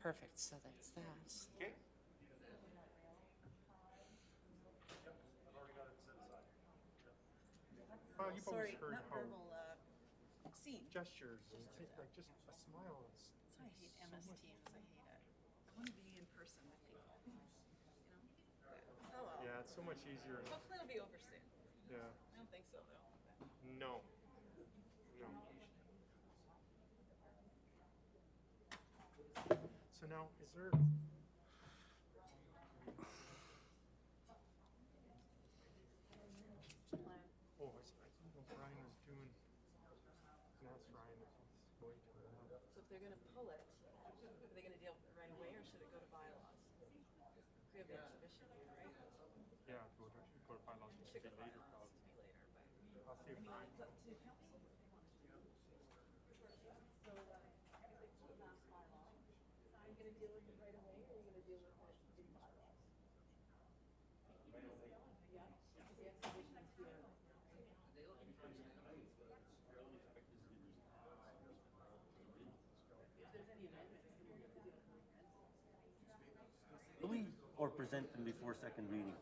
Perfect, so that's that. Okay. Well, you've always Sorry, heard not how verbal, scene. gestures and like just a smile is That's why I hate MS Teams. I hate it. I want to be in person with people. You know? Oh well. yeah, it's so much easier. Hopefully it'll be over soon. Yeah. I don't think so though. No. No. So now, is there? Oh, I didn't know Ryan was doing. And that's Ryan if he's going to. So if they're going to pull it, are they going to deal with it right away, or should it go to bylaws? We have the exhibition here, right? Yeah, go to bylaws. It should be later, probably. I'll see if Ryan. It's up to council what they want to do. So if they pull mass bylaw, are you going to deal with it right away, or are you going to deal with it in bylaws? Yeah, because the exhibition is here. If there's any amendments, then we'll have to deal with the amendments. Or present them before second reading.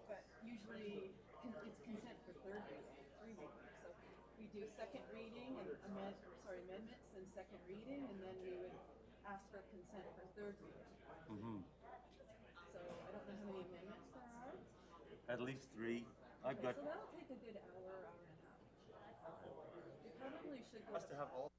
But usually it's consent for third reading, three readings. So we do second reading and amendments, then second reading, and then we would ask for consent for third reading. Mm-hmm. So I don't know how many amendments there are. At least 3. I've got. So that'll take a good hour, hour and a half. We probably should go To have all.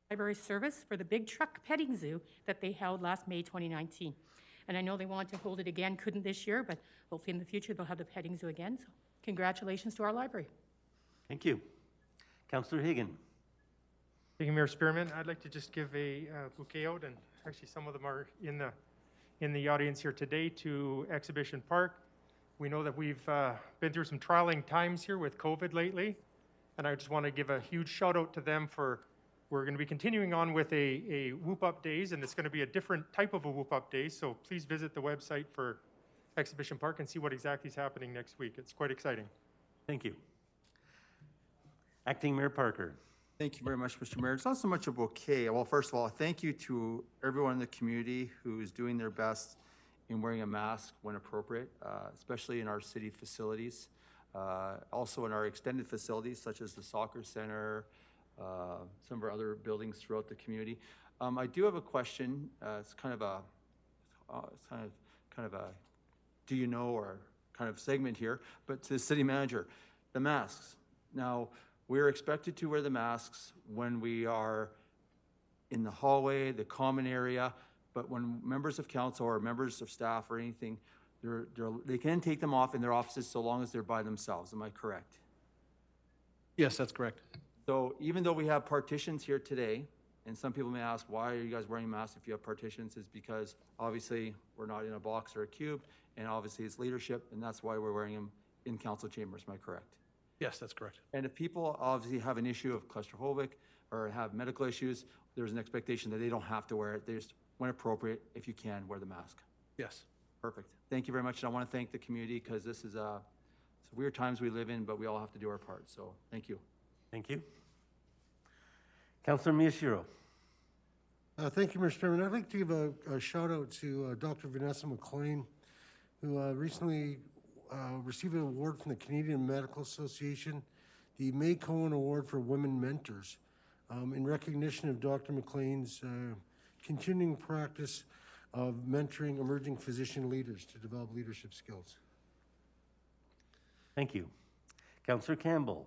library service for the big truck petting zoo that they held last May 2019. And I know they wanted to hold it again, couldn't this year, but hopefully in the future they'll have the petting zoo again. So congratulations to our library. Thank you. Councillor Higgin. Thank you, Mayor Spearman. I'd like to just give a bouquet out, and actually some of them are in the audience here today, to Exhibition Park. We know that we've been through some trialing times here with COVID lately, and I just want to give a huge shout out to them for, we're going to be continuing on with a Whoop Up Days, and it's going to be a different type of a Whoop Up Days, so please visit the website for Exhibition Park and see what exactly is happening next week. It's quite exciting. Thank you. Acting Mayor Parker. Thank you very much, Mr. Mayor. It's not so much a bouquet. Well, first of all, thank you to everyone in the community who is doing their best in wearing a mask when appropriate, especially in our city facilities. Also in our extended facilities, such as the soccer center, some of our other buildings throughout the community. I do have a question. It's kind of a do you know or kind of segment here, but to the city manager, the masks. Now, we're expected to wear the masks when we are in the hallway, the common area, but when members of council or members of staff or anything, they can take them off in their offices so long as they're by themselves. Am I correct? Yes, that's correct. So even though we have partitions here today, and some people may ask, why are you guys wearing masks if you have partitions? Is because obviously we're not in a box or a cube, and obviously it's leadership, and that's why we're wearing them in council chambers. Am I correct? Yes, that's correct. And if people obviously have an issue of claustrophobic or have medical issues, there's an expectation that they don't have to wear it. They just, when appropriate, if you can, wear the mask. Yes. Perfect. Thank you very much. And I want to thank the community because this is it's weird times we live in, but we all have to do our part. So thank you. Thank you. Councillor Miyashiro. Thank you, Mr. Spearman. I'd like to give a shout out to Dr. Vanessa McLean, who recently received an award from the Canadian Medical Association, the May Cohen Award for Women Mentors, in recognition of Dr. McLean's continuing practice of mentoring emerging physician leaders to develop leadership skills. Thank you. Councillor Campbell.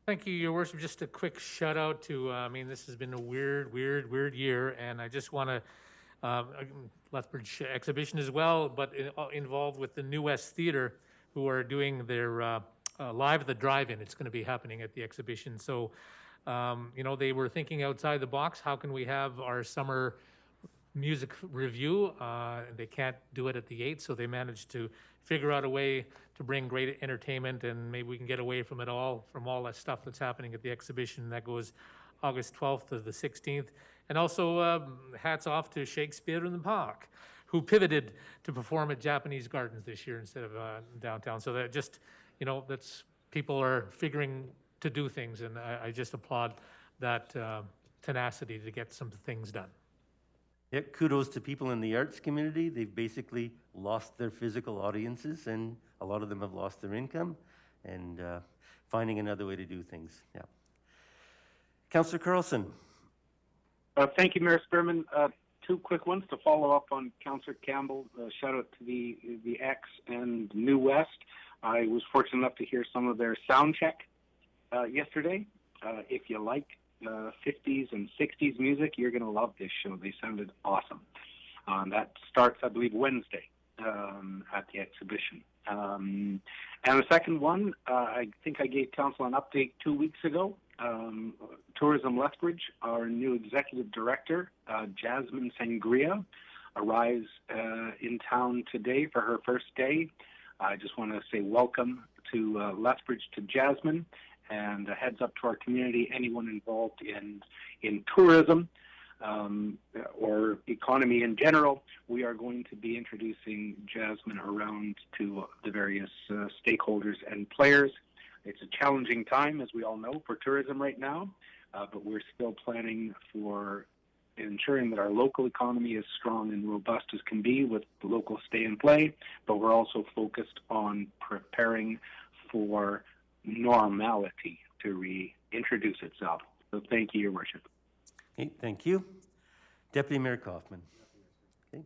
Thank you, Your Worship. Just a quick shout out to, this has been a weird year, and I just want to, Lethbridge exhibition as well, but involved with the New West Theatre, who are doing their Live at the Drive-In. It's going to be happening at the exhibition. So, they were thinking outside the box. How can we have our summer music review? They can't do it at the 8th, so they managed to figure out a way to bring great entertainment, and maybe we can get away from it all, from all that stuff that's happening at the exhibition. That goes August 12th to the 16th. And also, hats off to Shakespeare in the Park, who pivoted to perform at Japanese Gardens this year instead of downtown. So that just, that's people are figuring to do things, and I just applaud that tenacity to get some things done. Yeah, kudos to people in the arts community. They've basically lost their physical audiences, and a lot of them have lost their income, and finding another way to do things. Yeah. Councillor Carlson. Thank you, Mayor Spearman. Two quick ones to follow up on Councillor Campbell. Shout out to the X and New West. I was fortunate enough to hear some of their sound check yesterday. If you like 50s and 60s music, you're going to love this show. They sounded awesome. That starts, I believe, Wednesday at the exhibition. And the second one, I think I gave council an update 2 weeks ago. Tourism Lethbridge, our new executive director, Jasmine Sangria, arrives in town today for her first day. I just want to say welcome to Lethbridge to Jasmine, and a heads up to our community, anyone involved in tourism or economy in general. We are going to be introducing Jasmine around to the various stakeholders and players. It's a challenging time, as we all know, for tourism right now, but we're still planning for ensuring that our local economy is strong and robust as can be with the local stay and play, but we're also focused on preparing for normality to reintroduce itself. So thank you, Your Worship. Okay, thank you. Deputy Mayor Coffman. Okay.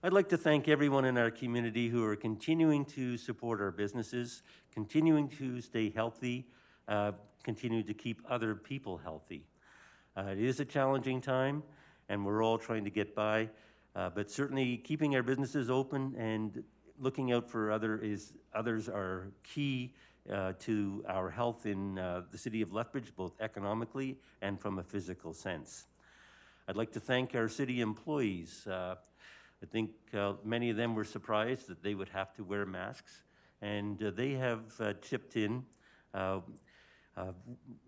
I'd like to thank everyone in our community who are continuing to support our businesses, continuing to stay healthy, continue to keep other people healthy. It is a challenging time, and we're all trying to get by, but certainly keeping our businesses open and looking out for others are key to our health in the city of Lethbridge, both economically and from a physical sense. I'd like to thank our city employees. I think many of them were surprised that they would have to wear masks, and they have chipped in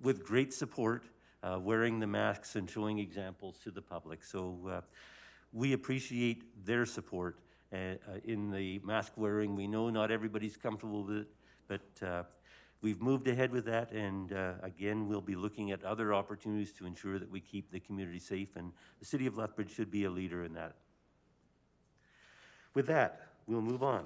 with great support, wearing the masks and showing examples to the public. So we appreciate their support in the mask wearing. We know not everybody's comfortable with it, but we've moved ahead with that, and again, we'll be looking at other opportunities to ensure that we keep the community safe, and the city of Lethbridge should be a leader in that. With that, we'll move on.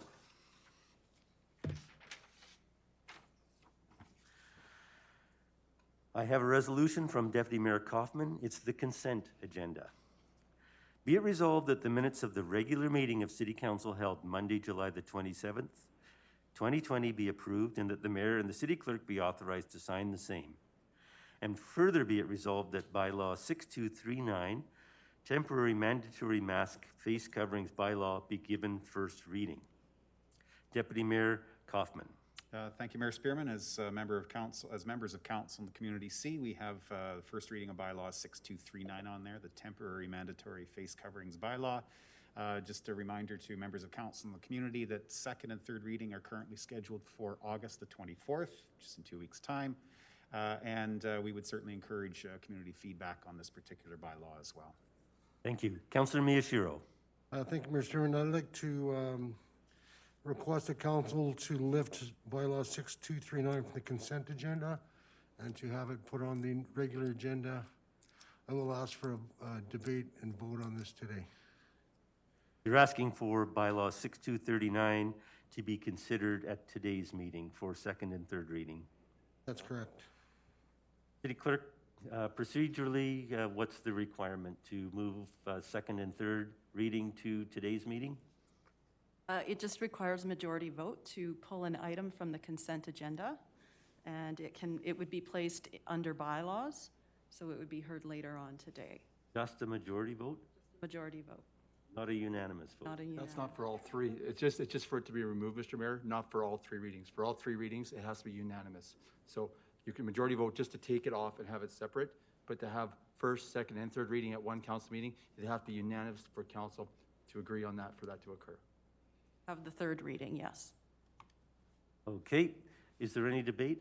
I have a resolution from Deputy Mayor Coffman. It's the consent agenda. Be it resolved that the minutes of the regular meeting of City Council held Monday, July the 27th, 2020 be approved, and that the mayor and the city clerk be authorized to sign the same. And further be it resolved that bylaw 6239, temporary mandatory mask face coverings bylaw, be given first reading. Deputy Mayor Coffman. Thank you, Mayor Spearman. As members of council in the community C, we have the first reading of bylaw 6239 on there, the temporary mandatory face coverings bylaw. Just a reminder to members of council in the community that second and third reading are currently scheduled for August the 24th, just in 2 weeks' time. And we would certainly encourage community feedback on this particular bylaw as well. Thank you. Councillor Miyashiro. Thank you, Mr. Chairman. I'd like to request the council to lift bylaw 6239 from the consent agenda and to have it put on the regular agenda. I will ask for a debate and vote on this today. You're asking for bylaw 6239 to be considered at today's meeting for second and third reading. That's correct. City Clerk, procedurally, what's the requirement to move second and third reading to today's meeting? It just requires a majority vote to pull an item from the consent agenda, and it would be placed under bylaws, so it would be heard later on today. Just a majority vote? Majority vote. Not a unanimous vote? Not a unanimous. That's not for all three. It's just for it to be removed, Mr. Mayor, not for all three readings. For all three readings, it has to be unanimous. So you can majority vote just to take it off and have it separate, but to have first, second, and third reading at one council meeting, it has to be unanimous for council to agree on that, for that to occur. Of the third reading, yes. Okay. Is there any debate?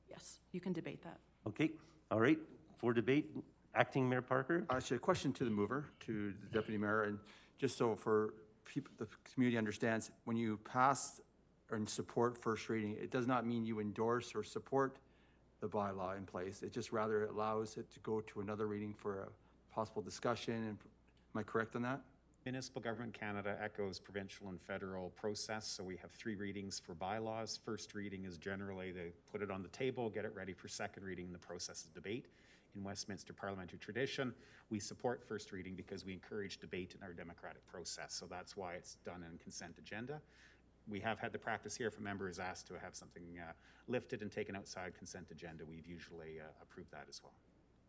Yes, you can debate that. Okay. All right. For debate, Acting Mayor Parker. Actually, a question to the mover, to the deputy mayor, and just so for people, the community understands, when you pass and support first reading, it does not mean you endorse or support the bylaw in place. It just rather allows it to go to another reading for a possible discussion. And am I correct on that? Municipal Government Canada echoes provincial and federal process, so we have 3 readings for bylaws. First reading is generally they put it on the table, get it ready for second reading, and the process is debate. In Westminster parliamentary tradition, we support first reading because we encourage debate in our democratic process, so that's why it's done in consent agenda. We have had the practice here if a member is asked to have something lifted and taken outside consent agenda. We've usually approved that as well.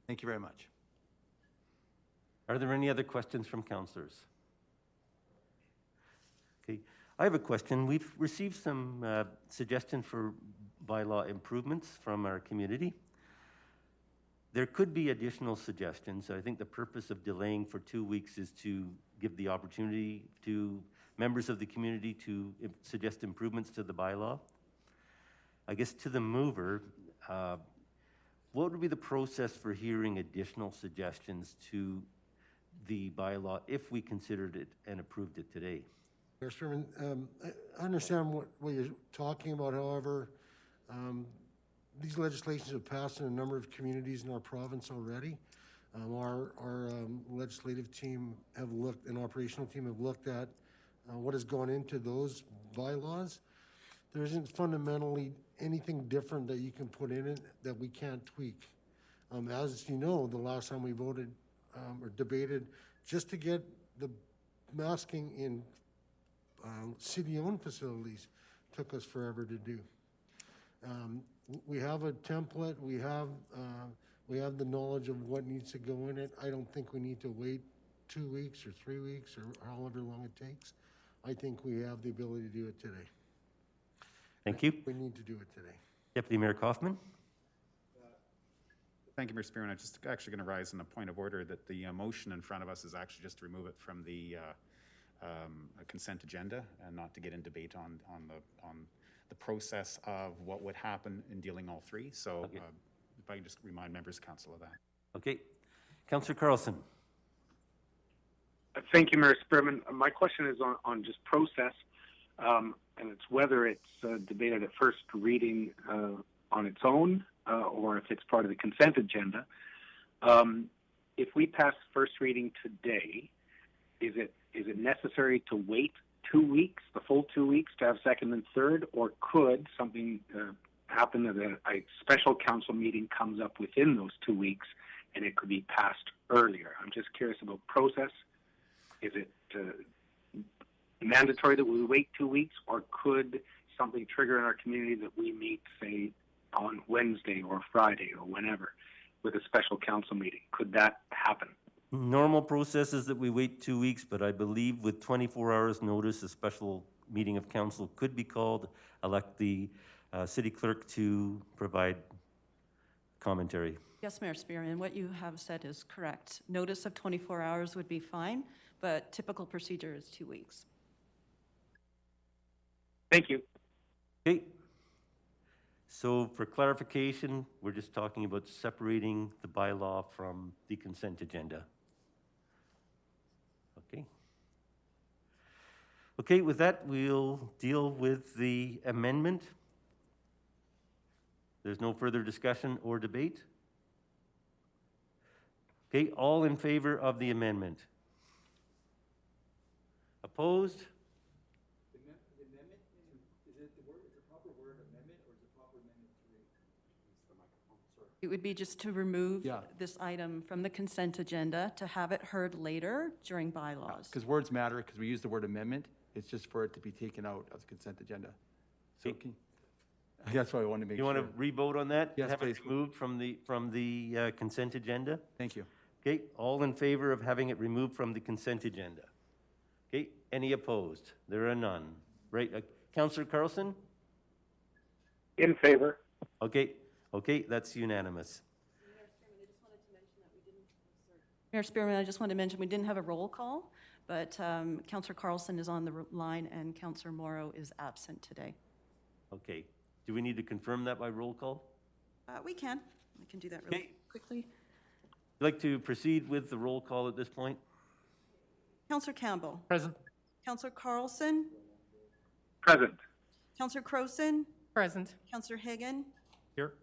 Thank you very much. Are there any other questions from councillors? Okay, I have a question. We've received some suggestions for bylaw improvements from our community. There could be additional suggestions. I think the purpose of delaying for 2 weeks is to give the opportunity to members of the community to suggest improvements to the bylaw. I guess to the mover, what would be the process for hearing additional suggestions to the bylaw if we considered it and approved it today? Mayor Spearman, I understand what you're talking about. However, these legislations have passed in a number of communities in our province already. Our legislative team have looked, and operational team have looked at what has gone into those bylaws. There isn't fundamentally anything different that you can put in it that we can't tweak. As you know, the last time we voted or debated just to get the masking in city-owned facilities took us forever to do. We have a template, we have We have the knowledge of what needs to go in it. I don't think we need to wait 2 weeks or 3 weeks or however long it takes. I think we have the ability to do it today. Thank you. We need to do it today. Deputy Mayor Coffman? Thank you, Mr. Spearman. I'm just actually going to rise in a point of order that the motion in front of us is actually just to remove it from the consent agenda and not to get in debate on the process of what would happen in dealing all three. So Okay. if I can just remind members of council of that. Okay. Councillor Carlson? Thank you, Mayor Spearman. My question is on just process, and it's whether it's debated at first reading on its own or if it's part of the consent agenda. If we pass first reading today, is it necessary to wait 2 weeks, the full 2 weeks, to have second and third, or could something happen that a special council meeting comes up within those 2 weeks and it could be passed earlier? I'm just curious about process. Is it mandatory that we wait 2 weeks, or could something trigger in our community that we meet, say, on Wednesday or Friday or whenever with a special council meeting? Could that happen? Normal process is that we wait 2 weeks, but I believe with 24 hours notice, a special meeting of council could be called, elect the city clerk to provide commentary. Yes, Mayor Spearman, what you have said is correct. Notice of 24 hours would be fine, but typical procedure is 2 weeks. Thank you. Okay. So for clarification, we're just talking about separating the bylaw from the consent agenda. Okay. Okay, with that, we'll deal with the amendment. There's no further discussion or debate. Okay, all in favor of the amendment? Opposed? The amendment, is it the proper word amendment, or is it proper amendment 3? It would be just to remove Yeah. this item from the consent agenda to have it heard later during bylaws. Because words matter, because we use the word amendment. It's just for it to be taken out of the consent agenda. So that's why I wanted to make You sure. want to re-vote on that? Yes, Have it please. removed from the consent agenda? Thank you. Okay, all in favor of having it removed from the consent agenda? Okay, any opposed? There are none. Right, Councillor Carlson? In favor. Okay, that's unanimous. Mayor Spearman, I just wanted to mention we didn't have a roll call, but Councillor Carlson is on the line and Councillor Morrow is absent today. Okay, do we need to confirm that by roll call? We can do that really Okay. quickly. Would you like to proceed with the roll call at this point? Councillor Campbell. Present. Councillor Carlson. Present. Councillor Crowson. Present. Councillor Hagan. Here.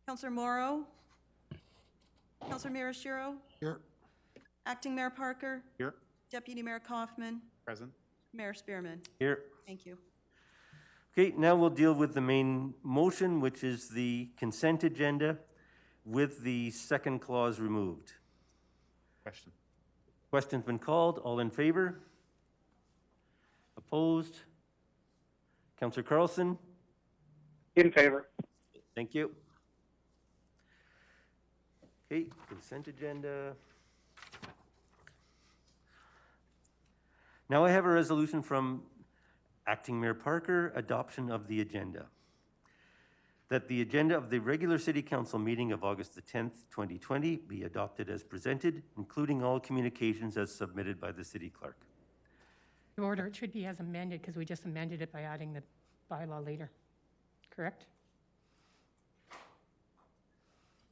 Councillor Morrow. Councillor Mirashiro. Here. Acting Mayor Parker. Here. Deputy Mayor Coffman. Present. Mayor Spearman. Here. Thank you. Okay, now we'll deal with the main motion, which is the consent agenda with the second clause removed. Question. Question's been called. All in favor? Opposed? Councillor Carlson? In favor. Thank you. Okay, consent agenda. Now I have a resolution from Acting Mayor Parker, adoption of the agenda. That the agenda of the regular City Council meeting of August the 10th, 2020 be adopted as presented, including all communications as submitted by the City Clerk. Your order, it should be as amended because we just amended it by adding the bylaw later. Correct?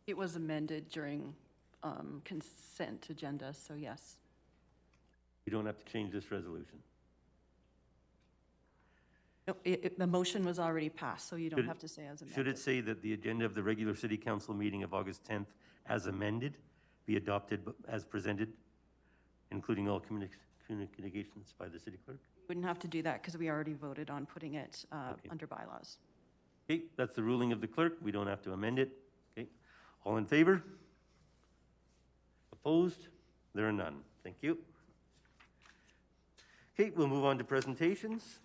It was amended during consent agenda, so yes. You don't have to change this resolution. No, the motion was already passed, so you don't Should it- have to say as amended. Should it say that the agenda of the regular City Council meeting of August 10th as amended be adopted as presented, including all communications by the City Clerk? Wouldn't have to do that because we already voted on putting it Okay. under bylaws. Okay, that's the ruling of the clerk. We don't have to amend it. Okay, all in favor? Opposed? There are none. Thank you. Okay, we'll move on to presentations.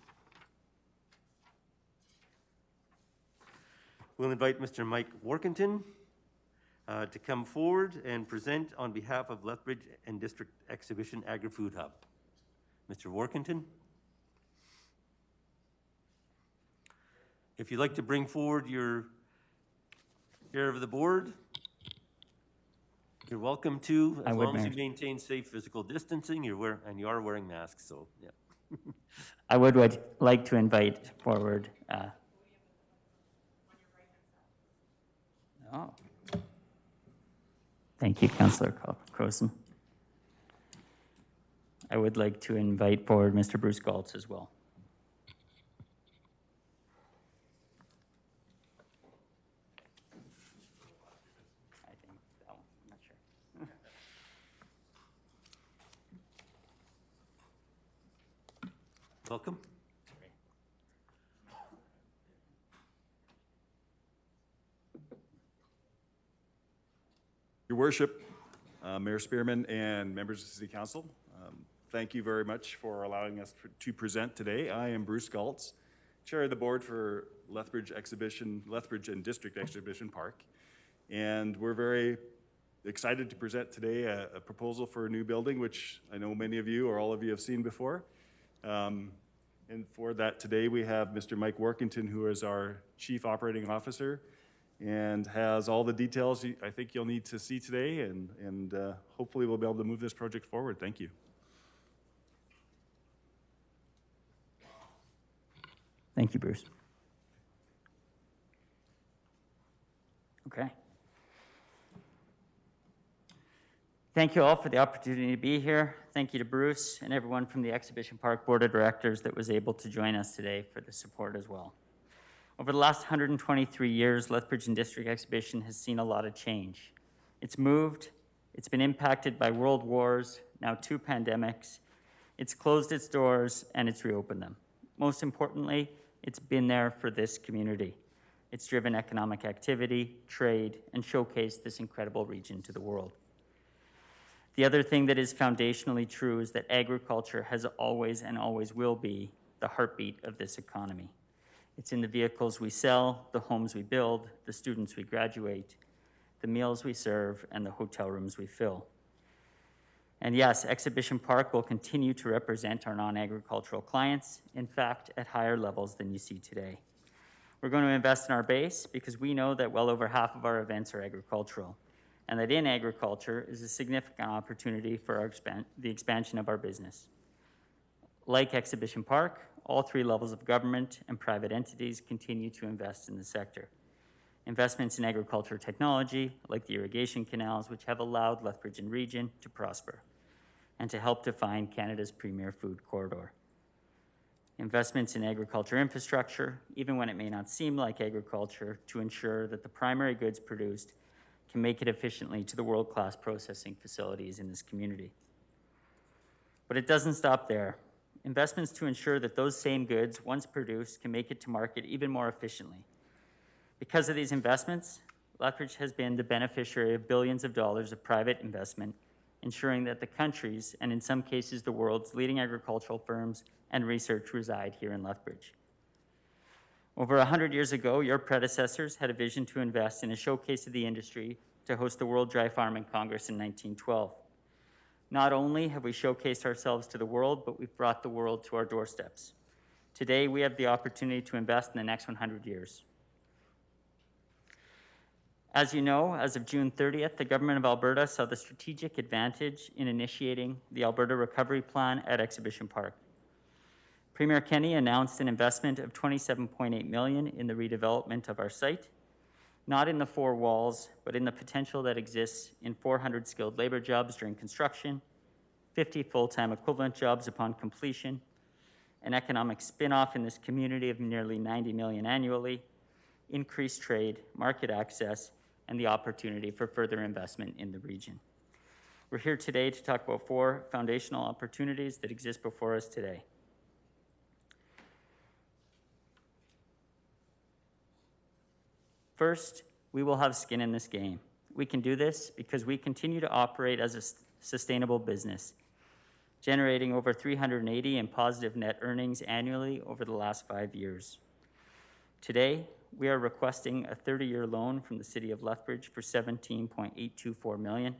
We'll invite Mr. Mike Workington, to come forward and present on behalf of Lethbridge and District Exhibition Agri-Food Hub. Mr. Workington? If you'd like to bring forward your chair of the board, you're welcome to, as long as you maintain safe physical distancing. You are wearing masks, so yeah. I would like to invite forward. Oh. Thank you, Councillor Carlson. I would like to invite forward Mr. Bruce Galtz as well. I think that one, I'm not sure. Welcome. Your Worship, Mayor Spearman, and members of the City Council, thank you very much for allowing us to present today. I am Bruce Galtz, Chair of the Board for Lethbridge and District Exhibition Park, and we're very excited to present today a proposal for a new building, which I know many of you or all of you have seen before. And for that today, we have Mr. Mike Workington, who is our Chief Operating Officer, and has all the details I think you'll need to see today, and hopefully we'll be able to move this project forward. Thank you. Thank you, Bruce. Okay. Thank you all for the opportunity to be here. Thank you to Bruce and everyone from the Exhibition Park Board of Directors that was able to join us today for the support as well. Over the last 123 years, Lethbridge and District Exhibition has seen a lot of change. It's moved, it's been impacted by world wars, now 2 pandemics, it's closed its doors, and it's reopened them. Most importantly, it's been there for this community. It's driven economic activity, trade, and showcased this incredible region to the world. The other thing that is foundationally true is that agriculture has always and always will be the heartbeat of this economy. It's in the vehicles we sell, the homes we build, the students we graduate, the meals we serve, and the hotel rooms we fill. And yes, Exhibition Park will continue to represent our non-agricultural clients, in fact, at higher levels than you see today. We're going to invest in our base because we know that well over half of our events are agricultural, and that in agriculture is a significant opportunity for the expansion of our business. Like Exhibition Park, all 3 levels of government and private entities continue to invest in the sector. Investments in agriculture technology, like the irrigation canals, which have allowed Lethbridge and region to prosper, and to help define Canada's premier food corridor. Investments in agriculture infrastructure, even when it may not seem like agriculture, to ensure that the primary goods produced can make it efficiently to the world-class processing facilities in this community. But it doesn't stop there. Investments to ensure that those same goods, once produced, can make it to market even more efficiently. Because of these investments, Lethbridge has been the beneficiary of billions of dollars of private investment, ensuring that the country's, and in some cases the world's, leading agricultural firms and research reside here in Lethbridge. Over 100 years ago, your predecessors had a vision to invest in a showcase of the industry to host the World Dry Farming Congress in 1912. Not only have we showcased ourselves to the world, but we've brought the world to our doorsteps. Today, we have the opportunity to invest in the next 100 years. As you know, as of June 30th, the Government of Alberta saw the strategic advantage in initiating the Alberta Recovery Plan at Exhibition Park. Premier Kenney announced an investment of $27.8 million in the redevelopment of our site, not in the 4 walls, but in the potential that exists in 400 skilled labor jobs during construction, 50 full-time equivalent jobs upon completion, an economic spin-off in this community of nearly $90 million annually, increased trade, market access, and the opportunity for further investment in the region. We're here today to talk about 4 foundational opportunities that exist before us today. First, we will have skin in this game. We can do this because we continue to operate as a sustainable business, generating over $380 in positive net earnings annually over the last 5 years. Today, we are requesting a 30-year loan from the City of Lethbridge for $17.824 million.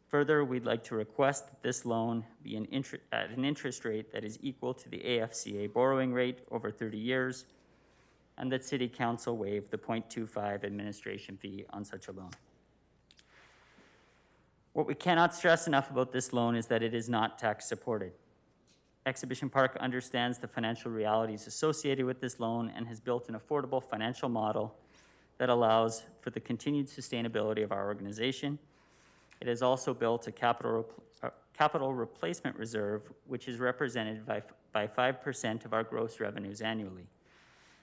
Further, we'd like to request that this loan be at an interest rate that is equal to the AFCA borrowing rate over 30 years, and that City Council waive the 0.25 administration fee on such a loan. What we cannot stress enough about this loan is that it is not tax supported. Exhibition Park understands the financial realities associated with this loan and has built an affordable financial model that allows for the continued sustainability of our organization. It has also built a capital replacement reserve, which is represented by 5% of our gross revenues annually.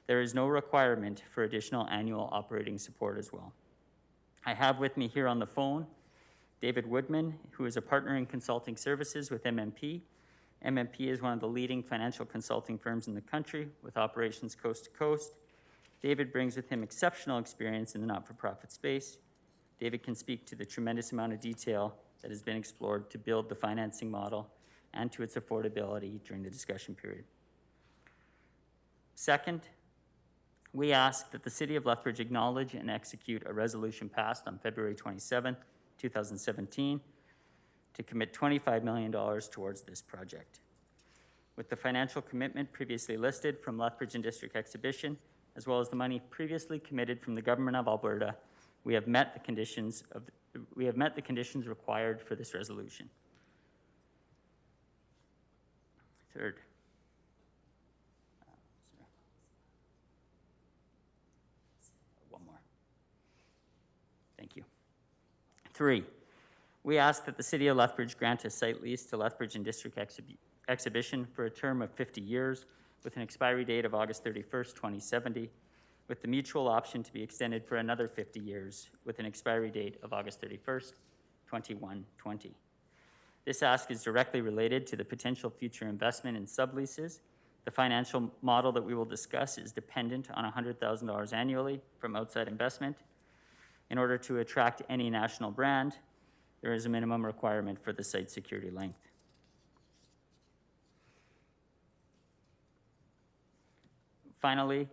There is no requirement for additional annual operating support as well. I have with me here on the phone David Woodman, who is a partner in consulting services with MMP. MMP is one of the leading financial consulting firms in the country with operations coast to coast. David brings with him exceptional experience in the not-for-profit space. David can speak to the tremendous amount of detail that has been explored to build the financing model and to its affordability during the discussion period. Second, we ask that the City of Lethbridge acknowledge and execute a resolution passed on February 27, 2017, to commit $25 million towards this project. With the financial commitment previously listed from Lethbridge and District Exhibition, as well as the money previously committed from the Government of Alberta, we have met the conditions required for this resolution. Third. One more. Thank you. 3, we ask that the City of Lethbridge grant a site lease to Lethbridge and District Exhibition for a term of 50 years with an expiry date of August 31st, 2070, with the mutual option to be extended for another 50 years with an expiry date of August 31st, 2120. This ask is directly related to the potential future investment in subleases. The financial model that we will discuss is dependent on $100,000 annually from outside investment. In order to attract any national brand, there is a minimum requirement for the site security length. Finally,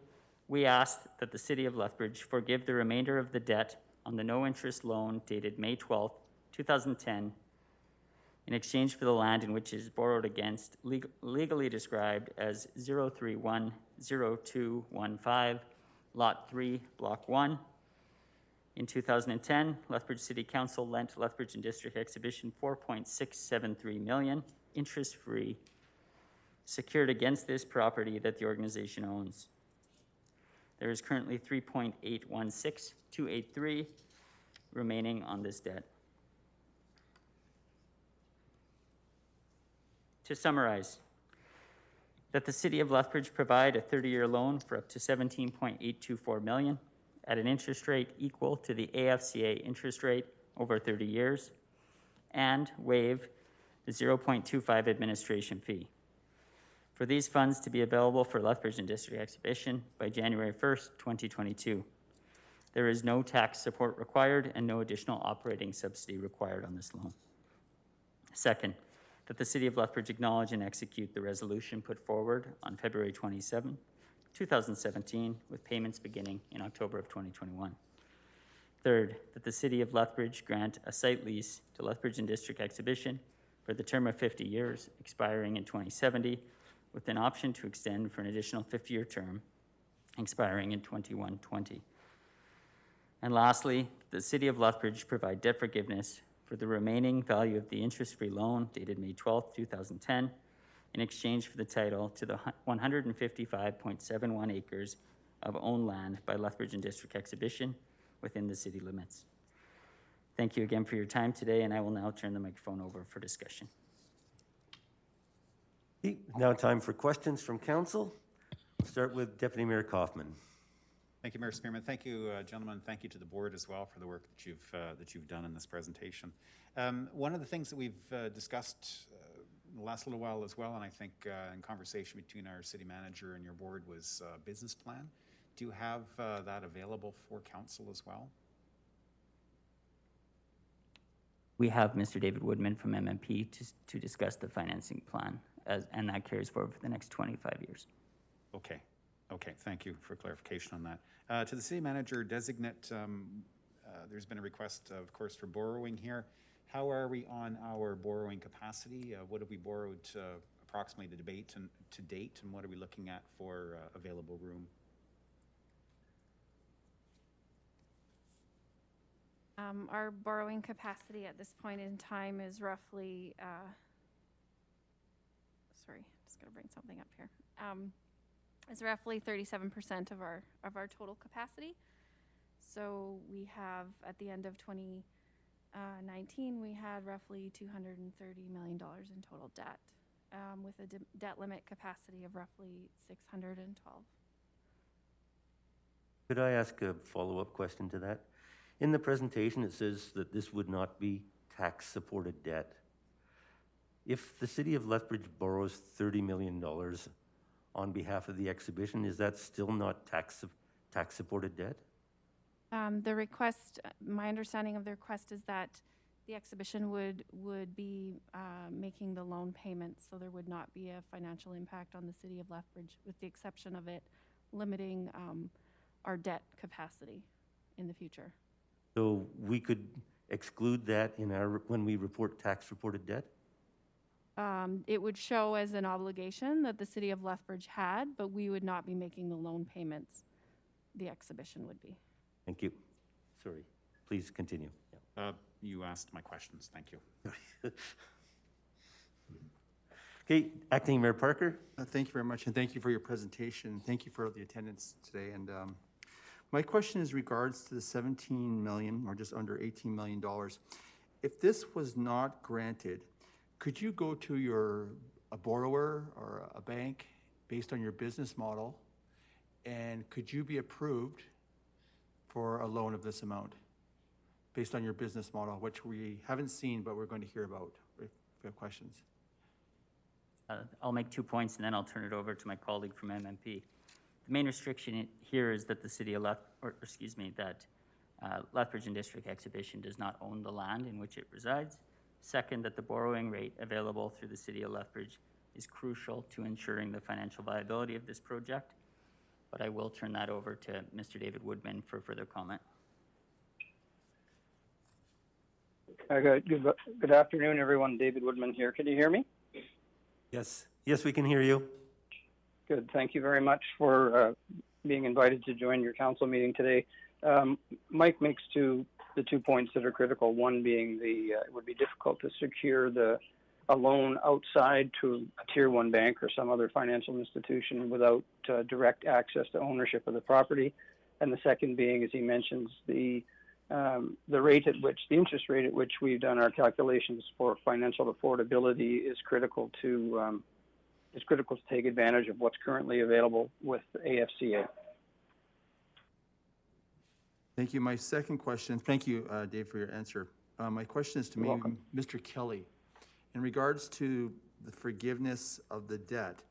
we ask that the City of Lethbridge forgive the remainder of the debt on the no-interest loan dated May 12, 2010, in exchange for the land in which it is borrowed against, legally described as 0310215, Lot 3, Block 1. In 2010, Lethbridge City Council lent Lethbridge and District Exhibition $4.673 million, interest-free, secured against this property that the organization owns. There is currently $3.816283 remaining on this debt. To summarize, that the City of Lethbridge provide a 30-year loan for up to $17.824 million at an interest rate equal to the AFCA interest rate over 30 years, and waive the 0.25 administration fee. For these funds to be available for Lethbridge and District Exhibition by January 1st, 2022. There is no tax support required and no additional operating subsidy required on this loan. Second, that the City of Lethbridge acknowledge and execute the resolution put forward on February 27, 2017, with payments beginning in October of 2021. Third, that the City of Lethbridge grant a site lease to Lethbridge and District Exhibition for the term of 50 years, expiring in 2070, with an option to extend for an additional 50-year term, expiring in 2120. And lastly, the City of Lethbridge provide debt forgiveness for the remaining value of the interest-free loan dated May 12, 2010, in exchange for the title to the 155.71 acres of owned land by Lethbridge and District Exhibition within the city limits. Thank you again for your time today, and I will now turn the microphone over for discussion. Now time for questions from council. We'll start with Deputy Mayor Coffman. Thank you, Mayor Spearman. Thank you, gentlemen. Thank you to the board as well for the work that you've done in this presentation. One of the things that we've discussed in the last little while as well, and I think in conversation between our city manager and your board, was business plan. Do you have that available for council as well? We have Mr. David Woodman from MMP to discuss the financing plan, and that carries forward for the next 25 years. Okay. Okay, thank you for clarification on that. To the city manager designate, there's been a request, of course, for borrowing here. How are we on our borrowing capacity? What have we borrowed approximately to date, and what are we looking at for available room? Our borrowing capacity at this point in time is roughly, sorry, just gotta bring something up here. Is roughly 37% of our total capacity. So we have, at the end of 2019, we had roughly $230 million in total debt, with a debt limit capacity of roughly 612. Could I ask a follow-up question to that? In the presentation, it says that this would not be tax-supported debt. If the city of Lethbridge borrows $30 million on behalf of the exhibition, is that still not tax-supported debt? The request, my understanding of the request is that the exhibition would be making the loan payments, so there would not be a financial impact on the city of Lethbridge, with the exception of it limiting our debt capacity in the future. So we could exclude that in when we report tax-reported debt? It would show as an obligation that the city of Lethbridge had, but we would not be making the loan payments. The exhibition would be. Thank you. Sorry. Please continue. Yeah. You asked my questions. Thank you. Okay, Acting Mayor Parker. Thank you very much, and thank you for your presentation. Thank you for the attendance today. And my question is regards to the $17 million, or just under $18 million. If this was not granted, could you go to a borrower or a bank based on your business model, and could you be approved for a loan of this amount based on your business model, which we haven't seen, but we're going to hear about if you have questions? I'll make 2 points, and then I'll turn it over to my colleague from MMP. The main restriction here is that the city of Lethbridge and District Exhibition does not own the land in which it resides. Second, that the borrowing rate available through the city of Lethbridge is crucial to ensuring the financial viability of this project. But I will turn that over to Mr. David Woodman for further comment. Good afternoon, everyone. David Woodman here. Can you hear me? Yes. Yes, we can hear you. Good. Thank you very much for being invited to join your council meeting today. Mike makes the 2 points that are critical. One being it would be difficult to secure a loan outside to a Tier 1 bank or some other financial institution without direct access to ownership of the property. And the second being, as he mentions, the interest rate at which we've done our calculations for financial affordability is critical to take advantage of what's currently available with AFCA. Thank you. My second question, thank you, Dave, for your answer. My question is to Mr. Kelly. In regards to the forgiveness of the debt,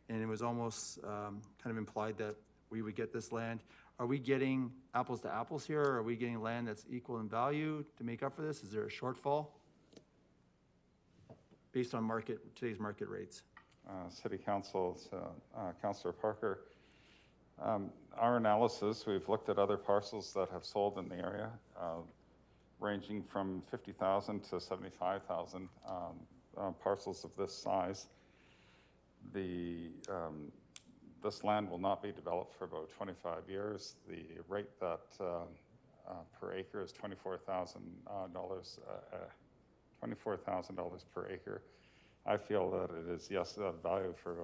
and it was almost kind of implied that we would get this land. Are we getting apples to apples here? Or are we getting land that's equal in value to make up for this? Is there a shortfall based on today's market rates? City Council, Councillor Parker. Our analysis, we've looked at other parcels that have sold in the area, ranging from 50,000 to 75,000 parcels of this size. This land will not be developed for about 25 years. The rate that per acre is $24,000 per acre. I feel that it is, yes, value for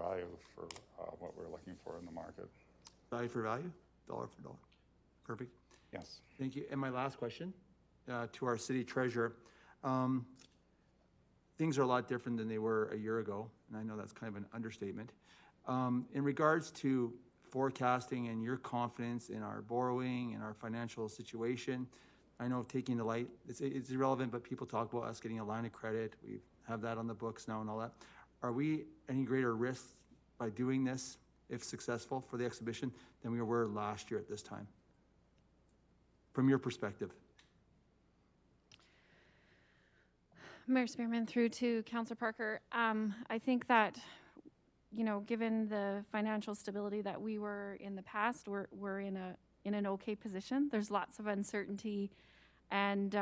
what we're looking for in the market. Value for value? Dollar for dollar. Perfect. Yes. Thank you. And my last question to our city treasurer. Things are a lot different than they were a year ago, and I know that's kind of an understatement. In regards to forecasting and your confidence in our borrowing and our financial situation, I know taking the light, it's irrelevant, but people talk about us getting a line of credit. We have that on the books now and all that. Are we any greater risk by doing this, if successful, for the exhibition than we were last year at this time? From your perspective. Mayor Spearman, through to Councillor Parker. I think that you know, given the financial stability that we were in the past, we're in an okay position. There's lots of uncertainty and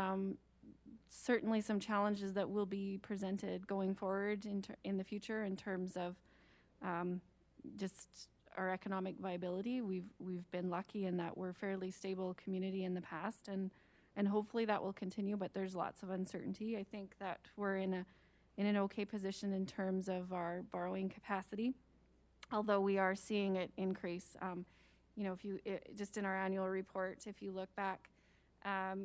certainly some challenges that will be presented going forward in the future in terms of just our economic viability. We've been lucky in that we're a fairly stable community in the past, and hopefully that will continue, but there's lots of uncertainty. I think that we're in an okay position in terms of our borrowing capacity, although we are seeing it increase. You know, just in our annual report, if you look back,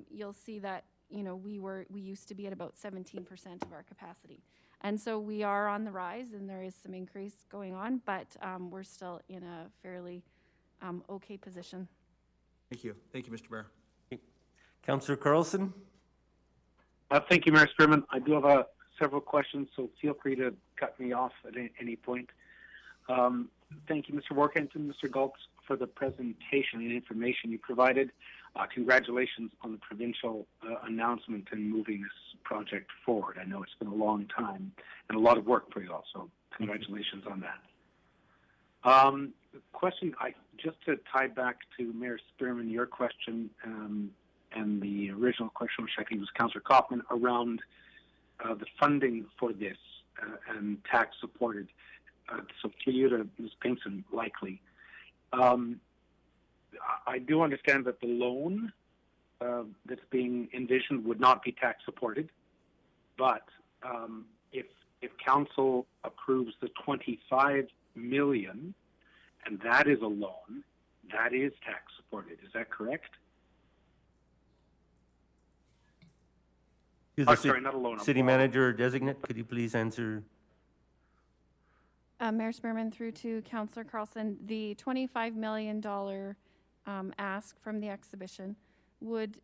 you'll see that, you know, we used to be at about 17% of our capacity. And so we are on the rise, and there is some increase going on, but we're still in a fairly okay position. Thank you. Thank you, Mr. Mayor. Councillor Carlson? Thank you, Mayor Spearman. I do have several questions, so feel free to cut me off at any point. Thank you, Mr. Workington, Mr. Gultz, for the presentation and information you provided. Congratulations on the provincial announcement and moving this project forward. I know it's been a long time and a lot of work for you all, so congratulations on that. Question, just to tie back to Mayor Spearman, your question and the original question, which I think was Councillor Coffman, around the funding for this and tax supported. So for you to Ms. Pinkston, likely. I do understand that the loan that's being envisioned would not be tax supported, but if council approves the 25 million, and that is a loan, that is tax supported. Is that correct? Sorry, not a loan. City manager designate, could you please answer? Mayor Spearman, through to Councillor Carlson, the $25 million ask from the exhibition would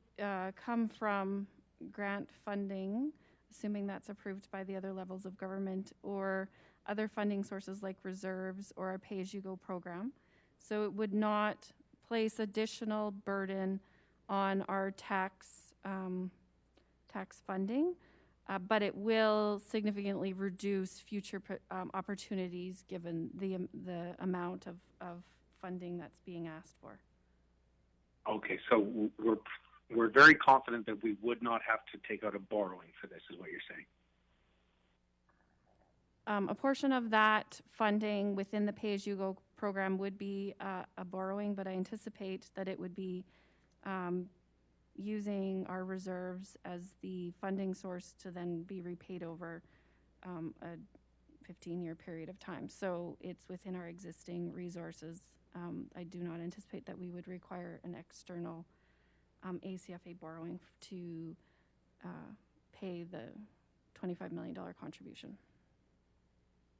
come from grant funding, assuming that's approved by the other levels of government, or other funding sources like reserves or our pay-as-you-go program. So it would not place additional burden on our tax funding, but it will significantly reduce future opportunities given the amount of funding that's being asked for. Okay, so we're very confident that we would not have to take out a borrowing for this, is what you're saying? A portion of that funding within the pay-as-you-go program would be a borrowing, but I anticipate that it would be using our reserves as the funding source to then be repaid over a 15-year period of time. So it's within our existing resources. I do not anticipate that we would require an external ACFA borrowing to pay the $25 million contribution.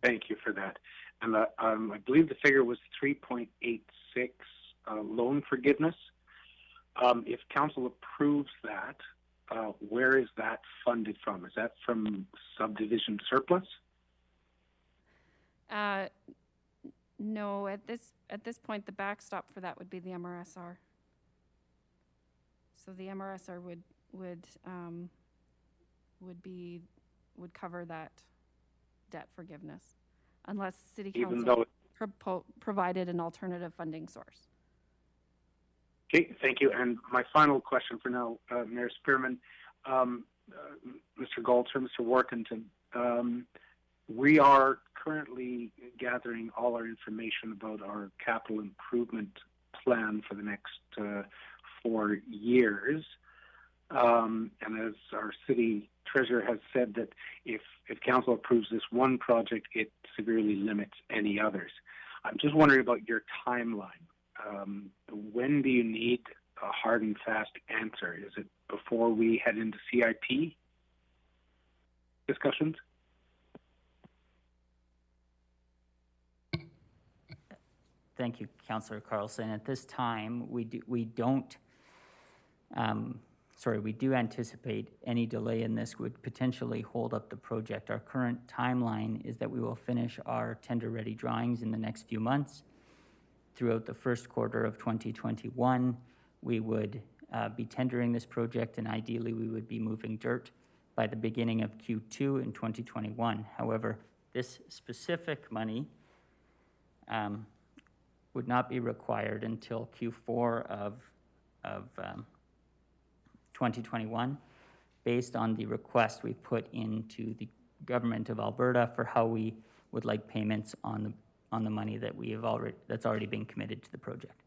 Thank you for that. And I believe the figure was 3.86 loan forgiveness. If council approves that, where is that funded from? Is that from subdivision surplus? No, at this point, the backstop for that would be the MRSR. So the MRSR would cover that debt forgiveness, unless City Council provided an alternative funding source. Okay, thank you. And my final question for now, Mayor Spearman, Mr. Galtz or Mr. Workington, we are currently gathering all our information about our capital improvement plan for the next 4 years. And as our city treasurer has said, that if council approves this one project, it severely limits any others. I'm just wondering about your timeline. When do you need a hard and fast answer? Is it before we head into CIP discussions? Thank you, Councillor Carlson. At this time, we do anticipate any delay in this would potentially hold up the project. Our current timeline is that we will finish our tender-ready drawings in the next few months. Throughout the first quarter of 2021, we would be tendering this project, and ideally we would be moving dirt by the beginning of Q2 in 2021. However, this specific money would not be required until Q4 of 2021, based on the request we put into the government of Alberta for how we would like payments on the money that that's already been committed to the project.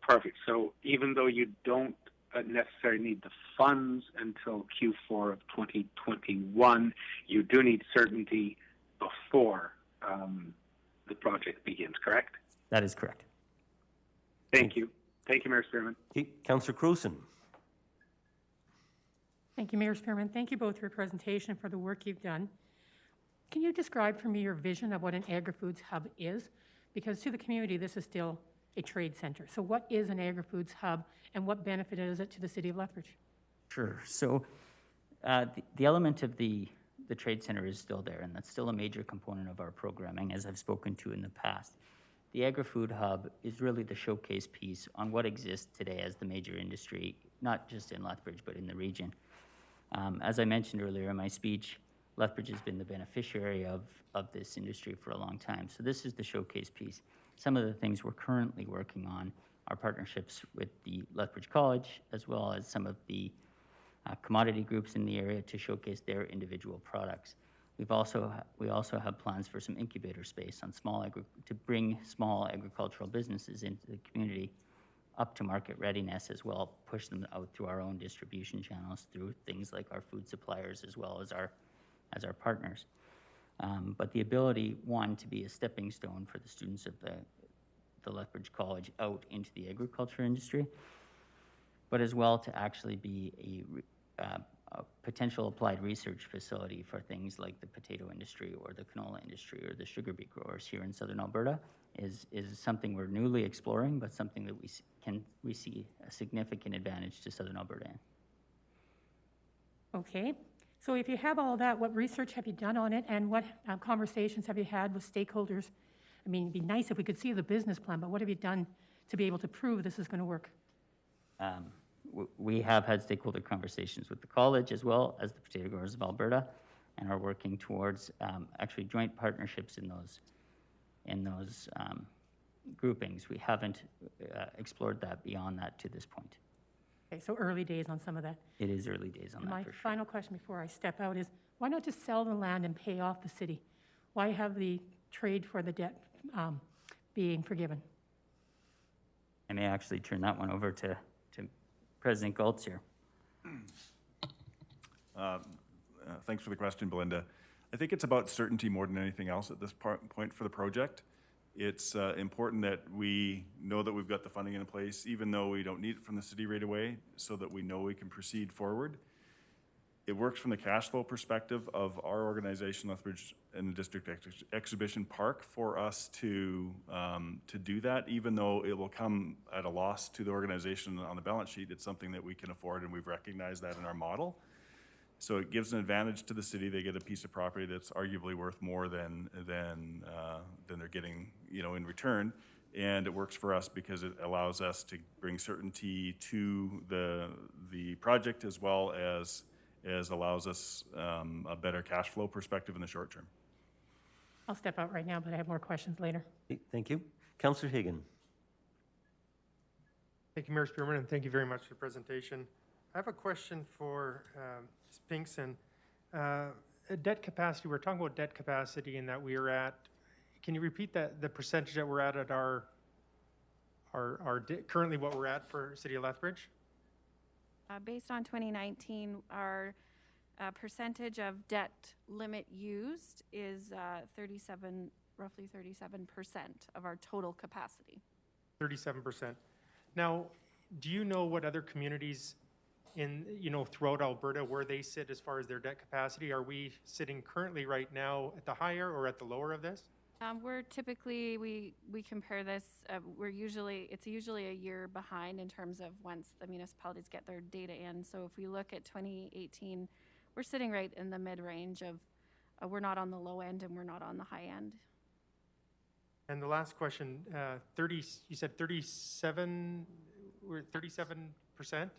Perfect. So even though you don't necessarily need the funds until Q4 of 2021, you do need certainty before the project begins, correct? That is correct. Thank you. Thank you, Mayor Spearman. Okay, Councillor Carlson. Thank you, Mayor Spearman. Thank you both for your presentation and for the work you've done. Can you describe for me your vision of what an agri-foods hub is? Because to the community, this is still a trade center. So what is an agri-foods hub and what benefit is it to the city of Lethbridge? Sure. So the element of the trade center is still there, and that's still a major component of our programming, as I've spoken to in the past. The agri-food hub is really the showcase piece on what exists today as the major industry, not just in Lethbridge, but in the region. As I mentioned earlier in my speech, Lethbridge has been the beneficiary of this industry for a long time. So this is the showcase piece. Some of the things we're currently working on are partnerships with the Lethbridge College, as well as some of the commodity groups in the area to showcase their individual products. We also have plans for some incubator space on to bring small agricultural businesses into the community up to market readiness, as well, push them out through our own distribution channels through things like our food suppliers as well as our partners. But the ability, one, to be a stepping stone for the students of the Lethbridge College out into the agriculture industry, but as well to actually be a potential applied research facility for things like the potato industry or the canola industry or the sugar beet growers here in southern Alberta is something we're newly exploring, but something that we see a significant advantage to southern Alberta in. Okay. So if you have all that, what research have you done on it, and what conversations have you had with stakeholders? I mean, it'd be nice if we could see the business plan, but what have you done to be able to prove this is going to work? We have had stakeholder conversations with the college as well as the Potato Growers of Alberta, and are working towards actually joint partnerships in those groupings. We haven't explored that beyond that to this point. Okay, so early days on some of that. It is early days on that, My for sure. final question before I step out is, why not just sell the land and pay off the city? Why have the trade for the debt being forgiven? I may actually turn that one over to President Galtz here. Thanks for the question, Belinda. I think it's about certainty more than anything else at this point for the project. It's important that we know that we've got the funding in place, even though we don't need it from the city right away, so that we know we can proceed forward. It works from the cash flow perspective of our organization, Lethbridge and the District Exhibition Park, for us to do that, even though it will come at a loss to the organization on the balance sheet. It's something that we can afford, and we've recognized that in our model. So it gives an advantage to the city. They get a piece of property that's arguably worth more than they're getting, in return. And it works for us because it allows us to bring certainty to the project, as well as allows us a better cash flow perspective in the short term. I'll step out right now, but I have more questions later. Okay, thank you. Councillor Hagan. Thank you, Mayor Spearman, and thank you very much for the presentation. I have a question for Ms. Pinkson. Debt capacity, we're talking about debt capacity and that we are at, can you repeat the percentage that we're at our currently what we're at for City of Lethbridge? Based on 2019, our percentage of debt limit used is roughly 37% of our total capacity. 37%. Now, do you know what other communities throughout Alberta, where they sit as far as their debt capacity? Are we sitting currently right now at the higher or at the lower of this? We're typically, we compare this, it's usually a year behind in terms of once the municipalities get their data in. So if we look at 2018, we're sitting right in the mid-range of, we're not on the low end and we're not on the high end. And the last question, you said 37, we're 37%?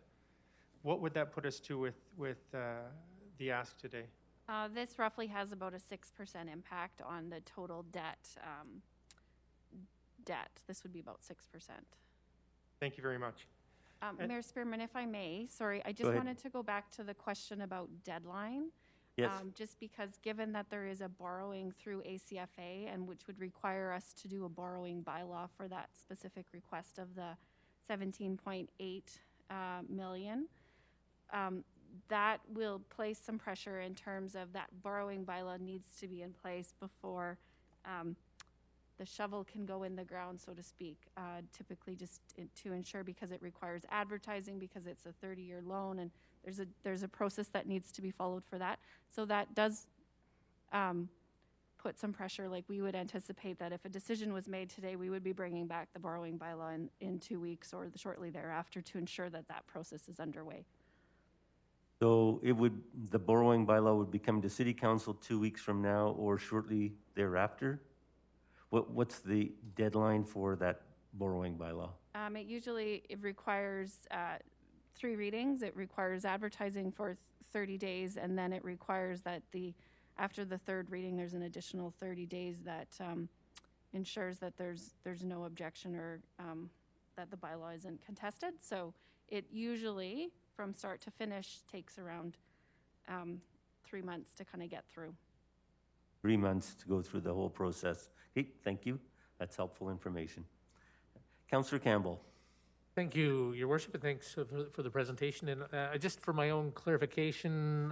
What would that put us to with the ask today? This roughly has about a 6% impact on the total debt. This would be about 6%. Thank you very much. Mayor Spearman, if I may, sorry, I Go just ahead. wanted to go back to the question about deadline. Yes. Just because given that there is a borrowing through ACFA and which would require us to do a borrowing bylaw for that specific request of the 17.8 million, that will place some pressure in terms of that borrowing bylaw needs to be in place before the shovel can go in the ground, so to speak, typically just to ensure, because it requires advertising, because it's a 30-year loan, and there's a process that needs to be followed for that. So that does put some pressure. Like, we would anticipate that if a decision was made today, we would be bringing back the borrowing bylaw in 2 weeks or shortly thereafter to ensure that that process is underway. So the borrowing bylaw would be coming to City Council 2 weeks from now or shortly thereafter? What's the deadline for that borrowing bylaw? It requires 3 readings. It requires advertising for 30 days, and then it requires that after the 3rd reading, there's an additional 30 days that ensures that there's no objection or that the bylaw isn't contested. So it usually, from start to finish, takes around 3 months to kind of get through. 3 months to go through the whole process. Okay, thank you. That's helpful information. Councillor Campbell. Thank you, Your Worship, and thanks for the presentation. And just for my own clarification,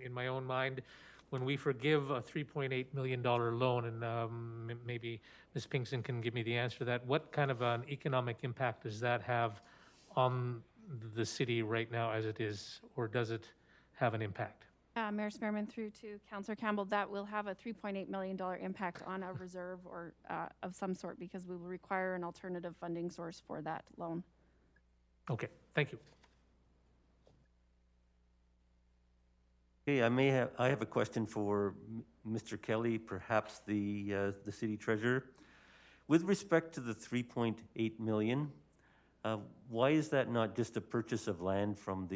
in my own mind, when we forgive a $3.8 million loan, and maybe Ms. Pinkston can give me the answer to that, what kind of an economic impact does that have on the city right now as it is, or does it have an impact? Mayor Spearman, through to Councillor Campbell, that will have a $3.8 million impact on a reserve or of some sort, because we will require an alternative funding source for that loan. Okay, thank you. Okay, I have a question for Mr. Kelly, perhaps the city treasurer. With respect to the 3.8 million, why is that not just a purchase of land from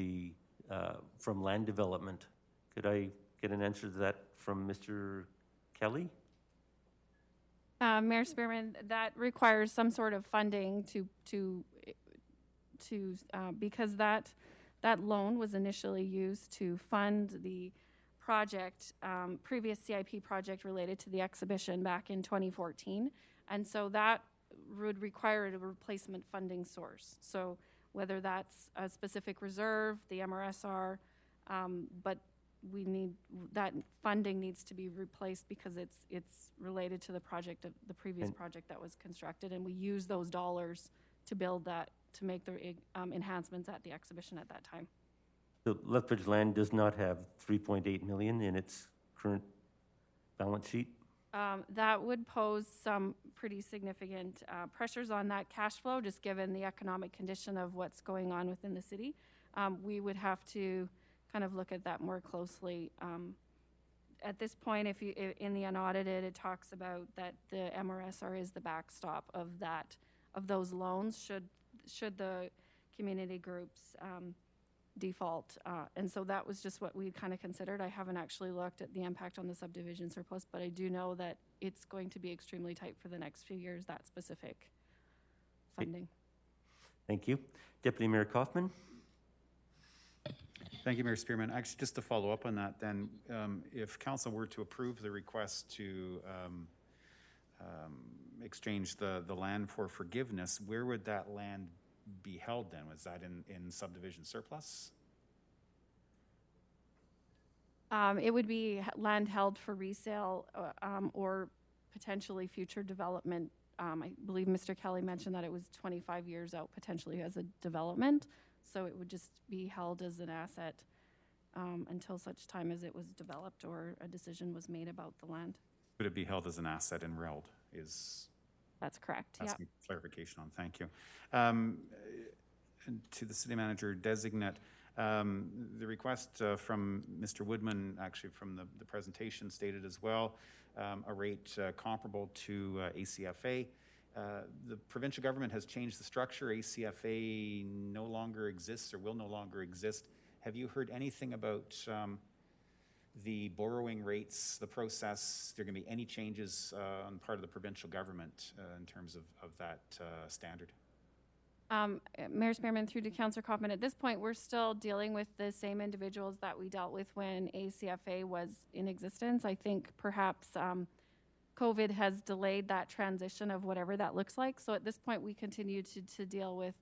land development? Could I get an answer to that from Mr. Kelly? Mayor Spearman, that requires some sort of funding because that loan was initially used to fund the project, previous CIP project related to the exhibition back in 2014. And so that would require a replacement funding source. So whether that's a specific reserve, the MRSR, but that funding needs to be replaced because it's related to the project, the previous project that was constructed, and we use those dollars to build that, to make the enhancements at the exhibition at that time. So Lethbridge Land does not have 3.8 million in its current balance sheet? That would pose some pretty significant pressures on that cash flow, just given the economic condition of what's going on within the city. We would have to kind of look at that more closely. At this point, in the unaudited, it talks about that the MRSR is the backstop of those loans should the community groups default. And so that was just what we kind of considered. I haven't actually looked at the impact on the subdivision surplus, but I do know that it's going to be extremely tight for the next few years, that specific funding. Thank you. Deputy Mayor Coffman. Thank you, Mayor Spearman. Actually, just to follow up on that, then, if council were to approve the request to exchange the land for forgiveness, where would that land be held then? Was that in subdivision surplus? It would be land held for resale or potentially future development. I believe Mr. Kelly mentioned that it was 25 years out potentially as a development. So it would just be held as an asset until such time as it was developed or a decision was made about the land. Would it be held as an asset in RELD? That's correct. That's yeah. Clarification on. Thank you. And to the city manager designate, the request from Mr. Woodman, actually from the presentation, stated as well a rate comparable to ACFA. The provincial government has changed the structure. ACFA no longer exists or will no longer exist. Have you heard anything about the borrowing rates, the process, there going to be any changes on the part of the provincial government in terms of that standard? Mayor Spearman, through to Councillor Coffman, at this point, we're still dealing with the same individuals that we dealt with when ACFA was in existence. I think perhaps COVID has delayed that transition of whatever that looks like. So at this point, we continue to deal with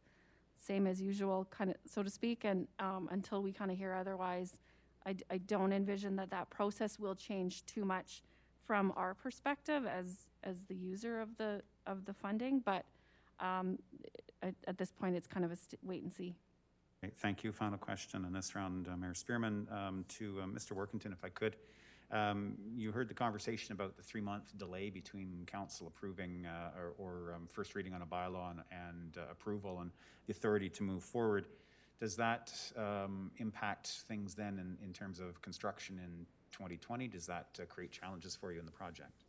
same as usual, kind of, so to speak, and until we kind of hear otherwise, I don't envision that process will change too much from our perspective as the user of the funding, but at this point, it's kind of a wait and see. Okay, thank you. Final question in this round, Mayor Spearman, to Mr. Workington, if I could. You heard the conversation about the 3-month delay between council approving or first reading on a bylaw and approval and the authority to move forward. Does that impact things then in terms of construction in 2020? Does that create challenges for you in the project?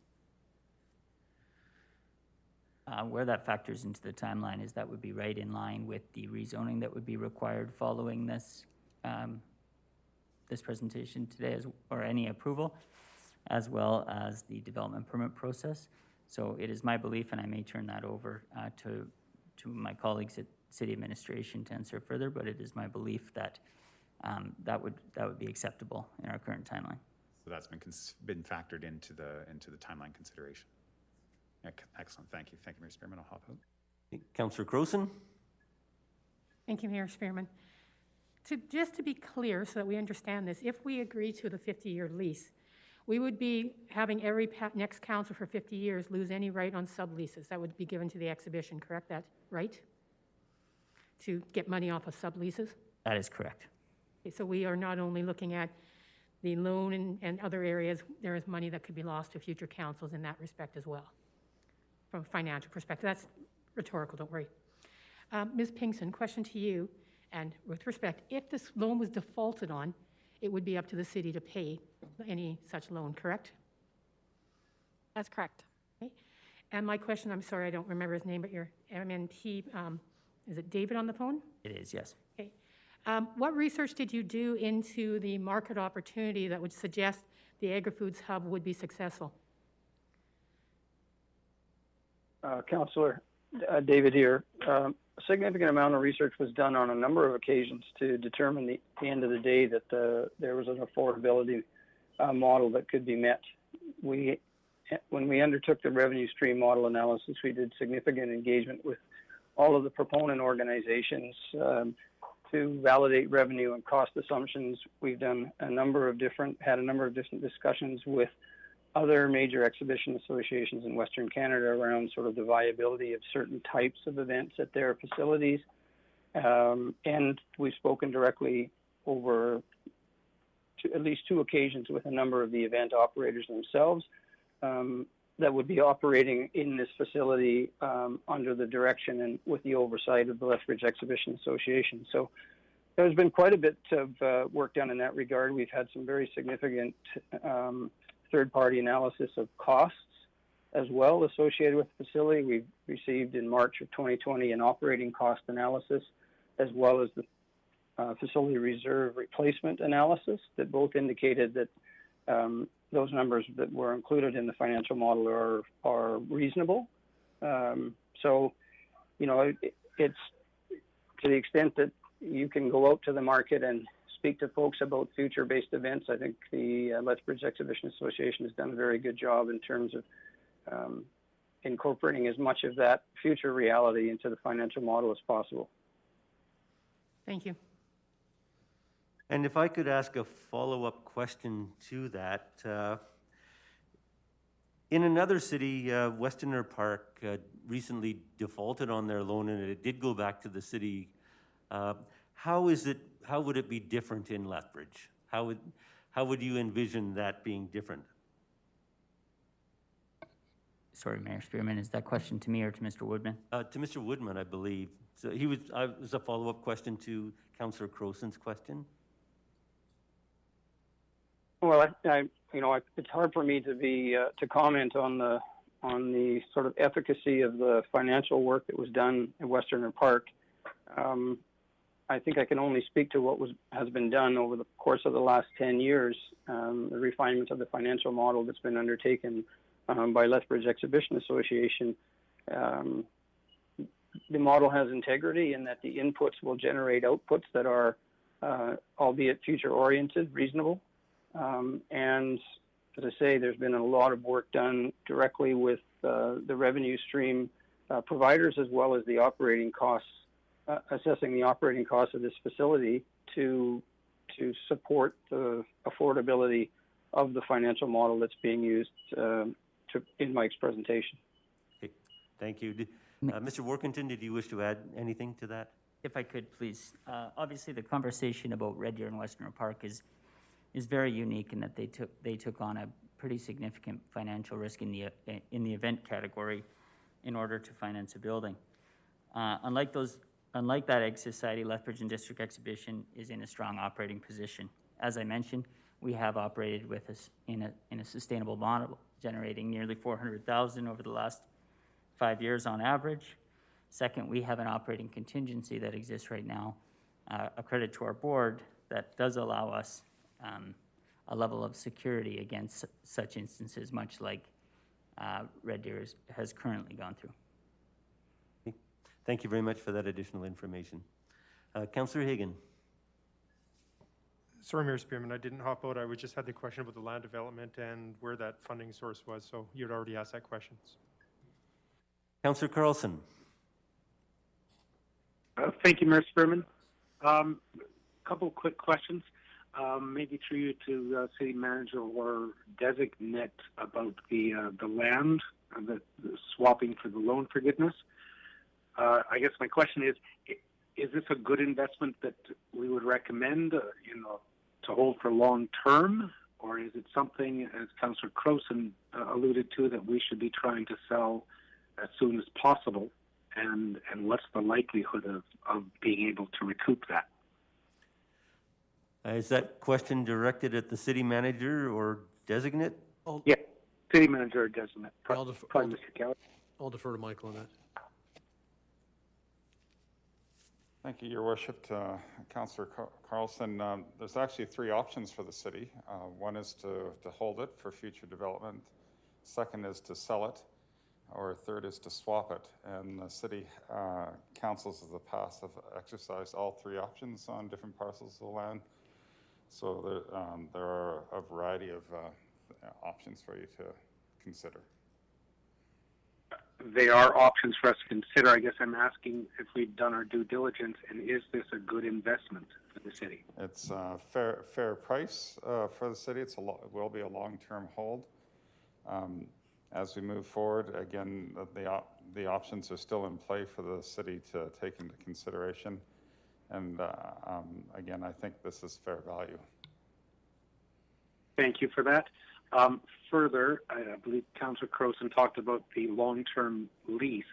Where that factors into the timeline is that would be right in line with the rezoning that would be required following this this presentation today, or any approval, as well as the development permit process. So it is my belief, and I may turn that over to my colleagues at City Administration to answer further, but it is my belief that that would be acceptable in our current timeline. So that's been factored into the timeline consideration. Excellent, thank you. Thank you, Mayor Spearman. I'll hop out. Councillor Carlson. Thank you, Mayor Spearman. Just to be clear, so that we understand this, if we agree to the 50-year lease, we would be having every next council for 50 years lose any right on subleases. That would be given to the exhibition, correct? That right? To get money off of subleases? That is correct. Okay, so we are not only looking at the loan and other areas, there is money that could be lost to future councils in that respect as well, from a financial perspective. That's rhetorical, don't worry. Ms. Pinkson, question to you, and with respect, if this loan was defaulted on, it would be up to the city to pay any such loan, correct? That's correct. Okay. And my question, I'm sorry, I don't remember his name, but your MNP, is it David on the phone? It is, yes. Okay. What research did you do into the market opportunity that would suggest the agri-foods hub would be successful? Councillor, David here. A significant amount of research was done on a number of occasions to determine at the end of the day that there was an affordability model that could be met. When we undertook the revenue stream model analysis, we did significant engagement with all of the proponent organizations to validate revenue and cost assumptions. We've done had a number of different discussions with other major exhibition associations in Western Canada around sort of the viability of certain types of events at their facilities. And we've spoken directly over at least 2 occasions with a number of the event operators themselves that would be operating in this facility under the direction and with the oversight of the Lethbridge Exhibition Association. So there's been quite a bit of work done in that regard. We've had some very significant third-party analysis of costs as well associated with the facility. We've received in March of 2020 an operating cost analysis as well as the facility reserve replacement analysis that both indicated that those numbers that were included in the financial model are reasonable. So, you know, it's to the extent that you can go out to the market and speak to folks about future-based events. I think the Lethbridge Exhibition Association has done a very good job in terms of incorporating as much of that future reality into the financial model as possible. Thank you. And if I could ask a follow-up question to that. In another city, Westerner Park recently defaulted on their loan and it did go back to the city. How would it be different in Lethbridge? How would you envision that being different? Sorry, Mayor Spearman, is that question to me or to Mr. Woodman? To Mr. Woodman, I believe. So it was a follow-up question to Councillor Croson's question. Well, it's hard for me to comment on the sort of efficacy of the financial work that was done at Westerner Park. I think I can only speak to what has been done over the course of the last 10 years, the refinement of the financial model that's been undertaken by Lethbridge Exhibition Association. The model has integrity in that the inputs will generate outputs that are, albeit future-oriented, reasonable. And as I say, there's been a lot of work done directly with the revenue stream providers as well as the operating costs, assessing the operating costs of this facility to support the affordability of the financial model that's being used in Mike's presentation. Okay, thank you. Mr. Workington, did you wish to add anything to that? If I could, please. Obviously, the conversation about Red Deer and Western Park is very unique in that they took on a pretty significant financial risk in the event category in order to finance a building. Unlike that Egg Society, Lethbridge and District Exhibition is in a strong operating position. As I mentioned, we have operated with us in a sustainable model, generating nearly $400,000 over the last 5 years on average. Second, we have an operating contingency that exists right now, a credit to our board that does allow us a level of security against such instances, much like Red Deer has currently gone through. Okay. Thank you very much for that additional information. Councillor Hagan. Sorry, Mayor Spearman, I didn't hop out. I just had the question about the land development and where that funding source was, so you had already asked that question. Councillor Carlson. Thank you, Mayor Spearman. Couple quick questions, maybe through you to City Manager or Designate about the land, the swapping for the loan forgiveness. I guess my question is this a good investment that we would recommend, to hold for long term, or is it something, as Councillor Crowson alluded to, that we should be trying to sell as soon as possible? And what's the likelihood of being able to recoup that? Is that question directed at the city manager or designate? Yeah, city manager or designate. I'll defer to Michael on that. Thank you, Your Worship. Councillor Carlson, there's actually 3 options for the city. One is to hold it for future development. Second is to sell it. Or third is to swap it. And the city councils of the past have exercised all 3 options on different parcels of land. So there are a variety of options for you to consider. They are options for us to consider. I guess I'm asking if we've done our due diligence, and is this a good investment for the city? It's a fair price for the city. It will be a long-term hold. As we move forward, again, the options are still in play for the city to take into consideration. And again, I think this is fair value. Thank you for that. Further, I believe Councillor Crowson talked about the long-term lease.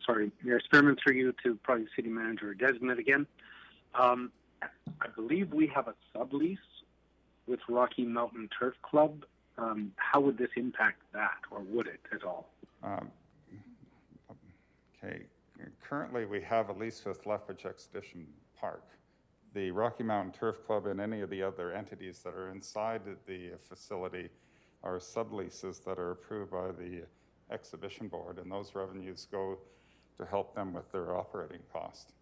Sorry, Mayor Spearman, through you to probably City Manager or Designate again. I believe we have a sublease with Rocky Mountain Turf Club. How would this impact that, or would it at all? Okay. Currently, we have a lease with Lethbridge Exhibition Park. The Rocky Mountain Turf Club and any of the other entities that are inside the facility are subleases that are approved by the Exhibition Board, and those revenues go to help them with their operating cost.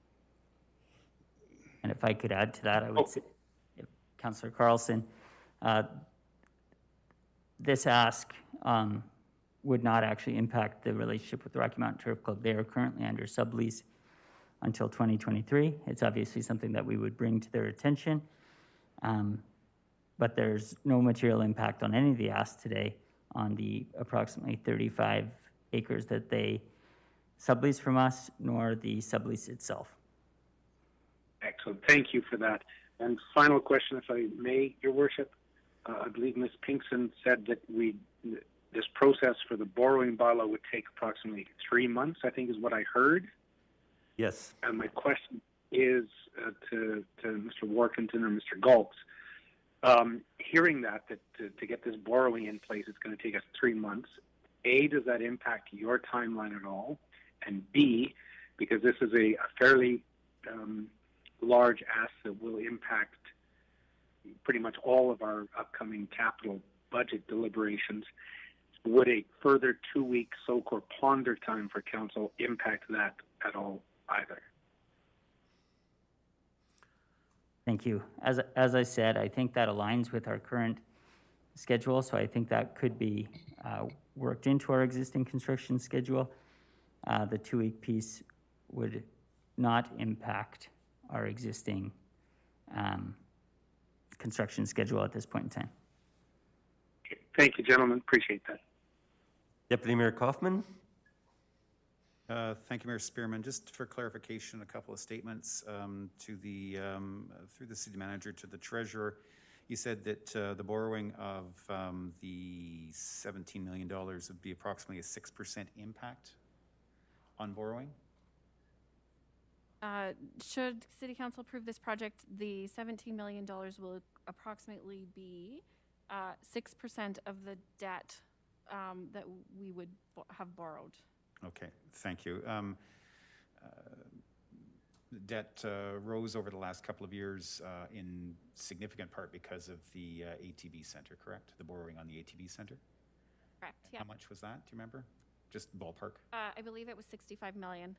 And if I could add to that, I would say, Councillor Carlson, this ask would not actually impact the relationship with the Rocky Mountain Turf Club. They are currently under sublease until 2023. It's obviously something that we would bring to their attention, but there's no material impact on any of the asks today on the approximately 35 acres that they sublease from us, nor the sublease itself. Excellent. Thank you for that. And final question, if I may, Your Worship. I believe Ms. Pinkson said that this process for the borrowing bylaw would take approximately 3 months, I think is what I heard. Yes. And my question is to Mr. Workington or Mr. Galtz. Hearing that to get this borrowing in place, it's going to take us 3 months. A, does that impact your timeline at all? And B, because this is a fairly large ask that will impact pretty much all of our upcoming capital budget deliberations. Would a further 2-week soak or ponder time for council impact that at all either? Thank you. As I said, I think that aligns with our current schedule, so I think that could be worked into our existing construction schedule. The 2-week piece would not impact our existing construction schedule at this point in time. Okay. Thank you, gentlemen. Appreciate that. Deputy Mayor Coffman. Thank you, Mayor Spearman. Just for clarification, a couple of statements to the through the city manager to the treasurer. You said that the borrowing of the $17 million would be approximately a 6% impact on borrowing. Should City Council approve this project, the $17 million will approximately be 6% of the debt that we would have borrowed. Okay, thank you. Debt rose over the last couple of years in significant part because of the ATV Center, correct? The borrowing on the ATV Center? Correct, yeah. How much was that? Do you remember? Just ballpark. I believe it was $65 million.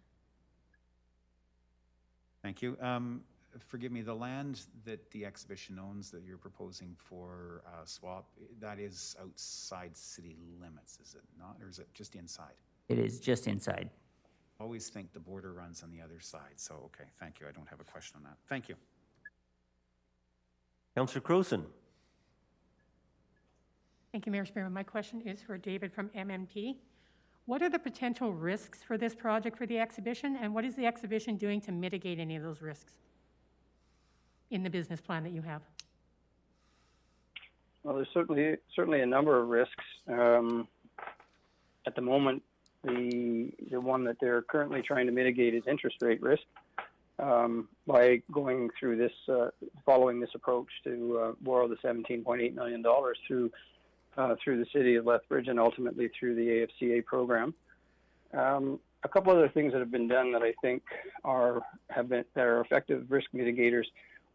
Thank you. Forgive me, the land that the exhibition owns that you're proposing for swap, that is outside city limits, is it not? Or is it just inside? It is just inside. Always think the border runs on the other side. So, okay, thank you. I don't have a question on that. Thank you. Councillor Carlson. Thank you, Mayor Spearman. My question is for David from MMT. What are the potential risks for this project for the exhibition, and what is the exhibition doing to mitigate any of those risks in the business plan that you have? Well, there's certainly a number of risks. At the moment, the one that they're currently trying to mitigate is interest rate risk by going through this, following this approach to borrow the $17.8 million through the city of Lethbridge and ultimately through the AFCA program. A couple other things that have been done that I think are effective risk mitigators.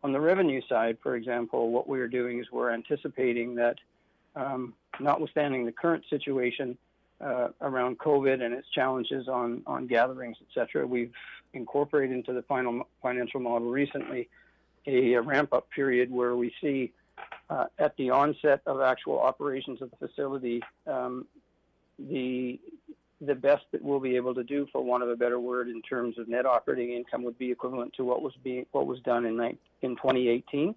On the revenue side, for example, what we are doing is we're anticipating that, notwithstanding the current situation around COVID and its challenges on gatherings, et cetera, we've incorporated into the final financial model recently a ramp-up period where we see at the onset of actual operations of the facility, the best that we'll be able to do, for want of a better word, in terms of net operating income would be equivalent to what was done in 2018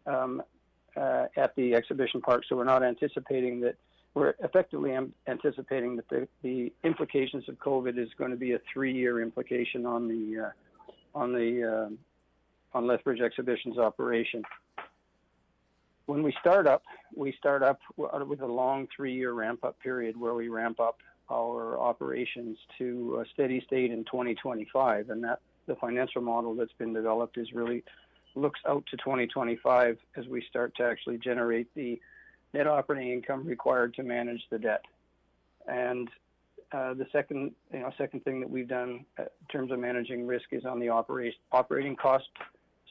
at the exhibition park. So we're not anticipating that. We're effectively anticipating that the implications of COVID is going to be a 3-year implication on Lethbridge Exhibition's operation. When we start up with a long 3-year ramp-up period where we ramp up our operations to a steady state in 2025, and that the financial model that's been developed is really looks out to 2025 as we start to actually generate the net operating income required to manage the debt. And the second thing that we've done in terms of managing risk is on the operating cost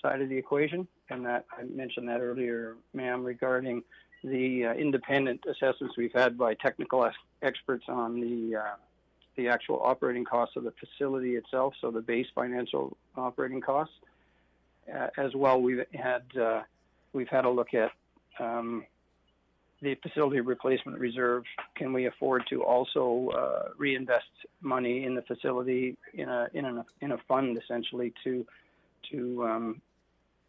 side of the equation, and that I mentioned that earlier, ma'am, regarding the independent assessments we've had by technical experts on the actual operating costs of the facility itself, so the base financial operating costs. As well, we've had a look at the facility replacement reserve. Can we afford to also reinvest money in the facility in a fund, essentially, to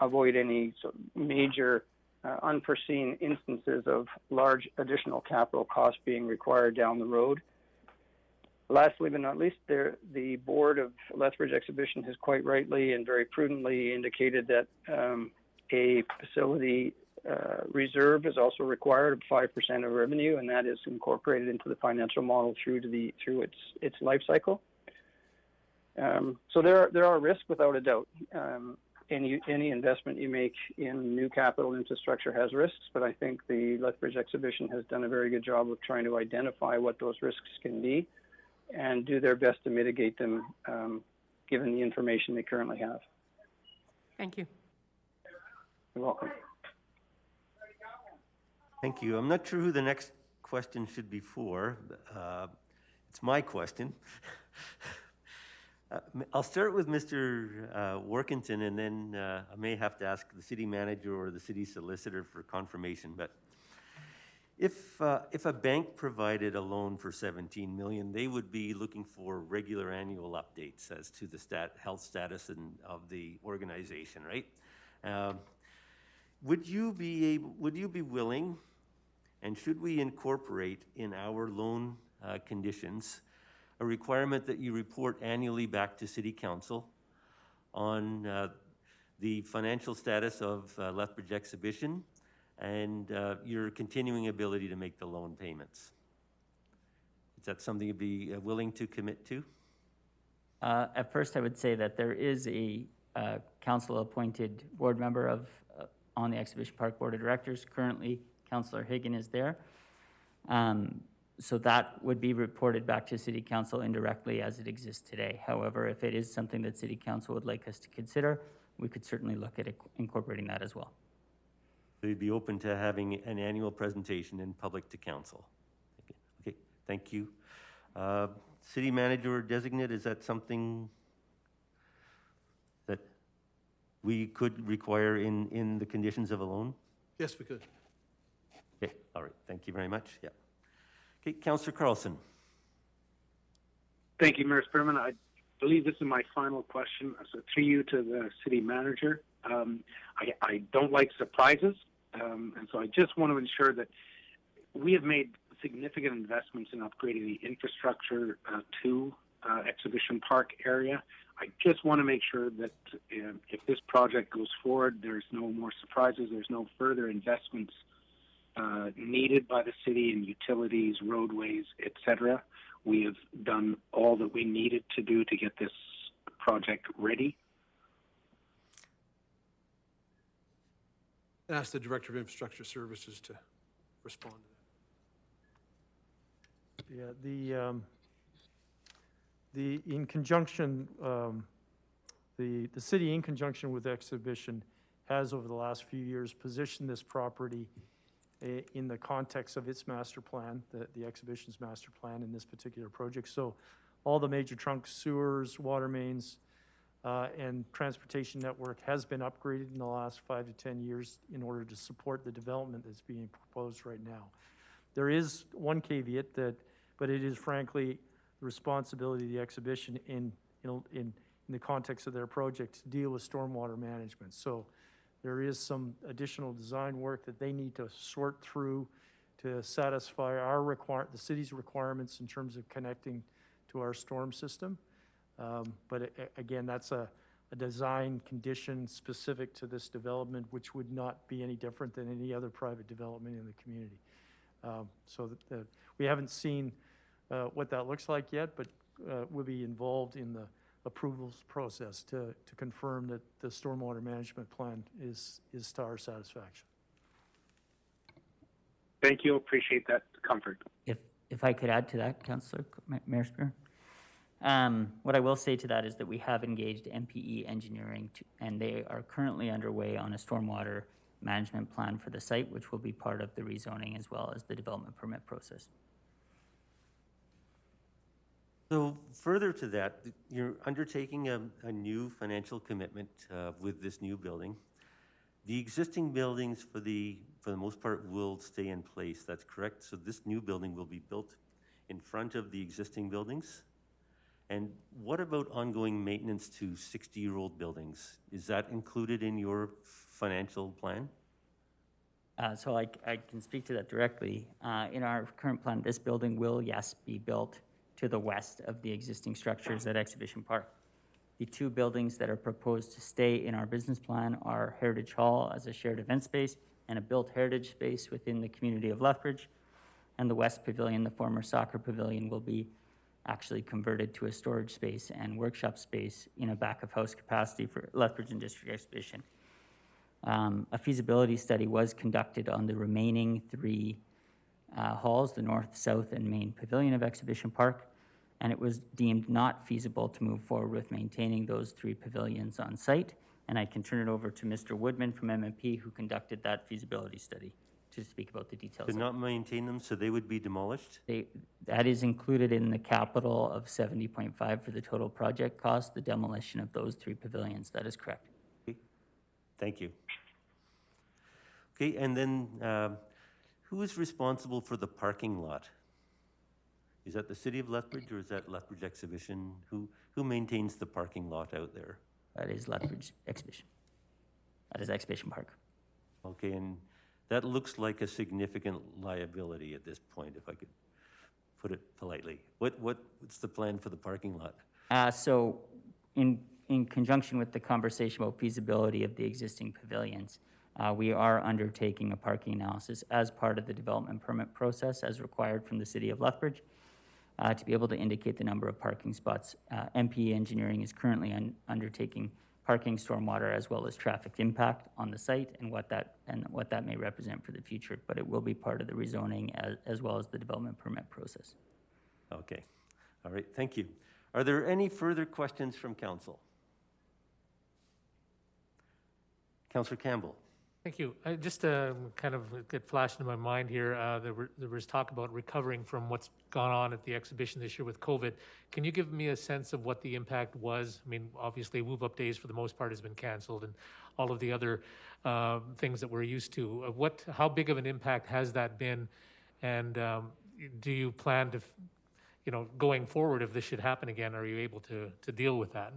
avoid any sort of major unforeseen instances of large additional capital costs being required down the road? Lastly but not least, the board of Lethbridge Exhibition has quite rightly and very prudently indicated that a facility reserve is also required of 5% of revenue, and that is incorporated into the financial model through its life cycle. So there are risks without a doubt. Any investment you make in new capital infrastructure has risks, but I think the Lethbridge Exhibition has done a very good job of trying to identify what those risks can be and do their best to mitigate them given the information they currently have. Thank you. You're welcome. Thank you. I'm not sure who the next question should be for. It's my question. I'll start with Mr. Workington, and then I may have to ask the city manager or the city solicitor for confirmation. But if a bank provided a loan for $17 million, they would be looking for regular annual updates as to the health status of the organization, right? Would you be willing, and should we incorporate in our loan conditions a requirement that you report annually back to City Council on the financial status of Lethbridge Exhibition and your continuing ability to make the loan payments? Is that something you'd be willing to commit to? At first, I would say that there is a council-appointed board member on the Exhibition Park Board of Directors. Currently, Councillor Higgin is there. So that would be reported back to City Council indirectly as it exists today. However, if it is something that City Council would like us to consider, we could certainly look at incorporating that as well. So you'd be open to having an annual presentation in public to council? Okay, thank you. City manager or designate, is that something that we could require in the conditions of a loan? Yes, we could. Okay, all right, thank you very much. Yeah. Okay, Councillor Carlson. Thank you, Mayor Spearman. I believe this is my final question. So through you to the city manager. I don't like surprises, and so I just want to ensure that we have made significant investments in upgrading the infrastructure to Exhibition Park area. I just want to make sure that if this project goes forward, there's no more surprises, there's no further investments needed by the city in utilities, roadways, etc. We have done all that we needed to do to get this project ready. Ask the Director of Infrastructure Services to respond to that. Yeah, in conjunction, the city in conjunction with the exhibition has over the last few years positioned this property in the context of its master plan, the exhibition's master plan in this particular project. So all the major trunk sewers, water mains, and transportation network has been upgraded in the last 5 to 10 years in order to support the development that's being proposed right now. There is one caveat but it is frankly the responsibility of the exhibition in the context of their project to deal with stormwater management. So there is some additional design work that they need to sort through to satisfy the city's requirements in terms of connecting to our storm system. But again, that's a design condition specific to this development, which would not be any different than any other private development in the community. So we haven't seen what that looks like yet, but we'll be involved in the approvals process to confirm that the stormwater management plan is to our satisfaction. Thank you. Appreciate that comfort. If I could add to that, Councillor, Mayor Spearman. What I will say to that is that we have engaged MPE Engineering, and they are currently underway on a stormwater management plan for the site, which will be part of the rezoning as well as the development permit process. So further to that, you're undertaking a new financial commitment with this new building. The existing buildings, for the most part, will stay in place. That's correct. So this new building will be built in front of the existing buildings. And what about ongoing maintenance to 60-year-old buildings? Is that included in your financial plan? So I can speak to that directly. In our current plan, this building will, yes, be built to the west of the existing structures at Exhibition Park. The two buildings that are proposed to stay in our business plan are Heritage Hall as a shared event space and a built heritage space within the community of Lethbridge. And the West Pavilion, the former soccer pavilion, will be actually converted to a storage space and workshop space in a back-of-house capacity for Lethbridge and District Exhibition. A feasibility study was conducted on the remaining three halls, the North, South, and Main Pavilion of Exhibition Park, and it was deemed not feasible to move forward with maintaining those 3 pavilions on site. And I can turn it over to Mr. Woodman from MMP, who conducted that feasibility study, to speak about the details. To not maintain them, so they would be demolished? That is included in the capital of 70.5 for the total project cost, the demolition of those 3 pavilions. That is correct. Okay. Thank you. Okay, and then who is responsible for the parking lot? Is that the City of Lethbridge or is that Lethbridge Exhibition? Who maintains the parking lot out there? That is Lethbridge Exhibition. That is Exhibition Park. Okay, and that looks like a significant liability at this point, if I could put it politely. What's the plan for the parking lot? So in conjunction with the conversation about feasibility of the existing pavilions, we are undertaking a parking analysis as part of the development permit process as required from the City of Lethbridge to be able to indicate the number of parking spots. MPE Engineering is currently undertaking parking, stormwater, as well as traffic impact on the site and what that may represent for the future, but it will be part of the rezoning as well as the development permit process. Okay, all right, thank you. Are there any further questions from council? Councillor Campbell. Thank you. Just kind of get flashed in my mind here, there was talk about recovering from what's gone on at the exhibition this year with COVID. Can you give me a sense of what the impact was? I mean, obviously, Move Up Days for the most part has been canceled and all of the other things that we're used to. How big of an impact has that been? And do you plan to, going forward, if this should happen again, are you able to deal with that?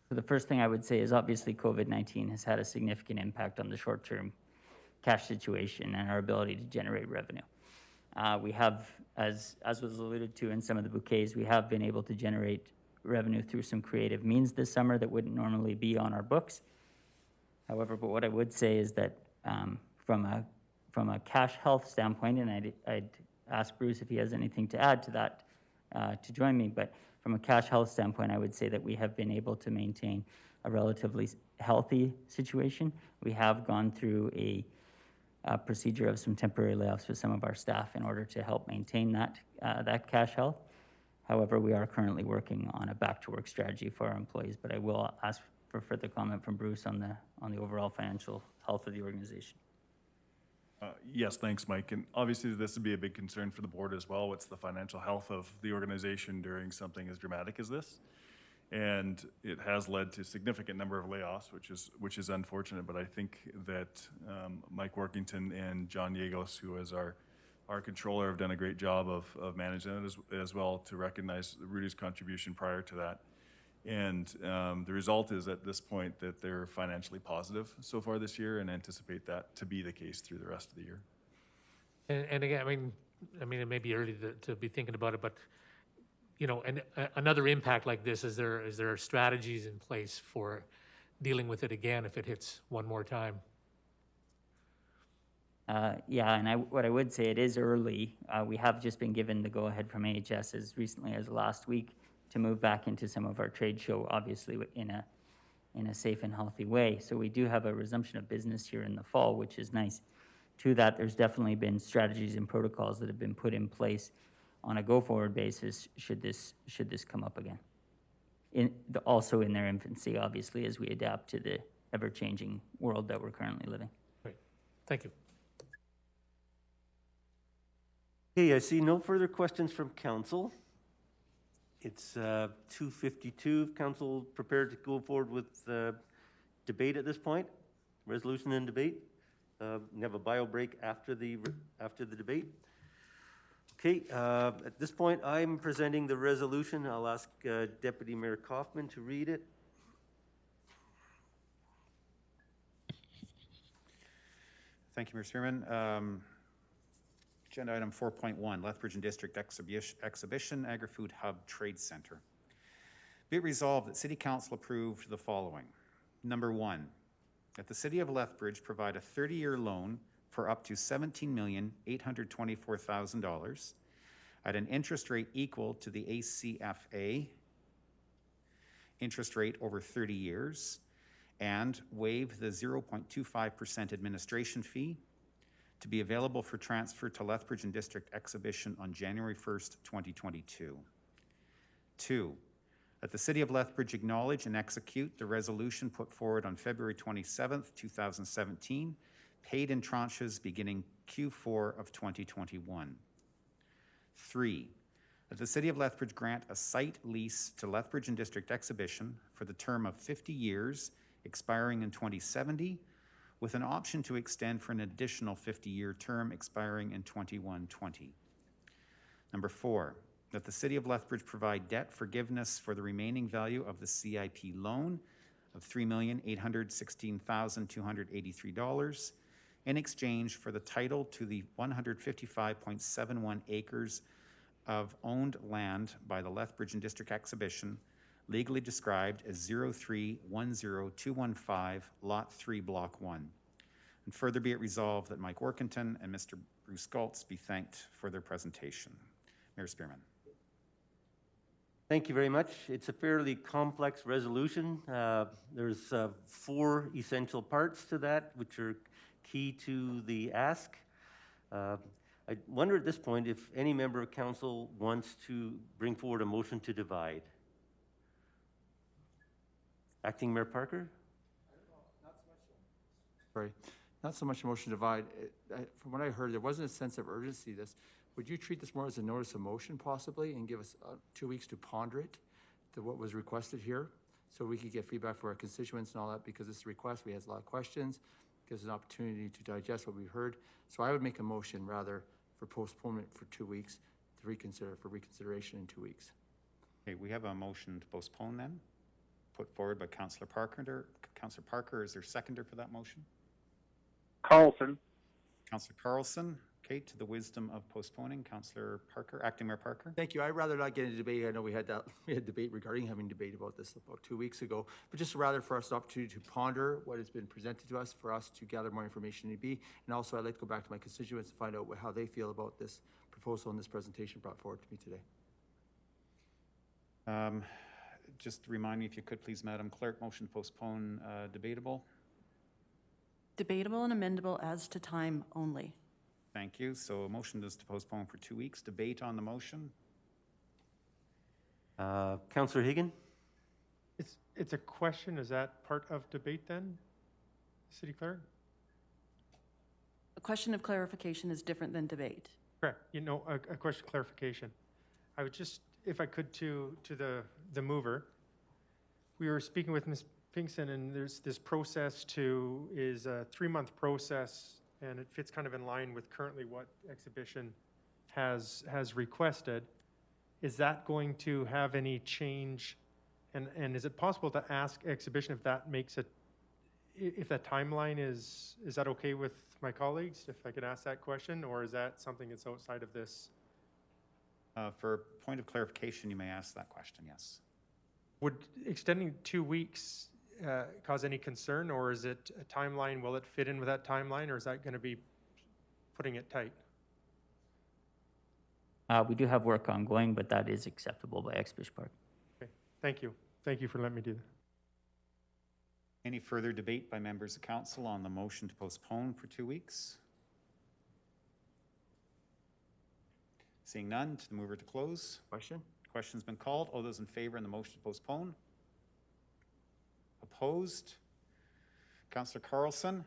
So the first thing I would say is obviously COVID-19 has had a significant impact on the short-term cash situation and our ability to generate revenue. We have, as was alluded to in some of the bouquets, we have been able to generate revenue through some creative means this summer that wouldn't normally be on our books. However, but what I would say is that from a cash health standpoint, and I'd ask Bruce if he has anything to add to that to join me, but from a cash health standpoint, I would say that we have been able to maintain a relatively healthy situation. We have gone through a procedure of some temporary layoffs with some of our staff in order to help maintain that cash health. However, we are currently working on a back-to-work strategy for our employees, but I will ask for further comment from Bruce on the overall financial health of the organization. Yes, thanks, Mike. And obviously, this would be a big concern for the board as well. What's the financial health of the organization during something as dramatic as this? And it has led to a significant number of layoffs, which is unfortunate. But I think that Mike Workington and John Yagos, who is our controller, have done a great job of managing it as well, to recognize Rudy's contribution prior to that. And the result is at this point that they're financially positive so far this year, and anticipate that to be the case through the rest of the year. And again, I mean, it may be early to be thinking about it, but another impact like this, is there strategies in place for dealing with it again if it hits one more time? Yeah, and what I would say, it is early. We have just been given the go-ahead from AHS as recently as last week to move back into some of our trade show, obviously in a safe and healthy way. So we do have a resumption of business here in the fall, which is nice. To that, there's definitely been strategies and protocols that have been put in place on a go-forward basis should this come up again. Also in their infancy, obviously, as we adapt to the ever-changing world that we're currently living. Great, thank you. Okay, I see no further questions from council. It's 2:52. Council prepared to go forward with debate at this point? Resolution and debate? We have a bio break after the debate. Okay, at this point, I'm presenting the resolution. I'll ask Deputy Mayor Coffman to read it. Thank you, Mr. Spearman. Agenda item 4.1, Lethbridge and District Exhibition Agri-Food Hub Trade Center. Be it resolved that City Council approved the following. Number 1, that the City of Lethbridge provide a 30-year loan for up to $17,824,000 at an interest rate equal to the ACFA interest rate over 30 years, and waive the 0.25% administration fee to be available for transfer to Lethbridge and District Exhibition on January 1st, 2022. 2, that the City of Lethbridge acknowledge and execute the resolution put forward on February 27th, 2017, paid in tranches beginning Q4 of 2021. 3, that the City of Lethbridge grant a site lease to Lethbridge and District Exhibition for the term of 50 years, expiring in 2070, with an option to extend for an additional 50-year term expiring in 2120. Number 4, that the City of Lethbridge provide debt forgiveness for the remaining value of the CIP loan of $3,816,283 in exchange for the title to the 155.71 acres of owned land by the Lethbridge and District Exhibition, legally described as 0310215, Lot 3, Block 1. And further be it resolved that Mike Workington and Mr. Bruce Galtz be thanked for their presentation. Mayor Spearman. Thank you very much. It's a fairly complex resolution. There's 4 essential parts to that, which are key to the ask. I wonder at this point if any member of council wants to bring forward a motion to divide. Acting Mayor Parker? Sorry, not so much a motion to divide. From what I heard, there wasn't a sense of urgency. Would you treat this more as a notice of motion possibly and give us 2 weeks to ponder it, to what was requested here, so we could get feedback for our constituents and all that, because this request, we had a lot of questions, gives us an opportunity to digest what we heard. So I would make a motion rather for postponement for 2 weeks to reconsideration in 2 weeks. Okay, we have a motion to postpone then, put forward by Councillor Parker. Councillor Parker, is there a seconder for that motion? Carlson. Councillor Carlson. Okay, to the wisdom of postponing, Councillor Parker, Acting Mayor Parker. Thank you. I'd rather not get into debate. I know we had debate regarding having debate about this about 2 weeks ago, but just rather for us an opportunity to ponder what has been presented to us, for us to gather more information need be, and also I'd like to go back to my constituents to find out how they feel about this proposal and this presentation brought forward to me today. Just remind me if you could please, Madam Clerk, motion to postpone debatable. Debatable and amendable as to time only. Thank you. So a motion is to postpone for 2 weeks. Debate on the motion. Councillor Higgin? It's a question. Is that part of debate then, City Clerk? A question of clarification is different than debate. Correct. You know, a question of clarification. I would just, if I could, to the mover. We were speaking with Ms. Pinkston, and there's this process is a 3-month process, and it fits kind of in line with currently what Exhibition has requested. Is that going to have any change? And is it possible to ask Exhibition if that makes it, if that timeline is that okay with my colleagues? If I could ask that question, or is that something that's outside of this? For a point of clarification, you may ask that question, yes. Would extending 2 weeks cause any concern, or is it a timeline? Will it fit in with that timeline, or is that going to be putting it tight? We do have work ongoing, but that is acceptable by Exhibition Park. Okay, thank you. Thank you for letting me do that. Any further debate by members of council on the motion to postpone for 2 weeks? Seeing none, to the mover to close. Question? Question's been called. All those in favor on the motion to postpone? Opposed? Councillor Carlson?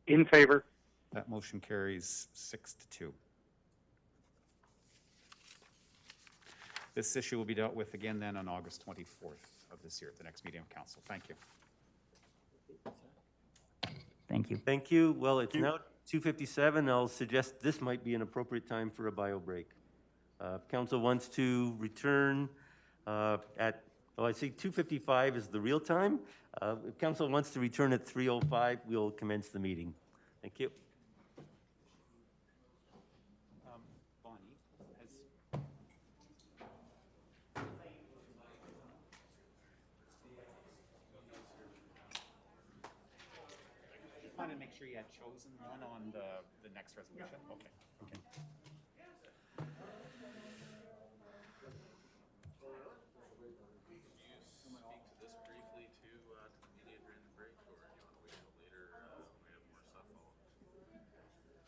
In favor. That motion carries 6-2. This issue will be dealt with again then on August 24th of this year at the next meeting of council. Thank you. Thank you. Thank you. Well, it's now 2:57. I'll suggest this might be an appropriate time for a bio break. If council wants to return at, well, I see 2:55 is the real time. If council wants to return at 3:05, we'll commence the meeting. Thank you. Just wanted to make sure you had chosen one on the next resolution. Okay.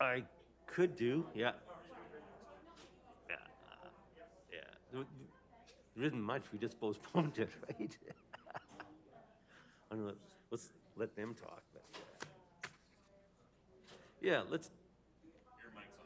I could do, yeah. Yeah, yeah. There isn't much, we just postponed it, right? I don't know, let's let them talk, but, yeah, let's. Your mic's on.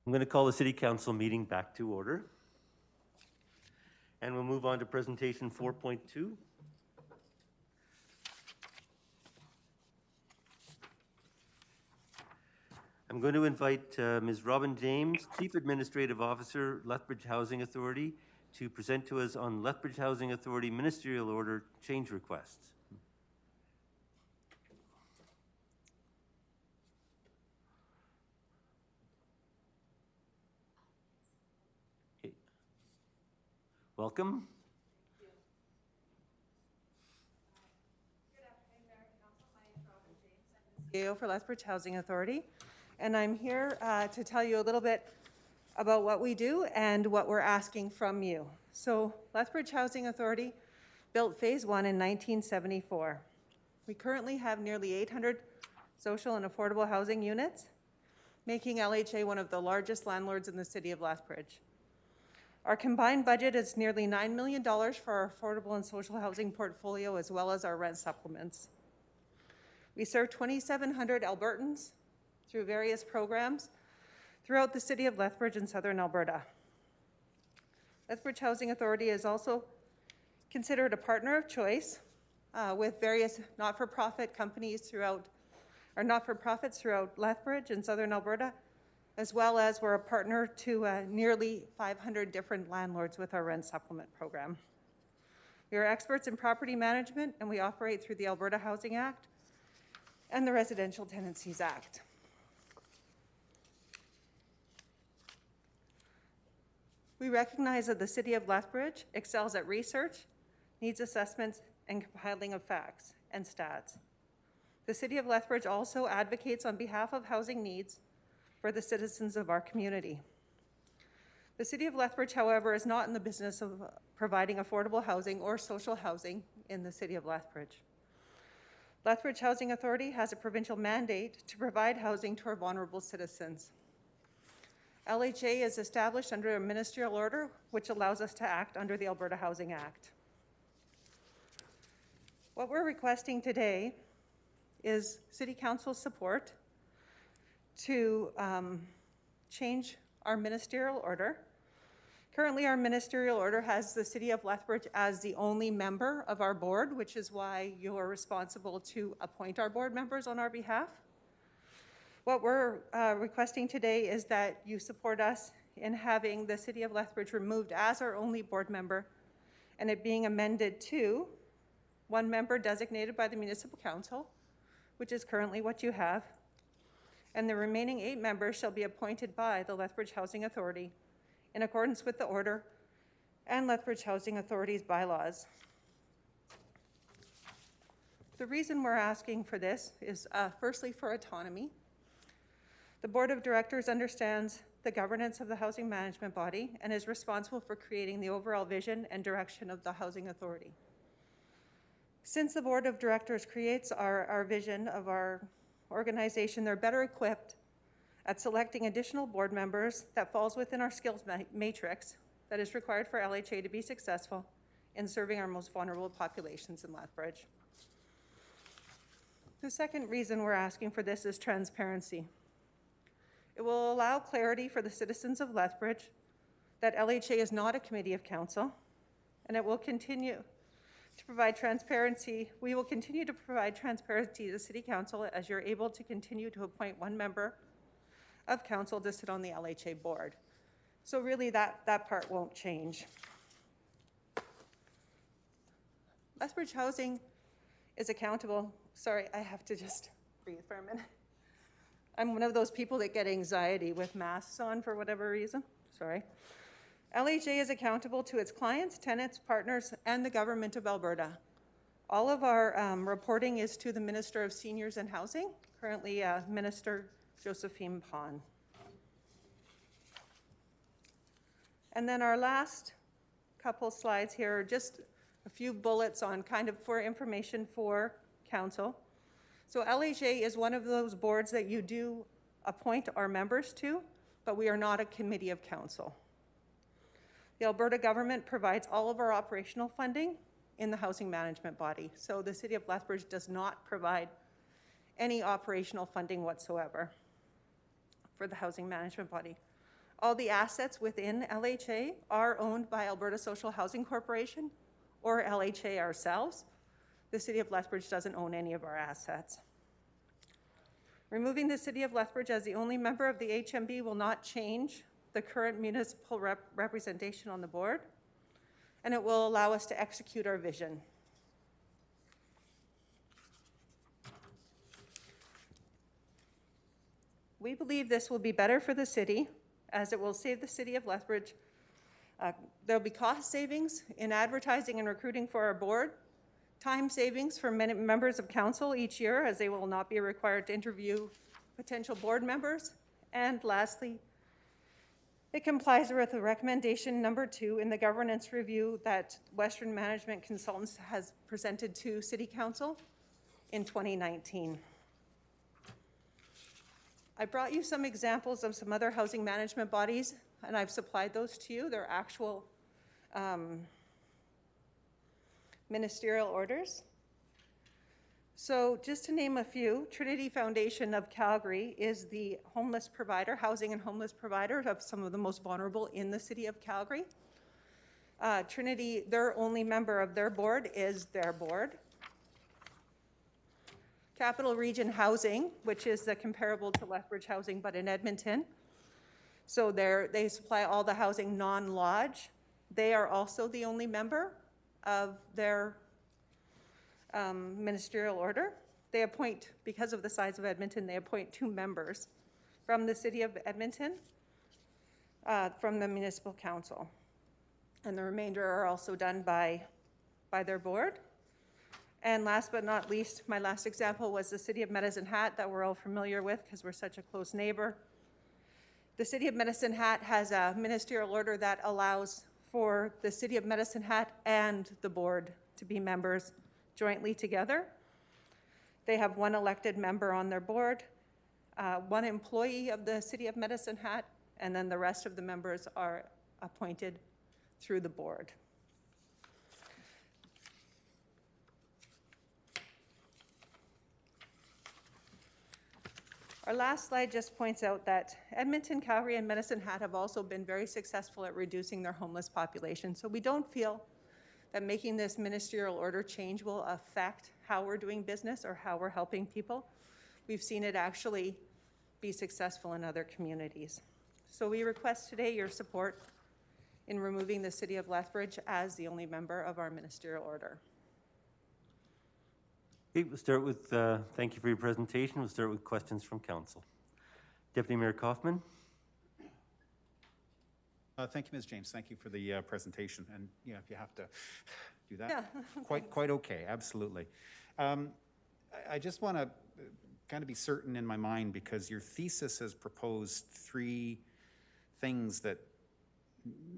I'm going to call the City Council meeting back to order. And we'll move on to presentation 4.2. I'm going to invite Ms. Robin James, Chief Administrative Officer, Lethbridge Housing Authority, to present to us on Lethbridge Housing Authority Ministerial Order change requests. Okay. Welcome. CEO for Lethbridge Housing Authority, and I'm here to tell you a little bit about what we do and what we're asking from you. So Lethbridge Housing Authority built Phase 1 in 1974. We currently have nearly 800 social and affordable housing units, making LHA one of the largest landlords in the city of Lethbridge. Our combined budget is nearly $9 million for our affordable and social housing portfolio, as well as our rent supplements. We serve 2,700 Albertans through various programs throughout the city of Lethbridge and southern Alberta. Lethbridge Housing Authority is also considered a partner of choice with various not-for-profit companies throughout, or not-for-profits throughout Lethbridge and southern Alberta, as well as we're a partner to nearly 500 different landlords with our rent supplement program. We are experts in property management, and we operate through the Alberta Housing Act and the Residential Tenancies Act. We recognize that the City of Lethbridge excels at research, needs assessments, and compiling of facts and stats. The City of Lethbridge also advocates on behalf of housing needs for the citizens of our community. The City of Lethbridge, however, is not in the business of providing affordable housing or social housing in the City of Lethbridge. Lethbridge Housing Authority has a provincial mandate to provide housing to our vulnerable citizens. LHA is established under a ministerial order which allows us to act under the Alberta Housing Act. What we're requesting today is City Council support to change our ministerial order. Currently, our ministerial order has the City of Lethbridge as the only member of our board, which is why you're responsible to appoint our board members on our behalf. What we're requesting today is that you support us in having the City of Lethbridge removed as our only board member, and it being amended to one member designated by the Municipal Council, which is currently what you have, and the remaining 8 members shall be appointed by the Lethbridge Housing Authority in accordance with the order and Lethbridge Housing Authority's bylaws. The reason we're asking for this is firstly for autonomy. The Board of Directors understands the governance of the housing management body and is responsible for creating the overall vision and direction of the Housing Authority. Since the Board of Directors creates our vision of our organization, they're better equipped at selecting additional board members that falls within our skills matrix that is required for LHA to be successful in serving our most vulnerable populations in Lethbridge. The second reason we're asking for this is transparency. It will allow clarity for the citizens of Lethbridge that LHA is not a committee of council, and it will continue to provide transparency. We will continue to provide transparency to the City Council as you're able to continue to appoint one member of council to sit on the LHA board. So really that part won't change. Lethbridge Housing is accountable. Sorry, I have to just breathe for a minute. I'm one of those people that get anxiety with masks on for whatever reason. Sorry. LHA is accountable to its clients, tenants, partners, and the Government of Alberta. All of our reporting is to the Minister of Seniors and Housing, currently Minister Josephine Pon. And then our last couple slides here are just a few bullets on kind of for information for council. So LHA is one of those boards that you do appoint our members to, but we are not a committee of council. The Alberta government provides all of our operational funding in the housing management body. So the City of Lethbridge does not provide any operational funding whatsoever for the housing management body. All the assets within LHA are owned by Alberta Social Housing Corporation or LHA ourselves. The City of Lethbridge doesn't own any of our assets. Removing the City of Lethbridge as the only member of the HMB will not change the current municipal representation on the board, and it will allow us to execute our vision. We believe this will be better for the city, as it will save the City of Lethbridge. There'll be cost savings in advertising and recruiting for our board, time savings for many members of council each year, as they will not be required to interview potential board members. And lastly, it complies with the recommendation number 2 in the governance review that Western Management Consultants has presented to City Council in 2019. I brought you some examples of some other housing management bodies, and I've supplied those to you. They're actual ministerial orders. So just to name a few, Trinity Foundation of Calgary is the homeless provider, housing and homeless provider of some of the most vulnerable in the city of Calgary. Trinity, their only member of their board is their board. Capital Region Housing, which is the comparable to Lethbridge Housing, but in Edmonton. So they supply all the housing non-lodge. They are also the only member of their ministerial order. They appoint, because of the size of Edmonton, they appoint 2 members from the City of Edmonton, from the Municipal Council. And the remainder are also done by their board. And last but not least, my last example was the City of Medicine Hat that we're all familiar with because we're such a close neighbor. The City of Medicine Hat has a ministerial order that allows for the City of Medicine Hat and the board to be members jointly together. They have 1 elected member on their board, 1 employee of the City of Medicine Hat, and then the rest of the members are appointed through the board. Our last slide just points out that Edmonton, Calgary, and Medicine Hat have also been very successful at reducing their homeless population. So we don't feel that making this ministerial order change will affect how we're doing business or how we're helping people. We've seen it actually be successful in other communities. So we request today your support in removing the City of Lethbridge as the only member of our ministerial order. Okay, we'll start with, thank you for your presentation. We'll start with questions from council. Deputy Mayor Coffman. Thank you, Ms. James. Thank you for the presentation. And yeah, if you have to do that, Yeah. quite okay, absolutely. I just want to kind of be certain in my mind because your thesis has proposed 3 things that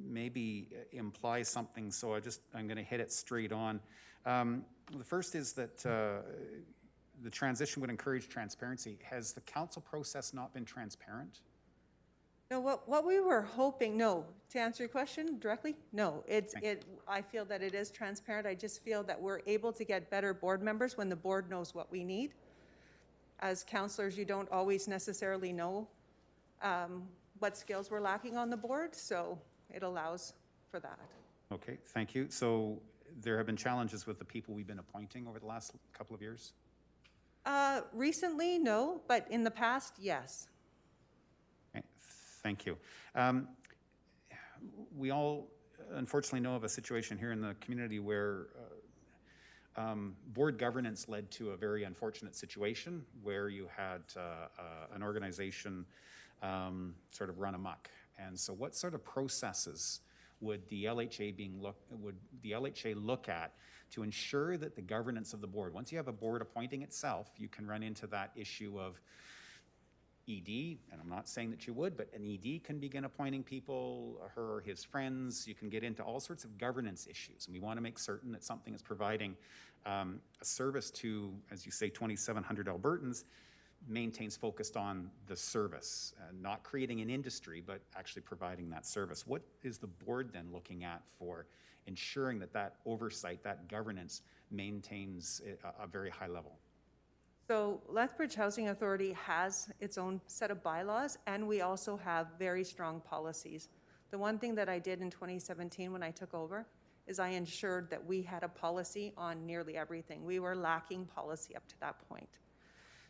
maybe imply something, so I'm going to hit it straight on. The first is that the transition would encourage transparency. Has the council process not been transparent? No, what we were hoping, no, to answer your question directly, no. I feel that it is transparent. I just feel that we're able to get better board members when the board knows what we need. As councillors, you don't always necessarily know what skills we're lacking on the board, so it allows for that. Okay, thank you. So there have been challenges with the people we've been appointing over the last couple of years? Recently, no, but in the past, yes. Okay, thank you. We all unfortunately know of a situation here in the community where board governance led to a very unfortunate situation where you had an organization sort of run amok. And so what sort of processes would the LHA look at to ensure that the governance of the board, once you have a board appointing itself, you can run into that issue of ED, and I'm not saying that you would, but an ED can begin appointing people, her or his friends. You can get into all sorts of governance issues, and we want to make certain that something is providing a service to, as you say, 2,700 Albertans, maintains focused on the service, not creating an industry, but actually providing that service. What is the board then looking at for ensuring that that oversight, that governance maintains a very high level? So Lethbridge Housing Authority has its own set of bylaws, and we also have very strong policies. The one thing that I did in 2017 when I took over is I ensured that we had a policy on nearly everything. We were lacking policy up to that point.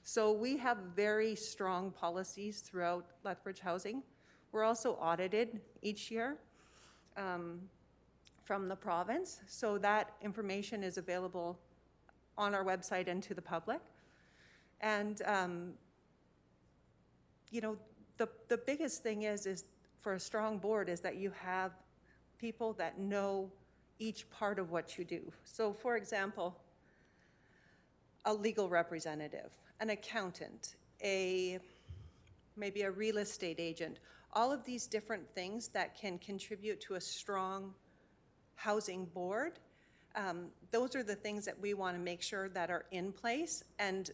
So we have very strong policies throughout Lethbridge Housing. We're also audited each year from the province, so that information is available on our website and to the public. And you know, the biggest thing is for a strong board is that you have people that know each part of what you do. So for example, a legal representative, an accountant, maybe a real estate agent, all of these different things that can contribute to a strong housing board. Those are the things that we want to make sure that are in place. And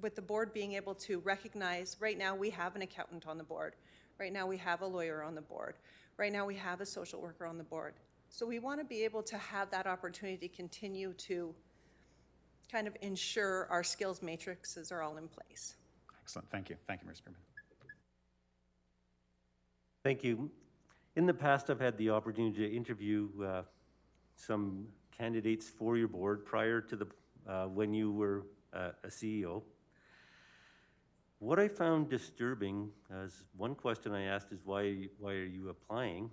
with the board being able to recognize, right now we have an accountant on the board. Right now we have a lawyer on the board. Right now we have a social worker on the board. So we want to be able to have that opportunity to continue to kind of ensure our skills matrices are all in place. Excellent. Thank you. Thank you, Mr. Spearman. Thank you. In the past, I've had the opportunity to interview some candidates for your board prior to the when you were a CEO. What I found disturbing, as one question I asked is why are you applying?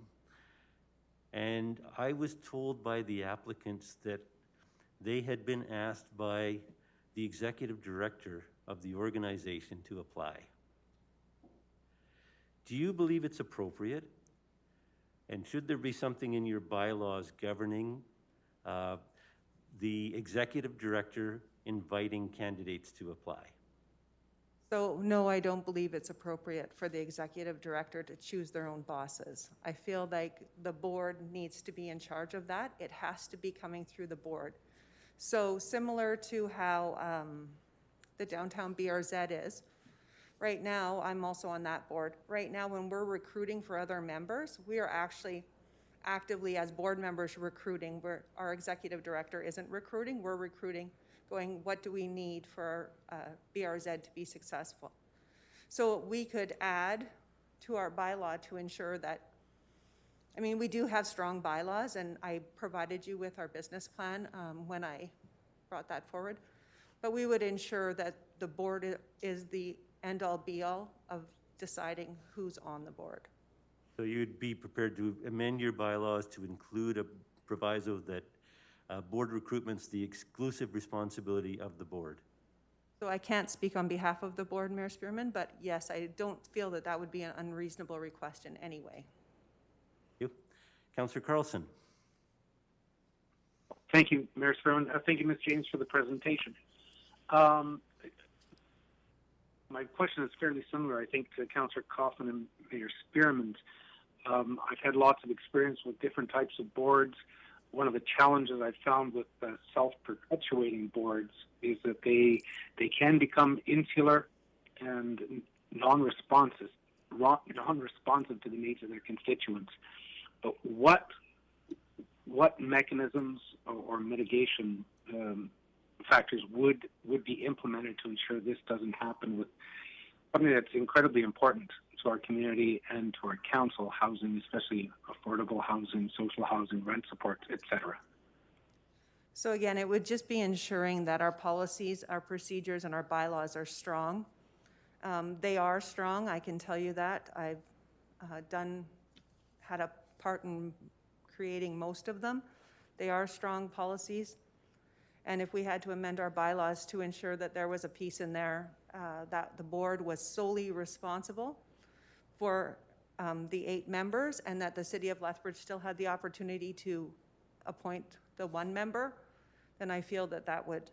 And I was told by the applicants that they had been asked by the executive director of the organization to apply. Do you believe it's appropriate? And should there be something in your bylaws governing the executive director inviting candidates to apply? So no, I don't believe it's appropriate for the executive director to choose their own bosses. I feel like the board needs to be in charge of that. It has to be coming through the board. So similar to how the downtown BRZ is, right now, I'm also on that board. Right now, when we're recruiting for other members, we are actually actively as board members recruiting. Our executive director isn't recruiting, we're recruiting, going, what do we need for BRZ to be successful? So we could add to our bylaw to ensure that, I mean, we do have strong bylaws, and I provided you with our business plan when I brought that forward. But we would ensure that the board is the end-all be-all of deciding who's on the board. So you'd be prepared to amend your bylaws to include a proviso that board recruitment's the exclusive responsibility of the board? So I can't speak on behalf of the board, Mayor Spearman, but yes, I don't feel that that would be an unreasonable request in any way. Thank you. Councillor Carlson. Thank you, Mayor Spearman. Thank you, Ms. James, for the presentation. My question is fairly similar, I think, to Councillor Coffman and Mayor Spearman's. I've had lots of experience with different types of boards. One of the challenges I've found with self-perpetuating boards is that they can become insular and non-responsive to the needs of their constituents. But what mechanisms or mitigation factors would be implemented to ensure this doesn't happen with something that's incredibly important to our community and to our council, housing, especially affordable housing, social housing, rent support, etc. So again, it would just be ensuring that our policies, our procedures, and our bylaws are strong. They are strong, I can tell you that. I've had a part in creating most of them. They are strong policies. And if we had to amend our bylaws to ensure that there was a piece in there that the board was solely responsible for the 8 members, and that the City of Lethbridge still had the opportunity to appoint the 1 member, then I feel that that would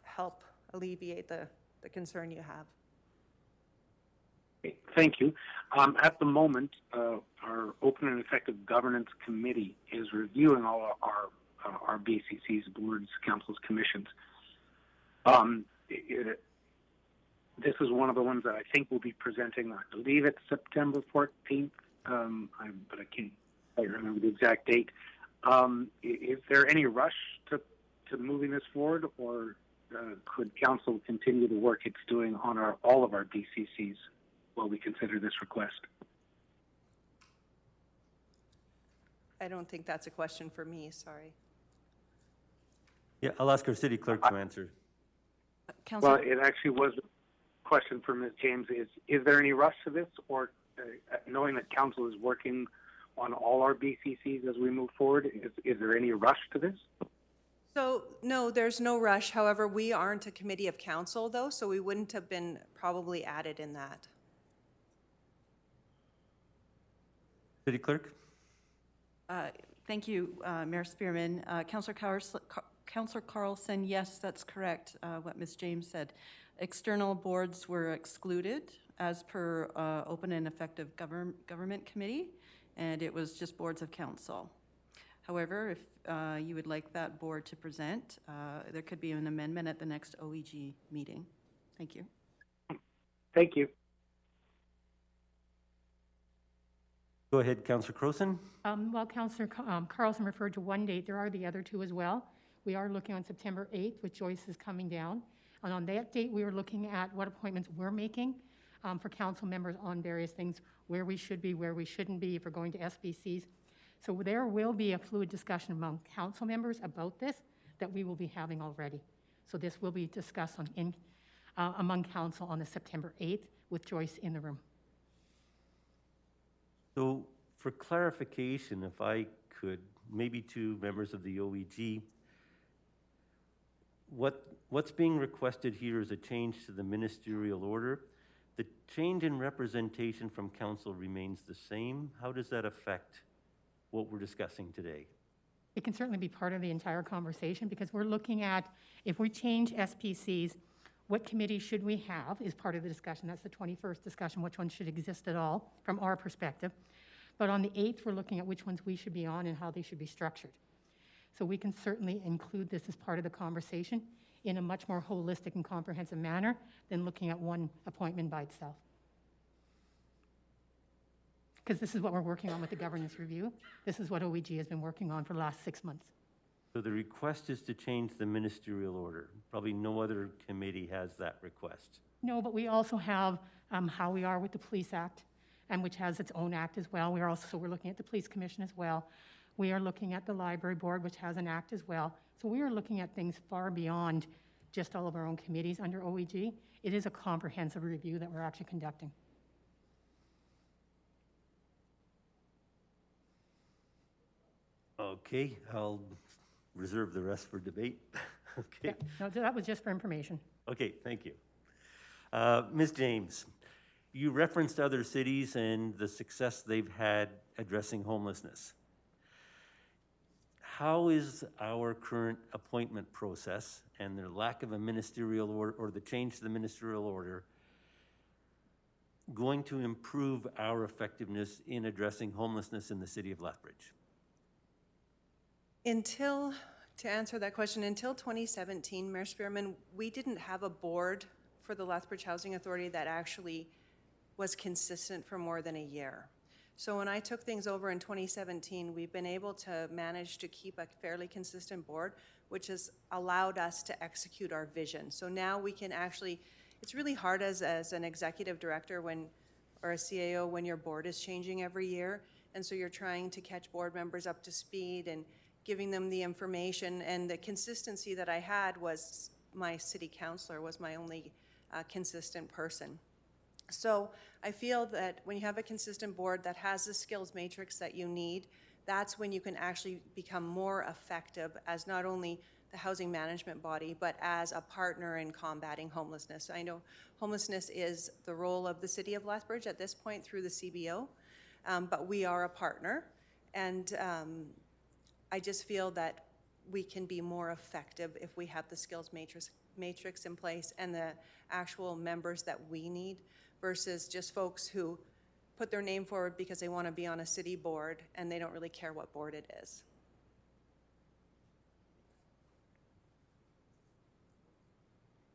help alleviate the concern you have. Okay, thank you. At the moment, our Open and Effective Governance Committee is reviewing all our BCC's, boards, councils, commissions. This is one of the ones that I think we'll be presenting. I believe it's September 14th, but I can't quite remember the exact date. Is there any rush to moving this forward, or could council continue the work it's doing on all of our BCCs while we consider this request? I don't think that's a question for me, sorry. Yeah, I'll ask our city clerk to answer. Well, it actually was a question for Ms. James. Is there any rush to this, or knowing that council is working on all our BCCs as we move forward, is there any rush to this? So, no, there's no rush. However, we aren't a committee of council, though, so we wouldn't have been probably added in that. City clerk? Thank you, Mayor Spearman. Councillor Carlson, yes, that's correct, what Ms. James said. External boards were excluded as per Open and Effective Government Committee, and it was just boards of council. However, if you would like that board to present, there could be an amendment at the next OEG meeting. Thank you. Thank you. Go ahead, Councillor Crowson. Well, Councillor Carlson referred to one date. There are the other two as well. We are looking on September 8th with Joyce is coming down. And on that date, we are looking at what appointments we're making for council members on various things, where we should be, where we shouldn't be, if we're going to SBCs. So there will be a fluid discussion among council members about this that we will be having already. So this will be discussed among council on the September 8th with Joyce in the room. So for clarification, if I could, maybe to members of the OEG, what's being requested here is a change to the ministerial order. The change in representation from council remains the same. How does that affect what we're discussing today? It can certainly be part of the entire conversation because we're looking at, if we change SPCs, what committee should we have is part of the discussion. That's the 21st discussion, which one should exist at all from our perspective. But on the 8th, we're looking at which ones we should be on and how they should be structured. So we can certainly include this as part of the conversation in a much more holistic and comprehensive manner than looking at one appointment by itself. Because this is what we're working on with the governance review. This is what OEG has been working on for the last 6 months. So the request is to change the ministerial order. Probably no other committee has that request. No, but we also have how we are with the Police Act, and which has its own act as well. We're looking at the Police Commission as well. We are looking at the Library Board, which has an act as well. So we are looking at things far beyond just all of our own committees under OEG. It is a comprehensive review that we're actually conducting. Okay, I'll reserve the rest for debate. Okay. Yeah, no, that was just for information. Okay, thank you. Ms. James, you referenced other cities and the success they've had addressing homelessness. How is our current appointment process and the lack of a ministerial order or the change to the ministerial order going to improve our effectiveness in addressing homelessness in the city of Lethbridge? To answer that question, until 2017, Mayor Spearman, we didn't have a board for the Lethbridge Housing Authority that actually was consistent for more than a year. So when I took things over in 2017, we've been able to manage to keep a fairly consistent board, which has allowed us to execute our vision. So now we can actually, it's really hard as an executive director or a CAO when your board is changing every year. And so you're trying to catch board members up to speed and giving them the information. And the consistency that I had was my city councillor was my only consistent person. So I feel that when you have a consistent board that has the skills matrix that you need, that's when you can actually become more effective as not only the housing management body, but as a partner in combating homelessness. I know homelessness is the role of the city of Lethbridge at this point through the CBO, but we are a partner. And I just feel that we can be more effective if we have the skills matrix in place and the actual members that we need versus just folks who put their name forward because they want to be on a city board and they don't really care what board it is.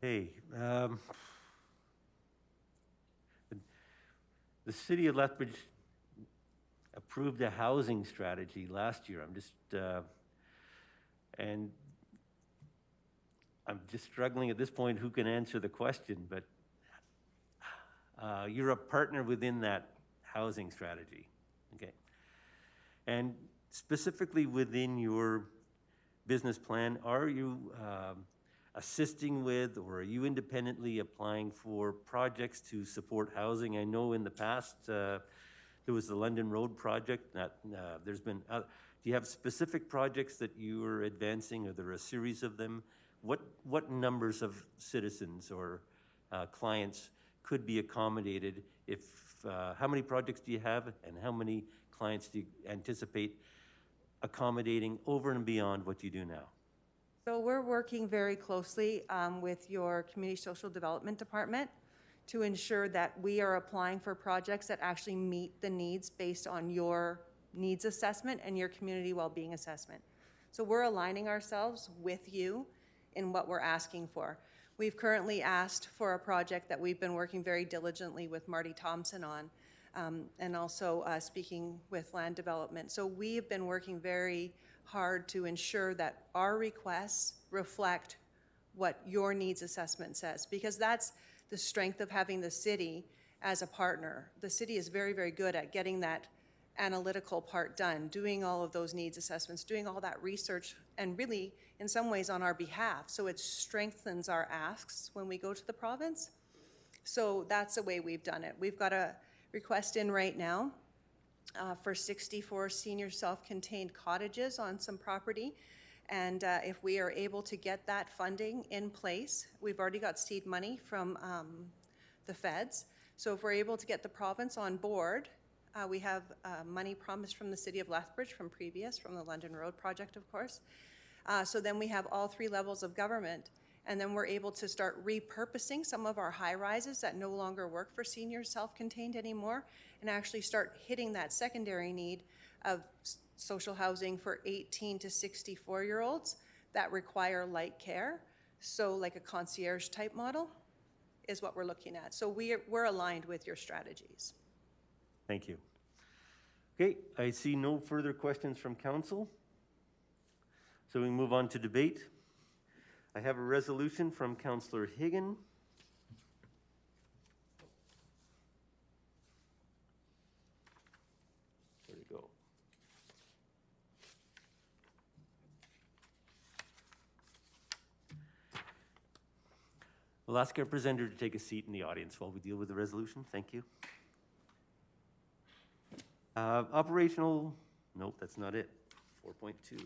Hey, the city of Lethbridge approved a housing strategy last year. And I'm just struggling at this point who can answer the question, but you're a partner within that housing strategy, okay? And specifically within your business plan, are you assisting with, or are you independently applying for projects to support housing? I know in the past there was the London Road project. That there's been. Do you have specific projects that you are advancing? Are there a series of them? What numbers of citizens or clients could be accommodated? If how many projects do you have, and how many clients do you anticipate accommodating over and beyond what you do now? So we're working very closely with your Community Social Development Department to ensure that we are applying for projects that actually meet the needs based on your needs assessment and your community well-being assessment. So we're aligning ourselves with you in what we're asking for. We've currently asked for a project that we've been working very diligently with Marty Thompson on, and also speaking with land development. So we have been working very hard to ensure that our requests reflect what your needs assessment says, because that's the strength of having the city as a partner. The city is very, very good at getting that analytical part done, doing all of those needs assessments, doing all that research, and really, in some ways, on our behalf. So it strengthens our asks when we go to the province. So that's the way we've done it. We've got a request in right now for 64 senior self-contained cottages on some property. And if we are able to get that funding in place, we've already got seed money from the feds. So if we're able to get the province on board, we have money promised from the city of Lethbridge from the London Road project, of course. So then we have all three levels of government, and then we're able to start repurposing some of our high-rises that no longer work for seniors self-contained anymore, and actually start hitting that secondary need of social housing for 18 to 64-year-olds that require light care. So like a concierge type model is what we're looking at. So we're aligned with your strategies. Thank you. Okay, I see no further questions from council. So we move on to debate. I have a resolution from Councillor Higgin. Where'd it go? We'll ask our presenter to take a seat in the audience while we deal with the resolution. Thank you. Operational, nope, that's not it. 4.2.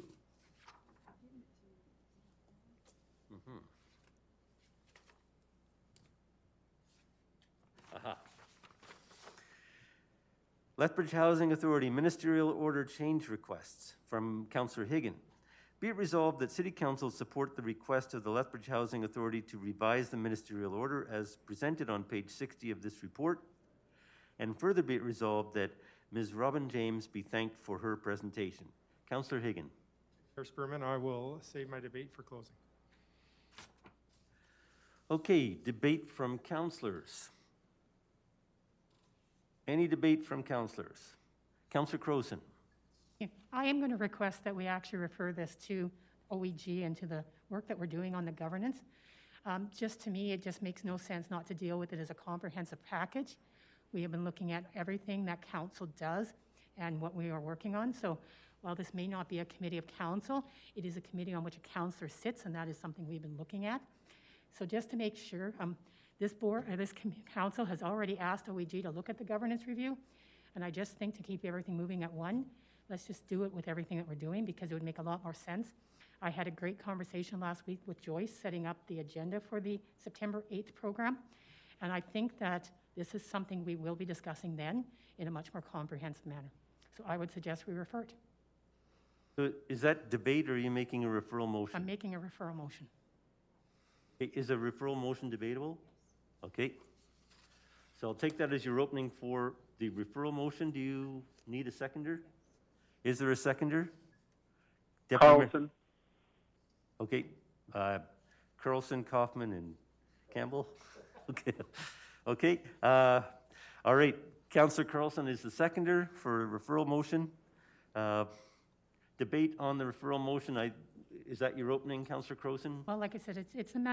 Aha. Lethbridge Housing Authority Ministerial Order Change Requests from Councillor Higgin. Be it resolved that City Council support the request of the Lethbridge Housing Authority to revise the ministerial order as presented on page 60 of this report, and further be it resolved that Ms. Robin James be thanked for her presentation. Councillor Higgin. Mayor Spearman, I will save my debate for closing. Okay, debate from councillors. Any debate from councillors? Councillor Carlson. Yeah, I am going to request that we actually refer this to OEG and to the work that we're doing on the governance. Just to me, it just makes no sense not to deal with it as a comprehensive package. We have been looking at everything that council does and what we are working on. So while this may not be a committee of council, it is a committee on which a councillor sits, and that is something we've been looking at. So just to make sure, this council has already asked OEG to look at the governance review, and I just think to keep everything moving at one, let's just do it with everything that we're doing, because it would make a lot more sense. I had a great conversation last week with Joyce setting up the agenda for the September 8th program, and I think that this is something we will be discussing then in a much more comprehensive manner. So I would suggest we refer it. So is that debate, or are you making a referral motion? I'm making a referral motion. Is a referral motion debatable? Okay. So I'll take that as your opening for the referral motion. Do you need a seconder? Is there a seconder? Carlson. Okay. Carlson, Coffman, and Campbell? Okay. Okay. All right. Councillor Carlson is the seconder for a referral motion. Debate on the referral motion. is that your opening, Councillor Crowson? Well, like I said,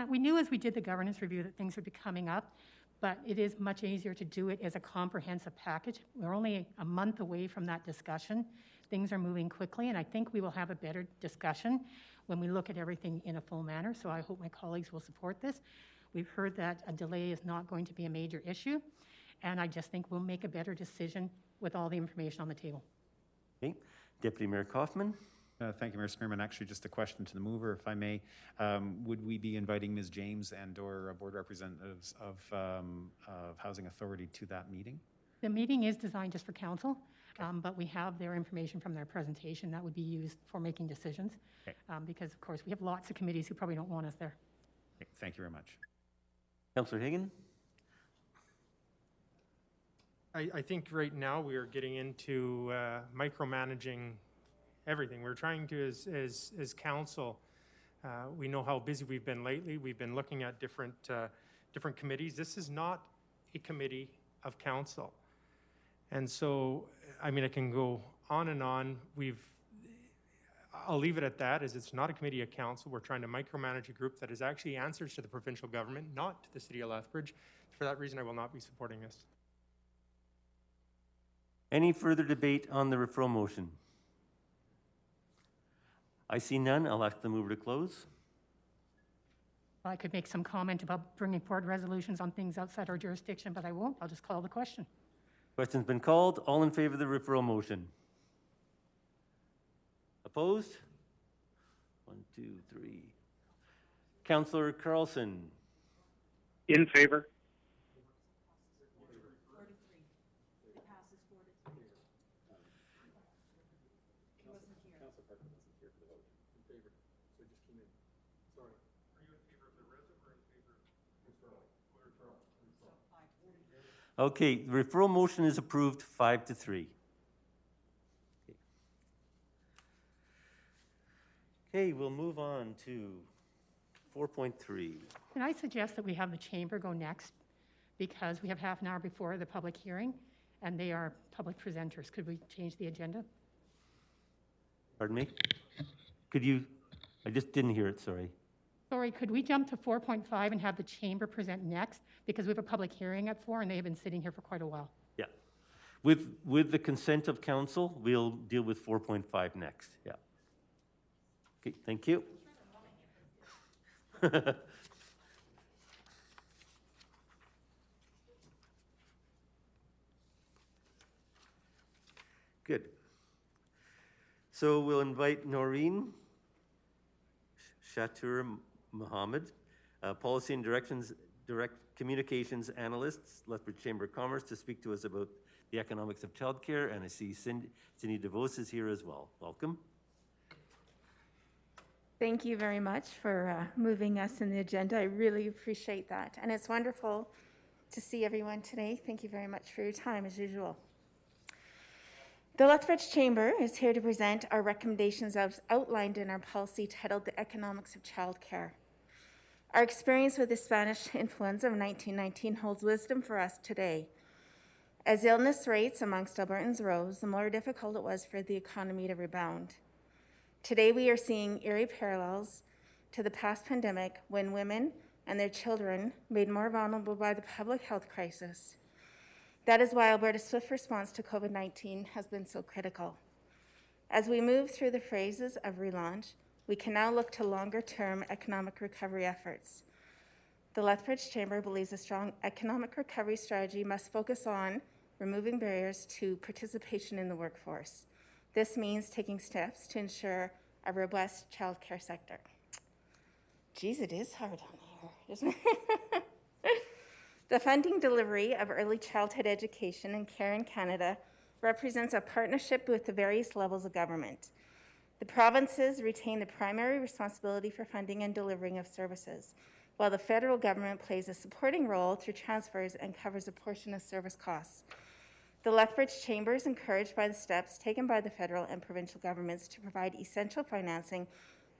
we knew as we did the governance review that things would be coming up, but it is much easier to do it as a comprehensive package. We're only a month away from that discussion. Things are moving quickly, and I think we will have a better discussion when we look at everything in a full manner, so I hope my colleagues will support this. We've heard that a delay is not going to be a major issue, and I just think we'll make a better decision with all the information on the table. Okay. Deputy Mayor Coffman? Thank you, Mayor Spearman. Actually, just a question to the mover, if I may. Would we be inviting Ms. James and/or board representatives of Housing Authority to that meeting? The meeting is designed just for council, but we have their information from their presentation that would be used for making decisions. Okay. Because, of course, we have lots of committees who probably don't want us there. Okay. Thank you very much. Councillor Hagan? I think right now we are getting into micromanaging everything. We're trying to, as council, we know how busy we've been lately. We've been looking at different committees. This is not a committee of council. And so, I mean, I can go on and on. I'll leave it at that, as it's not a committee of council. We're trying to micromanage a group that is actually answers to the provincial government, not to the city of Lethbridge. For that reason, I will not be supporting this. Any further debate on the referral motion? I see none. I'll ask the mover to close. I could make some comment about bringing forward resolutions on things outside our jurisdiction, but I won't. I'll just call the question. Question's been called. All in favor of the referral motion? Opposed? 1, 2, 3. Councillor Carlson? In favor. Okay, the referral motion is approved 5-3. Okay, we'll move on to 4.3. Can I suggest that we have the chamber go next, because we have half an hour before the public hearing, and they are public presenters. Could we change the agenda? Pardon me? Could you, I just didn't hear it, sorry. Sorry, could we jump to 4.5 and have the chamber present next? Because we have a public hearing at 4, and they have been sitting here for quite a while. Yeah. With the consent of council, we'll deal with 4.5 next. Yeah. Okay, thank you. Good. So we'll invite Noreen Shatur Mohammed, Policy and Direct Communications Analyst, Lethbridge Chamber of Commerce, to speak to us about the economics of childcare. And I see Cindy DeVos is here as well. Welcome. Thank you very much for moving us in the agenda. I really appreciate that. And it's wonderful to see everyone today. Thank you very much for your time, as usual. The Lethbridge Chamber is here to present our recommendations as outlined in our policy titled The Economics of Childcare. Our experience with the Spanish influenza of 1919 holds wisdom for us today. As illness rates amongst Albertans rose, the more difficult it was for the economy to rebound. Today, we are seeing eerie parallels to the past pandemic when women and their children made more vulnerable by the public health crisis. That is why Alberta's swift response to COVID-19 has been so critical. As we move through the phases of relaunch, we can now look to longer-term economic recovery efforts. The Lethbridge Chamber believes a strong economic recovery strategy must focus on removing barriers to participation in the workforce. This means taking steps to ensure a robust childcare sector. Geez, it is hard on here, isn't it? The funding delivery of early childhood education and care in Canada represents a partnership with the various levels of government. The provinces retain the primary responsibility for funding and delivering of services, while the federal government plays a supporting role through transfers and covers a portion of service costs. The Lethbridge Chamber is encouraged by the steps taken by the federal and provincial governments to provide essential financing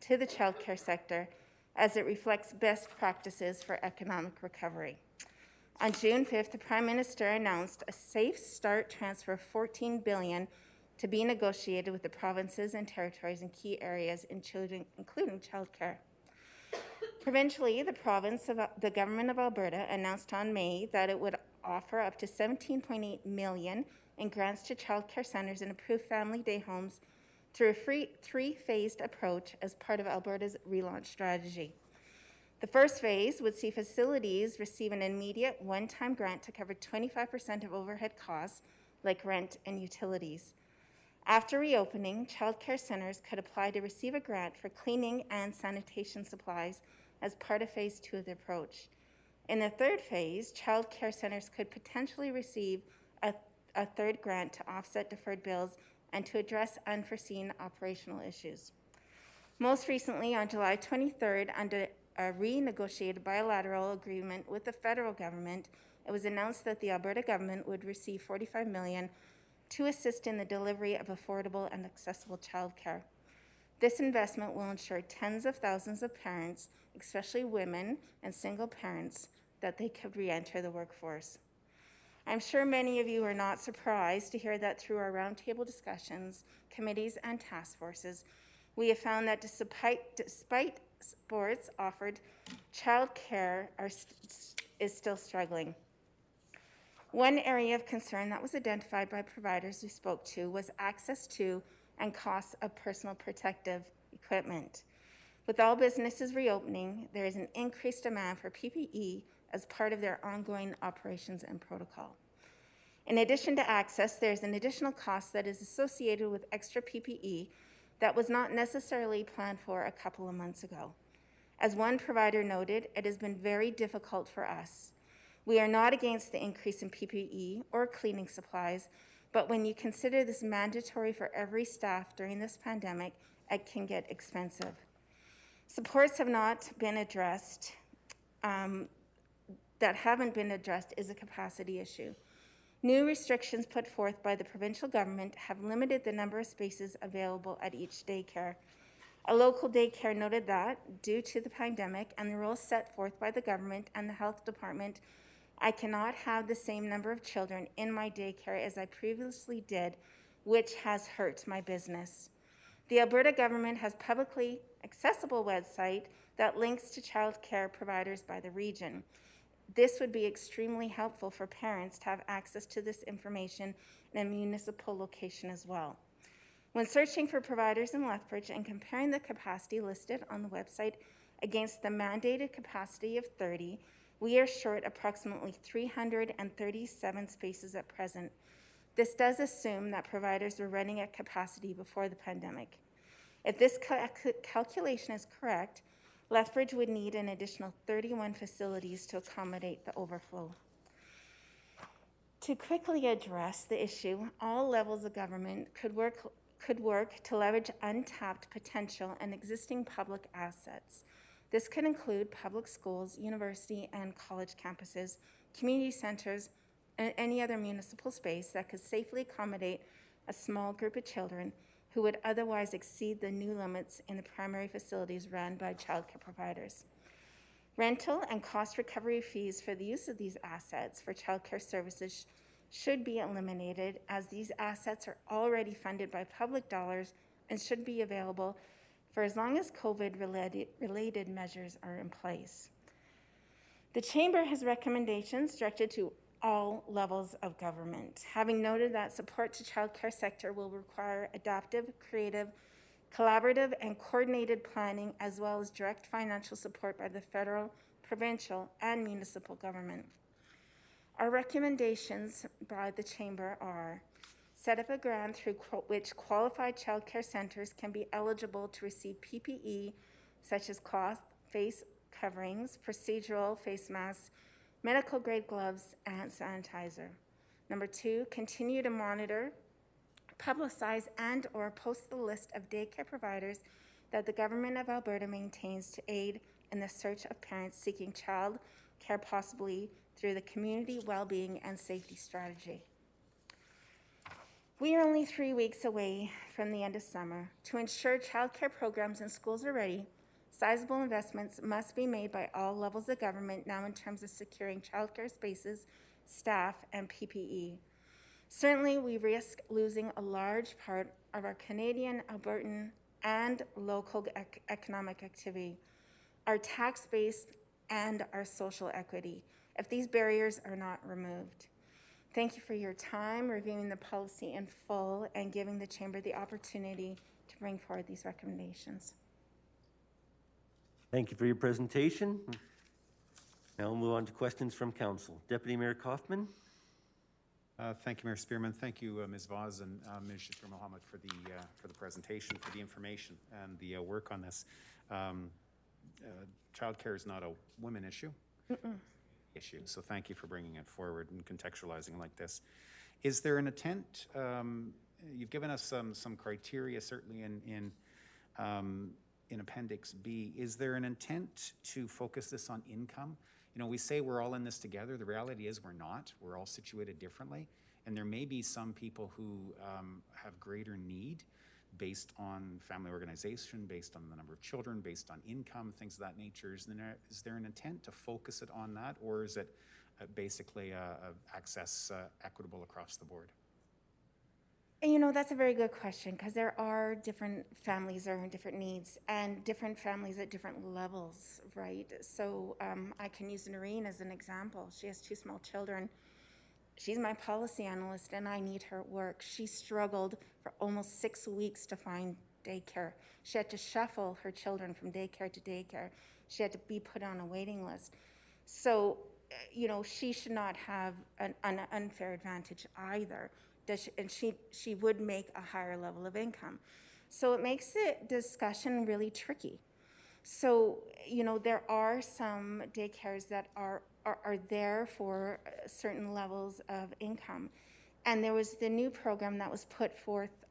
to the childcare sector as it reflects best practices for economic recovery. On June 5th, the Prime Minister announced a Safe Start transfer of $14 billion to be negotiated with the provinces and territories in key areas, including childcare. Provincially, the government of Alberta announced on May that it would offer up to $17.8 million in grants to childcare centres and approved family day homes through a three-phased approach as part of Alberta's relaunch strategy. The first phase would see facilities receive an immediate one-time grant to cover 25% of overhead costs like rent and utilities. After reopening, childcare centres could apply to receive a grant for cleaning and sanitation supplies as part of phase 2 of the approach. In the third phase, childcare centres could potentially receive a third grant to offset deferred bills and to address unforeseen operational issues. Most recently, on July 23rd, under a renegotiated bilateral agreement with the federal government, it was announced that the Alberta government would receive $45 million to assist in the delivery of affordable and accessible childcare. This investment will ensure tens of thousands of parents, especially women and single parents, that they could re-enter the workforce. I'm sure many of you are not surprised to hear that through our roundtable discussions, committees, and task forces, we have found that despite supports offered, childcare is still struggling. One area of concern that was identified by providers we spoke to was access to and costs of personal protective equipment. With all businesses reopening, there is an increased demand for PPE as part of their ongoing operations and protocol. In addition to access, there's an additional cost that is associated with extra PPE that was not necessarily planned for a couple of months ago. As one provider noted, it has been very difficult for us. We are not against the increase in PPE or cleaning supplies, but when you consider this mandatory for every staff during this pandemic, it can get expensive. Supports have not been addressed, that haven't been addressed is a capacity issue. New restrictions put forth by the provincial government have limited the number of spaces available at each daycare. A local daycare noted that, due to the pandemic and the rules set forth by the government and the health department, I cannot have the same number of children in my daycare as I previously did, which has hurt my business. The Alberta government has publicly accessible website that links to child care providers by the region. This would be extremely helpful for parents to have access to this information in a municipal location as well. When searching for providers in Lethbridge and comparing the capacity listed on the website against the mandated capacity of 30, we are short approximately 337 spaces at present. This does assume that providers were running at capacity before the pandemic. If this calculation is correct, Lethbridge would need an additional 31 facilities to accommodate the overflow. To quickly address the issue, all levels of government could work to leverage untapped potential and existing public assets. This could include public schools, university and college campuses, community centers, and any other municipal space that could safely accommodate a small group of children who would otherwise exceed the new limits in the primary facilities run by childcare providers. Rental and cost recovery fees for the use of these assets for childcare services should be eliminated, as these assets are already funded by public dollars and should be available for as long as COVID-related measures are in place. The Chamber has recommendations directed to all levels of government, having noted that support to childcare sector will require adaptive, creative, collaborative, and coordinated planning, as well as direct financial support by the federal, provincial, and municipal government. Our recommendations by the Chamber are: set up a grant through which qualified childcare centers can be eligible to receive PPE, such as cloth, face coverings, procedural face masks, medical grade gloves, and sanitizer. Number 2, continue to monitor, publicize, and or post the list of daycare providers that the Government of Alberta maintains to aid in the search of parents seeking child care, possibly through the Community Wellbeing and Safety Strategy. We are only 3 weeks away from the end of summer. To ensure childcare programs in schools are ready, sizable investments must be made by all levels of government now in terms of securing childcare spaces, staff, and PPE. Certainly, we risk losing a large part of our Canadian, Albertan, and local economic activity, our tax base, and our social equity if these barriers are not removed. Thank you for your time reviewing the policy in full and giving the Chamber the opportunity to bring forward these recommendations. Thank you for your presentation. Now we'll move on to questions from Council. Deputy Mayor Coffman. Thank you, Mayor Spearman. Thank you, Ms. Voss and Ms. Shafir Mohammed for the presentation, for the information and the work on this. Childcare is not a women issue. So thank you for bringing it forward and contextualizing like this. Is there an intent? You've given us some criteria, certainly in Appendix B. Is there an intent to focus this on income? You know, we say we're all in this together. The reality is we're not. We're all situated differently. And there may be some people who have greater need based on family organization, based on the number of children, based on income, things of that nature. Is there an intent to focus it on that, or is it basically access equitable across the board? You know, that's a very good question, because there are different families that are in different needs and different families at different levels, right? So I can use Noreen as an example. She has 2 small children. She's my policy analyst, and I need her at work. She struggled for almost 6 weeks to find daycare. She had to shuffle her children from daycare to daycare. She had to be put on a waiting list. So, you know, she should not have an unfair advantage either. And she would make a higher level of income. So it makes the discussion really tricky. So, you know, there are some daycares that are there for certain levels of income. And there was the new program that was put forth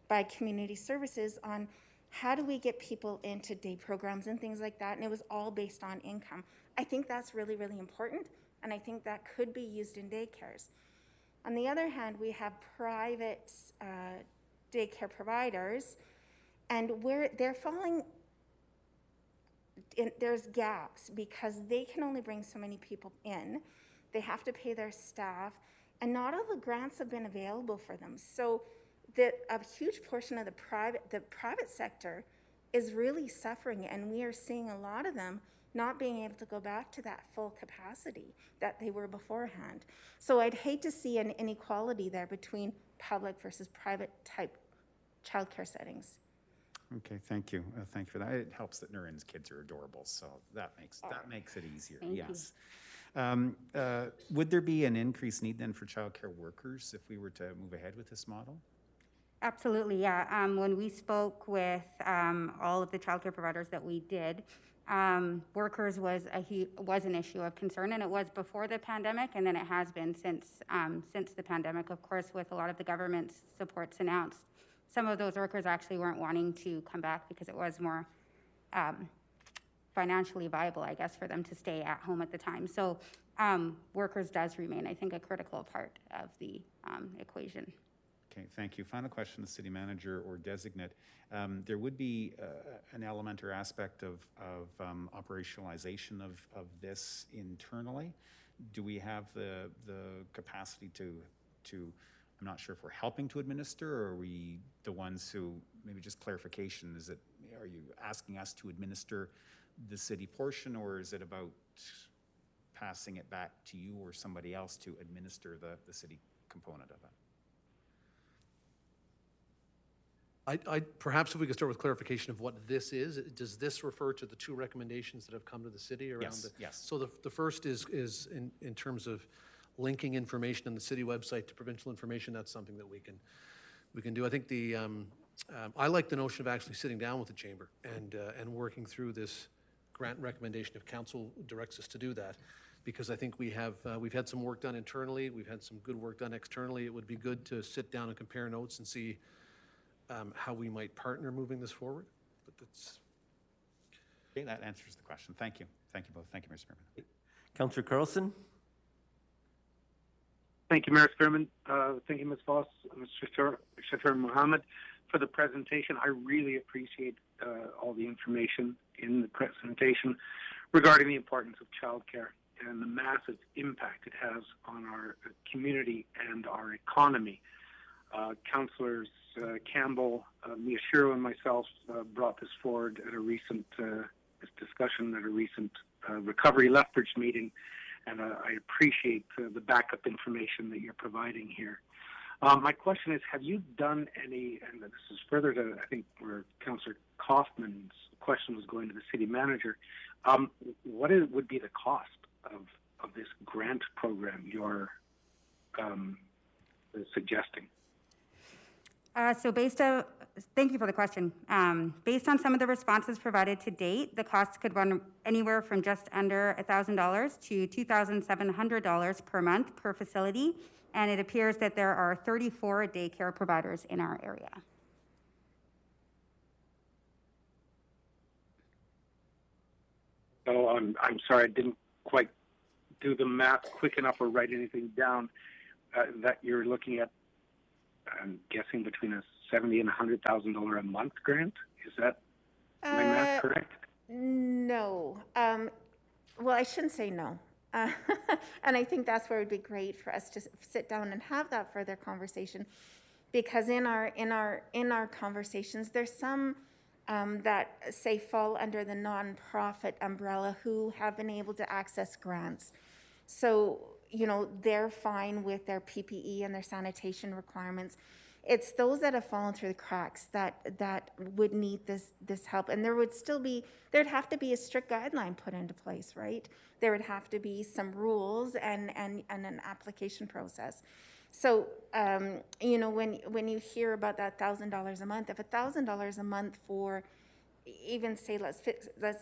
by Community Services on how do we get people into day programs and things like that. And it was all based on income. I think that's really, really important. And I think that could be used in daycares. On the other hand, we have private daycare providers, and where they're falling, there's gaps because they can only bring so many people in. They have to pay their staff, and not all the grants have been available for them. So a huge portion of the private sector is really suffering, and we are seeing a lot of them not being able to go back to that full capacity that they were beforehand. So I'd hate to see an inequality there between public versus private type childcare settings. Okay, thank you. Thank you for that. It helps that Noreen's kids are adorable, so that makes it easier. Yes. Would there be an increased need then for childcare workers if we were to move ahead with this model? Absolutely, yeah. When we spoke with all of the childcare providers that we did, workers was an issue of concern, and it was before the pandemic, and then it has been since the pandemic. Of course, with a lot of the government's supports announced, some of those workers actually weren't wanting to come back because it was more financially viable, I guess, for them to stay at home at the time. So workers does remain, I think, a critical part of the equation. Okay, thank you. Final question, the city manager or designate. There would be an element or aspect of operationalization of this internally. Do we have the capacity to, I'm not sure if we're helping to administer, or are we the ones who, maybe just clarification, are you asking us to administer the city portion, or is it about passing it back to you or somebody else to administer the city component of it? Perhaps if we could start with clarification of what this is. Does this refer to the 2 recommendations that have come to the city around Yes, yes. So the first is in terms of linking information on the city website to provincial information. That's something that we can do. I think I like the notion of actually sitting down with the chamber and working through this grant recommendation if council directs us to do that, because I think we've had some work done internally. We've had some good work done externally. It would be good to sit down and compare notes and see how we might partner moving this forward. But that's... Okay, that answers the question. Thank you. Thank you both. Thank you, Mr. Spearman. Councillor Carlson. Thank you, Mayor Spearman. Thank you, Ms. Voss, Mr. Shafir Mohammed, for the presentation. I really appreciate all the information in the presentation regarding the importance of childcare. and the massive impact it has on our community and our economy. Councillors Campbell, Miyashiro, and myself brought this forward at a recent this discussion at a recent Recovery Lethbridge meeting, and I appreciate the backup information that you're providing here. My question is, have you done any, and this is further to, I think, where Councillor Coffman's question was going to the city manager, would be the cost of this grant program you're suggesting? Thank you for the question. Based on some of the responses provided to date, the cost could run anywhere from just under $1,000 to $2,700 per month per facility, and it appears that there are 34 daycare providers in our area. Oh, I'm sorry, I didn't quite do the math quick enough or write anything down. That you're looking at, I'm guessing, between a $70,000 and $100,000 a month grant. Is that my math correct? No. Well, I shouldn't say no. And I think that's where it would be great for us to sit down and have that further conversation, because in our conversations, there's some that say fall under the nonprofit umbrella who have been able to access grants. So, you know, they're fine with their PPE and their sanitation requirements. It's those that have fallen through the cracks that would need this help. And there'd have to be a strict guideline put into place, right? There would have to be some rules and an application process. So, you know, when you hear about that $1,000 a month, if $1,000 a month for even say, let's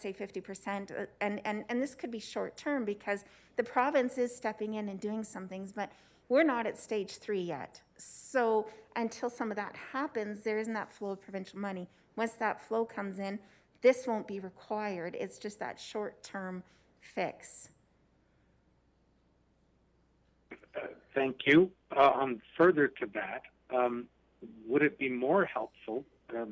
say 50%, and this could be short term because the province is stepping in and doing some things, but we're not at stage 3 yet. So until some of that happens, there isn't that flow of provincial money. Once that flow comes in, this won't be required. It's just that short-term fix. Thank you. Further to that, would it be more helpful,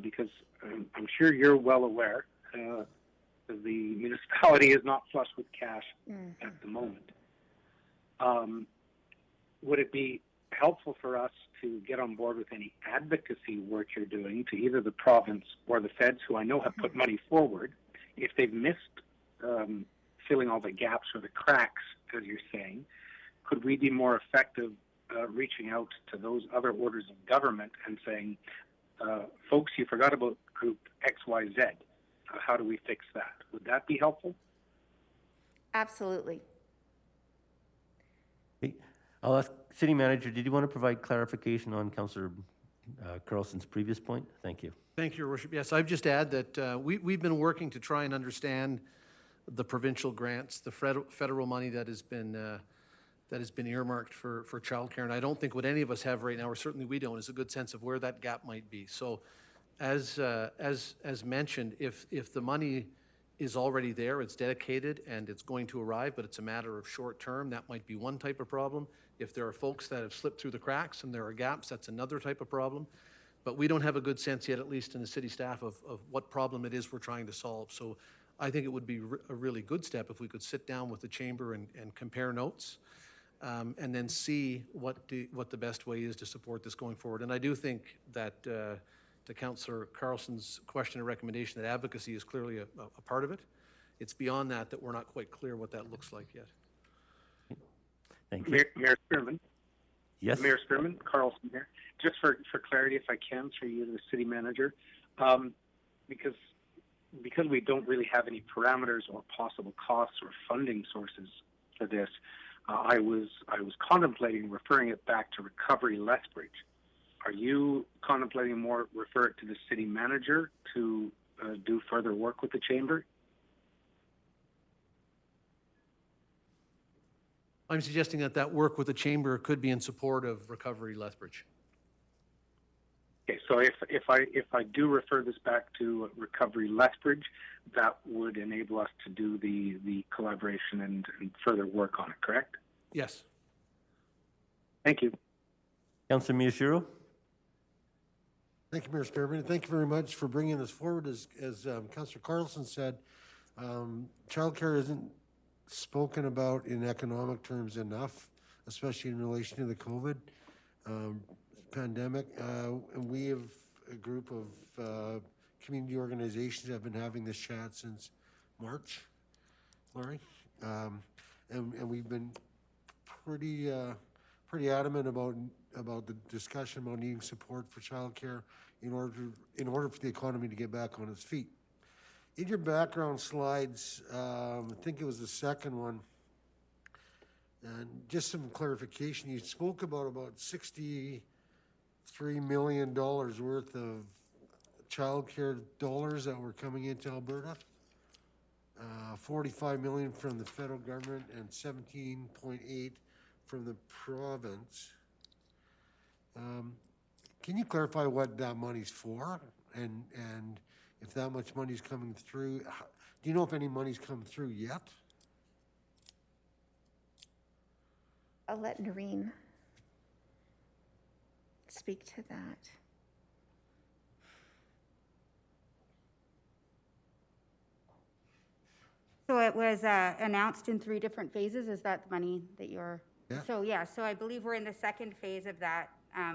because I'm sure you're well aware, the municipality is not flush with cash at the moment. Would it be helpful for us to get on board with any advocacy work you're doing to either the province or the feds, who I know have put money forward, if they've missed filling all the gaps or the cracks, as you're saying? Could we be more effective reaching out to those other orders of government and saying, folks, you forgot about group XYZ. How do we fix that? Would that be helpful? Absolutely. Okay. I'll ask City Manager, did you want to provide clarification on Councillor Carlson's previous point? Thank you. Thank you, Your Worship. Yes, I'd just add that we've been working to try and understand the provincial grants, the federal money that has been earmarked for childcare, and I don't think what any of us have right now, or certainly we don't, is a good sense of where that gap might be. So, as mentioned, if the money is already there, it's dedicated, and it's going to arrive, but it's a matter of short term, that might be one type of problem. If there are folks that have slipped through the cracks and there are gaps, that's another type of problem. But we don't have a good sense yet, at least in the city staff, of what problem it is we're trying to solve. So I think it would be a really good step if we could sit down with the chamber and compare notes. And then see what the best way is to support this going forward. And I do think that to Councillor Carlson's question or recommendation, that advocacy is clearly a part of it. It's beyond that we're not quite clear what that looks like yet. Thank you. Mayor Spearman? Yes? Mayor Spearman, Carlson here. Just for clarity, if I can, through you, the city manager, because we don't really have any parameters or possible costs or funding sources for this, I was contemplating referring it back to Recovery Lethbridge. Are you contemplating more refer it to the city manager to do further work with the chamber? I'm suggesting that work with the chamber could be in support of Recovery Lethbridge. Okay, so if I do refer this back to Recovery Lethbridge, that would enable us to do the collaboration and further work on it, correct? Yes. Thank you. Councillor Miyashiro? Thank you, Mayor Spearman. Thank you very much for bringing this forward. As Councillor Carlson said, childcare isn't spoken about in economic terms enough, especially in relation to the COVID pandemic. And we have a group of community organizations that have been having this chat since March, Laurie. And we've been pretty adamant about the discussion about needing support for childcare in order for the economy to get back on its feet. In your background slides, I think it was the second one, and just some clarification, you spoke about $63 million worth of childcare dollars that were coming into Alberta. 45 million from the federal government and 17.8 from the province. Can you clarify what that money's for, and if that much money's coming through? Do you know if any money's come through yet? I'll let Noreen speak to that. So it was announced in 3 different phases. Is that the money that you're? Yeah. So yeah, so I believe we're in the second phase of that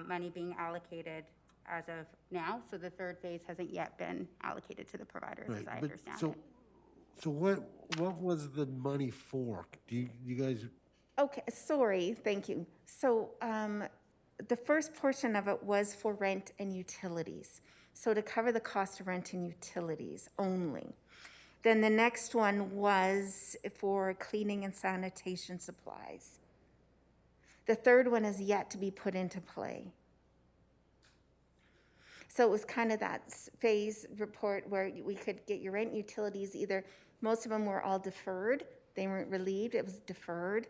money being allocated as of now. So the third phase hasn't yet been allocated to the providers, as I understand it. So what was the money for? Do you guys? Okay, sorry, thank you. So the first portion of it was for rent and utilities. So to cover the cost of rent and utilities only. Then the next one was for cleaning and sanitation supplies. The third one is yet to be put into play. So it was kind of that phase report where we could get your rent utilities, either, most of them were all deferred, they weren't relieved, it was deferred,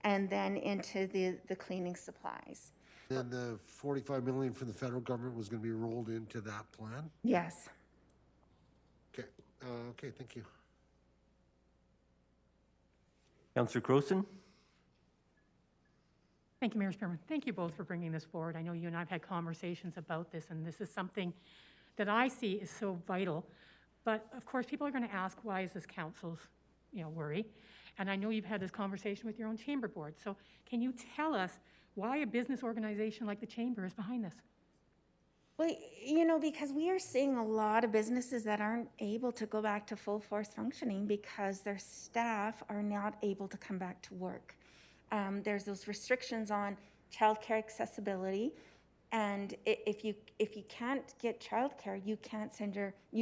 and then into the cleaning supplies. Then the 45 million from the federal government was going to be rolled into that plan? Yes. Okay, okay, thank you. Councillor Carlson? Thank you, Mayor Spearman. Thank you both for bringing this forward. I know you and I have had conversations about this, and this is something that I see is so vital. But of course, people are going to ask, why is this council's, worry? And I know you've had this conversation with your own chamber board. So can you tell us why a business organization like the chamber is behind this? Well, because we are seeing a lot of businesses that aren't able to go back to full force functioning because their staff are not able to come back to work. There's those restrictions on childcare accessibility, and if you can't get childcare, you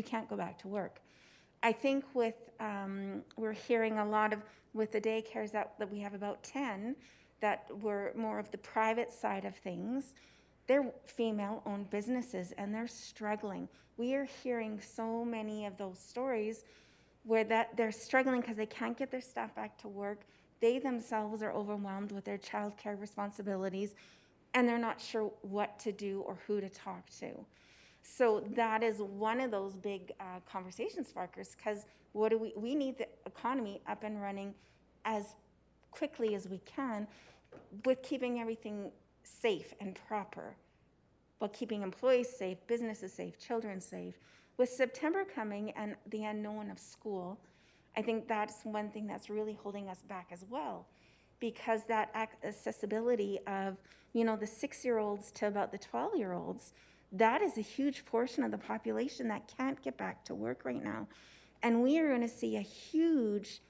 can't go back to work. I think we're hearing a lot of, with the daycares that we have about 10 that were more of the private side of things. They're female-owned businesses, and they're struggling. We are hearing so many of those stories where they're struggling because they can't get their staff back to work. They themselves are overwhelmed with their childcare responsibilities, and they're not sure what to do or who to talk to. So that is one of those big conversation sparkers, because we need the economy up and running as quickly as we can with keeping everything safe and proper, but keeping employees safe, businesses safe, children safe. With September coming and the unknown of school, I think that's one thing that's really holding us back as well, because that accessibility of, the 6-year-olds to about the 12-year-olds, that is a huge portion of the population that can't get back to work right now. And we are going to see a huge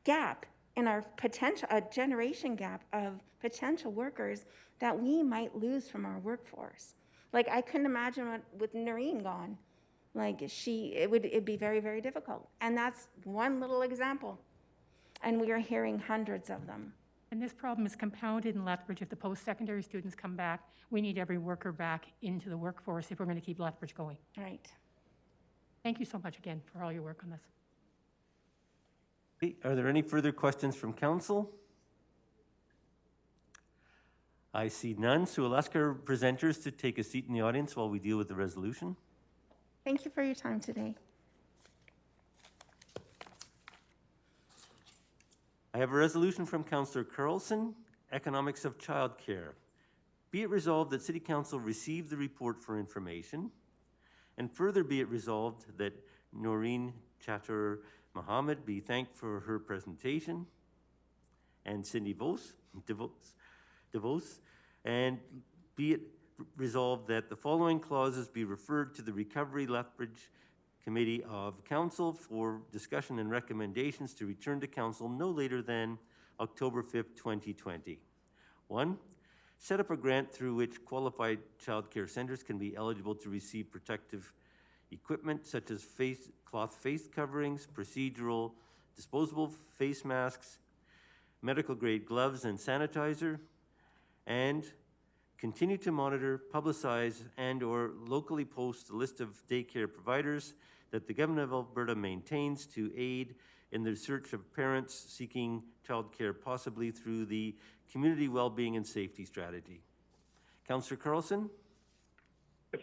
gap in our potential, a generation gap of potential workers that we might lose from our workforce. Like, I couldn't imagine with Noreen gone. Like, it'd be very, very difficult. And that's one little example. And we are hearing hundreds of them. And this problem is compounded in Lethbridge. If the post-secondary students come back, we need every worker back into the workforce if we're going to keep Lethbridge going. Right. Thank you so much again for all your work on this. Okay, are there any further questions from council? I see none, so I'll ask our presenters to take a seat in the audience while we deal with the resolution. Thank you for your time today. I have a resolution from Councillor Carlson, Economics of Childcare. Be it resolved that City Council receive the report for information, and further be it resolved that Noreen Chatter Mohammed be thanked for her presentation, and Cindy DeVos, and be it resolved that the following clauses be referred to the Recovery Lethbridge Committee of Council for discussion and recommendations to return to Council no later than October 5th, 2020. 1. Set up a grant through which qualified childcare centres can be eligible to receive protective equipment such as cloth face coverings, procedural disposable face masks, medical grade gloves and sanitizer, and continue to monitor, publicize, and or locally post a list of daycare providers that the Government of Alberta maintains to aid in the search of parents seeking childcare, possibly through the Community Wellbeing and Safety Strategy. Councillor Carlson?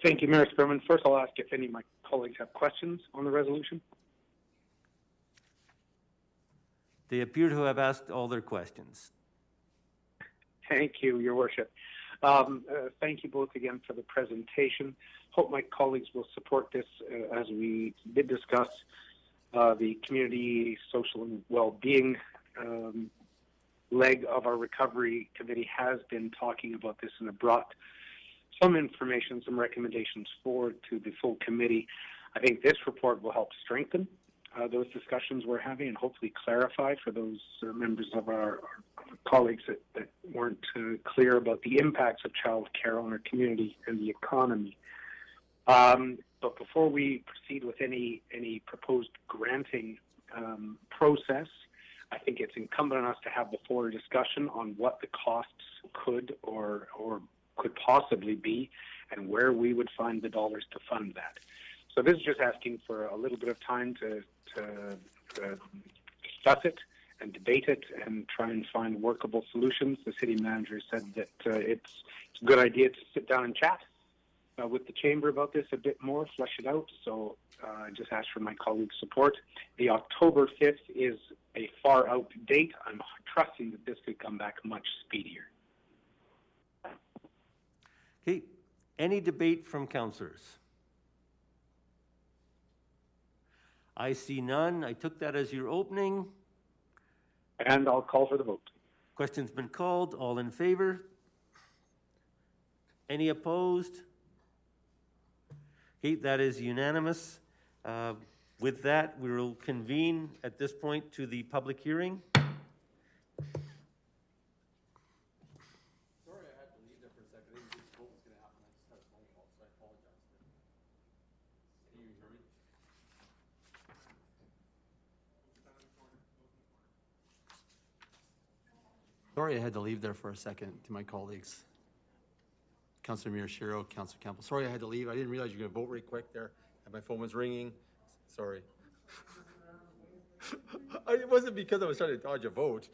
Thank you, Mayor Spearman. First, I'll ask if any of my colleagues have questions on the resolution. They appear to have asked all their questions. Thank you, Your Worship. Thank you both again for the presentation. Hope my colleagues will support this as we did discuss the community, social, and well-being leg of our recovery committee has been talking about this and have brought some information, some recommendations forward to the full committee. I think this report will help strengthen those discussions we're having and hopefully clarify for those members of our colleagues that weren't clear about the impacts of child care on our community and the economy. But before we proceed with any proposed granting process, I think it's incumbent on us to have the fuller discussion on what the costs could or could possibly be and where we would find the dollars to fund that. So this is just asking for a little bit of time to discuss it and debate it and try and find workable solutions. The city manager said that it's a good idea to sit down and chat with the chamber about this a bit more, flesh it out. So I just ask for my colleagues' support. The October 5th is a far out date. I'm trusting that this could come back much speedier. Okay, any debate from councillors? I see none. I took that as your opening. And I'll call for the vote. Question's been called. All in favor? Any opposed? Okay, that is unanimous. With that, we will convene at this point to the public hearing. Sorry I had to leave there for a second to my colleagues. Councillor Miyashiro, Councillor Campbell. Sorry I had to leave. I didn't realize you were going to vote really quick there. And my phone was ringing. Sorry. It wasn't because I was trying to dodge a vote.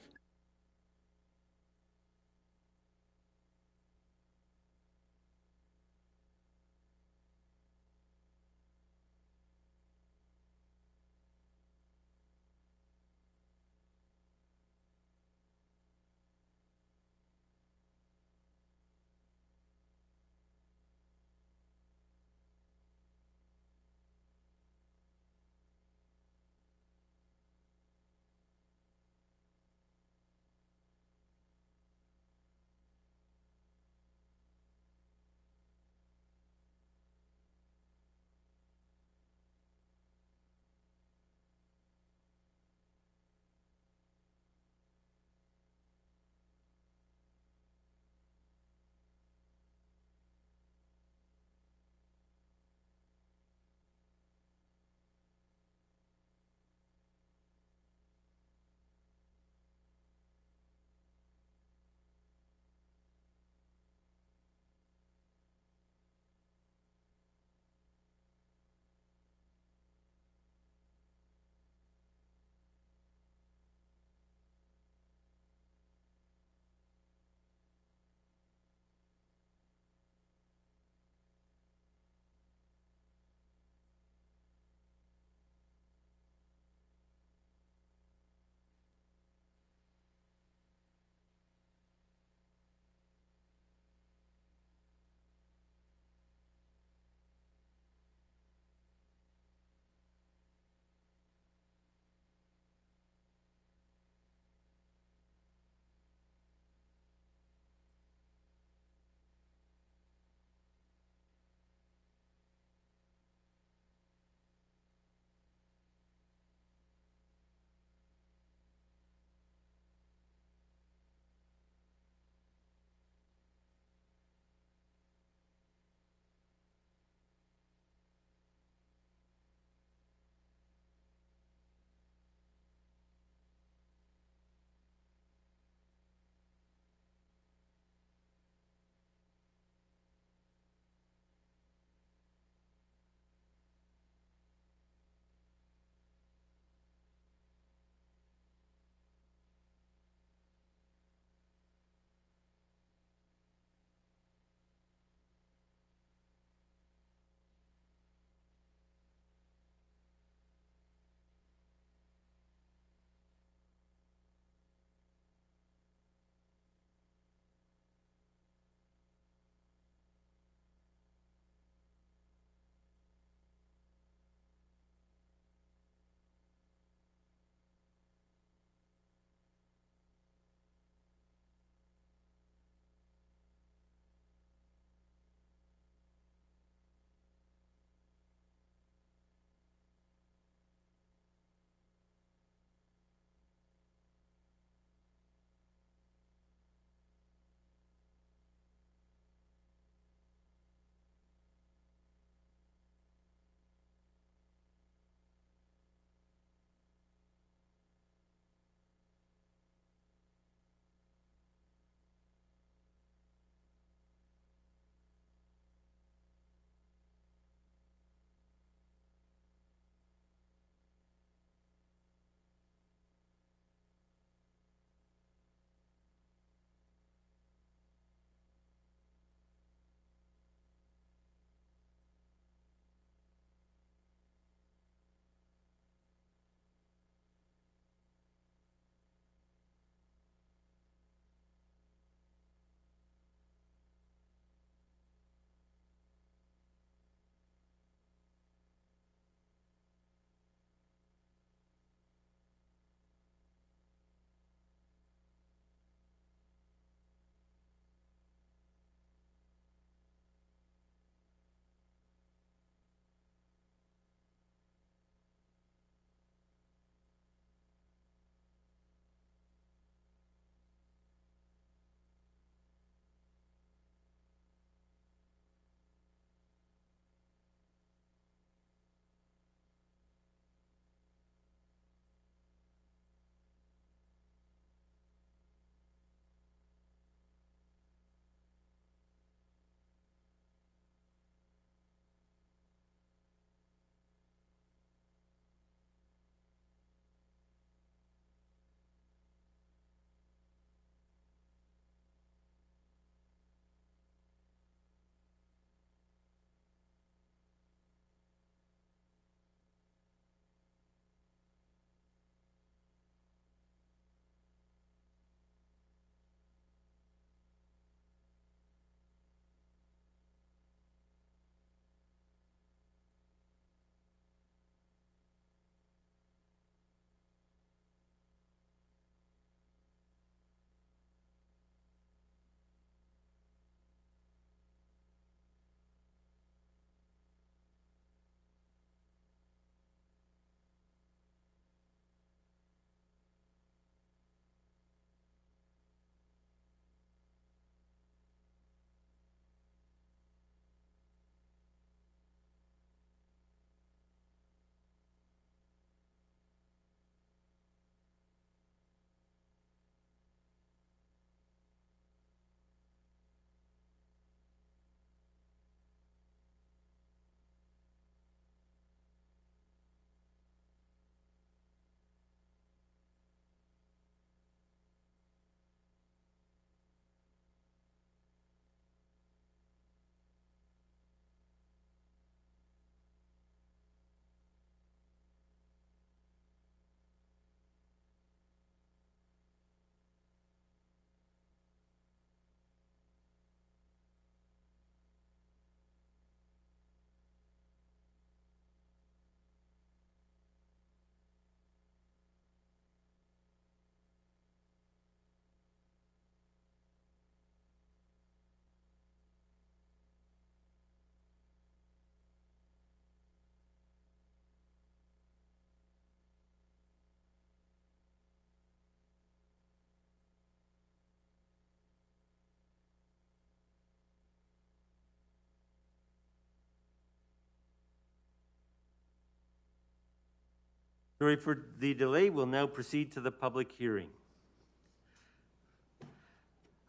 Sorry for the delay. We'll now proceed to the public hearing.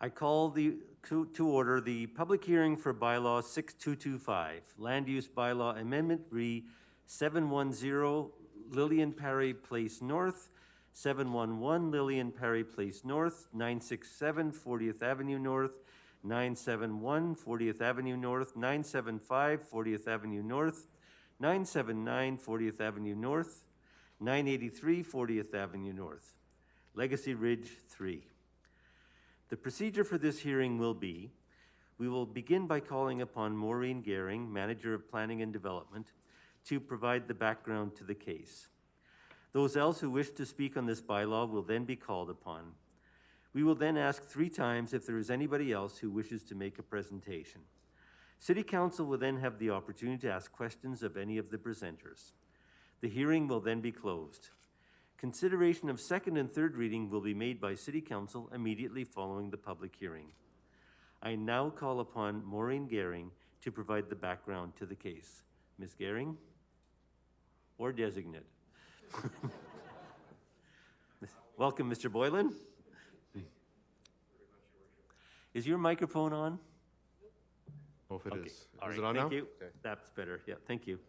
I call to order the public hearing for bylaw 6225, Land Use Bylaw Amendment re 710 Lillian Parry Place North, 711 Lillian Parry Place North, 967 40th Avenue North, 971 40th Avenue North, 975 40th Avenue North, 979 40th Avenue North, 983 40th Avenue North, Legacy Ridge 3. The procedure for this hearing will be, we will begin by calling upon Maureen Gehring, Manager of Planning and Development, to provide the background to the case. Those else who wish to speak on this bylaw will then be called upon. We will then ask 3 times if there is anybody else who wishes to make a presentation. City Council will then have the opportunity to ask questions of any of the presenters. The hearing will then be closed. Consideration of second and third reading will be made by City Council immediately following the public hearing. I now call upon Maureen Gehring to provide the background to the case. Ms. Gehring, or designate. Welcome, Mr. Boylan. Is your microphone on? Oh, if it Okay. is. All Is right. it on Thank now? you. Okay. That's better. Yeah, thank you.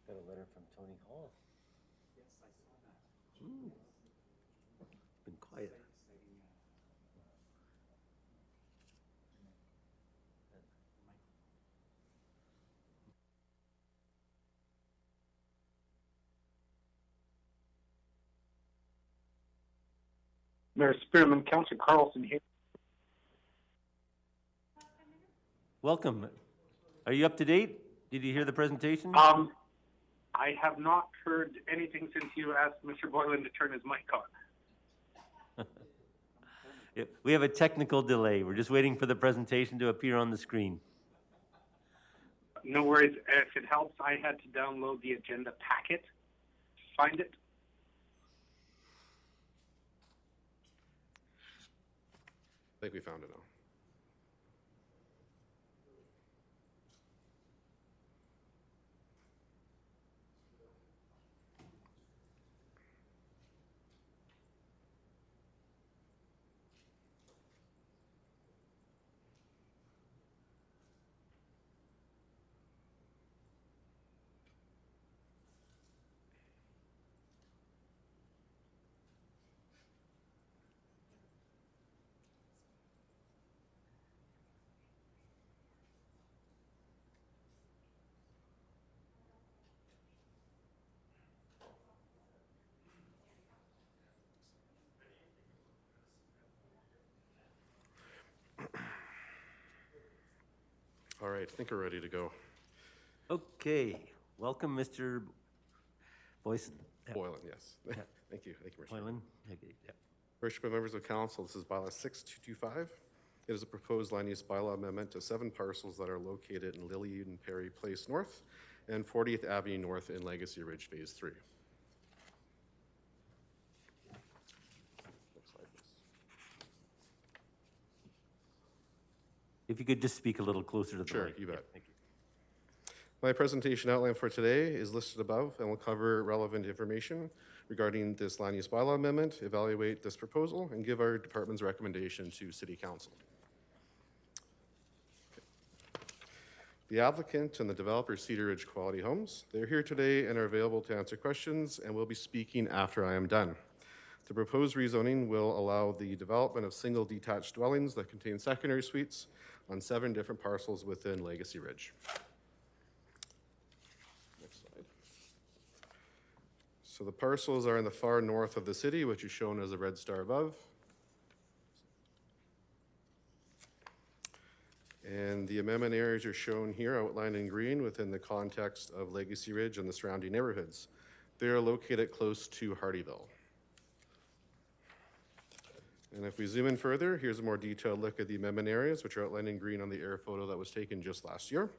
Got a letter from Tony Hall. Yes, I saw that. Been quiet. Mayor Spearman, Councillor Carlson here. Welcome. Are you up to date? Did you hear the presentation? I have not heard anything since you asked Mr. Boylan to turn his mic on. Yeah, we have a technical delay. We're just waiting for the presentation to appear on the screen. No worries. If it helps, I had to download the agenda packet. Find it. I think we found it now. All right, I think we're ready to go. Okay, welcome, Mr. Boyson. Boylan, yes. Thank you, Mr. Boylan, okay, yeah. Worship members of council, this is bylaw 6225. It is a proposed land use bylaw amendment to 7 parcels that are located in Lily and Perry Place North and 40th Avenue North in Legacy Ridge Phase 3. Next slide, please. If you could just speak a little closer to the Sure, mic. you bet. Yeah, thank you. My presentation outline for today is listed above and will cover relevant information regarding this land use bylaw amendment, evaluate this proposal, and give our department's recommendation to City Council. The applicant and the developer, Cedar Ridge Quality Homes, they're here today and are available to answer questions and will be speaking after I am done. The proposed rezoning will allow the development of single detached dwellings that contain secondary suites on 7 different parcels within Legacy Ridge. Next slide. So the parcels are in the far north of the city, which is shown as a red star above. And the amendment areas are shown here, outlined in green within the context of Legacy Ridge and the surrounding neighborhoods. They are located close to Hardyville. And if we zoom in further, here's a more detailed look at the amendment areas, which are outlined in green on the air photo that was taken just last year.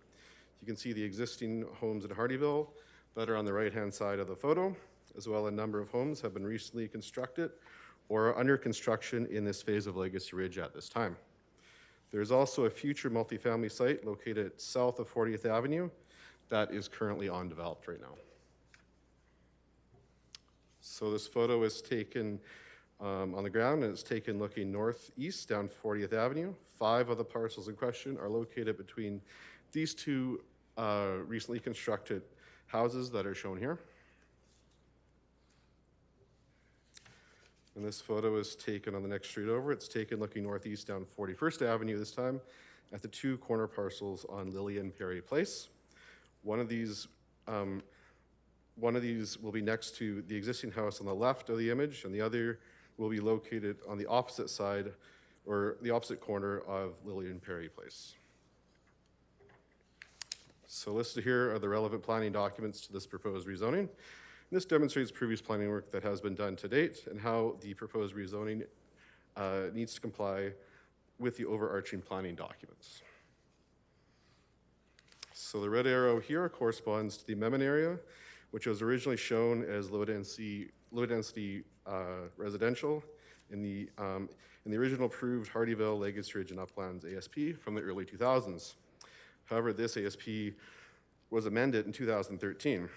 You can see the existing homes in Hardyville that are on the right-hand side of the photo, as well as a number of homes have been recently constructed or are under construction in this phase of Legacy Ridge at this time. There's also a future multifamily site located south of 40th Avenue that is currently undeveloped right now. So this photo is taken on the ground, and it's taken looking northeast down 40th Avenue. 5 of the parcels in question are located between these 2 recently constructed houses that are shown here. And this photo is taken on the next street over. It's taken looking northeast down 41st Avenue this time at the 2 corner parcels on Lily and Perry Place. One of these will be next to the existing house on the left of the image, and the other will be located on the opposite side or the opposite corner of Lily and Perry Place. So listed here are the relevant planning documents to this proposed rezoning. This demonstrates previous planning work that has been done to date and how the proposed rezoning needs to comply with the overarching planning documents. So the red arrow here corresponds to the amendment area, which was originally shown as low density residential in the original approved Hardyville, Legacy Ridge, and Uplands ASP from the early 2000s. However, this ASP was amended in 2013,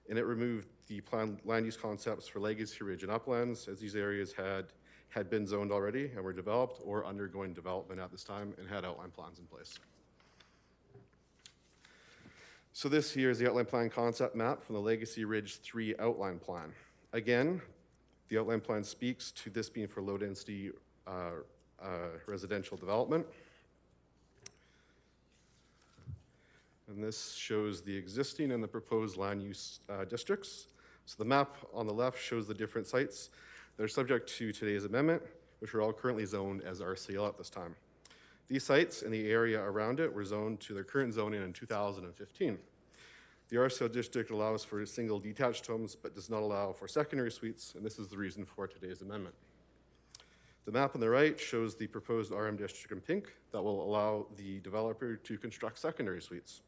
and it removed the planned land use concepts for Legacy Ridge and Uplands, as these areas had been zoned already and were developed or undergoing development at this time and had outline plans in place. So this here is the outline plan concept map from the Legacy Ridge 3 outline plan. Again, the outline plan speaks to this being for low density residential development. And this shows the existing and the proposed land use districts. So the map on the left shows the different sites that are subject to today's amendment, which are all currently zoned as RCL at this time. These sites and the area around it were zoned to their current zoning in 2015. The RCL district allows for single detached homes, but does not allow for secondary suites, and this is the reason for today's amendment. The map on the right shows the proposed RM district in pink that will allow the developer to construct secondary suites.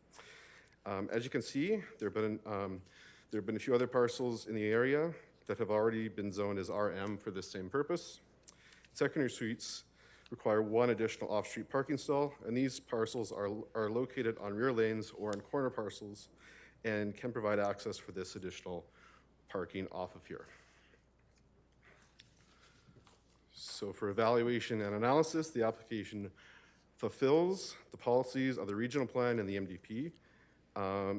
As you can see, there have been a few other parcels in the area that have already been zoned as RM for this same purpose. Secondary suites require 1 additional off-street parking stall, and these parcels are located on rear lanes or on corner parcels and can provide access for this additional parking off of here. So for evaluation and analysis, the application fulfills the policies of the regional plan and the MDP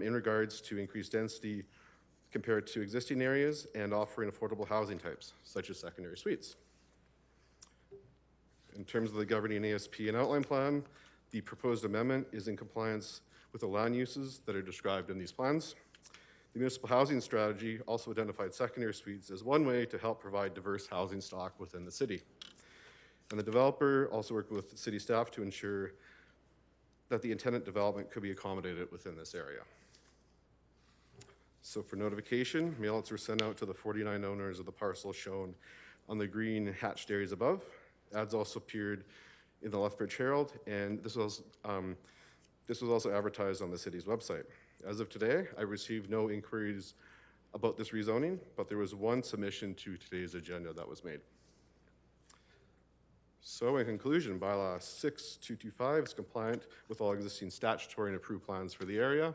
in regards to increased density compared to existing areas and offering affordable housing types, such as secondary suites. In terms of the governing ASP and outline plan, the proposed amendment is in compliance with the land uses that are described in these plans. The municipal housing strategy also identified secondary suites as one way to help provide diverse housing stock within the city. And the developer also worked with the city staff to ensure that the intended development could be accommodated within this area. So for notification, mailouts were sent out to the 49 owners of the parcel shown on the green hatched areas above. Ads also appeared in the Lethbridge Herald, and this was also advertised on the city's website. As of today, I received no inquiries about this rezoning, but there was one submission to today's agenda that was made. So in conclusion, bylaw 6225 is compliant with all existing statutory and approved plans for the area.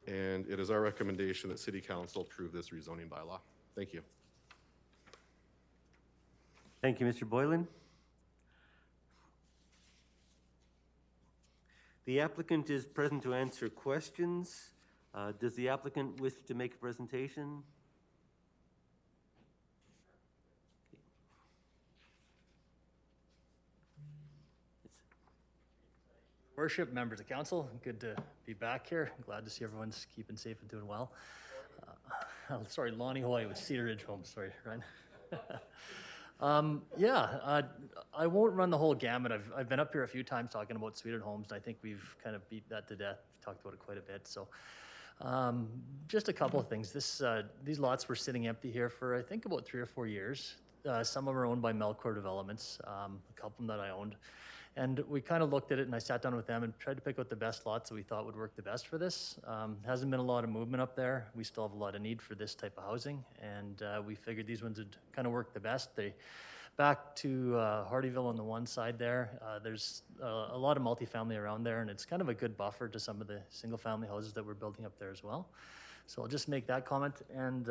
And it is our recommendation that City Council approve this rezoning bylaw. Thank you. Thank you, Mr. Boylan. The applicant is present to answer questions. Does the applicant wish to make a presentation? Worship, members of council, good to be back here. Glad to see everyone's keeping safe and doing well. Sorry, Lonnie Hoy with Cedar Ridge Homes, sorry, Ryan. I won't run the whole gamut. I've been up here a few times talking about Sweeter Homes, and I think we've kind of beat that to death. We've talked about it quite a bit. So just a couple of things. These lots were sitting empty here for, I think, about 3 or 4 years. Some of them are owned by Melcor Developments, a couple of them that I owned. And we kind of looked at it, and I sat down with them and tried to pick out the best lots that we thought would work the best for this. Hasn't been a lot of movement up there. We still have a lot of need for this type of housing, and we figured these ones would kind of work the best. They back to Hardyville on the one side there. There's a lot of multifamily around there, and it's kind of a good buffer to some of the single-family houses that we're building up there as well. So I'll just make that comment, and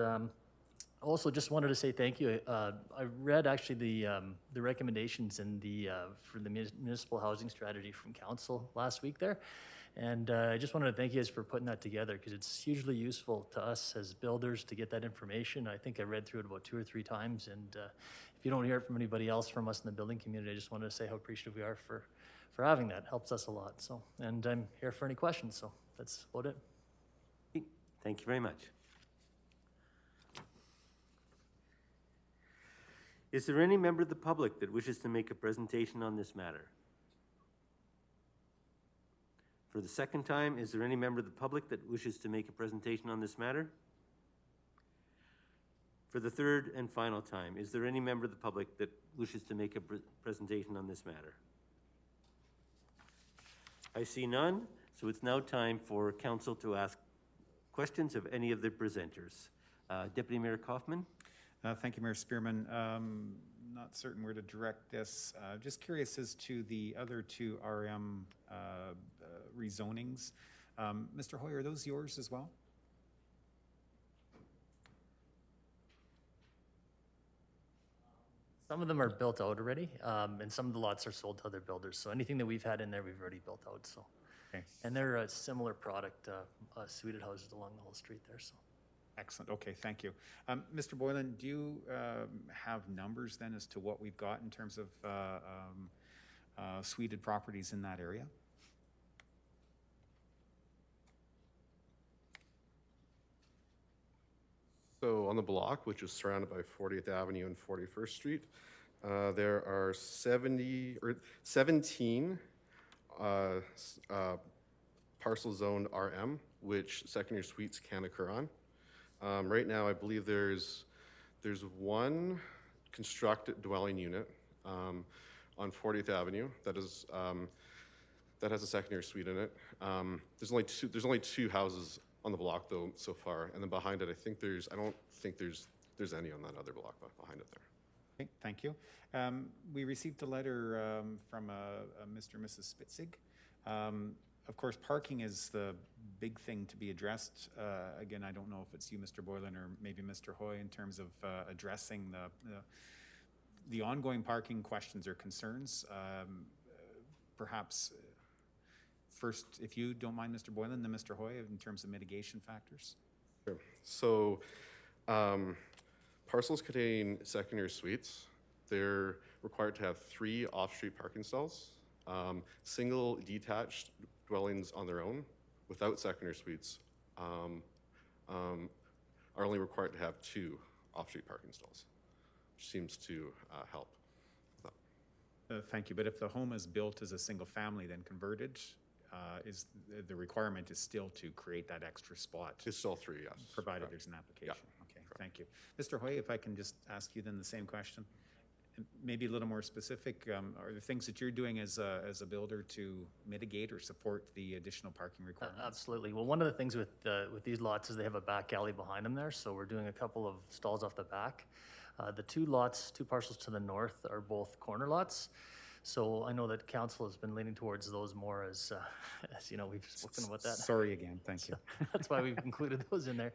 also just wanted to say thank you. I read actually the recommendations in for the municipal housing strategy from council last week there. And I just wanted to thank you guys for putting that together, because it's hugely useful to us as builders to get that information. I think I read through it about 2 or 3 times. And if you don't hear it from anybody else from us in the building community, I just wanted to say how appreciative we are for having that. It helps us a lot. So, and I'm here for any questions. So that's about it. Thank you very much. Is there any member of the public that wishes to make a presentation on this matter? For the second time, is there any member of the public that wishes to make a presentation on this matter? For the third and final time, is there any member of the public that wishes to make a presentation on this matter? I see none, so it's now time for council to ask questions of any of the presenters. Deputy Mayor Coffman. Thank you, Mayor Spearman. Not certain where to direct this. Just curious as to the other 2 RM rezonings. Mr. Hoy, are those yours as well? Some of them are built out already, and some of the lots are sold to other builders. So anything that we've had in there, we've already built out. So, okay. And they're a similar product, suited houses along the whole street there. So. Excellent. Okay, thank you. Mr. Boylan, do you have numbers then as to what we've got in terms of suited properties in that area? So on the block, which is surrounded by 40th Avenue and 41st Street, there are 17 parcel zoned RM, which secondary suites can occur on. Right now, I believe there's one constructed dwelling unit on 40th Avenue that is that has a secondary suite in it. There's only two houses on the block though so far, and then behind it, I don't think there's any on that other block behind it there. Okay, thank you. We received a letter from Mr. and Mrs. Spitzig. Of course, parking is the big thing to be addressed. Again, I don't know if it's you, Mr. Boylan, or maybe Mr. Hoy, in terms of addressing the ongoing parking questions or concerns. Perhaps first, if you don't mind, Mr. Boylan, then Mr. Hoy, in terms of mitigation factors. Sure. So parcels containing secondary suites, they're required to have 3 off-street parking stalls. Single detached dwellings on their own without secondary suites are only required to have 2 off-street parking stalls, which seems to help. Thank you, but if the home is built as a single family, then converted, is, the requirement is still to create that extra spot? It's still 3, yes. Provided Correct. there's an application. Okay, thank you. Mr. Hoy, if I can just ask you then the same question, and maybe a little more specific, are there things that you're doing as a builder to mitigate or support the additional parking requirements? Absolutely. Well, one of the things with these lots is they have a back alley behind them there, so we're doing a couple of stalls off the back. The two parcels to the north are both corner lots. So I know that council has been leaning towards those more as you know, we've spoken about that. Sorry again, thank you. That's why we've included those in there.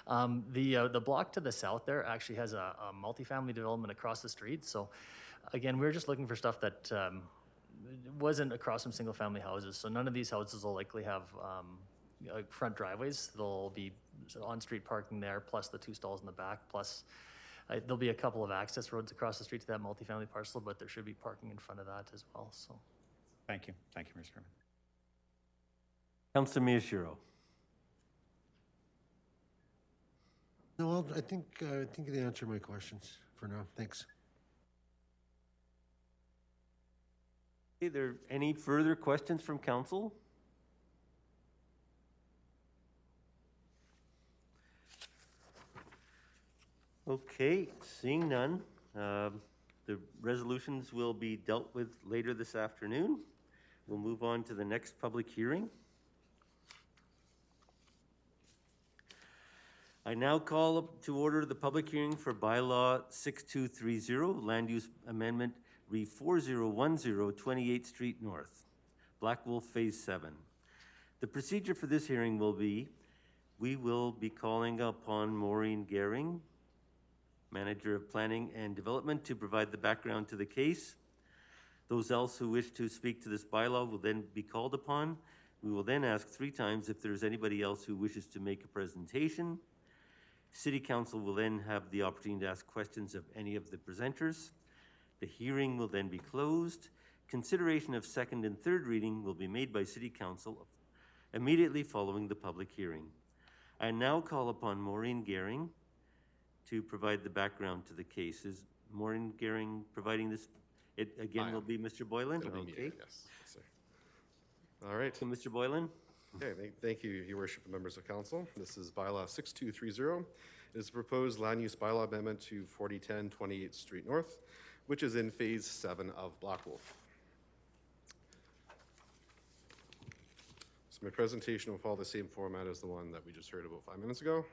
The block to the south there actually has a multifamily development across the street. So again, we're just looking for stuff that wasn't across from single family houses. So none of these houses will likely have front driveways. There'll be on-street parking there, plus the 2 stalls in the back, plus there'll be a couple of access roads across the street to that multifamily parcel, but there should be parking in front of that as well. So, thank you, Mr. Chairman. Councillor Miyashiro. No, well, I think they answered my questions for now. Thanks. Are there any further questions from council? Okay, seeing none, the resolutions will be dealt with later this afternoon. We'll move on to the next public hearing. I now call up to order the public hearing for bylaw 6230, Land Use Amendment Re 4010 28th Street North, Black Wolf Phase 7. The procedure for this hearing will be, we will be calling upon Maureen Gehring, Manager of Planning and Development, to provide the background to the case. Those else who wish to speak to this bylaw will then be called upon. We will then ask 3 times if there is anybody else who wishes to make a presentation. City Council will then have the opportunity to ask questions of any of the presenters. The hearing will then be closed. Consideration of second and third reading will be made by City Council immediately following the public hearing. I now call upon Maureen Gehring to provide the background to the case. Is Maureen Gehring providing this? It again will be Mr. Boylan? Okay. Yes, sir. All right. So Mr. Boylan? Okay, thank you, Your Worship and members of council. This is bylaw 6230. It is a proposed land use bylaw amendment to 4010 28th Street North, which is in phase 7 of Black Wolf. So my presentation will follow the same format as the one that we just heard about 5 minutes ago.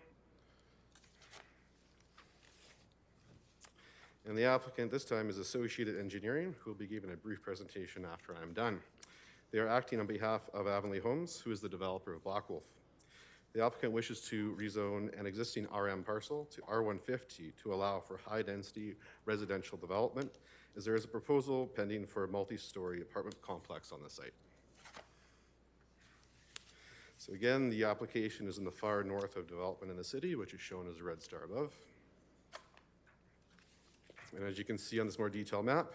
And the applicant this time is Associated Engineering, who will be giving a brief presentation after I'm done. They are acting on behalf of Avonlea Homes, who is the developer of Black Wolf. The applicant wishes to rezone an existing RM parcel to R150 to allow for high-density residential development, as there is a proposal pending for a multi-story apartment complex on the site. So again, the application is in the far north of development in the city, which is shown as a red star above. And as you can see on this more detailed map,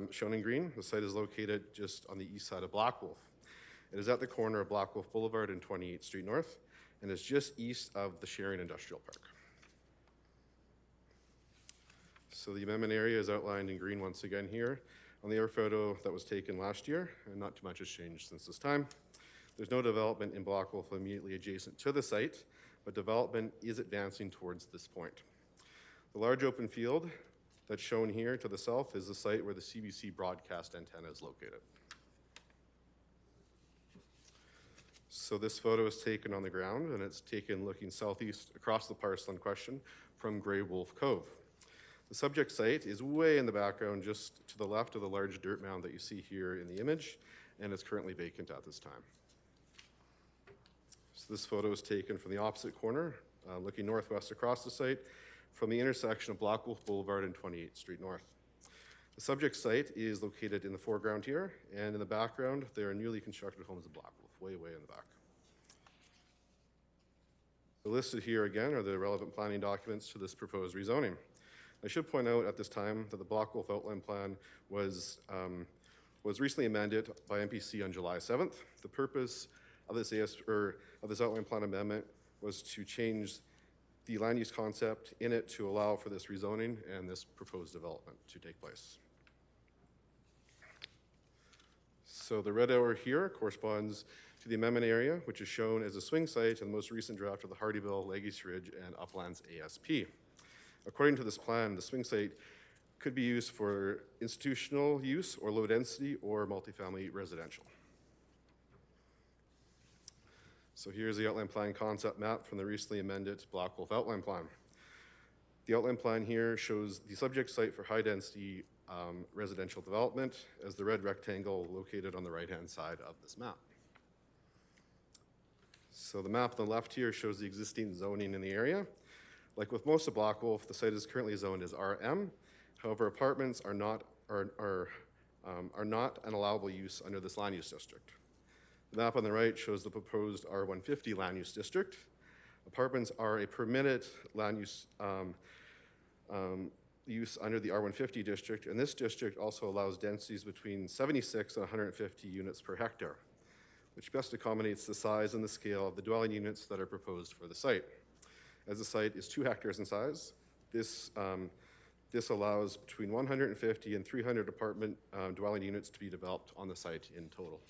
shown in green, the site is located just on the east side of Black Wolf. It is at the corner of Black Wolf Boulevard and 28th Street North, and is just east of the Sharon Industrial Park. So the amendment area is outlined in green once again here on the air photo that was taken last year, and not too much has changed since this time. There's no development in Black Wolf immediately adjacent to the site, but development is advancing towards this point. The large open field that's shown here to the south is the site where the CBC broadcast antenna is located. So this photo is taken on the ground, and it's taken looking southeast across the parcel in question from Grey Wolf Cove. The subject site is way in the background, just to the left of the large dirt mound that you see here in the image, and it's currently vacant at this time. So this photo is taken from the opposite corner, looking northwest across the site, from the intersection of Black Wolf Boulevard and 28th Street North. The subject site is located in the foreground here, and in the background, there are newly constructed homes in Black Wolf, way in the back. So listed here again are the relevant planning documents to this proposed rezoning. I should point out at this time that the Black Wolf outline plan was recently amended by MPC on July 7th. The purpose of this outline plan amendment was to change the land use concept in it to allow for this rezoning and this proposed development to take place. So the red arrow here corresponds to the amendment area, which is shown as a swing site in the most recent draft of the Hardyville, Legacy Ridge, and Uplands ASP. According to this plan, the swing site could be used for institutional use or low density or multifamily residential. So here's the outline plan concept map from the recently amended Black Wolf outline plan. The outline plan here shows the subject site for high density residential development as the red rectangle located on the right-hand side of this map. So the map on the left here shows the existing zoning in the area. Like with most of Black Wolf, the site is currently zoned as RM. However, apartments are not an allowable use under this land use district. The map on the right shows the proposed R150 land use district. Apartments are a permitted land use use under the R150 district, and this district also allows densities between 76 and 150 units per hectare, which best accommodates the size and the scale of the dwelling units that are proposed for the site. As the site is 2 hectares in size, this allows between 150 and 300 apartment dwelling units to be developed on the site in total.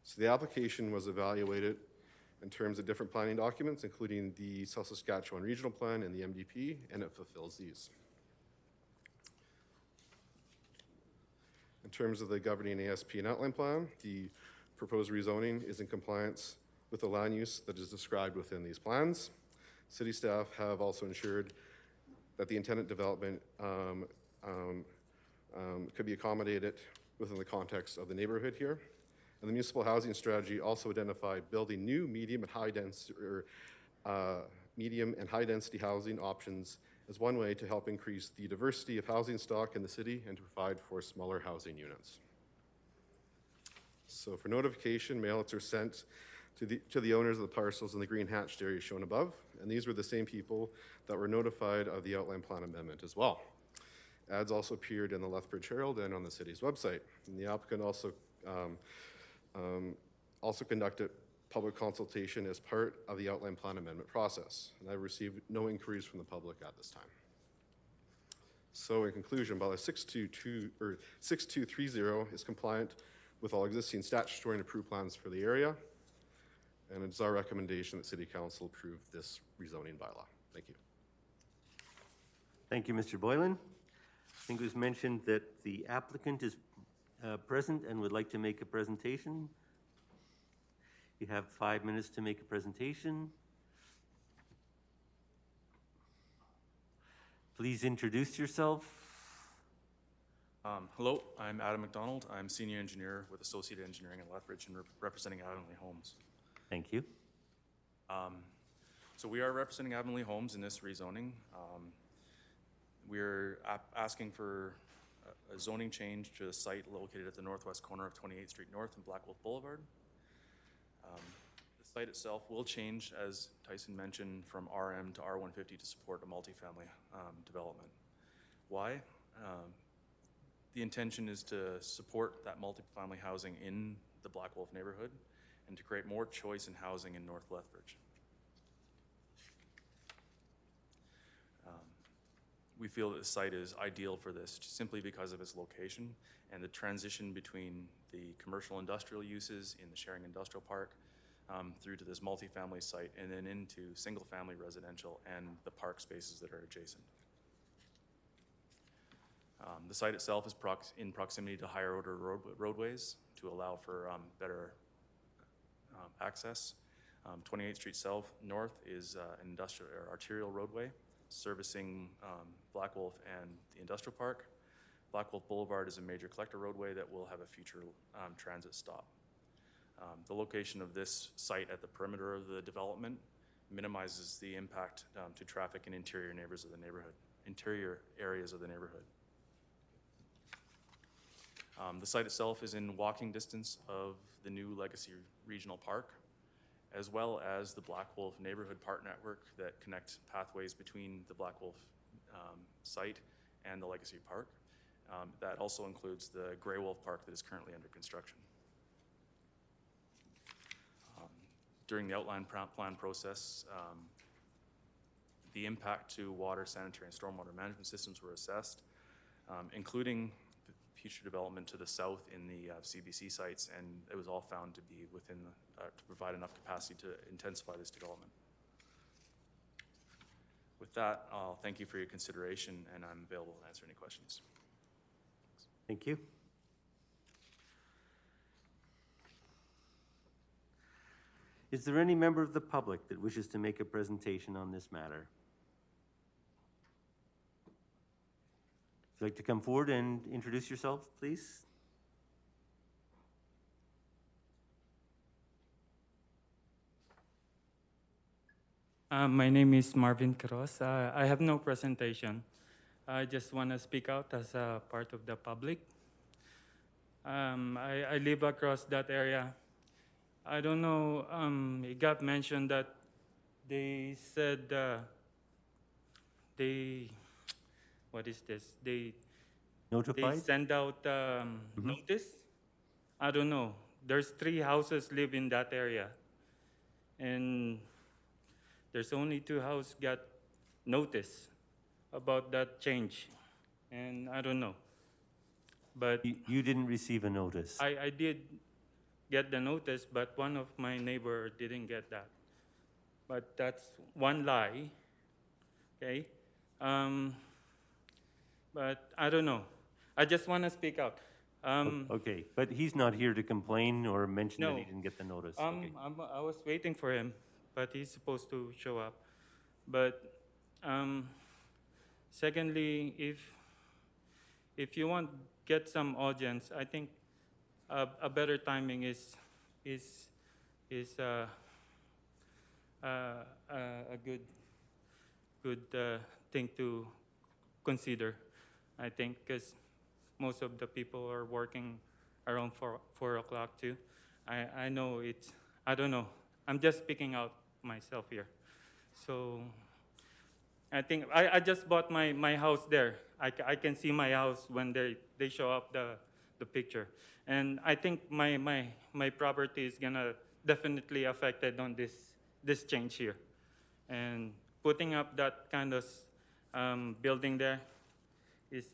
So the application was evaluated in terms of different planning documents, including the South Saskatchewan Regional Plan and the MDP, and it fulfills these. In terms of the governing ASP and outline plan, the proposed rezoning is in compliance with the land use that is described within these plans. City staff have also ensured that the intended development could be accommodated within the context of the neighborhood here. And the municipal housing strategy also identified building new medium and high density housing options as one way to help increase the diversity of housing stock in the city and to provide for smaller housing units. So for notification, mailouts are sent to the owners of the parcels in the green hatched area shown above, and these were the same people that were notified of the outline plan amendment as well. Ads also appeared in the Lethbridge Herald and on the city's website. And the applicant also conducted public consultation as part of the outline plan amendment process, and I've received no inquiries from the public at this time. So in conclusion, Bylaw 6230 is compliant with all existing statutory and approved plans for the area, and it's our recommendation that City Council approve this rezoning bylaw. Thank you. Thank you, Mr. Boylan. I think it was mentioned that the applicant is present and would like to make a presentation. You have 5 minutes to make a presentation. Please introduce yourself. Hello, I'm Adam McDonald. I'm Senior Engineer with Associate Engineering at Lethbridge and representing Avonlea Homes. Thank you. So we are representing Avonlea Homes in this rezoning. We're asking for a zoning change to a site located at the northwest corner of 28th Street North and Black Wolf Boulevard. The site itself will change, as Tyson mentioned, from RM to R150 to support a multifamily development. Why? The intention is to support that multifamily housing in the Black Wolf neighborhood and to create more choice in housing in North Lethbridge. We feel that the site is ideal for this simply because of its location and the transition between the commercial industrial uses in the sharing industrial park through to this multifamily site and then into single family residential and the park spaces that are adjacent. The site itself is in proximity to higher order roadways to allow for better access. 28th Street South North is an industrial or arterial roadway servicing Black Wolf and the industrial park. Black Wolf Boulevard is a major collector roadway that will have a future transit stop. The location of this site at the perimeter of the development minimizes the impact to traffic in interior areas of the neighborhood. The site itself is in walking distance of the new Legacy Regional Park, as well as the Black Wolf Neighborhood Park Network that connects pathways between the Black Wolf site and the Legacy Park. That also includes the Grey Wolf Park that is currently under construction. During the outline plan process, the impact to water, sanitary, and stormwater management systems were assessed, including future development to the south in the CBC sites, and it was all found to be within, to provide enough capacity to intensify this development. With that, I'll thank you for your consideration, and I'm available to answer any questions. Thank you. Is there any member of the public that wishes to make a presentation on this matter? Would you like to come forward and introduce yourself, please? My name is Marvin Cross. I have no presentation. I just want to speak out as a part of the public. I live across that area. I don't know, it got mentioned that they said what is this? They Notified? send out notice. I don't know. There's 3 houses live in that area. And there's only 2 houses got notice about that change. And I don't know. But you didn't receive a notice? I did get the notice, but one of my neighbor didn't get that. But that's one lie, okay? But I don't know. I just want to speak out. Okay, but he's not here to complain or mention that No. he didn't get the notice. Okay. I was waiting for him, but he's supposed to show up. But secondly, if you want get some audience, I think a better timing is a good thing to consider. I think because most of the people are working around 4 o'clock too. I know it's, I don't know. I'm just speaking out myself here. So I think I just bought my house there. I can see my house when they show up the picture. And I think my property is gonna definitely affected on this change here. And putting up that kind of building there is,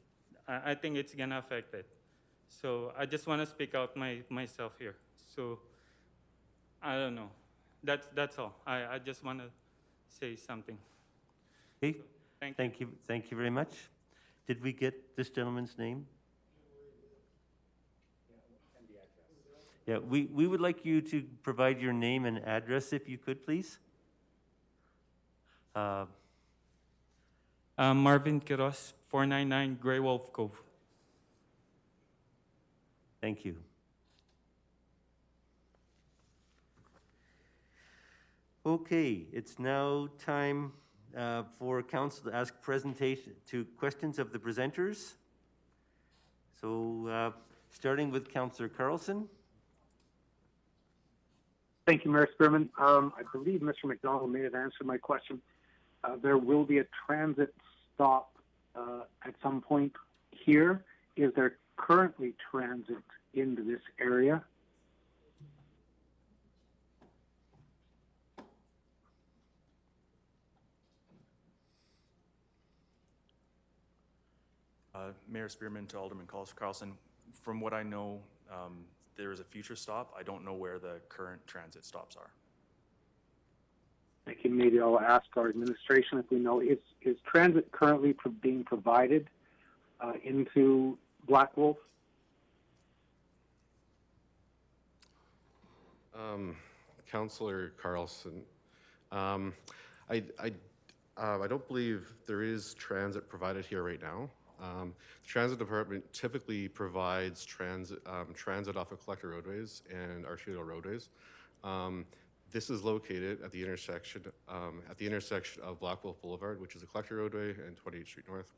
I think it's gonna affect it. So I just wanna speak out myself here. So I don't know. That's all. I just wanna say something. Okay, So, thank you very much. Did we get this gentleman's name? Yeah, we would like you to provide your name and address if you could, please. Marvin Quiroz, 499 Grey Wolf Cove. Thank you. Okay, it's now time for council to ask questions of the presenters. So starting with Councillor Carlson. Thank you, Mayor Spearman. I believe Mr. McDonald may have answered my question. There will be a transit stop at some point here. Is there currently transit into this area? Mayor Spearman to Alderman Carlson, from what I know, there is a future stop. I don't know where the current transit stops are. Thank you. Maybe I'll ask our administration if we know. Is transit currently being provided into Black Wolf? Councillor Carlson, I don't believe there is transit provided here right now. The transit department typically provides transit off of collector roadways and arterial roadways. This is located at the intersection of Black Wolf Boulevard, which is a collector roadway, and 28th Street North,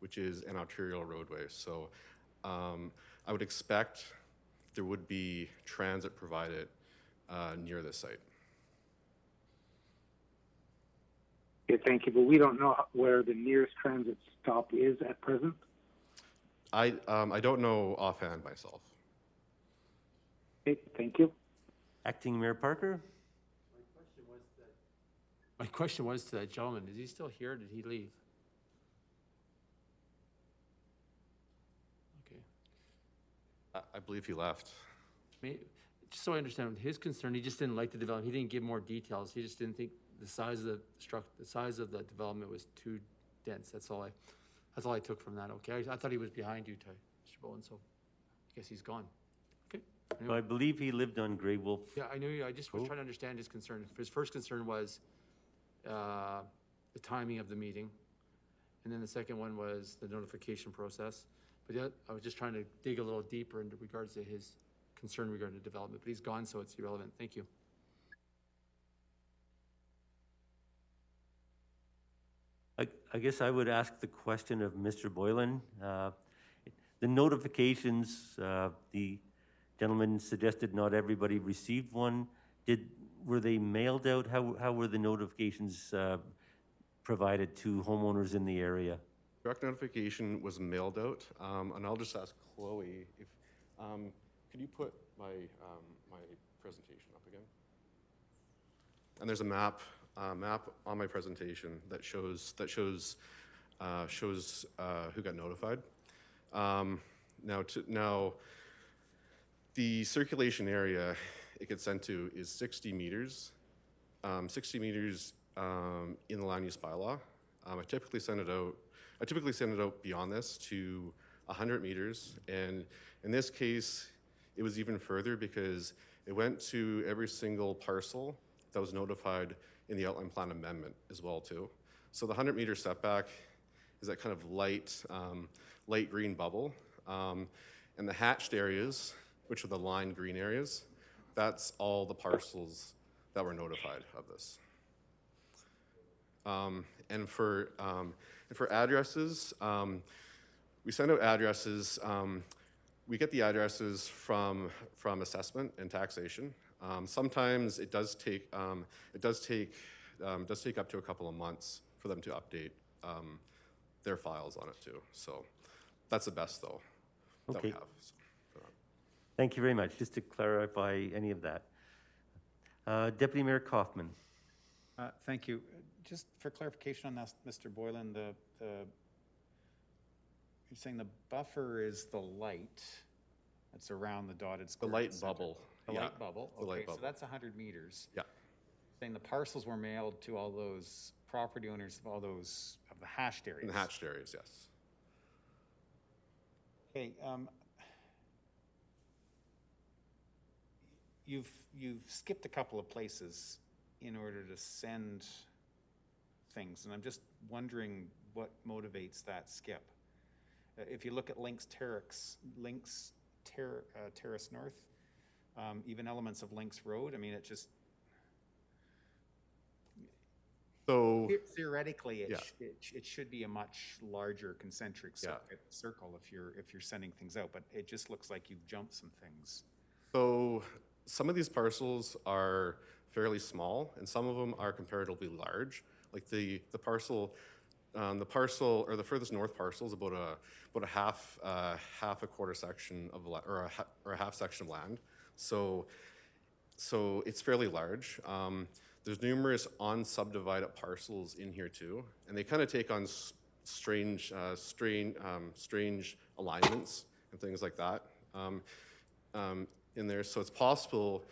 which is an arterial roadway. So I would expect there would be transit provided near this site. Okay, thank you. But we don't know where the nearest transit stop is at present. I don't know offhand myself. Okay, thank you. Acting Mayor Parker. My question was to that gentleman, is he still here or did he leave? Okay. believe he left. Just so I understand, his concern, he just didn't like the development. He didn't give more details. He just didn't think the size of the development was too dense. That's all I took from that. Okay, I thought he was behind you, Mr. Bowen, so I guess he's gone. Okay. I believe he lived on Grey Wolf. Yeah, I knew. I just was trying to understand his concern. His first concern was the timing of the meeting, and then the second one was the notification process. But yeah, I was just trying to dig a little deeper into regards to his concern regarding the development. But he's gone, so it's irrelevant. Thank you. I guess I would ask the question of Mr. Boylan. The notifications, the gentleman suggested not everybody received one. Were they mailed out? How were the notifications provided to homeowners in the area? Direct notification was mailed out, and I'll just ask Chloe if, could you put my presentation up again? And there's a map on my presentation that shows who got notified. Now the circulation area it gets sent to is 60 meters. 60 meters in the land use bylaw. I typically send it out beyond this to 100 meters, and in this case, it was even further because it went to every single parcel that was notified in the outline plan amendment as well too. So the 100-meter setback is that kind of light green bubble, and the hatched areas, which are the lined green areas, that's all the parcels that were notified of this. And for addresses, we send out addresses. We get the addresses from assessment and taxation. Sometimes it does take up to a couple of months for them to update their files on it too. So that's the best though that we have. So, Thank you very much. Just to clarify any of that. Deputy Mayor Coffman. Thank you. Just for clarification on that, Mr. Boylan, you're saying the buffer is the light that's around the dotted square. The light bubble. The yeah. light bubble. The Okay, light bubble. so that's 100 meters. Yeah. Saying the parcels were mailed to all those property owners of all those of the hashed areas. In the hatched areas, yes. Okay. You've skipped a couple of places in order to send things, and I'm just wondering what motivates that skip. If you look at Terrace North, even elements of Links Road, I mean, it just so theoretically yeah. it should be a much larger concentric circle if you're sending things out, but it just looks like you've jumped some things. So some of these parcels are fairly small, and some of them are comparatively large. Like the parcel or the furthest north parcel is about a half a quarter section of or a half section of land. So it's fairly large. There's numerous unsubdivided parcels in here too, and they kind of take on strange alignments and things like that in there. So it's possible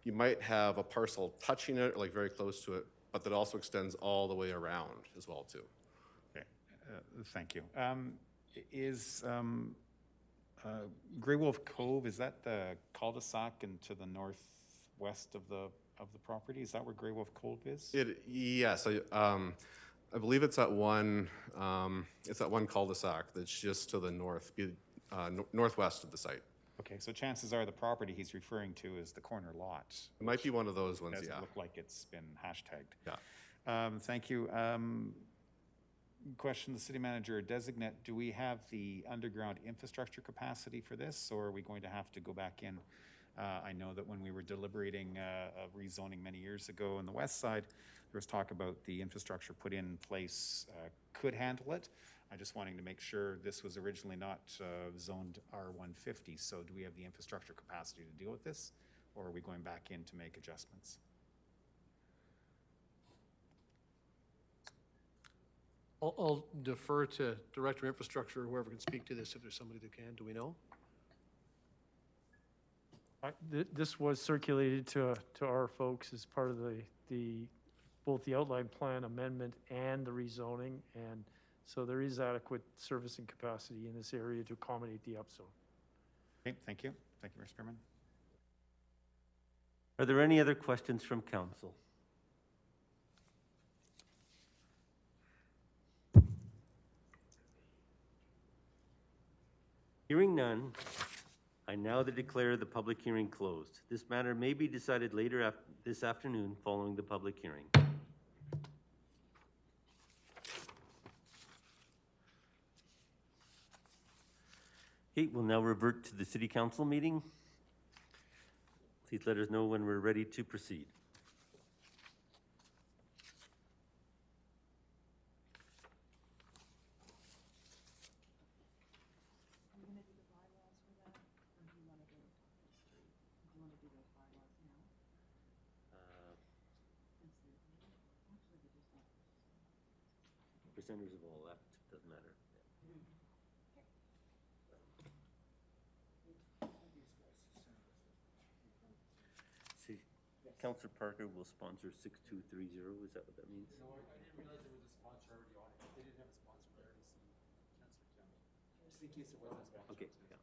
you might have a parcel touching it or like very close to it, but that also extends all the way around as well too. Okay, thank you. Is Grey Wolf Cove, is that the cul-de-sac and to the northwest of the property? Is that where Grey Wolf Cove is? Yes, I believe it's that one. It's that one cul-de-sac that's just to the north, northwest of the site. Okay, so chances are the property he's referring to is the corner lot. It might be one of those ones. Doesn't yeah. look like it's been hashtagged. Yeah. Thank you. Question the city manager designate, do we have the underground infrastructure capacity for this, or are we going to have to go back in? I know that when we were deliberating rezoning many years ago on the west side, there was talk about the infrastructure put in place could handle it. I'm just wanting to make sure this was originally not zoned R150. So do we have the infrastructure capacity to deal with this, or are we going back in to make adjustments? I'll defer to Director of Infrastructure or whoever can speak to this if there's somebody that can. Do we know? This was circulated to our folks as part of both the outline plan amendment and the rezoning, and so there is adequate service and capacity in this area to accommodate the upzone. Okay, thank you. Thank you, Mr. Spearman. Are there any other questions from council? Hearing none, I now declare the public hearing closed. This matter may be decided later this afternoon following the public hearing. Okay, we'll now revert to the City Council meeting. Please let us know when we're ready to proceed. Percentages have all left, doesn't matter. See, Councillor Parker will sponsor 6230, is that what that means? No, I didn't realize there was a sponsor already on it. They didn't have a sponsor, I already seen Councillor Campbell. Just in case it was a sponsor. Okay, yeah.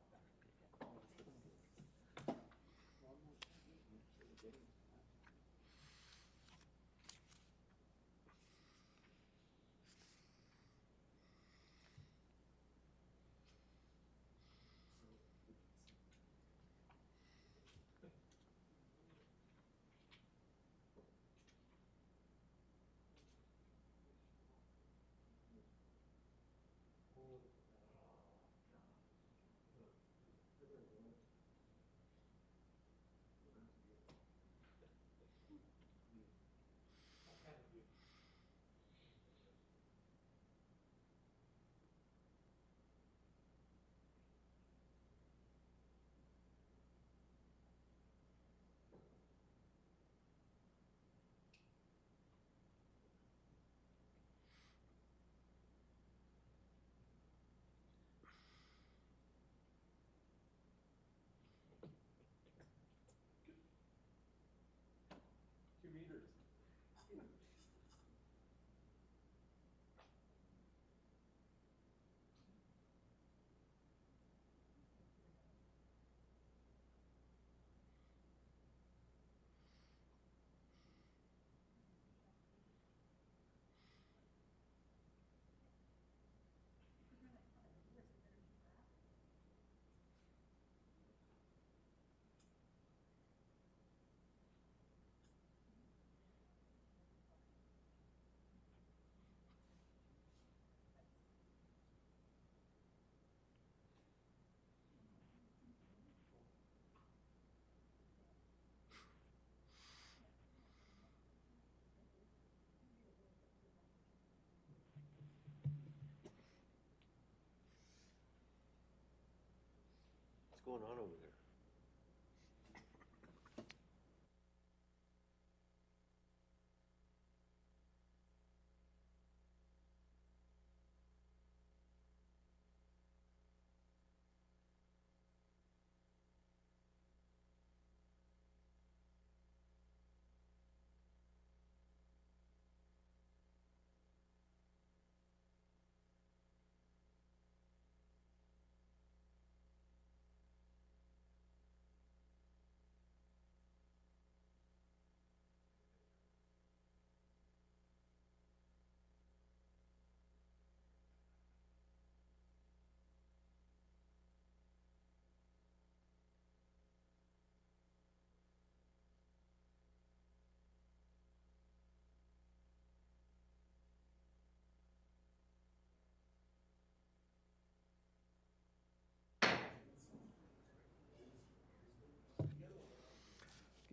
What's going on over there?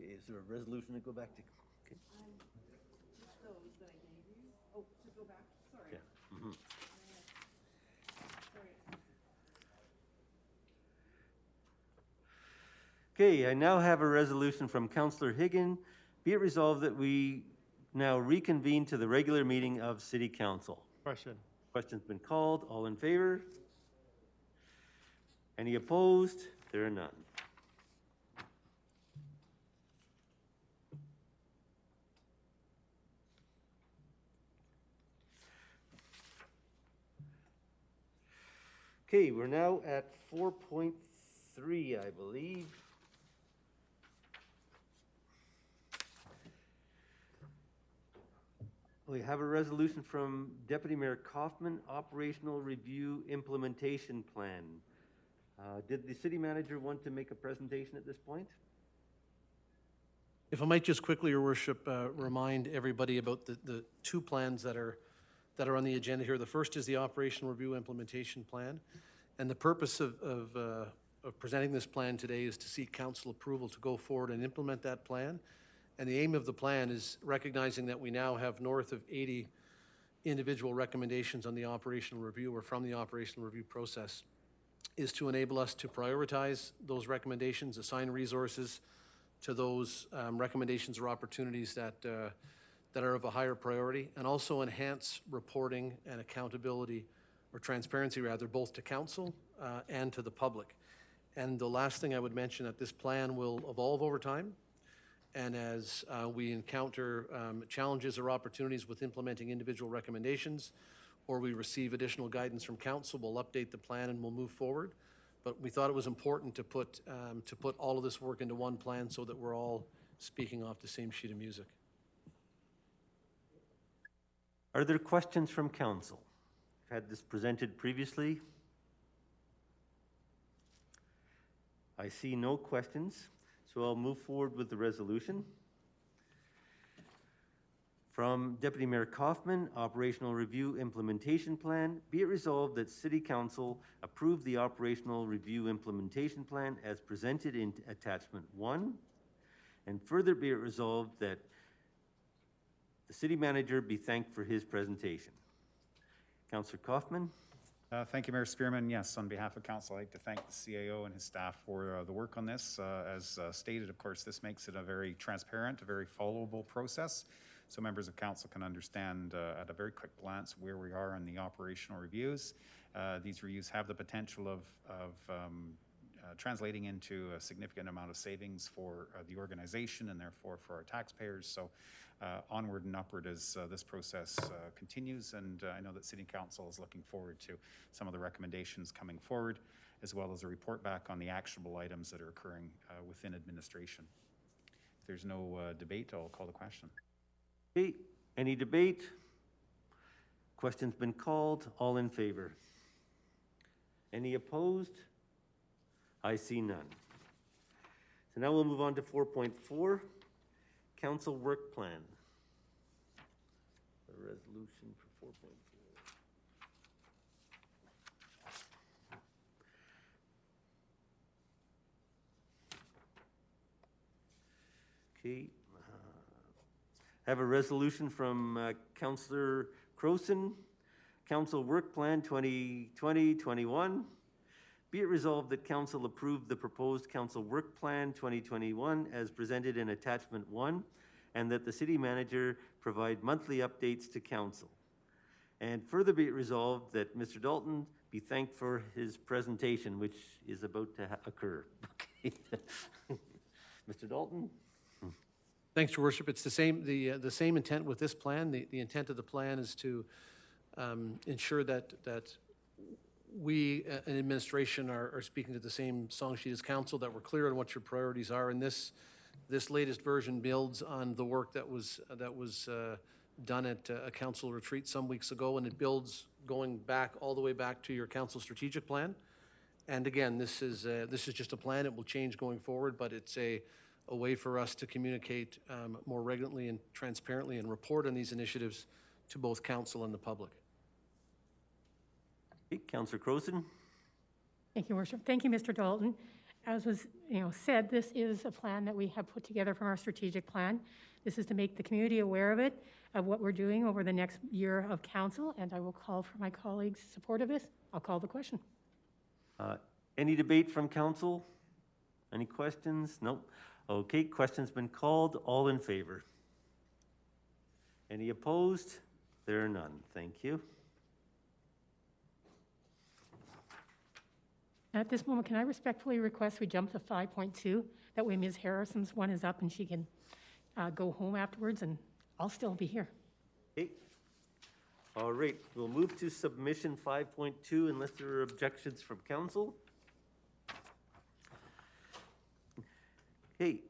Okay, is there a resolution to go back to? Okay. Those that I gave you. Oh, to go back, sorry. Yeah. Mhm. Sorry. Okay, I now have a resolution from Councillor Higgin. Be it resolved that we now reconvene to the regular meeting of City Council. Question. Question's been called. All in favor? Any opposed? There are none. Okay, we're now at 4.3, I believe. We have a resolution from Deputy Mayor Coffman, Operational Review Implementation Plan. Did the city manager want to make a presentation at this point? If I might just quickly, Your Worship, remind everybody about the two plans that are on the agenda here. The first is the Operational Review Implementation Plan. And the purpose of presenting this plan today is to seek council approval to go forward and implement that plan. And the aim of the plan is recognizing that we now have north of 80 individual recommendations on the operational review or from the operational review process, is to enable us to prioritize those recommendations, assign resources to those recommendations or opportunities that are of a higher priority, and also enhance reporting and accountability, or transparency rather, both to council and to the public. And the last thing I would mention, that this plan will evolve over time. And as we encounter challenges or opportunities with implementing individual recommendations, or we receive additional guidance from council, we'll update the plan and we'll move forward. But we thought it was important to put all of this work into one plan so that we're all speaking off the same sheet of music. Are there questions from council? I've had this presented previously. I see no questions. So I'll move forward with the resolution. From Deputy Mayor Coffman, Operational Review Implementation Plan, be it resolved that City Council approve the Operational Review Implementation Plan as presented in Attachment 1, and further be it resolved that the City Manager be thanked for his presentation. Councillor Coffman. Thank you, Mayor Spearman. Yes, on behalf of council, I'd like to thank the CAO and his staff for the work on this. As stated, of course, this makes it a very transparent, a very followable process, so members of council can understand at a very quick glance where we are in the operational reviews. These reviews have the potential of translating into a significant amount of savings for the organization and therefore for our taxpayers. So onward and upward as this process continues, and I know that City Council is looking forward to some of the recommendations coming forward, as well as a report back on the actionable items that are occurring within administration. If there's no debate, I'll call the question. Okay, any debate? Question's been called. All in favor? Any opposed? I see none. So now we'll move on to 4.4. Council Work Plan. A resolution for 4.4. Okay. Have a resolution from Councillor Carlson, Council Work Plan 2020-21. Be it resolved that Council approve the proposed Council Work Plan 2021 as presented in Attachment 1, and that the City Manager provide monthly updates to Council. And further be it resolved that Mr. Dalton be thanked for his presentation, which is about to occur. Okay. Mr. Dalton? Thanks, Your Worship. It's the same intent with this plan. The intent of the plan is to ensure that we and administration are speaking to the same song sheet as council, that we're clear on what your priorities are. And this latest version builds on the work that was done at a council retreat some weeks ago, and it builds going back all the way back to your council strategic plan. And again, this is just a plan. It will change going forward, but it's a way for us to communicate more regularly and transparently and report on these initiatives to both council and the public. Okay, Councillor Carlson. Thank you, Worship. Thank you, Mr. Dalton. As was said, this is a plan that we have put together from our strategic plan. This is to make the community aware of it, of what we're doing over the next year of council, and I will call for my colleagues' support of this. I'll call the question. Any debate from council? Any questions? Nope. Okay, question's been called. All in favor? Any opposed? There are none. Thank you. At this moment, can I respectfully request we jump to 5.2? That way Ms. Harrison's one is up and she can go home afterwards, and I'll still be here. Okay. All right, we'll move to submission 5.2 unless there are objections from council. Okay,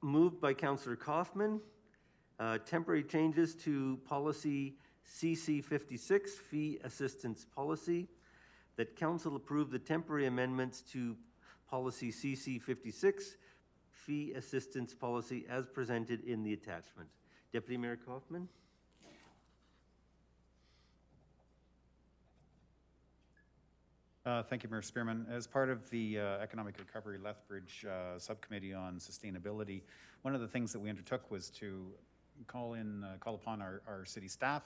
moved by Councillor Coffman, temporary changes to policy CC 56, fee assistance policy, that council approve the temporary amendments to policy CC 56, fee assistance policy as presented in the attachment. Deputy Mayor Coffman. Thank you, Mayor Spearman. As part of the Economic Recovery Lethbridge Subcommittee on Sustainability, one of the things that we undertook was to call upon our city staff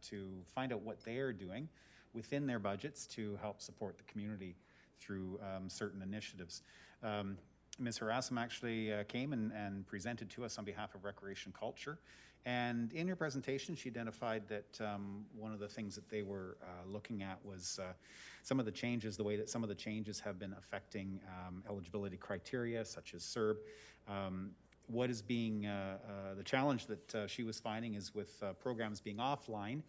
to find out what they are doing within their budgets to help support the community through certain initiatives. Ms. Harassim actually came and presented to us on behalf of Recreation Culture. And in her presentation, she identified that one of the things that they were looking at was some of the changes, the way that some of the changes have been affecting eligibility criteria, such as CERB. What is being, the challenge that she was finding is with programs being offline,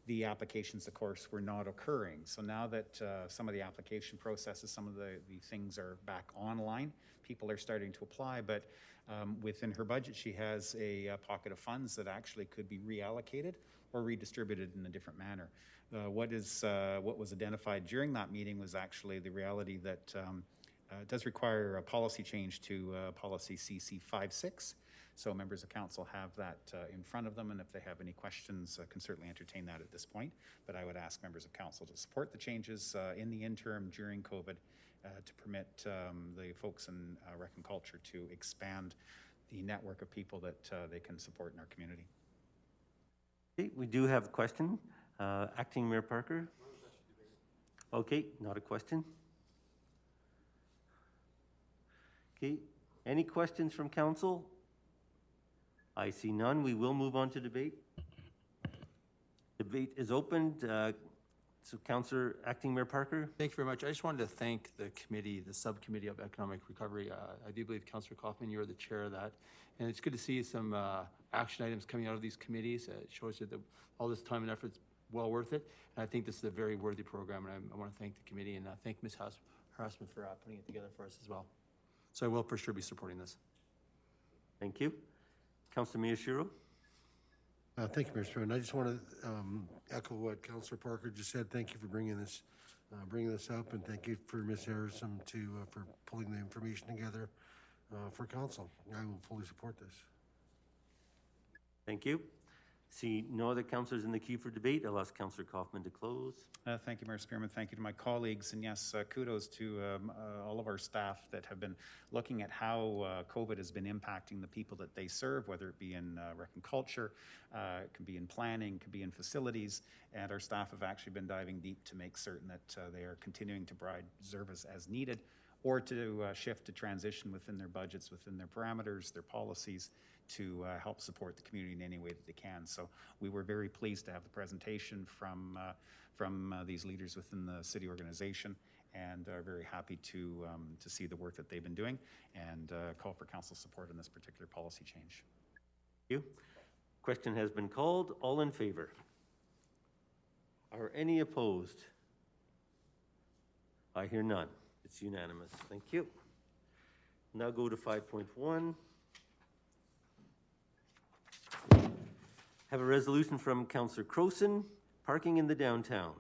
the applications, of course, were not occurring. So now that some of the application processes, some of the things are back online, people are starting to apply, but within her budget, she has a pocket of funds that actually could be reallocated or redistributed in a different manner. What was identified during that meeting was actually the reality that it does require a policy change to policy CC 56. So members of council have that in front of them, and if they have any questions, can certainly entertain that at this point. But I would ask members of council to support the changes in the interim during COVID to permit the folks in Rec and Culture to expand the network of people that they can support in our community. Okay, we do have a question. Acting Mayor Parker. Okay, not a question. Okay, any questions from council? I see none. We will move on to debate. Debate is opened. So Councillor Acting Mayor Parker. Thank you very much. I just wanted to thank the committee, the subcommittee of economic recovery. I do believe Councillor Coffman, you are the chair of that. And it's good to see some action items coming out of these committees. It shows you that all this time and effort is well worth it. And I think this is a very worthy program. And I want to thank the committee and thank Ms. Harassment for putting it together for us as well. So I will for sure be supporting this. Thank you. Councillor Miyashiro. Thank you, Mr. Spearman. I just want to echo what Councillor Parker just said. Thank you for bringing this up, and thank you for Ms. Harrison for pulling the information together for council. I will fully support this. Thank you. See no other councillors in the queue for debate. I'll ask Councillor Coffman to close. Thank you, Mayor Spearman. Thank you to my colleagues. And yes, kudos to all of our staff that have been looking at how COVID has been impacting the people that they serve, whether it be in Rec and Culture, it can be in planning, it can be in facilities. And our staff have actually been diving deep to make certain that they are continuing to provide service as needed, or to shift to transition within their budgets, within their parameters, their policies, to help support the community in any way that they can. So we were very pleased to have the presentation from these leaders within the city organization, and are very happy to see the work that they've been doing, and call for council support on this particular policy change. Thank you. Question has been called. All in favor? Are any opposed? I hear none. It's unanimous. Thank you. Now go to 5.1. Have a resolution from Councillor Carlson, parking in the downtown.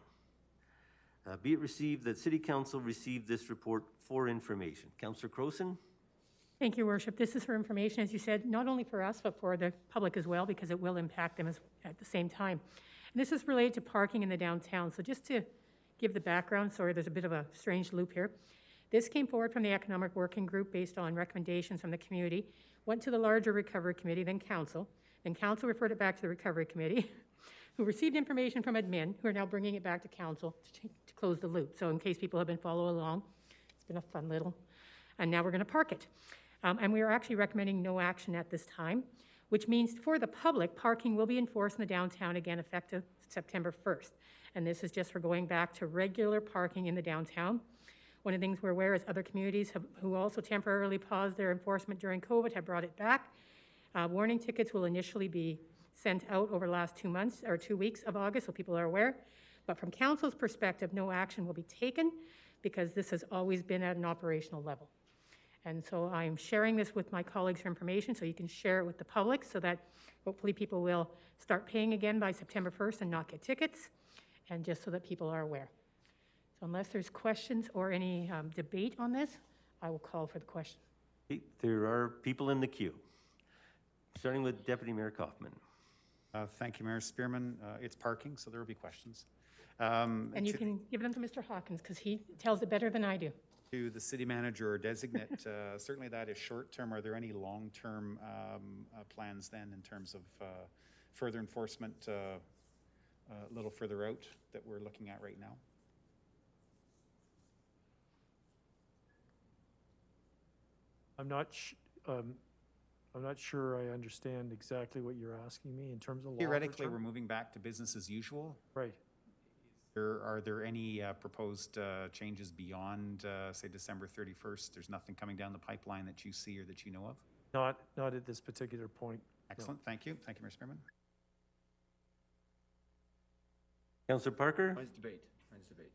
Be it received that City Council received this report for information. Councillor Carlson. Thank you, Worship. This is for information, as you said, not only for us, but for the public as well, because it will impact them at the same time. And this is related to parking in the downtown. So just to give the background, sorry, there's a bit of a strange loop here. This came forward from the Economic Working Group based on recommendations from the community, went to the larger Recovery Committee, then Council. Then Council referred it back to the Recovery Committee, who received information from admin, who are now bringing it back to Council to close the loop. So in case people have been following along, it's been a fun little, and now we're going to park it. And we are actually recommending no action at this time, which means for the public, parking will be enforced in the downtown again effective September 1st. And this is just for going back to regular parking in the downtown. One of the things we're aware is other communities who also temporarily paused their enforcement during COVID have brought it back. Warning tickets will initially be sent out over the last 2 months, or 2 weeks of August, so people are aware. But from council's perspective, no action will be taken because this has always been at an operational level. And so I'm sharing this with my colleagues for information so you can share it with the public so that hopefully people will start paying again by September 1st and not get tickets, and just so that people are aware. So unless there's questions or any debate on this, I will call for the question. There are people in the queue, starting with Deputy Mayor Coffman. Thank you, Mayor Spearman. It's parking, so there will be questions. And you can give them to Mr. Hawkins because he tells it better than I do. To the city manager or designate, certainly that is short-term. Are there any long-term plans then in terms of further enforcement a little further out that we're looking at right now? I'm not sure I understand exactly what you're asking me in terms of longer Theoretically, term. we're moving back to business as usual. Right. Are there any proposed changes beyond, say, December 31st? There's nothing coming down the pipeline that you see or that you know of? Not at this particular point. Excellent. No. Thank you. Thank you, Mayor Spearman. Councillor Parker? Mine's debate. Mine's debate.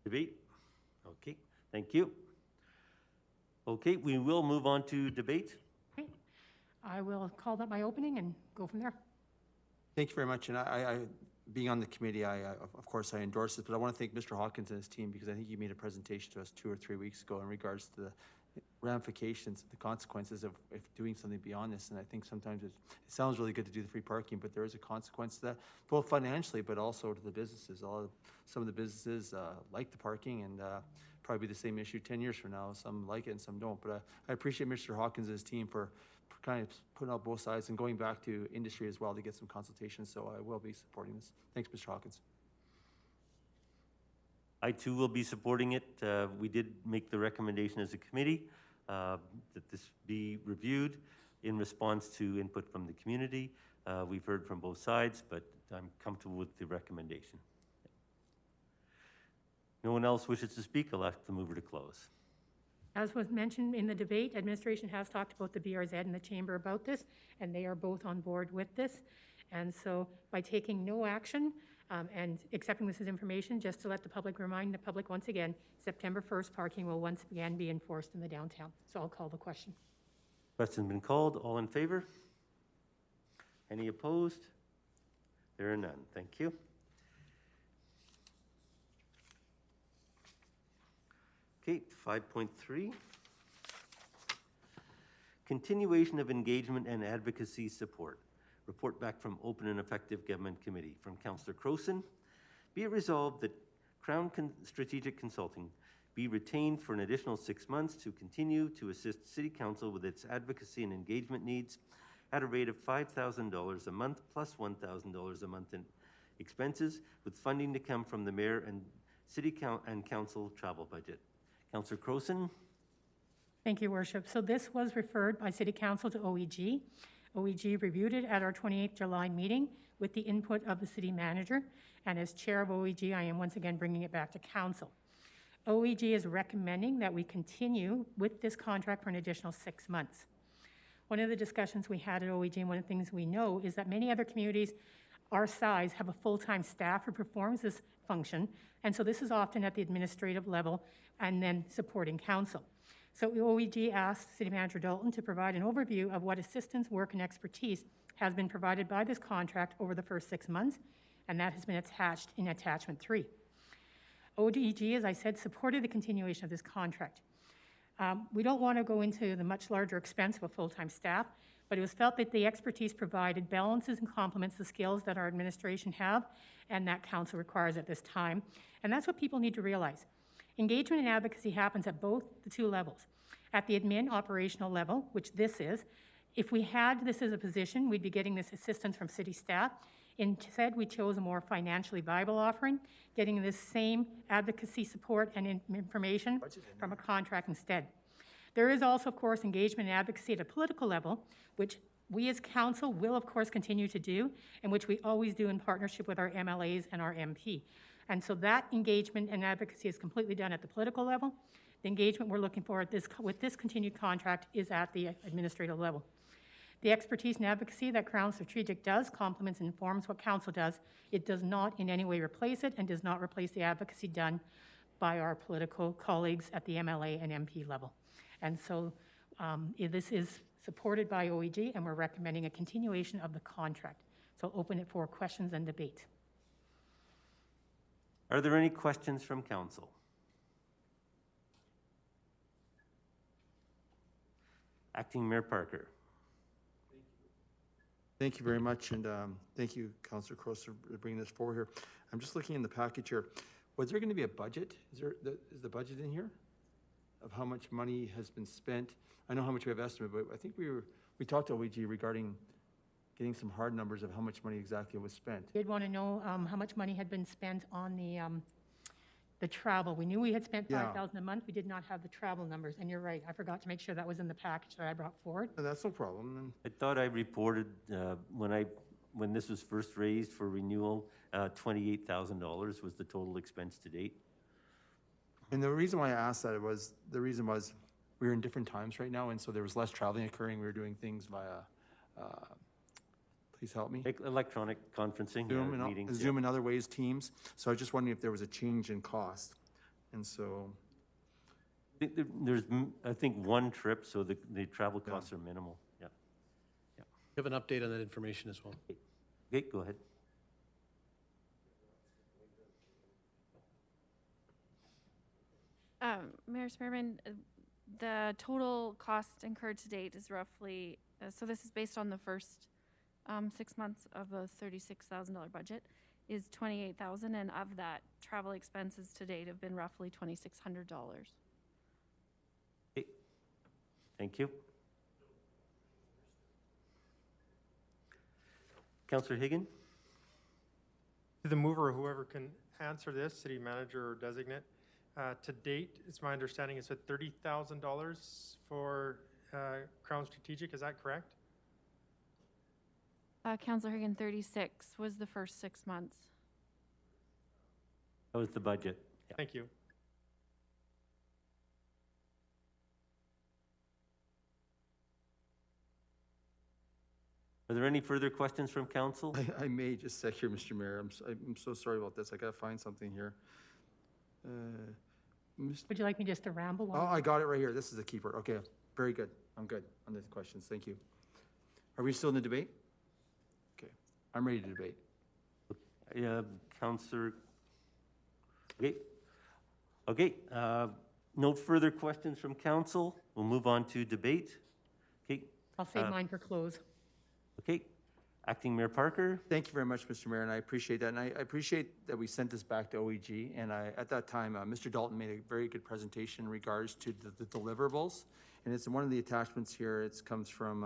Debate? Okay, thank you. Okay, we will move on to debate. Okay. I will call that my opening and go from there. Thank you very much. And I being on the committee, of course, I endorse it, but I want to thank Mr. Hawkins and his team because I think he made a presentation to us 2 or 3 weeks ago in regards to the ramifications, the consequences of doing something beyond this. And I think sometimes it sounds really good to do the free parking, but there is a consequence to that, both financially, but also to the businesses. Some of the businesses like the parking and probably the same issue 10 years from now. Some like it and some don't. But I appreciate Mr. Hawkins and his team for kind of putting out both sides and going back to industry as well to get some consultation. So I will be supporting this. Thanks, Mr. Hawkins. I too will be supporting it. We did make the recommendation as a committee that this be reviewed in response to input from the community. We've heard from both sides, but I'm comfortable with the recommendation. No one else wishes to speak. I'll ask the mover to close. As was mentioned in the debate, administration has talked about the BRZ and the chamber about this, and they are both on board with this. And so by taking no action and accepting this as information, just to let the public remind the public once again, September 1st, parking will once again be enforced in the downtown. So I'll call the question. Question's been called. All in favor? Any opposed? There are none. Thank you. Okay, 5.3. Continuation of engagement and advocacy support. Report back from Open and Effective Government Committee from Councillor Carlson. Be it resolved that Crown Strategic Consulting be retained for an additional 6 months to continue to assist City Council with its advocacy and engagement needs at a rate of $5,000 a month plus $1,000 a month in expenses, with funding to come from the Mayor and City and Council travel budget. Councillor Carlson. Thank you, Worship. So this was referred by City Council to OEG. OEG reviewed it at our 28th July meeting with the input of the City Manager. And as Chair of OEG, I am once again bringing it back to Council. OEG is recommending that we continue with this contract for an additional 6 months. One of the discussions we had at OEG, and one of the things we know, is that many other communities our size have a full-time staff who performs this function, and so this is often at the administrative level and then supporting council. So OEG asked City Manager Dalton to provide an overview of what assistance, work, and expertise has been provided by this contract over the first 6 months, and that has been attached in Attachment 3. OEG, as I said, supported the continuation of this contract. We don't want to go into the much larger expense of a full-time staff, but it was felt that the expertise provided balances and complements the skills that our administration have and that council requires at this time. And that's what people need to realize. Engagement and advocacy happens at both the 2 levels. At the admin operational level, which this is, if we had this as a position, we'd be getting this assistance from city staff. Instead, we chose a more financially viable offering, getting this same advocacy support and information from a contract instead. There is also, of course, engagement and advocacy at a political level, which we as council will, of course, continue to do, and which we always do in partnership with our MLAs and our MP. And so that engagement and advocacy is completely done at the political level. The engagement we're looking for with this continued contract is at the administrative level. The expertise and advocacy that Crown Strategic does complements and informs what Council does. It does not in any way replace it and does not replace the advocacy done by our political colleagues at the MLA and MP level. And so this is supported by OEG, and we're recommending a continuation of the contract. So I'll open it for questions and debate. Are there any questions from council? Acting Mayor Parker. Thank you very much, and thank you, Councillor Cross, for bringing this forward here. I'm just looking in the package here. Was there going to be a budget? Is the budget in here of how much money has been spent? I know how much we have estimated, but I think we talked to OEG regarding getting some hard numbers of how much money exactly was spent. Did want to know how much money had been spent on the travel. We knew we had spent $5,000 a month. We did not have the travel numbers, and you're right. I forgot to make sure that was in the package that I brought forward. That's no problem. I thought I reported when this was first raised for renewal, $28,000 was the total expense to date. And the reason why I asked that was we were in different times right now, and so there was less traveling occurring. We were doing things via, please help me. Electronic conferencing, Zoom, meetings. Zoom and other ways, Teams. So I was just wondering if there was a change in cost. And so. There's, I think, one trip, so the travel costs are minimal. Yeah. You have an update on that information as well. Okay, go ahead. Mayor Spearman, the total cost incurred to date is roughly, so this is based on the first 6 months of a $36,000 budget, is $28,000, and of that, travel expenses to date have been roughly $2,600. Okay. Thank you. Councillor Higgin? To the mover, or whoever can answer this, city manager or designate, to date, it's my understanding it's at $30,000 for Crown Strategic. Is that correct? Councillor Higgin, 36 was the first 6 months. That was the budget. Yeah. Thank you. Are there any further questions from council? I may just say here, Mr. Mayor, I'm so sorry about this. I got to find something here. Would you like me just to ramble on? Oh, I got it right here. This is the key part. Okay, very good. I'm good on the questions. Thank you. Are we still in the debate? Okay, I'm ready to debate. Councillor. Okay. No further questions from council. We'll move on to debate. Okay. I'll save mine for close. Okay. Acting Mayor Parker. Thank you very much, Mr. Mayor, and I appreciate that. And I appreciate that we sent this back to OEG. And at that time, Mr. Dalton made a very good presentation in regards to the deliverables. And it's one of the attachments here. It comes from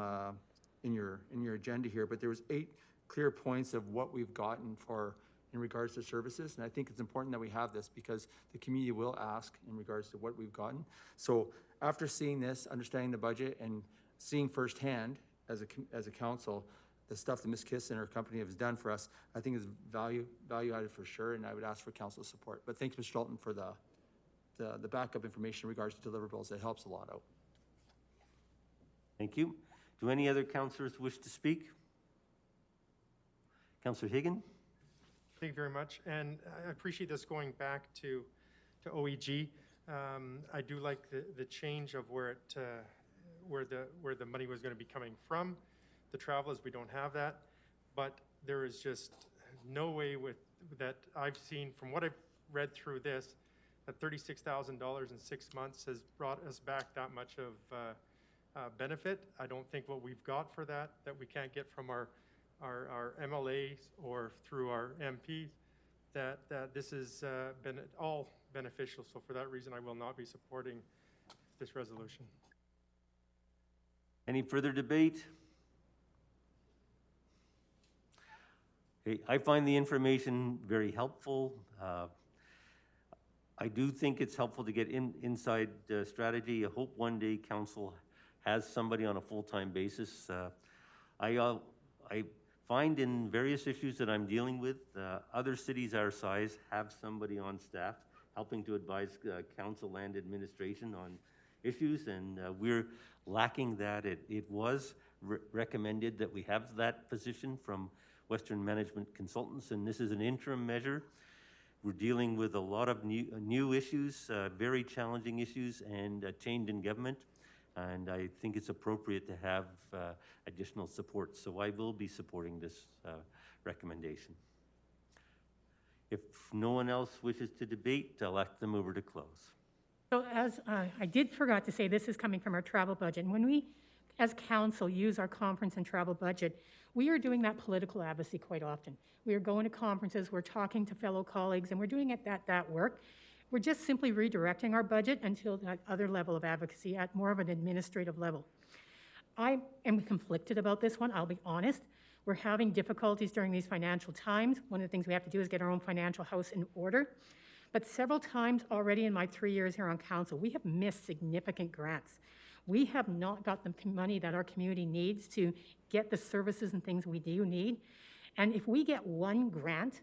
in your agenda here. But there was 8 clear points of what we've gotten in regards to services. And I think it's important that we have this because the community will ask in regards to what we've gotten. So after seeing this, understanding the budget, and seeing firsthand as a council, the stuff that Ms. Kiss and her company has done for us, I think is value added for sure, and I would ask for council support. But thanks, Mr. Dalton, for the backup information in regards to deliverables. It helps a lot out. Thank you. Do any other councillors wish to speak? Councillor Higgin? Thank you very much, and I appreciate this going back to OEG. I do like the change of where the money was going to be coming from. The travel is we don't have that, but there is just no way that I've seen from what I've read through this that $36,000 in 6 months has brought us back that much of benefit. I don't think what we've got for that we can't get from our MLAs or through our MPs, that this has been all beneficial. So for that reason, I will not be supporting this resolution. Any further debate? Okay, I find the information very helpful. I do think it's helpful to get inside strategy. I hope one day council has somebody on a full-time basis. I find in various issues that I'm dealing with, other cities our size have somebody on staff helping to advise council and administration on issues, and we're lacking that. It was recommended that we have that position from Western Management Consultants, and this is an interim measure. We're dealing with a lot of new issues, very challenging issues, and change in government, and I think it's appropriate to have additional support. So I will be supporting this recommendation. If no one else wishes to debate, I'll ask them over to close. So as I did forgot to say, this is coming from our travel budget. And when we, as council, use our conference and travel budget, we are doing that political advocacy quite often. We are going to conferences, we're talking to fellow colleagues, and we're doing it that work. We're just simply redirecting our budget until that other level of advocacy at more of an administrative level. I am conflicted about this one, I'll be honest. We're having difficulties during these financial times. One of the things we have to do is get our own financial house in order. But several times already in my 3 years here on council, we have missed significant grants. We have not got the money that our community needs to get the services and things we do need. And if we get one grant,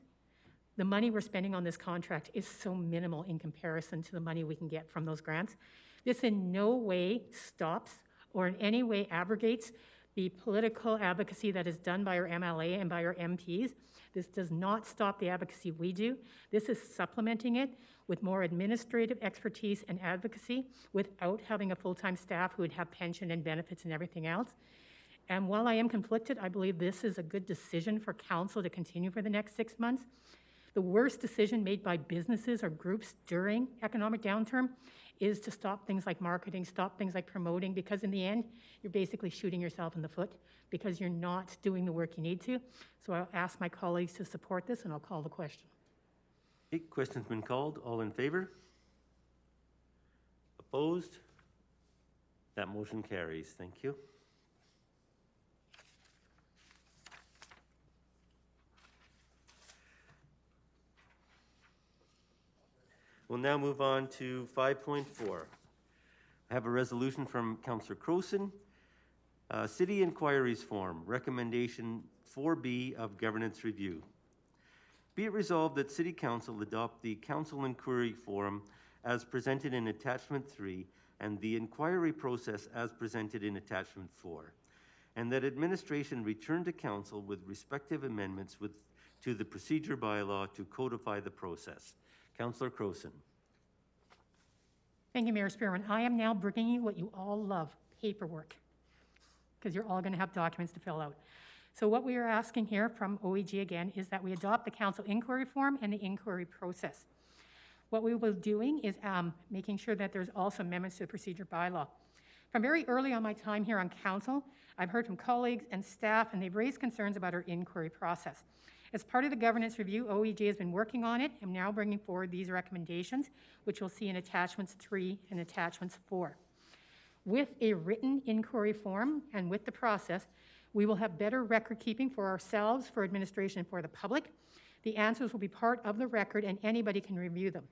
the money we're spending on this contract is so minimal in comparison to the money we can get from those grants. This in no way stops or in any way abrogates the political advocacy that is done by our MLA and by our MPs. This does not stop the advocacy we do. This is supplementing it with more administrative expertise and advocacy without having a full-time staff who would have pension and benefits and everything else. And while I am conflicted, I believe this is a good decision for council to continue for the next 6 months. The worst decision made by businesses or groups during economic downturn is to stop things like marketing, stop things like promoting, because in the end, you're basically shooting yourself in the foot because you're not doing the work you need to. So I'll ask my colleagues to support this, and I'll call the question. Okay, question's been called. All in favor? Opposed? That motion carries. Thank you. We'll now move on to 5.4. I have a resolution from Councillor Carlson. City Inquiries Form, Recommendation 4B of Governance Review. Be it resolved that City Council adopt the Council Inquiry Form as presented in Attachment 3 and the inquiry process as presented in Attachment 4, and that administration return to Council with respective amendments to the procedure bylaw to codify the process. Councillor Carlson. Thank you, Mayor Spearman. I am now bringing you what you all love, paperwork, because you're all going to have documents to fill out. So what we are asking here from OEG again is that we adopt the council inquiry form and the inquiry process. What we will be doing is making sure that there's also amendments to the procedure bylaw. From very early on my time here on council, I've heard from colleagues and staff, and they've raised concerns about our inquiry process. As part of the governance review, OEG has been working on it and now bringing forward these recommendations, which you'll see in Attachments 3 and Attachments 4. With a written inquiry form and with the process, we will have better record keeping for ourselves, for administration, and for the public. The answers will be part of the record and anybody can review them.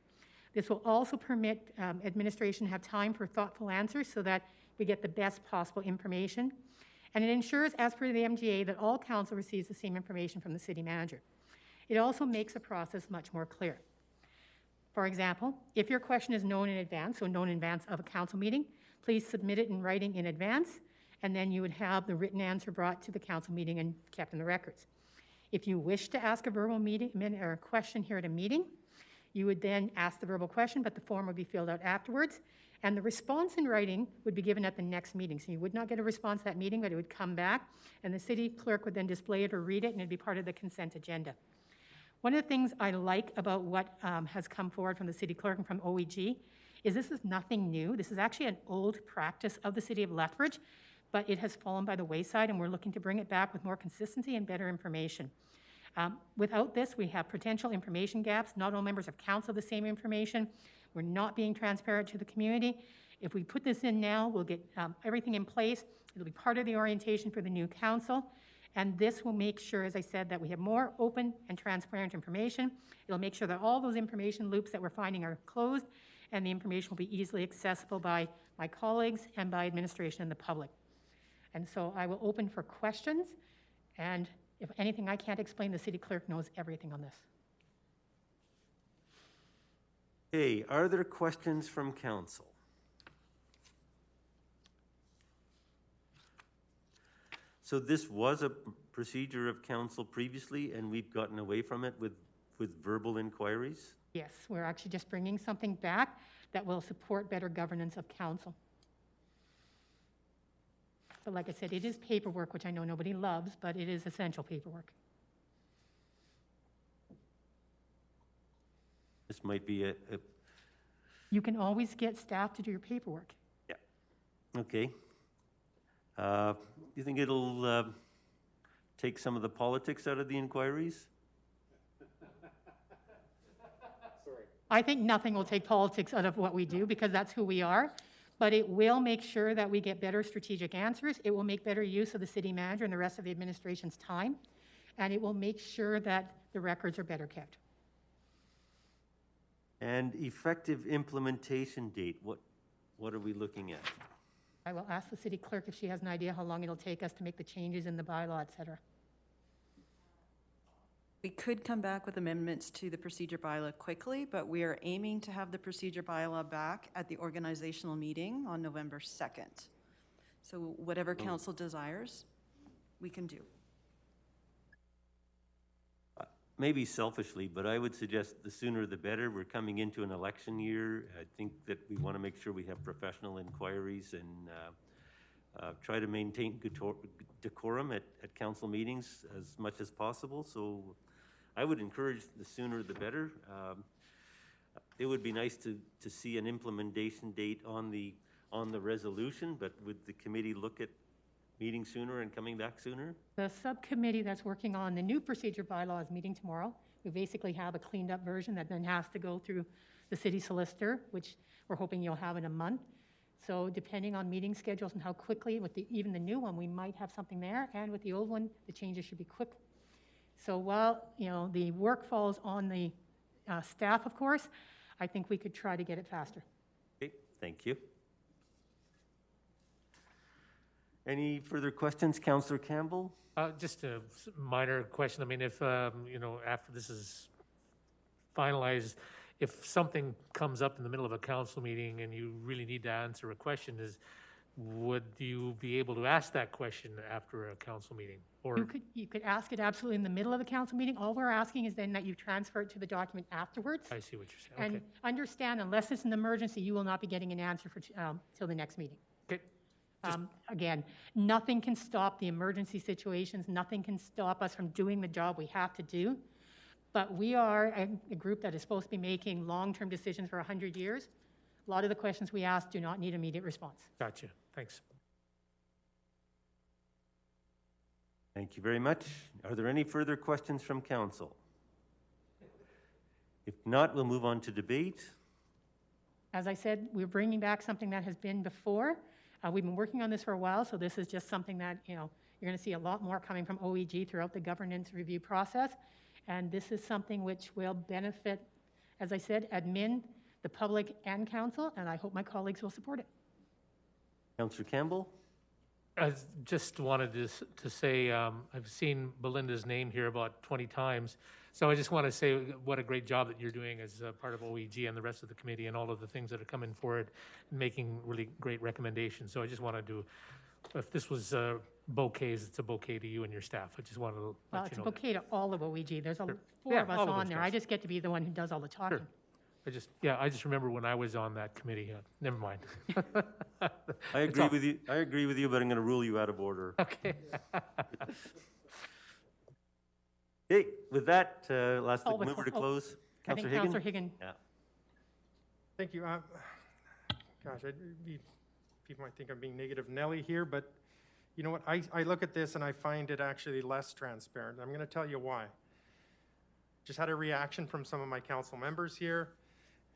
This will also permit administration to have time for thoughtful answers so that we get the best possible information. And it ensures, as per the MGA, that all council receives the same information from the city manager. It also makes the process much more clear. For example, if your question is known in advance, so known in advance of a council meeting, please submit it in writing in advance, and then you would have the written answer brought to the council meeting and kept in the records. If you wish to ask a verbal or a question here at a meeting, you would then ask the verbal question, but the form would be filled out afterwards, and the response in writing would be given at the next meeting. So you would not get a response at that meeting, but it would come back, and the city clerk would then display it or read it, and it'd be part of the consent agenda. One of the things I like about what has come forward from the city clerk and from OEG is this is nothing new. This is actually an old practice of the city of Lethbridge, but it has fallen by the wayside, and we're looking to bring it back with more consistency and better information. Without this, we have potential information gaps. Not all members of council have the same information. We're not being transparent to the community. If we put this in now, we'll get everything in place. It'll be part of the orientation for the new council. And this will make sure, as I said, that we have more open and transparent information. It'll make sure that all those information loops that we're finding are closed, and the information will be easily accessible by my colleagues and by administration and the public. And so I will open for questions. And if anything I can't explain, the city clerk knows everything on this. Okay, are there questions from council? So this was a procedure of council previously, and we've gotten away from it with verbal inquiries? Yes, we're actually just bringing something back that will support better governance of council. But like I said, it is paperwork, which I know nobody loves, but it is essential paperwork. This might be a You can always get staff to do your paperwork. okay. You think it'll take some of the politics out of the inquiries? I think nothing will take politics out of what we do because that's who we are, but it will make sure that we get better strategic answers. It will make better use of the city manager and the rest of the administration's time, and it will make sure that the records are better kept. And effective implementation date, what are we looking at? I will ask the city clerk if she has an idea how long it'll take us to make the changes in the bylaw, et cetera. We could come back with amendments to the procedure bylaw quickly, but we are aiming to have the procedure bylaw back at the organizational meeting on November 2nd. So whatever council desires, we can do. Maybe selfishly, but I would suggest the sooner the better. We're coming into an election year. I think that we want to make sure we have professional inquiries and try to maintain decorum at council meetings as much as possible. So I would encourage the sooner the better. It would be nice to see an implementation date on the resolution, but would the committee look at meeting sooner and coming back sooner? The subcommittee that's working on the new procedure bylaw is meeting tomorrow. We basically have a cleaned up version that then has to go through the city solicitor, which we're hoping you'll have in a month. So depending on meeting schedules and how quickly, with even the new one, we might have something there. And with the old one, the changes should be quick. So while, the work falls on the staff, of course, I think we could try to get it faster. Okay, thank you. Any further questions, Councillor Campbell? Just a minor question. I mean, if, after this is finalized, if something comes up in the middle of a council meeting and you really need to answer a question, would you be able to ask that question after a council meeting? Or You could ask it absolutely in the middle of a council meeting. All we're asking is then that you transfer it to the document afterwards. I see what you're saying. And understand, unless it's an emergency, you will not be getting an answer for till the next meeting. Okay. Again, nothing can stop the emergency situations. Nothing can stop us from doing the job we have to do. But we are a group that is supposed to be making long-term decisions for 100 years. A lot of the questions we ask do not need immediate response. Gotcha. Thanks. Thank you very much. Are there any further questions from council? If not, we'll move on to debate. As I said, we're bringing back something that has been before. We've been working on this for a while, so this is just something that, you're going to see a lot more coming from OEG throughout the governance review process. And this is something which will benefit, as I said, admin, the public, and council, and I hope my colleagues will support it. Councillor Campbell? I just wanted to say I've seen Belinda's name here about 20 times. So I just want to say what a great job that you're doing as part of OEG and the rest of the committee and all of the things that are coming forward and making really great recommendations. So I just wanted to, if this was bouquets, it's a bouquet to you and your staff. I just wanted to let you know. Well, it's a bouquet to all of OEG. There's four Yeah, of us all of on those there. guys. I just get to be the one who does all the talking. Sure. I just remember when I was on that committee. Never mind. I agree with you. I agree with you, but I'm going to rule you out of order. Okay. Okay, with that, last Oh, mover to close. I think Councillor Councillor Higgin. Yeah. Thank you. Gosh, people might think I'm being negative Nelly here, but you know what? I look at this and I find it actually less transparent. I'm going to tell you why. Just had a reaction from some of my council members here,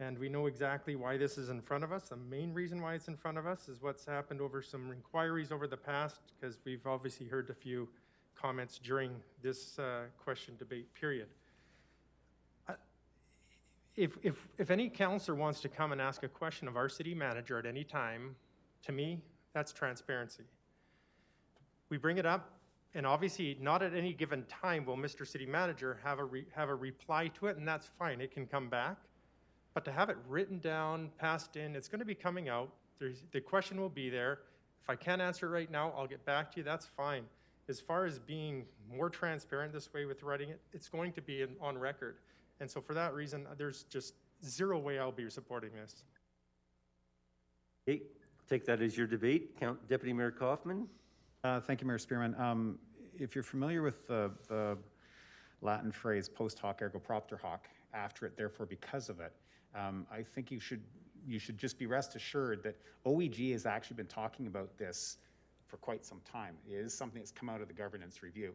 and we know exactly why this is in front of us. The main reason why it's in front of us is what's happened over some inquiries over the past, because we've obviously heard a few comments during this question debate period. If any councillor wants to come and ask a question of our city manager at any time, to me, that's transparency. We bring it up, and obviously not at any given time will Mr. City Manager have a reply to it, and that's fine, it can come back. But to have it written down, passed in, it's going to be coming out. The question will be there. If I can't answer it right now, I'll get back to you, that's fine. as far as being more transparent this way with writing it, it's going to be on record. And so for that reason, there's just zero way I'll be supporting this. Okay, take that as your debate. Deputy Mayor Coffman. Thank you, Mayor Spearman. If you're familiar with the Latin phrase post hoc ergo propter hoc, after it, therefore because of it, I think you should just be rest assured that OEG has actually been talking about this for quite some time. It is something that's come out of the governance review.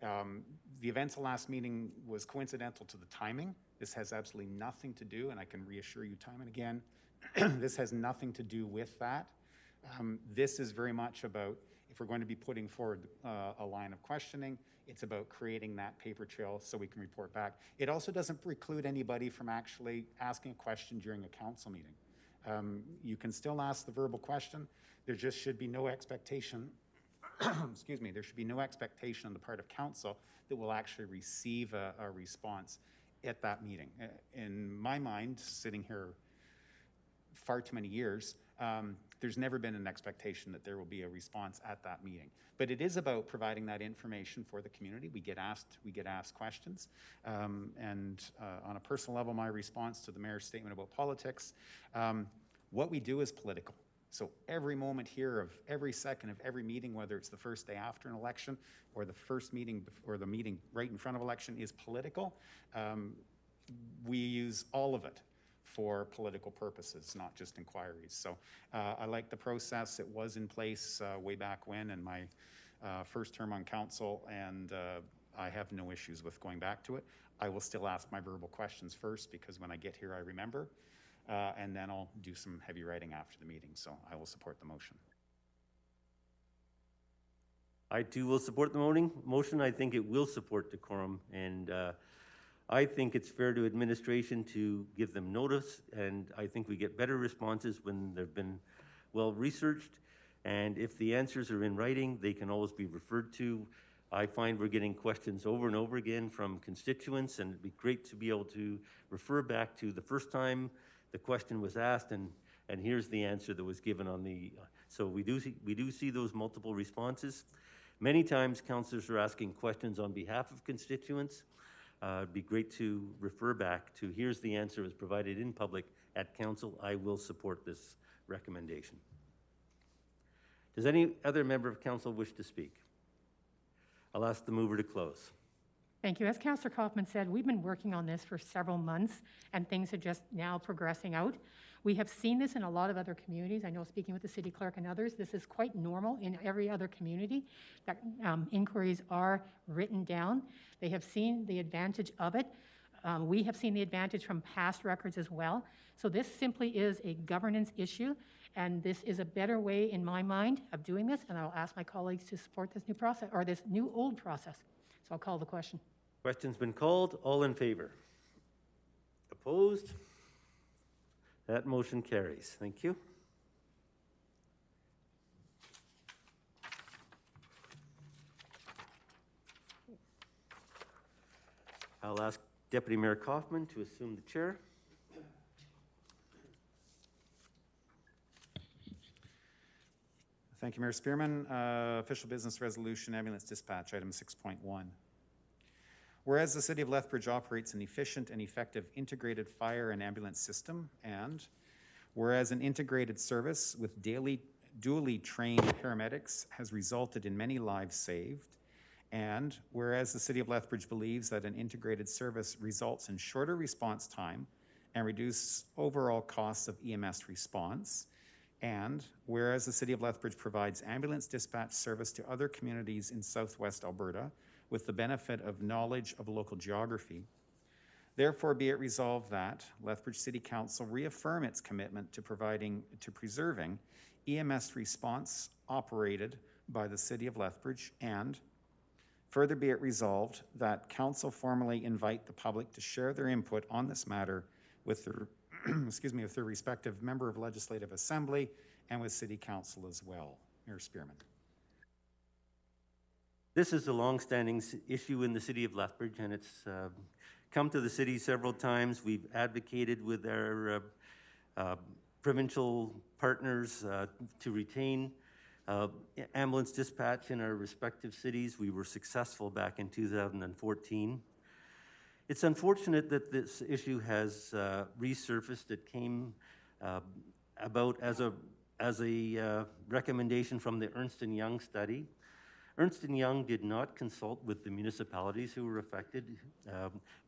The events of last meeting was coincidental to the timing. This has absolutely nothing to do, and I can reassure you time and again, this has nothing to do with that. This is very much about, if we're going to be putting forward a line of questioning, it's about creating that paper trail so we can report back. It also doesn't preclude anybody from actually asking a question during a council meeting. You can still ask the verbal question. There just should be no expectation, excuse me, there should be no expectation on the part of council that we'll actually receive a response at that meeting. In my mind, sitting here far too many years, there's never been an expectation that there will be a response at that meeting. But it is about providing that information for the community. We get asked questions. On a personal level, my response to the mayor's statement about politics, what we do is political. So every moment here of every second of every meeting, whether it's the first day after an election or the first meeting or the meeting right in front of election, is political. We use all of it for political purposes, not just inquiries. So I like the process. It was in place way back when in my first term on council, and I have no issues with going back to it. I will still ask my verbal questions first because when I get here I remember, and then I'll do some heavy writing after the meeting. So I will support the motion. I too will support the motion. I think it will support decorum, and I think it's fair to administration to give them notice, and I think we get better responses when they've been well researched, and if the answers are in writing, they can always be referred to. I find we're getting questions over and over again from constituents, and it'd be great to be able to refer back to the first time the question was asked, and here's the answer that was given on the, so we do see those multiple responses. Many times councillors are asking questions on behalf of constituents. It'd be great to refer back to here's the answer as provided in public at council. I will support this recommendation. Does any other member of council wish to speak? I'll ask the mover to close. Thank you. As Councillor Coffman said, we've been working on this for several months, and things are just now progressing out. We have seen this in a lot of other communities. I know, speaking with the city clerk and others, this is quite normal in every other community, that inquiries are written down. They have seen the advantage of it. We have seen the advantage from past records as well. So this simply is a governance issue, and this is a better way, in my mind, of doing this, and I'll ask my colleagues to support this new process, or this new old process. So I'll call the question. Question's been called. All in favor? Opposed? That motion carries. Thank you. I'll ask Deputy Mayor Coffman to assume the chair. Thank you, Mayor Spearman. Official business resolution, ambulance dispatch, item 6.1. Whereas the City of Lethbridge operates an efficient and effective integrated fire and ambulance system, and whereas an integrated service with dually trained paramedics has resulted in many lives saved, and whereas the City of Lethbridge believes that an integrated service results in shorter response time and reduced overall costs of EMS response, and whereas the City of Lethbridge provides ambulance dispatch service to other communities in southwest Alberta with the benefit of knowledge of local geography, therefore be it resolved that Lethbridge City Council reaffirm its commitment to preserving EMS response operated by the City of Lethbridge, and further be it resolved that Council formally invite the public to share their input on this matter with their with their respective member of Legislative Assembly and with City Council as well. Mayor Spearman. This is a long-standing issue in the City of Lethbridge, and it's come to the city several times. We've advocated with our provincial partners to retain Ambulance dispatch in our respective cities, we were successful back in 2014. It's unfortunate that this issue has resurfaced. It came about as a recommendation from the Ernst & Young study. Ernst & Young did not consult with the municipalities who were affected.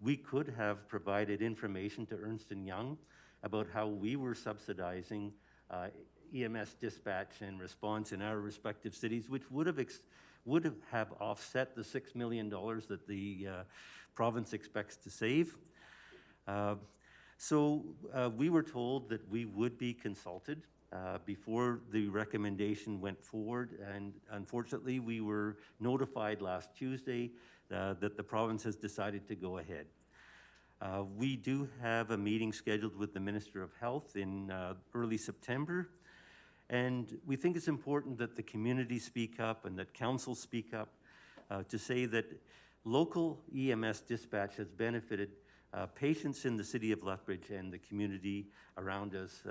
We could have provided information to Ernst & Young about how we were subsidizing EMS dispatch and response in our respective cities, which would have offset the $6 million that the province expects to save. So we were told that we would be consulted before the recommendation went forward, and unfortunately we were notified last Tuesday that the province has decided to go ahead. We do have a meeting scheduled with the Minister of Health in early September, and we think it's important that the community speak up and that council speak up to say that local EMS dispatch has benefited patients in the city of Lethbridge and the community around us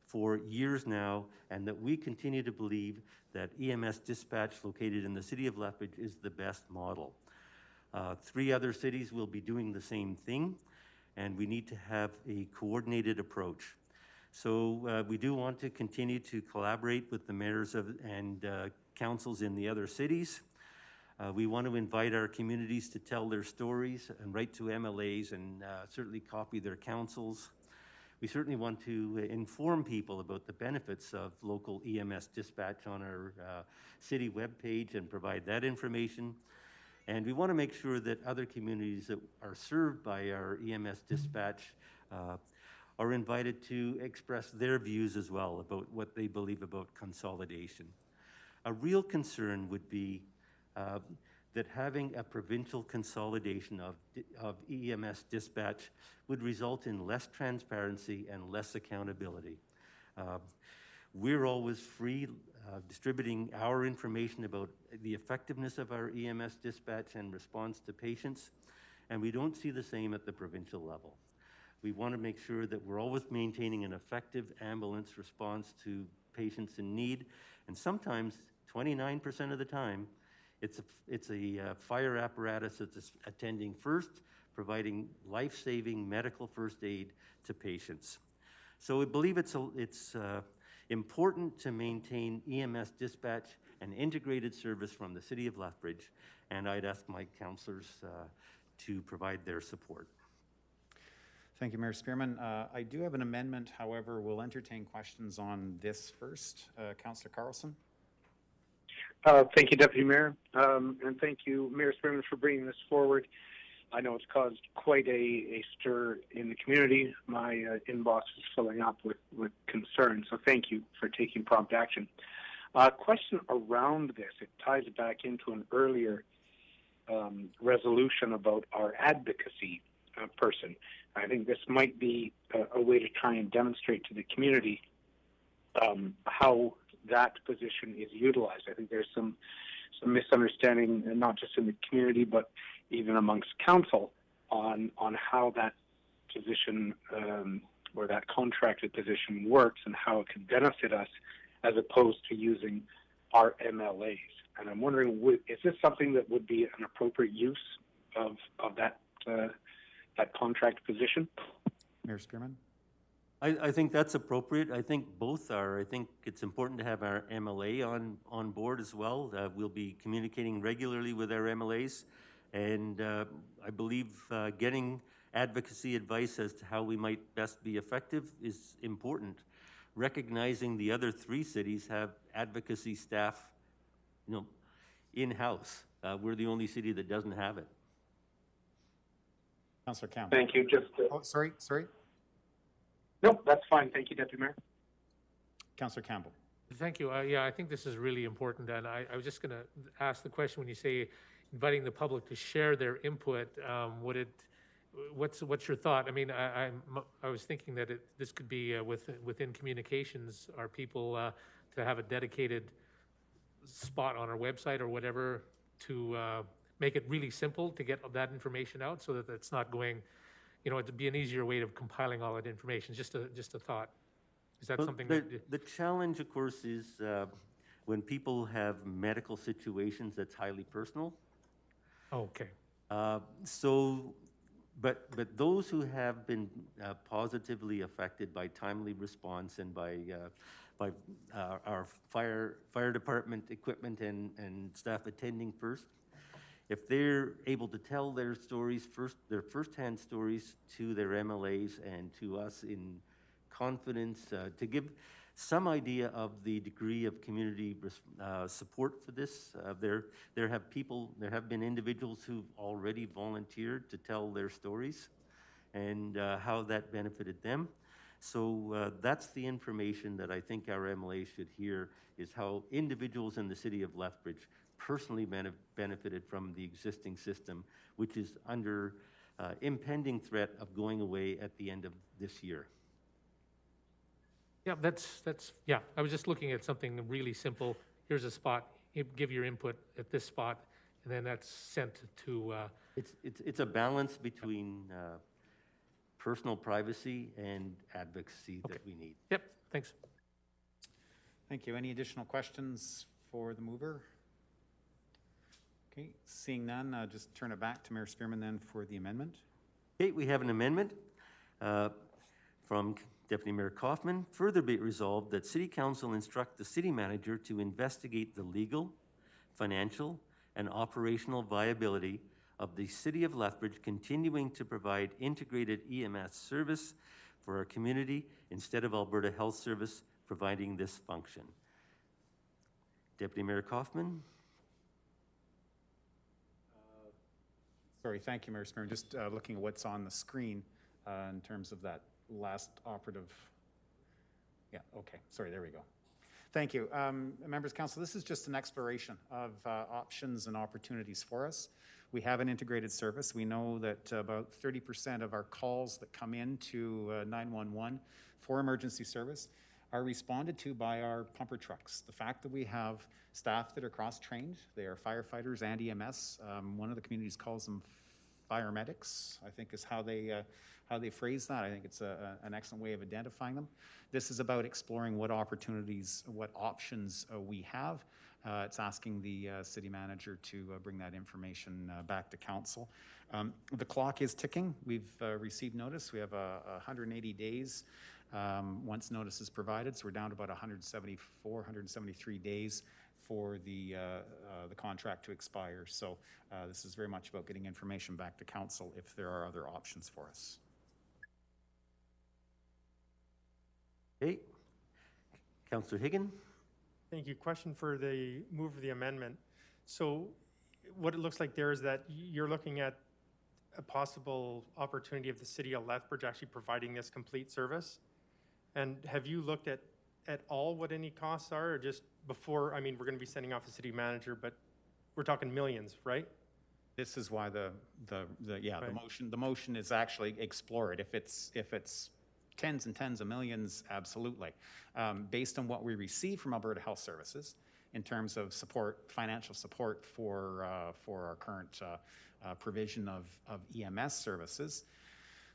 for years now, and that we continue to believe that EMS dispatch located in the city of Lethbridge is the best model. 3 other cities will be doing the same thing, and we need to have a coordinated approach. So we do want to continue to collaborate with the mayors and councils in the other cities. We want to invite our communities to tell their stories and write to MLAs and certainly copy their councils. We certainly want to inform people about the benefits of local EMS dispatch on our city webpage and provide that information. And we want to make sure that other communities that are served by our EMS dispatch are invited to express their views as well about what they believe about consolidation. A real concern would be that having a provincial consolidation of EMS dispatch would result in less transparency and less accountability. We're always free distributing our information about the effectiveness of our EMS dispatch and response to patients, and we don't see the same at the provincial level. We want to make sure that we're always maintaining an effective ambulance response to patients in need, and sometimes 29% of the time, it's a fire apparatus that's attending first, providing life-saving medical first aid to patients. So we believe it's important to maintain EMS dispatch and integrated service from the city of Lethbridge, and I'd ask my councillors to provide their support. Thank you, Mayor Spearman. I do have an amendment, however, we'll entertain questions on this first. Councillor Carlson. Thank you, Deputy Mayor, and thank you, Mayor Spearman, for bringing this forward. I know it's caused quite a stir in the community. My inbox is filling up with concern, so thank you for taking prompt action. Question around this, it ties back into an earlier resolution about our advocacy person. I think this might be a way to try and demonstrate to the community how that position is utilized. I think there's some misunderstanding, not just in the community, but even amongst council on how that position or that contracted position works and how it can benefit us as opposed to using our MLAs. And I'm wondering, is this something that would be an appropriate use of that contract position? Mayor Spearman. I think that's appropriate. I think both are. I think it's important to have our MLA on board as well. We'll be communicating regularly with our MLAs, and I believe getting advocacy advice as to how we might best be effective is important. Recognizing the other 3 cities have advocacy staff, in-house. We're the only city that doesn't have it. Councillor Campbell. Thank you. Oh, sorry. Nope, that's fine. Thank you, Deputy Mayor. Councillor Campbell. Thank you. Yeah, I think this is really important, and I was just going to ask the question when you say inviting the public to share their input. What's your thought? I mean, I was thinking that this could be within communications. Are people to have a dedicated spot on our website or whatever to make it really simple to get that information out, so that it's not going. It'd be an easier way of compiling all that information. Just a thought. Is that something the challenge, of course, is when people have medical situations that's highly personal. Okay. But those who have been positively affected by timely response and by our fire department equipment and staff attending first, if they're able to tell their stories their firsthand stories to their MLAs and to us in confidence, to give some idea of the degree of community support for this. There have been individuals who've already volunteered to tell their stories and how that benefited them. So that's the information that I think our MLA should hear, is how individuals in the city of Lethbridge personally benefited from the existing system, which is under impending threat of going away at the end of this year. Yeah, yeah, I was just looking at something really simple. Here's a spot, give your input at this spot, and then that's sent to... It's a balance between personal privacy and advocacy that we need. Yep, thanks. Thank you. Any additional questions for the mover? Okay, seeing none, I'll just turn it back to Mayor Spearman then for the amendment. Okay, we have an amendment from Deputy Mayor Coffman. Further be it resolved that City Council instruct the City Manager to investigate the legal, financial, and operational viability of the City of Lethbridge continuing to provide integrated EMS service for our community instead of Alberta Health Service providing this function. Deputy Mayor Coffman. Sorry, thank you, Mayor Spearman. Just looking at what's on the screen in terms of that last operative. Yeah, okay, sorry, there we go. Thank you. Members of Council, this is just an exploration of options and opportunities for us. We have an integrated service. We know that about 30% of our calls that come into 911 for emergency service are responded to by our pumper trucks. The fact that we have staff that are cross-trained, they are firefighters and EMS. One of the communities calls them fire medics, I think is how they phrase that. I think it's an excellent way of identifying them. This is about exploring what opportunities, what options we have. It's asking the city manager to bring that information back to council. The clock is ticking. We've received notice. We have 180 days once notice is provided, so we're down to about 174, 173 days for the contract to expire. So this is very much about getting information back to council if there are other options for us. Okay. Councillor Higgin. Thank you. Question for the move of the amendment. So what it looks like there is that you're looking at a possible opportunity of the city of Lethbridge actually providing this complete service. And have you looked at all what any costs are, or just before? I mean, we're going to be sending off the city manager, but we're talking millions, right? This is why the motion is actually explore it. If it's tens and tens of millions, absolutely. Based on what we receive from Alberta Health Services in terms of support, financial support for our current provision of EMS services,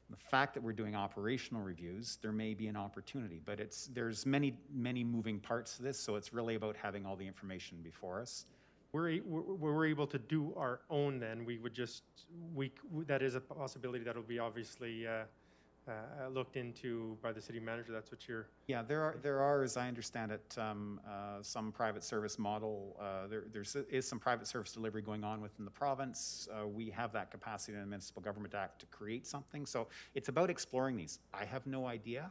the fact that we're doing operational reviews, there may be an opportunity, but there's many moving parts to this, so it's really about having all the information before us. We're able to do our own then. We would just, that is a possibility that will be obviously looked into by the city manager. That's what you're... Yeah, there are, as I understand it, some private service model. There is some private service delivery going on within the province. We have that capacity in the Municipal Government Act to create something. So it's about exploring these. I have no idea,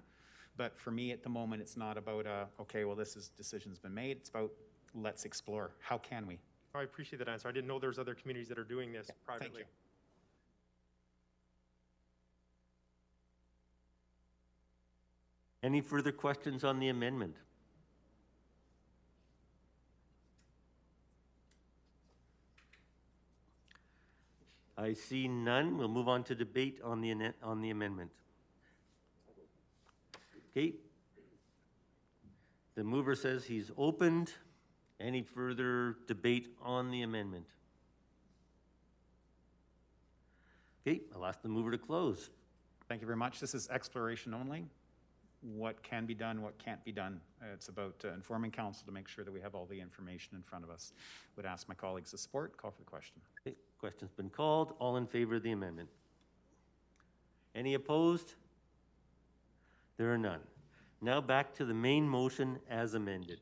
but for me at the moment, it's not about, okay, well, decision's been made. It's about, let's explore. How can we? I appreciate that answer. I didn't know there's other communities that are doing this privately. Thank you. Any further questions on the amendment? I see none. We'll move on to debate on the amendment. Okay. The mover says he's opened. Any further debate on the amendment? Okay, I'll ask the mover to close. Thank you very much. This is exploration only. what can be done, what can't be done. It's about informing council to make sure that we have all the information in front of us. Would ask my colleagues to support. Call for the question. Okay, question's been called. All in favor of the amendment? Any opposed? There are none. Now back to the main motion as amended.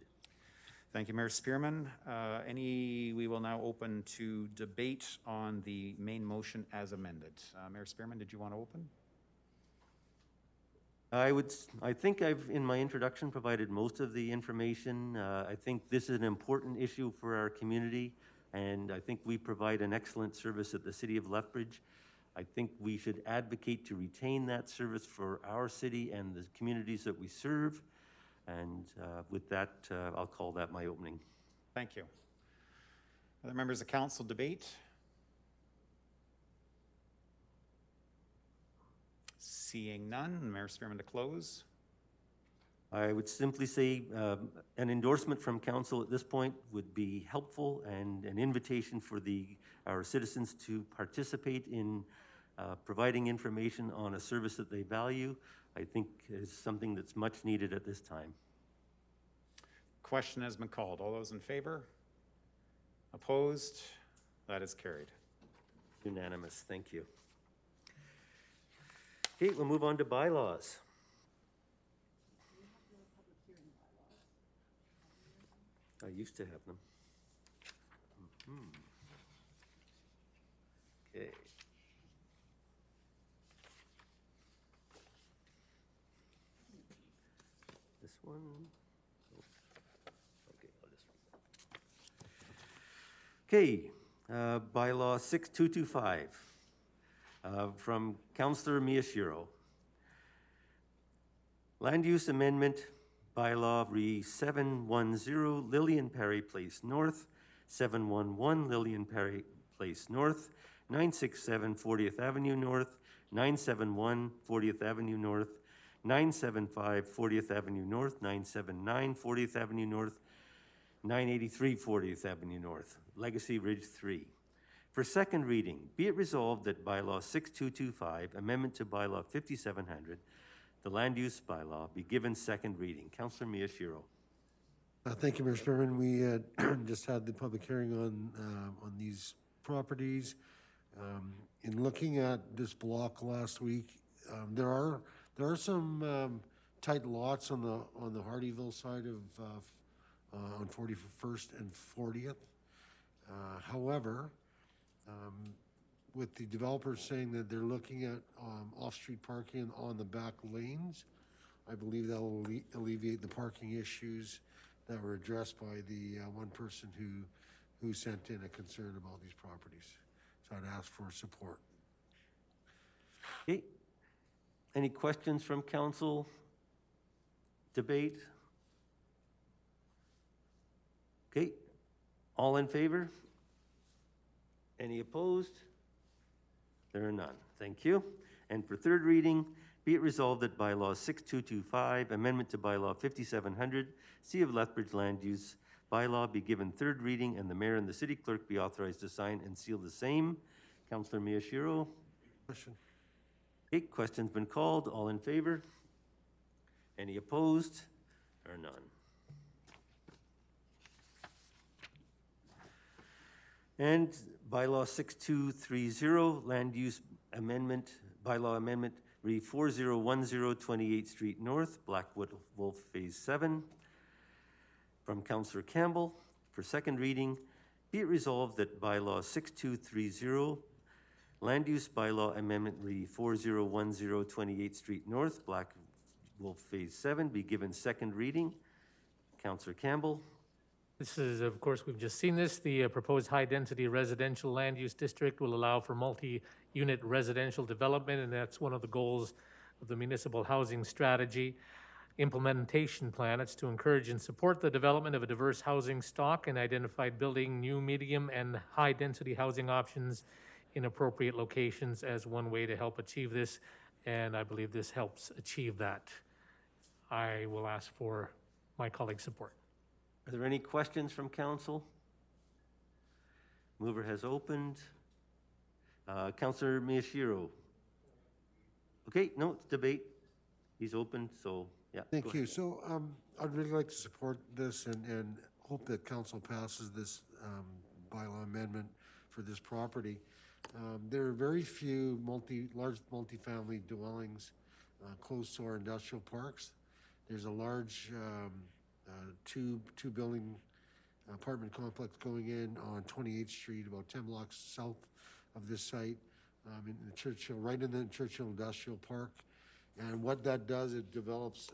Thank you, Mayor Spearman. We will now open to debate on the main motion as amended. Mayor Spearman, did you want to open? I think I've, in my introduction, provided most of the information. I think this is an important issue for our community, and I think we provide an excellent service at the City of Lethbridge. I think we should advocate to retain that service for our city and the communities that we serve. And with that, I'll call that my opening. Thank you. Other members of council debate? Seeing none, Mayor Spearman to close. I would simply say an endorsement from council at this point would be helpful, and an invitation for our citizens to participate in providing information on a service that they value, I think is something that's much needed at this time. Question has been called. All those in favor? Opposed? That is carried. Unanimous. Thank you. Okay, we'll move on to bylaws. I used to have them. Okay. This one. Okay, I'll just. Okay, bylaw 6225 from Councillor Miyashiro. Land use amendment bylaw re 710 Lillian Perry Place North, 711 Lillian Perry Place North, 967 40th Avenue North, 971 40th Avenue North, 975 40th Avenue North, 979 40th Avenue North, 983 40th Avenue North, Legacy Ridge 3. For second reading, be it resolved that bylaw 6225, amendment to bylaw 5700, the land use bylaw, be given second reading. Councillor Miyashiro. Thank you, Mayor Spearman. We just had the public hearing on these properties. In looking at this block last week, there are some tight lots on the Hardyville side of on 41st and 40th. However, with the developers saying that they're looking at off-street parking on the back lanes, I believe that will alleviate the parking issues that were addressed by the one person who sent in a concern about these properties. So I'd ask for support. Okay. Any questions from council? Debate? Okay. All in favor? Any opposed? There are none. Thank you. And for third reading, be it resolved that bylaw 6225, amendment to bylaw 5700, City of Lethbridge land use bylaw be given third reading, and the mayor and the city clerk be authorized to sign and seal the same. Councillor Miyashiro. Question. Okay, question's been called. All in favor? Any opposed? Or none? And bylaw 6230, land use amendment, bylaw amendment, re 4010 28th Street North, Blackwood Wolf Phase 7. From Councillor Campbell, for second reading, be it resolved that bylaw 6230, land use bylaw amendment re 4010 28th Street North, Black Wolf Phase 7, be given second reading. Councillor Campbell. This is, of course, we've just seen this. The proposed high-density residential land use district will allow for multi-unit residential development, and that's one of the goals of the municipal housing strategy implementation plan. It's to encourage and support the development of a diverse housing stock and identify building new medium and high-density housing options in appropriate locations as one way to help achieve this, and I believe this helps achieve that. I will ask for my colleagues' support. Are there any questions from council? Mover has opened. Councillor Miyashiro. Okay, no, it's debate. He's opened, so Yeah. Thank go you. ahead. So I'd really like to support this and hope that council passes this bylaw amendment for this property. There are very few large multifamily dwellings close to our industrial parks. There's a large two-building apartment complex going in on 28th Street, about 10 blocks south of this site, in the Churchill, right in the Churchill Industrial Park. And what that does, it develops,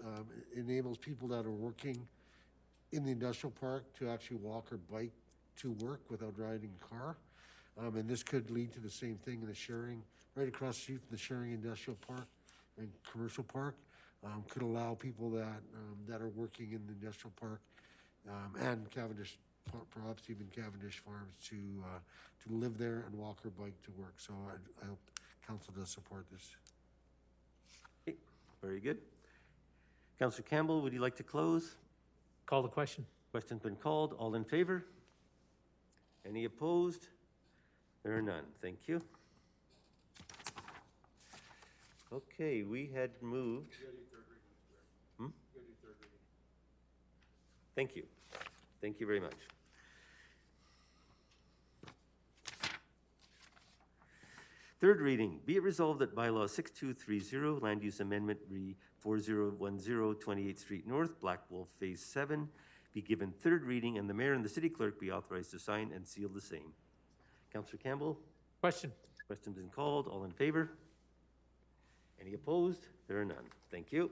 enables people that are working in the industrial park to actually walk or bike to work without riding a car. And this could lead to the same thing in the sharing, right across the street from the sharing industrial park and commercial park, could allow people that are working in the industrial park and Cavendish, perhaps even Cavendish Farms, to live there and walk or bike to work. So I hope council does support this. Okay, very good. Councillor Campbell, would you like to close? Call the question. Question's been called. All in favor? Any opposed? There are none. Thank you. Okay, we had moved. Thank you. Thank you very much. Third reading. Be it resolved that bylaw 6230, land use amendment re 4010 28th Street North, Black Wolf Phase 7, be given third reading and the mayor and the city clerk be authorized to sign and seal the same. Councillor Campbell? Question. Question's been called. All in favor? Any opposed? There are none. Thank you.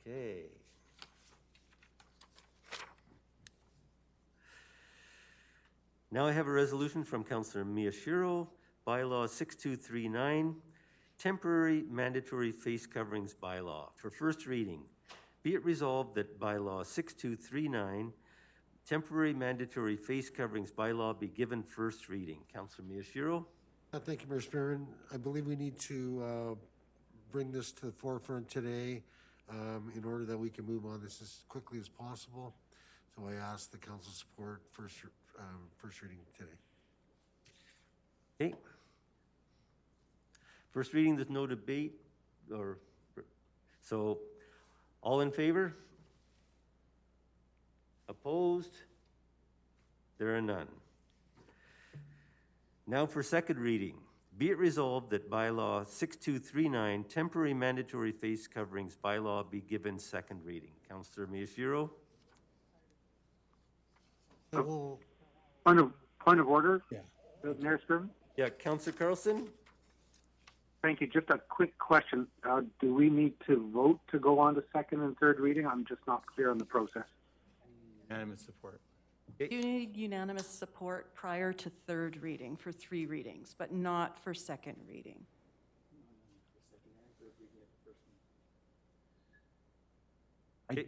Okay. Now I have a resolution from Councillor Miyashiro, bylaw 6239, temporary mandatory face coverings bylaw. For first reading, be it resolved that bylaw 6239, temporary mandatory face coverings bylaw be given first reading. Councillor Miyashiro? Thank you, Mayor Spearman. I believe we need to bring this to the forefront today in order that we can move on this as quickly as possible. So I ask the council support first reading today. Okay. First reading, there's no debate, so all in favor? Opposed? There are none. Now for second reading. Be it resolved that bylaw 6239, temporary mandatory face coverings bylaw be given second reading. Councillor Miyashiro? Point of order, Mayor Spearman? Yeah, Councillor Carlson? Thank you. Just a quick question. Do we need to vote to go on to second and third reading? I'm just not clear on the process. Unanimous support. You need unanimous support prior to third reading for 3 readings, but not for second reading. I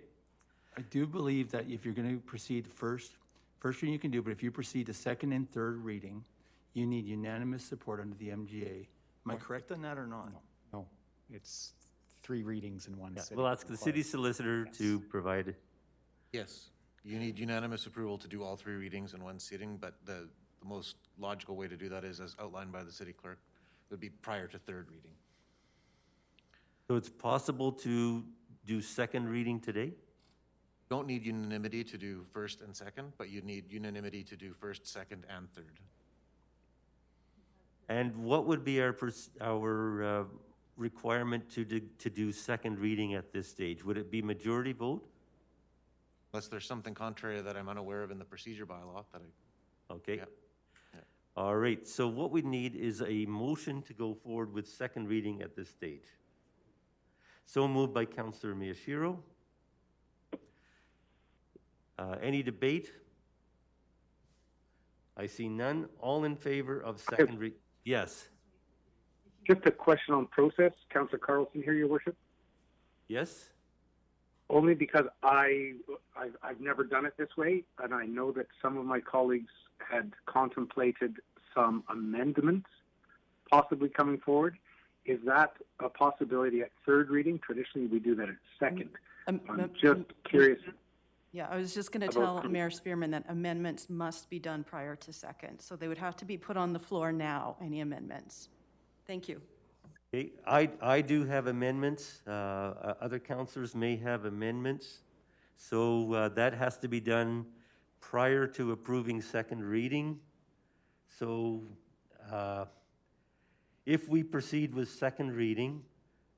do believe that if you're going to proceed first reading you can do, but if you proceed to second and third reading, you need unanimous support under the MGA. Am I correct on that or not? No, it's 3 readings in one sitting. We'll ask the city solicitor to provide. Yes, you need unanimous approval to do all 3 readings in one sitting, but the most logical way to do that is as outlined by the city clerk. It would be prior to third reading. So it's possible to do second reading today? Don't need unanimity to do first and second, but you need unanimity to do first, second, and third. And what would be our requirement to do second reading at this stage? Would it be majority vote? Unless there's something contrary that I'm unaware of in the procedure bylaw that I... Okay. Yeah. All right, so what we need is a motion to go forward with second reading at this stage. So moved by Councillor Miyashiro. Any debate? I see none. All in favor of second reading? Yes. Just a question on process. Councillor Carlson here, Your Worship. Yes? Only because I've never done it this way, and I know that some of my colleagues had contemplated some amendments possibly coming forward. Is that a possibility at third reading? Traditionally, we do that at second. I'm just curious. Yeah, I was just going to tell Mayor Spearman that amendments must be done prior to second. So they would have to be put on the floor now, any amendments. Thank you. Okay, I do have amendments. Other councillors may have amendments. So that has to be done prior to approving second reading. So if we proceed with second reading,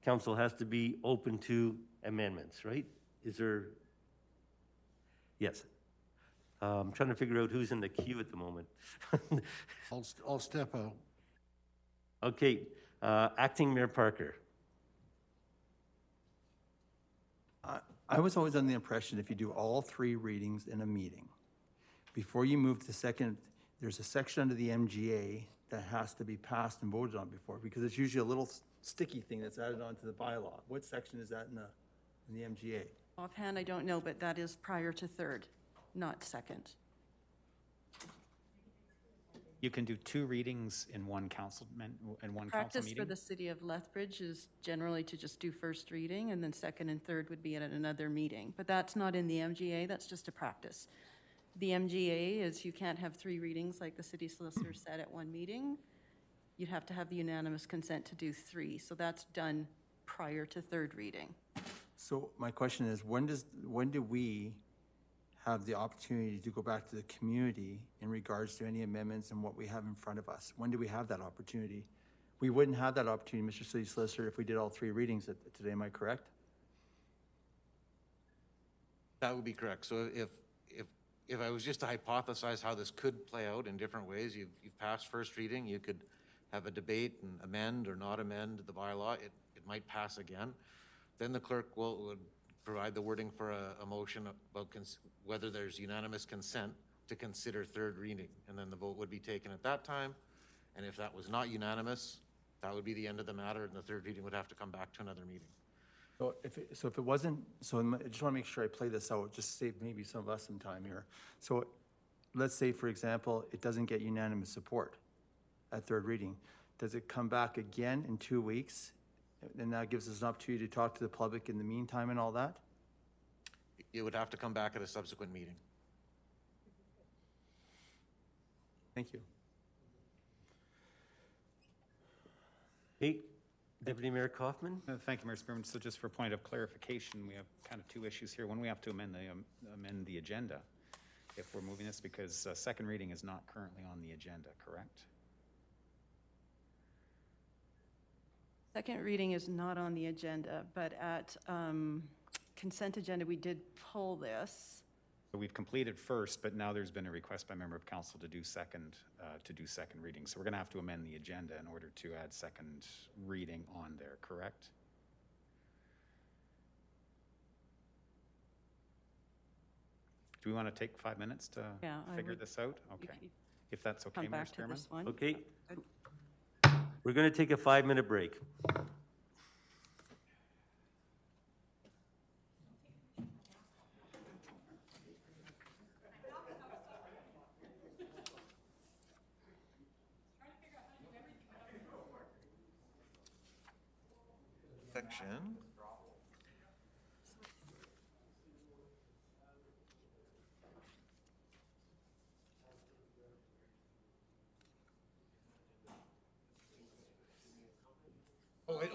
council has to be open to amendments, right? Is there? Yes. I'm trying to figure out who's in the queue at the moment. I'll step out. Okay, Acting Mayor Parker. I was always under the impression if you do all three readings in a meeting, before you move to the second, there's a section under the MGA that has to be passed and voted on before, because it's usually a little sticky thing that's added onto the bylaw. What section is that in the MGA? Offhand, I don't know, but that is prior to third, not second. You can do two readings in one council council Practice meeting. for the city of Lethbridge is generally to just do first reading, and then second and third would be at another meeting. But that's not in the MGA, that's just a practice. The MGA is you can't have three readings like the city solicitor said at one meeting. You'd have to have the unanimous consent to do three. So that's done prior to third reading. So my question is, when do we have the opportunity to go back to the community in regards to any amendments and what we have in front of us? When do we have that opportunity? We wouldn't have that opportunity, Mr. City Solicitor, if we did all three readings today, am I correct? That would be correct. So if I was just to hypothesize how this could play out in different ways, you've passed first reading, you could have a debate and amend or not amend the bylaw. It might pass again. Then the clerk would provide the wording for a motion about whether there's unanimous consent to consider third reading. And then the vote would be taken at that time. And if that was not unanimous, that would be the end of the matter, and the third reading would have to come back to another meeting. So if it wasn't, I just want to make sure I play this out, just save maybe some of us some time here. So let's say, for example, it doesn't get unanimous support at third reading. Does it come back again in 2 weeks? And that gives us an opportunity to talk to the public in the meantime and all that? It would have to come back at a subsequent meeting. Thank you. Hey, Deputy Mayor Coffman. Thank you, Mayor Spearman. So just for point of clarification, we have kind of two issues here. One, we have to amend the agenda if we're moving this, because second reading is not currently on the agenda, correct? Second reading is not on the agenda, but at consent agenda, we did pull this. So we've completed first, but now there's been a request by a member of council to do second reading. So we're going to have to amend the agenda in order to add second reading on there, correct? Do we want to take 5 minutes to figure this out? Okay. If that's okay, Mayor Spearman. Okay. We're going to take a 5-minute break. Section. Sorry.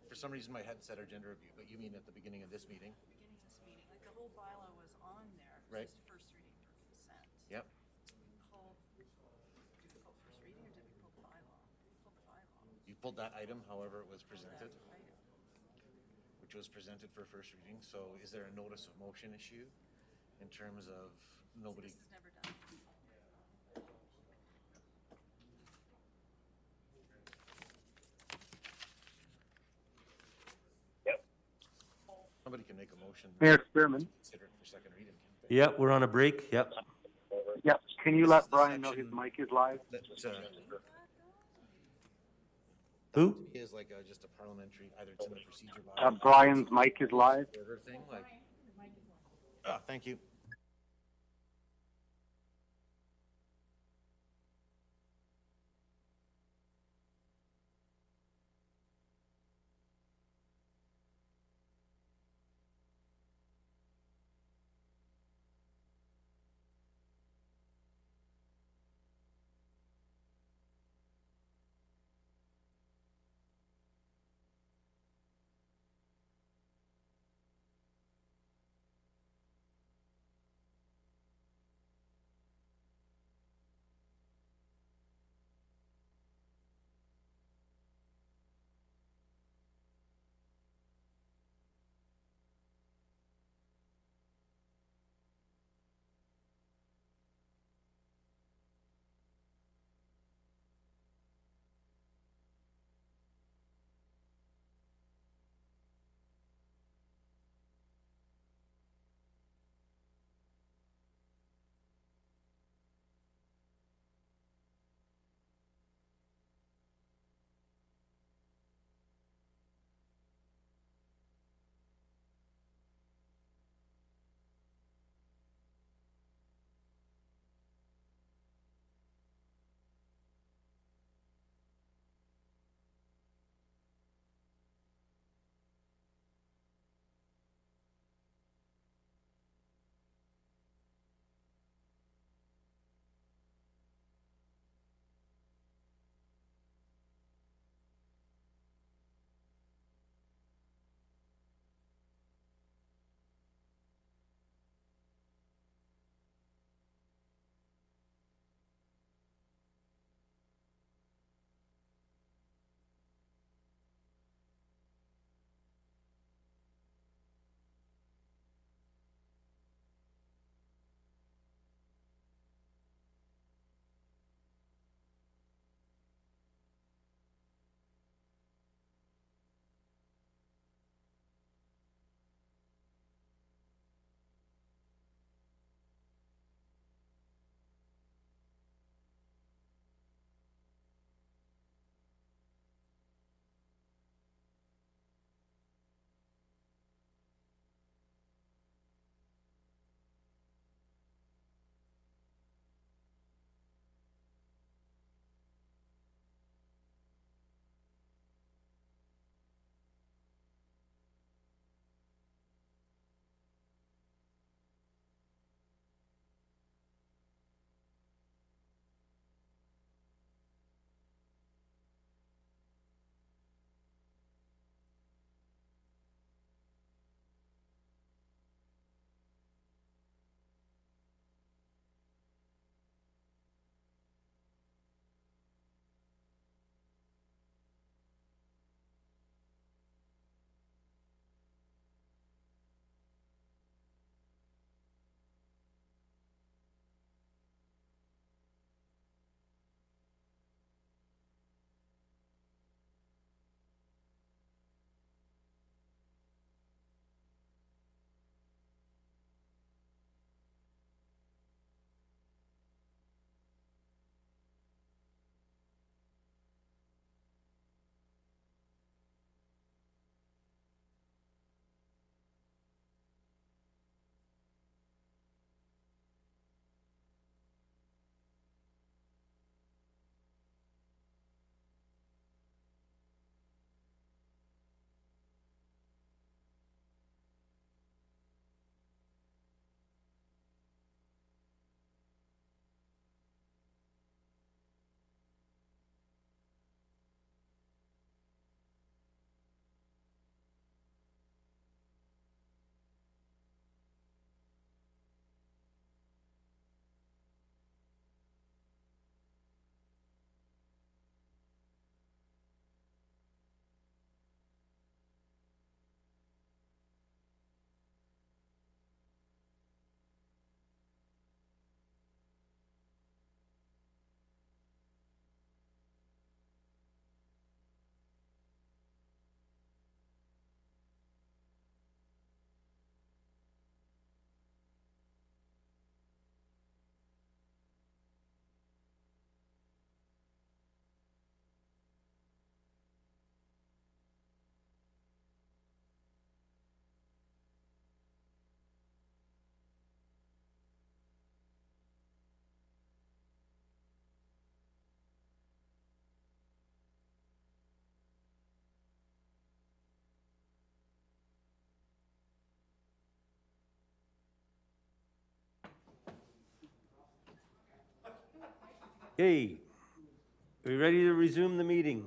For some reason, my head said agenda review, but you mean at the beginning of this meeting? Like the whole bylaw was on there. Right. Just first reading for consent. Yep. Did we pull first reading or did we pull the bylaw? Pull the bylaw. You pulled that item, however it was presented, which was presented for first reading. So is there a notice of motion issue in terms of nobody? This is never done. Somebody can make a motion. Mayor Spearman. Consider it for second reading. Can't they? Yep, we're on a break. Yep. Yep. Can you let Brian know his mic is live? Who? Is like just a parliamentary, either it's in the procedure bylaw. Brian's mic is live. Order thing, like. Thank you. Okay, we ready to resume the meeting?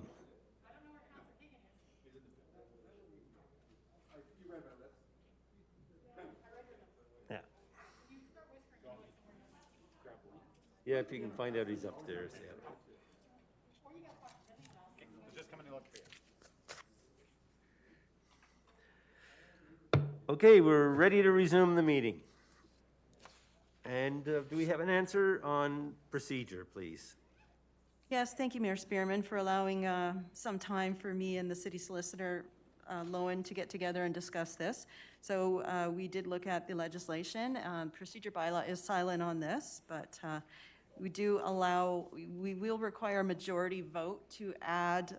Yeah. Yeah, if you can find out he's upstairs, yeah. Just coming to look for you. Okay, we're ready to resume the meeting. And do we have an answer on procedure, please? Yes, thank you, Mayor Spearman, for allowing some time for me and the city solicitor, Lowen, to get together and discuss this. So we did look at the legislation. Procedure bylaw is silent on this, but we do allow, we will require a majority vote to add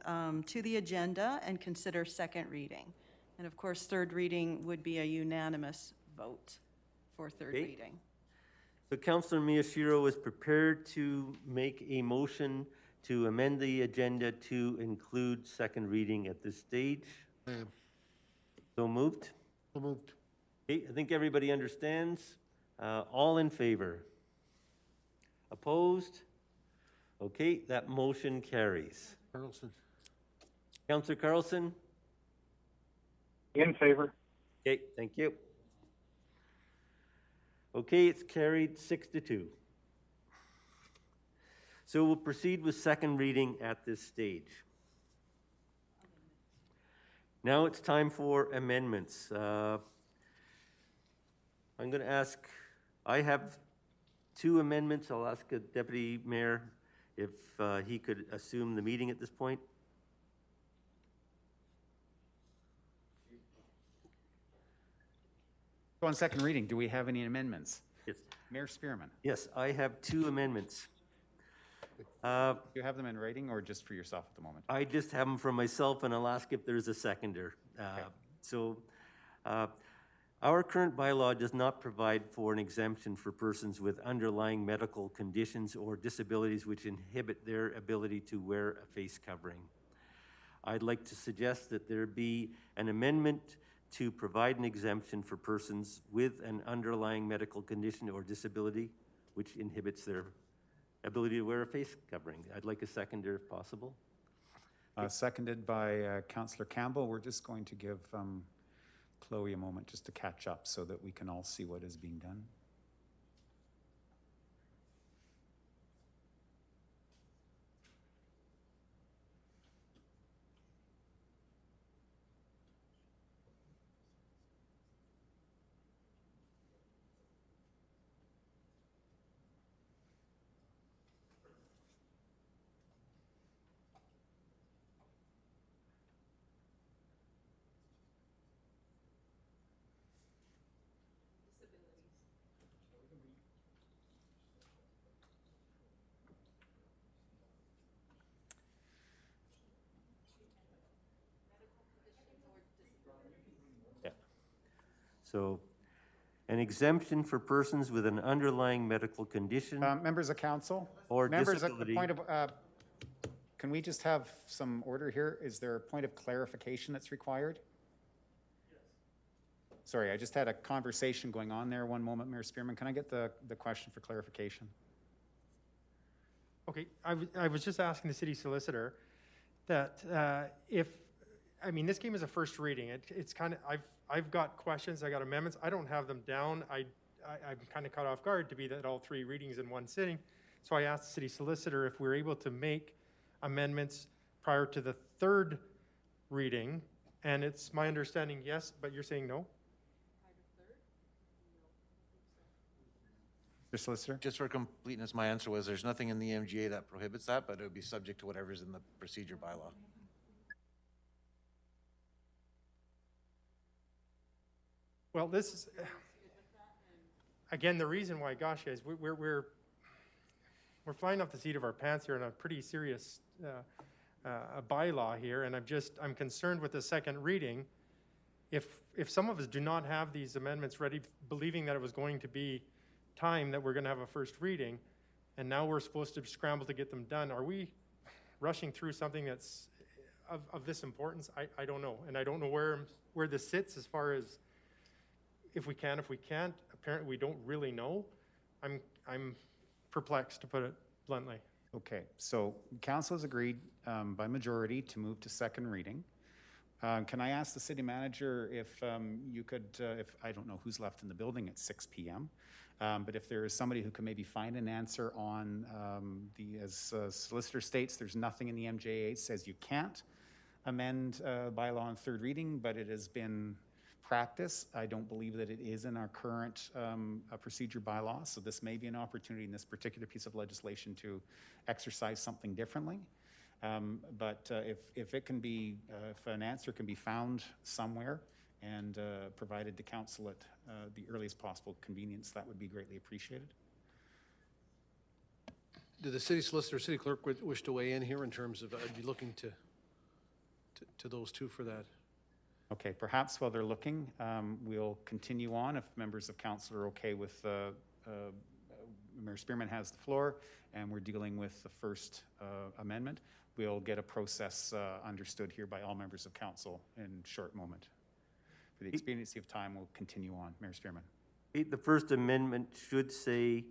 to the agenda and consider second reading. And of course, third reading would be a unanimous vote for third reading. So Councillor Miyashiro is prepared to make a motion to amend the agenda to include second reading at this stage. I am. So moved? So moved. Okay, I think everybody understands. All in favor? Opposed? Okay, that motion carries. Carlson. Councillor Carlson? In favor. Okay, thank you. Okay, it's carried 6-2. So we'll proceed with second reading at this stage. Now it's time for amendments. I'm going to ask, I have 2 amendments. I'll ask a Deputy Mayor if he could assume the meeting at this point. So on second reading, do we have any amendments? Yes. Mayor Spearman, Yes, I have 2 amendments. do you have them in writing or just for yourself at the moment? I just have them for myself, and I'll ask if there's a seconder. So, our current bylaw does not provide for an exemption for persons with underlying medical conditions or disabilities which inhibit their ability to wear a face covering. I'd like to suggest that there be an amendment to provide an exemption for persons with an underlying medical condition or disability which inhibits their ability to wear a face covering. I'd like a seconder if possible. Seconded by Councillor Campbell. We're just going to give Chloe a moment just to catch up so that we can all see what is being done. So, an exemption for persons with an underlying medical condition Members of council? or Members, disability. at the point of, can we just have some order here? Is there a point of clarification that's required? Sorry, I just had a conversation going on there. One moment, Mayor Spearman. Can I get the question for clarification? Okay, I was just asking the city solicitor that if, I mean, this game is a first reading. It's kind of, I've got questions, I got amendments. I don't have them down. I'm kind of caught off guard to be that all 3 readings in one sitting. So I asked the city solicitor if we're able to make amendments prior to the 3rd reading. And it's my understanding, yes, but you're saying no? Mr. Solicitor? Just for completeness, my answer was there's nothing in the MGA that prohibits that, but it would be subject to whatever's in the procedure bylaw. Well, this is, again, the reason why, gosh, guys, we're flying off the seat of our pants here on a pretty serious bylaw here, and I'm concerned with the second reading. If some of us do not have these amendments ready, believing that it was going to be time that we're going to have a first reading, and now we're supposed to scramble to get them done, are we rushing through something that's of this importance? I don't know, and I don't know where this sits as far as if we can, if we can't. Apparently, we don't really know. I'm perplexed, to put it bluntly. Okay, so council has agreed by majority to move to second reading. Can I ask the city manager if you could, if I don't know who's left in the building at 6 p.m., but if there is somebody who can maybe find an answer on as solicitor states, there's nothing in the MJA that says you can't amend bylaw on third reading, but it has been practice. I don't believe that it is in our current procedure bylaw, so this may be an opportunity in this particular piece of legislation to exercise something differently. But if it can be, if an answer can be found somewhere and provided to council at the earliest possible convenience, that would be greatly appreciated. Do the city solicitor, city clerk wish to weigh in here in terms of, I'd be looking to those two for that? Okay, perhaps while they're looking, we'll continue on if members of council are okay with Mayor Spearman has the floor and we're dealing with the first amendment. We'll get a process understood here by all members of council in a short moment. For the expediency of time, we'll continue on. Mayor Spearman. The First Amendment should say,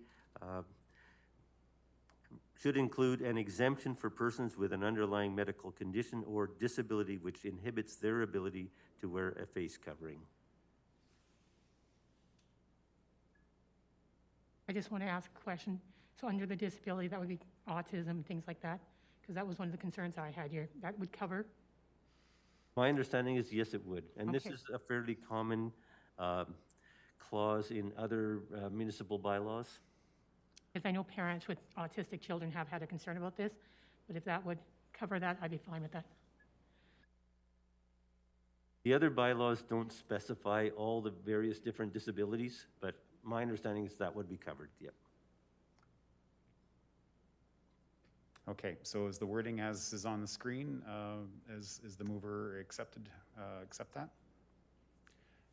should include an exemption for persons with an underlying medical condition or disability which inhibits their ability to wear a face covering. I just want to ask a question. So under the disability, that would be autism, things like that? Because that was one of the concerns I had here. That would cover? My understanding is yes, it would. And this Okay. is a fairly common clause in other municipal bylaws. Because I know parents with autistic children have had a concern about this, but if that would cover that, I'd be fine with that. The other bylaws don't specify all the various different disabilities, but my understanding is that would be covered, yep. Okay, so is the wording as is on the screen, is the mover accept that?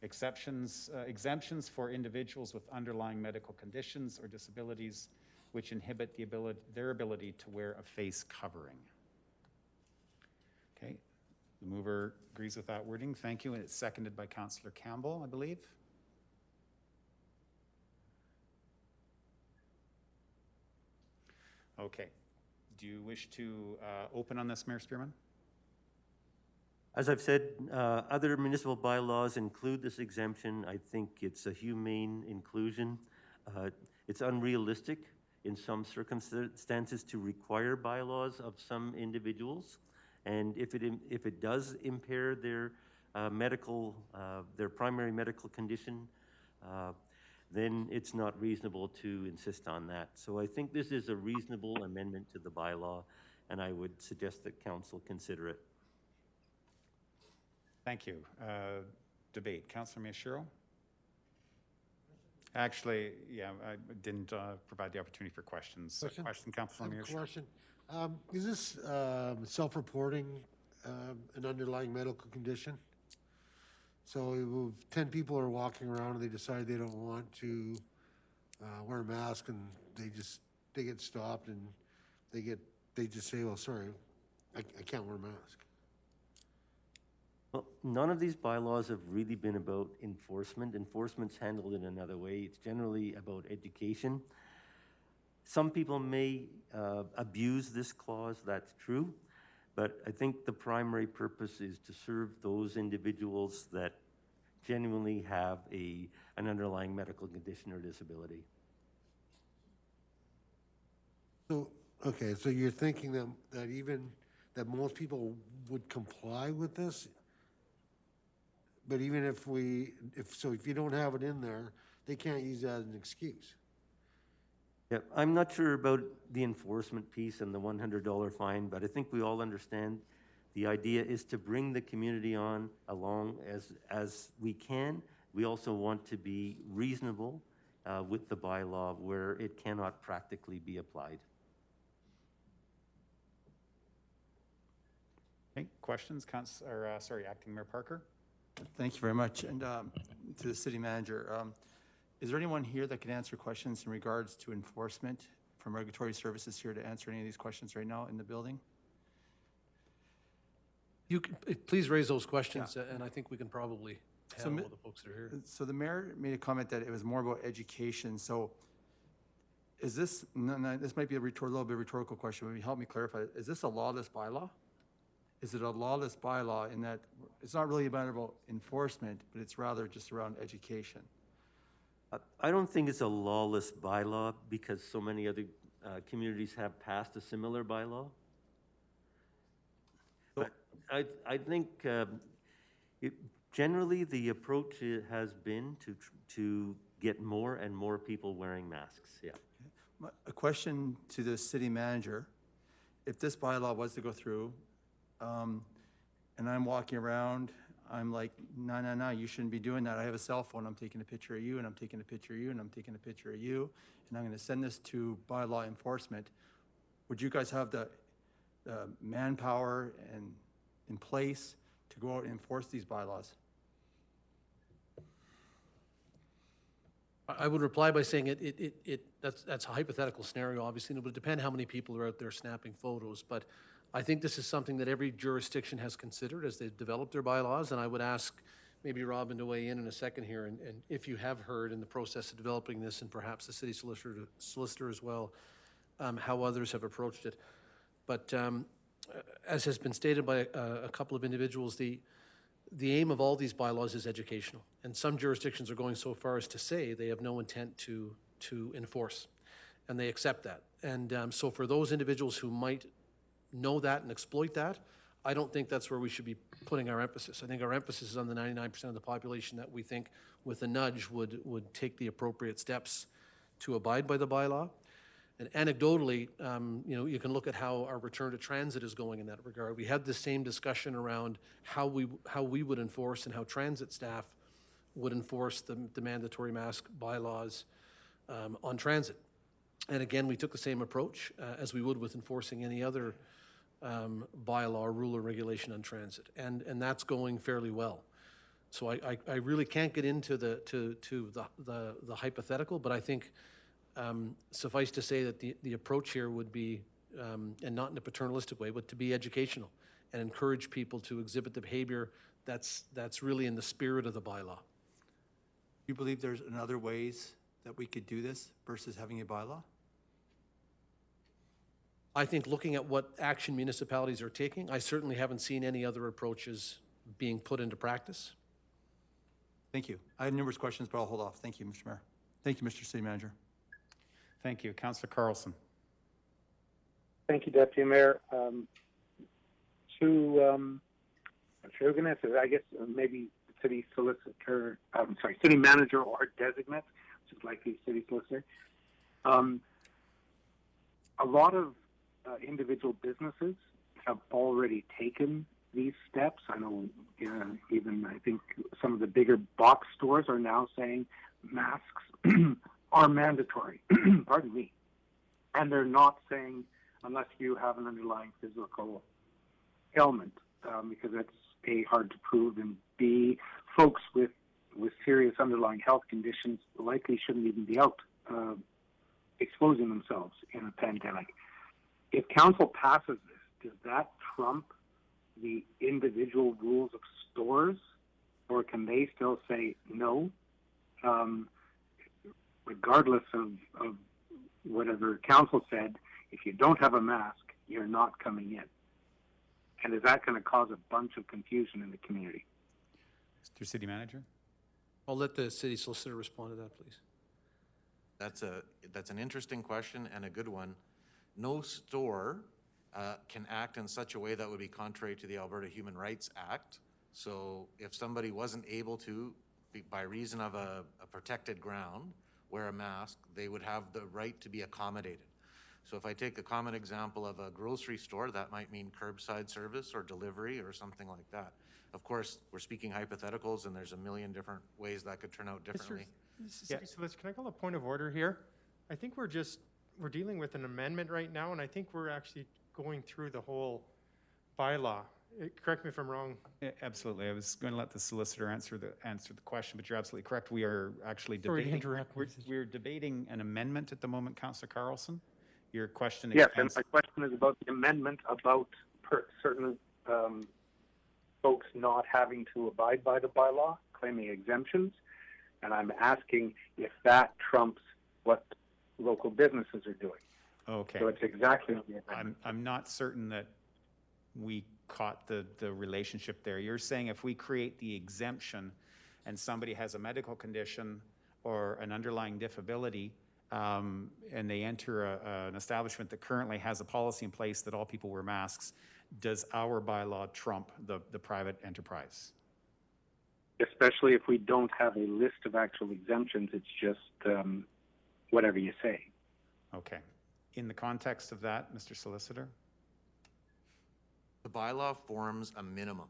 Exemptions for individuals with underlying medical conditions or disabilities which inhibit their ability to wear a face covering. Okay, the mover agrees with that wording. Thank you, and it's seconded by Councillor Campbell, I believe. Okay, do you wish to open on this, Mayor Spearman? As I've said, other municipal bylaws include this exemption. I think it's a humane inclusion. It's unrealistic in some circumstances to require bylaws of some individuals. And if it does impair their their primary medical condition, then it's not reasonable to insist on that. So I think this is a reasonable amendment to the bylaw, and I would suggest that council consider it. Thank you. Debate. Councillor Miyashiro? Actually, yeah, I didn't provide the opportunity for questions. Question, Councillor Miyashiro? Question. Is this self-reporting an underlying medical condition? So if 10 people are walking around and they decide they don't want to wear a mask, and they get stopped and they just say, well, sorry, I can't wear a mask. Well, none of these bylaws have really been about enforcement. Enforcement's handled in another way. It's generally about education. Some people may abuse this clause, that's true, but I think the primary purpose is to serve those individuals that genuinely have an underlying medical condition or disability. So, okay, so you're thinking that most people would comply with this? But even if you don't have it in there, they can't use that as an excuse. Yeah, I'm not sure about the enforcement piece and the $100 fine, but I think we all understand the idea is to bring the community along as we can. We also want to be reasonable with the bylaw where it cannot practically be applied. Okay, questions? Acting Mayor Parker? Thank you very much. And to the city manager, is there anyone here that can answer questions in regards to enforcement from regulatory services here to answer any of these questions right now in the building? You can, please raise those questions, and I think we can probably handle all the folks that are here. So the mayor made a comment that it was more about education. So is this, no, this might be a little bit rhetorical question, maybe help me clarify. Is this a lawless bylaw? Is it a lawless bylaw in that it's not really about enforcement, but it's rather just around education? I don't think it's a lawless bylaw because so many other communities have passed a similar bylaw. But I think generally the approach has been to get more and more people wearing masks, yeah. A question to the city manager. If this bylaw was to go through, and I'm walking around, I'm like, no, you shouldn't be doing that. I have a cell phone, I'm taking a picture of you, and I'm taking a picture of you, and I'm taking a picture of you, and I'm gonna send this to bylaw enforcement. Would you guys have the manpower and in place to go out and enforce these bylaws? I would reply by saying that's a hypothetical scenario, obviously, and it would depend how many people are out there snapping photos, but I think this is something that every jurisdiction has considered as they've developed their bylaws, and I would ask maybe Robin to weigh in a second here, and if you have heard in the process of developing this, and perhaps the city solicitor as well, how others have approached it. But as has been stated by a couple of individuals, the aim of all these bylaws is educational, and some jurisdictions are going so far as to say they have no intent to enforce, and they accept that. And so for those individuals who might know that and exploit that, I don't think that's where we should be putting our emphasis. I think our emphasis is on the 99% of the population that we think with a nudge would take the appropriate steps to abide by the bylaw. And anecdotally, you can look at how our return to transit is going in that regard. We had the same discussion around how we would enforce and how transit staff would enforce the mandatory mask bylaws on transit. And again, we took the same approach as we would with enforcing any other bylaw, rule, or regulation on transit, and that's going fairly well. So I really can't get into the hypothetical, but I think suffice to say that the approach here would be, and not in a paternalistic way, but to be educational and encourage people to exhibit the behavior that's really in the spirit of the bylaw. Do you believe there's other ways that we could do this versus having a bylaw? I think looking at what action municipalities are taking, I certainly haven't seen any other approaches being put into practice. Thank you. I had numerous questions, but I'll hold off. Thank you, Mr. Mayor. Thank you, Mr. City Manager. Thank you. Councillor Carlson. Thank you, Deputy Mayor. I'm sure we're going to answer, I guess, maybe city solicitor, city manager or designate, which is likely city solicitor. A lot of individual businesses have already taken these steps. I know even I think some of the bigger box stores are now saying masks are mandatory. Pardon me. And they're not saying unless you have an underlying physical ailment, because that's A, hard to prove, and B, folks with serious underlying health conditions likely shouldn't even be out exposing themselves in a pandemic. If council passes this, does that trump the individual rules of stores, or can they still say no, regardless of whatever council said? If you don't have a mask, you're not coming in. And is that going to cause a bunch of confusion in the community? Mr. City Manager? I'll let the city solicitor respond to that, please. That's an interesting question and a good one. No store can act in such a way that would be contrary to the Alberta Human Rights Act. So if somebody wasn't able to, by reason of a protected ground, wear a mask, they would have the right to be accommodated. So if I take a common example of a grocery store, that might mean curbside service or delivery or something like that. Of course, we're speaking hypotheticals, and there's a million different ways that could turn out differently. So can I call a point of order here? I think we're dealing with an amendment right now, and I think we're actually going through the whole bylaw. Correct me if I'm wrong. Yeah, absolutely. I was going to let the solicitor answer the question, but you're absolutely correct. We are actually Sorry to debating. interrupt. We're debating an amendment at the moment, Councillor Carlson. Your question Yes, and my question is about the amendment about certain folks not having to abide by the bylaw, claiming exemptions, and I'm asking if that trumps what local businesses are doing. Okay. So it's exactly on the amendment. I'm not certain that we caught the relationship there. You're saying if we create the exemption and somebody has a medical condition or an underlying disability, and they enter an establishment that currently has a policy in place that all people wear masks, does our bylaw trump the private enterprise? Especially if we don't have a list of actual exemptions, it's just whatever you say. Okay. In the context of that, Mr. Solicitor? The bylaw forms a minimum.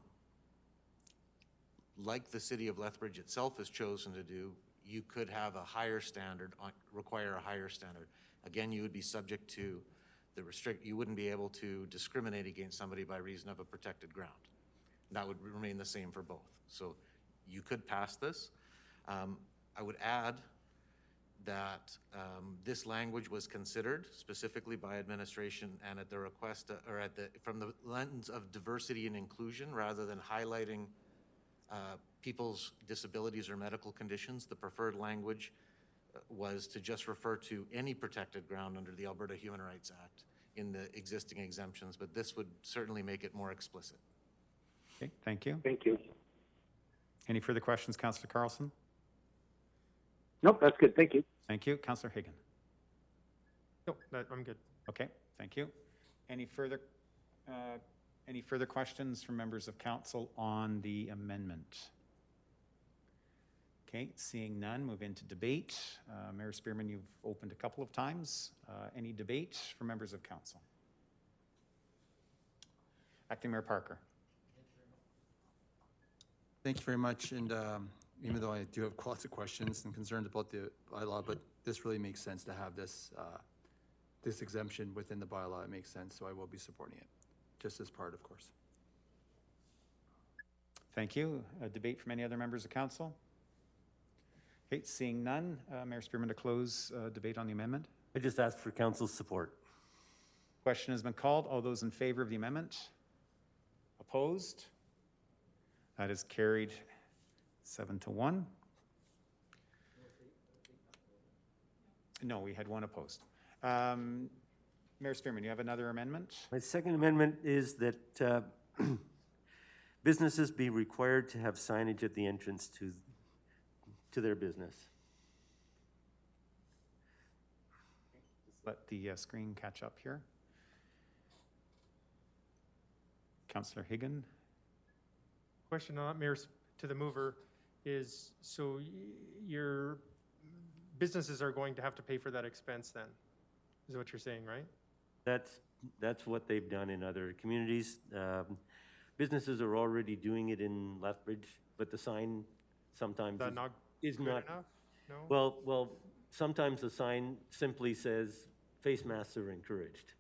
Like the city of Lethbridge itself has chosen to do, you could have a higher standard, require a higher standard. Again, you would be subject to the you wouldn't be able to discriminate against somebody by reason of a protected ground. That would remain the same for both. So you could pass this. I would add that this language was considered specifically by administration and at the request or from the lens of diversity and inclusion rather than highlighting people's disabilities or medical conditions. The preferred language was to just refer to any protected ground under the Alberta Human Rights Act in the existing exemptions, but this would certainly make it more explicit. Okay, thank you. Thank you. Any further questions, Councillor Carlson? Nope, that's good. Thank you. Thank you. Councillor Higgin? No, I'm good. Okay, thank you. Any further questions from members of council on the amendment? Okay, seeing none, move into debate. Mayor Spearman, you've opened a couple of times. Any debate from members of council? Acting Mayor Parker. Thank you very much. And even though I do have lots of questions and concerns about the bylaw, but this really makes sense to have this this exemption within the bylaw. It makes sense, so I will be supporting it, just as part, of course. Thank you. A debate from any other members of council? Okay, seeing none, Mayor Spearman, to close debate on the amendment. I just ask for council's support. Question has been called. All those in favor of the amendment? Opposed? That is carried 7-1. No, we had one opposed. Mayor Spearman, you have another amendment? My second amendment is that businesses be required to have signage at the entrance to their business. Just let the screen catch up here. Councillor Higgin. Question on that, Mayor, to the mover is, so your businesses are going to have to pay for that expense then, is what you're saying, right? That's what they've done in other communities. Businesses are already doing it in Lethbridge, but the sign sometimes is not enough? No? Well, sometimes the sign simply says face masks are encouraged.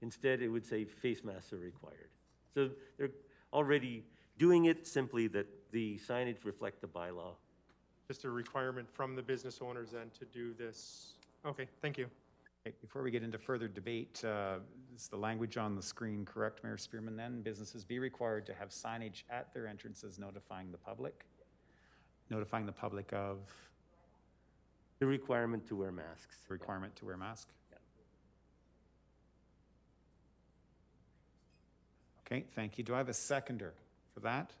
Instead, it would say face masks are required. So they're already doing it, simply that the signage reflect the bylaw. Just a requirement from the business owners then to do this. Okay, thank you. Okay, before we get into further debate, is the language on the screen correct, Mayor Spearman, then? Businesses be required to have signage at their entrances notifying the public? Notifying the public of? The requirement to wear masks. The requirement to wear masks? Yeah. Okay, thank you. Do I have a seconder for that?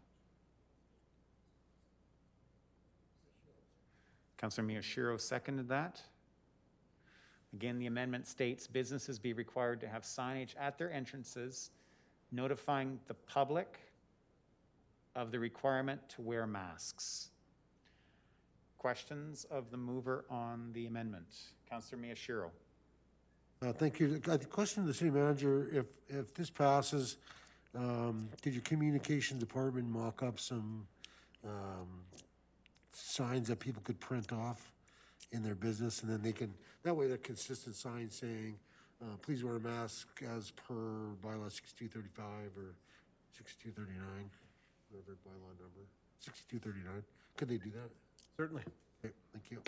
Councillor Miyashiro seconded that. Again, the amendment states businesses be required to have signage at their entrances notifying the public of the requirement to wear masks. Questions of the mover on the amendment? Councillor Miyashiro. Thank you. The question to the city manager, if this passes, could your communication department mock up some signs that people could print off in their business, and then they can, that way they're consistent signs saying, please wear a mask as per bylaw 6235 or 6239, whatever bylaw number, 6239. Could they do that? Certainly. Okay, thank you.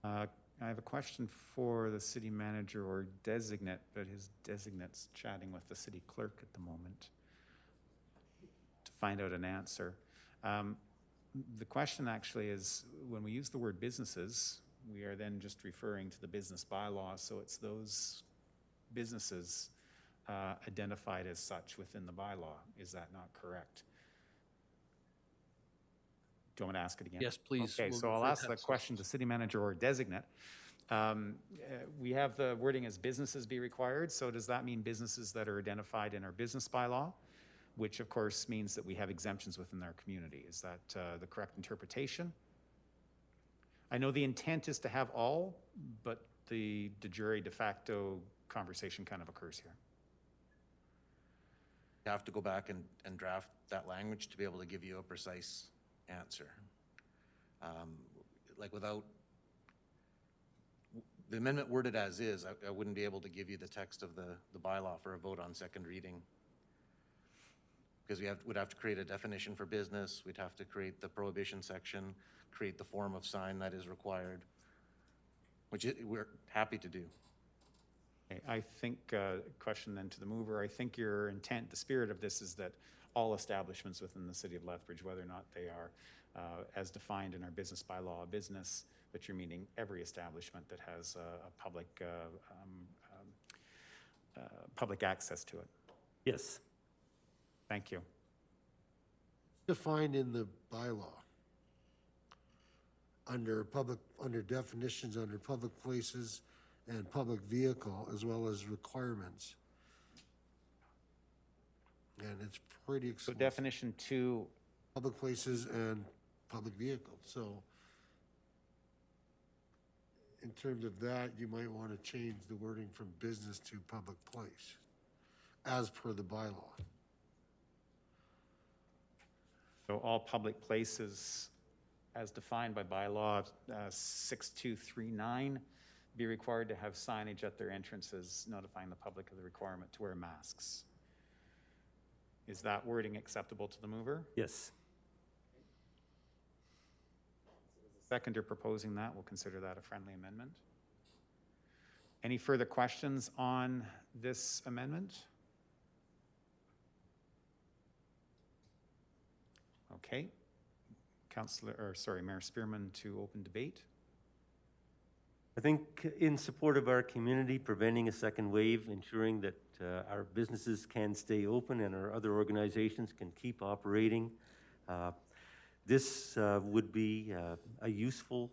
I have a question for the city manager or designate, but his designate's chatting with the city clerk at the moment to find out an answer. The question actually is, when we use the word businesses, we are then just referring to the business bylaw, so it's those businesses identified as such within the bylaw. Is that not correct? Do you want me to ask it again? Yes, please. Okay, We'll so I'll refer ask the text question to city manager or designate. We have the wording as businesses be required, so does that mean businesses that are identified in our business bylaw, which of course means that we have exemptions within our community? Is that the correct interpretation? I know the intent is to have all, but the de jure de facto conversation kind of occurs here. You have to go back and draft that language to be able to give you a precise answer. Like without the amendment worded as is, I wouldn't be able to give you the text of the bylaw for a vote on second reading. Because we'd have to create a definition for business, we'd have to create the prohibition section, create the form of sign that is required, which we're happy to do. Okay, I think, question then to the mover, I think your intent, the spirit of this is that all establishments within the city of Lethbridge, whether or not they are as defined in our business bylaw, a business, but you're meaning every establishment that has a public access to it. Yes. Thank you. Defined in the bylaw. Under definitions, under public places and public vehicle, as well as requirements. And it's pretty So explicit. definition 2. Public places and public vehicles. So in terms of that, you might want to change the wording from business to public place, as per the bylaw. So all public places as defined by bylaw 6239 be required to have signage at their entrances notifying the public of the requirement to wear masks. Is that wording acceptable to the mover? Yes. Seconder proposing that, we'll consider that a friendly amendment. Any further questions on this amendment? Okay. Mayor Spearman to open debate. I think in support of our community, preventing a second wave, ensuring that our businesses can stay open and our other organizations can keep operating, this would be a useful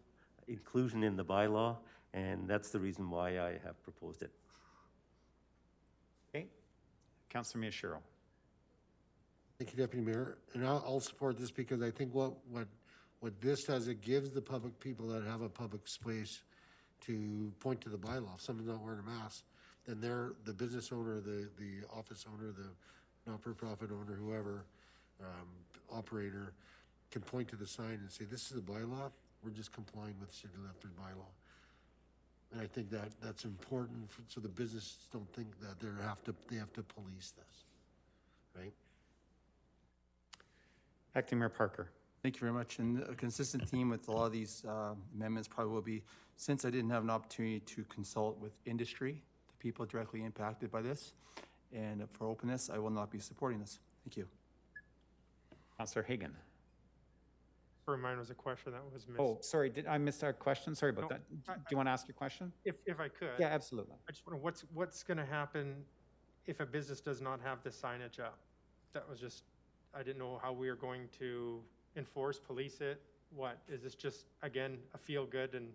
inclusion in the bylaw, and that's the reason why I have proposed it. Okay. Councillor Miyashiro. Thank you, Deputy Mayor. And I'll support this because I think what this does, it gives the public people that have a public space to point to the bylaw. If someone's not wearing a mask, then they're the business owner, the office owner, the not-for-profit owner, whoever, operator, can point to the sign and say, this is a bylaw, we're just complying with the City of Lethbridge bylaw. And I think that's important so the businesses don't think that they have to police this, right? Acting Mayor Parker. Thank you very much. And a consistent theme with a lot of these amendments probably will be, since I didn't have an opportunity to consult with industry, the people directly impacted by this, and for openness, I will not be supporting this. Thank you. Councillor Hagan. For mine was a question that was missed. Oh, sorry, did I miss a question? Sorry about No, that. Do you want to ask your question? If I could. Yeah, absolutely. I just wonder what's going to happen if a business does not have the signage up? That was just, I didn't know how we are going to enforce, police it. What, is this just, again, a feel good and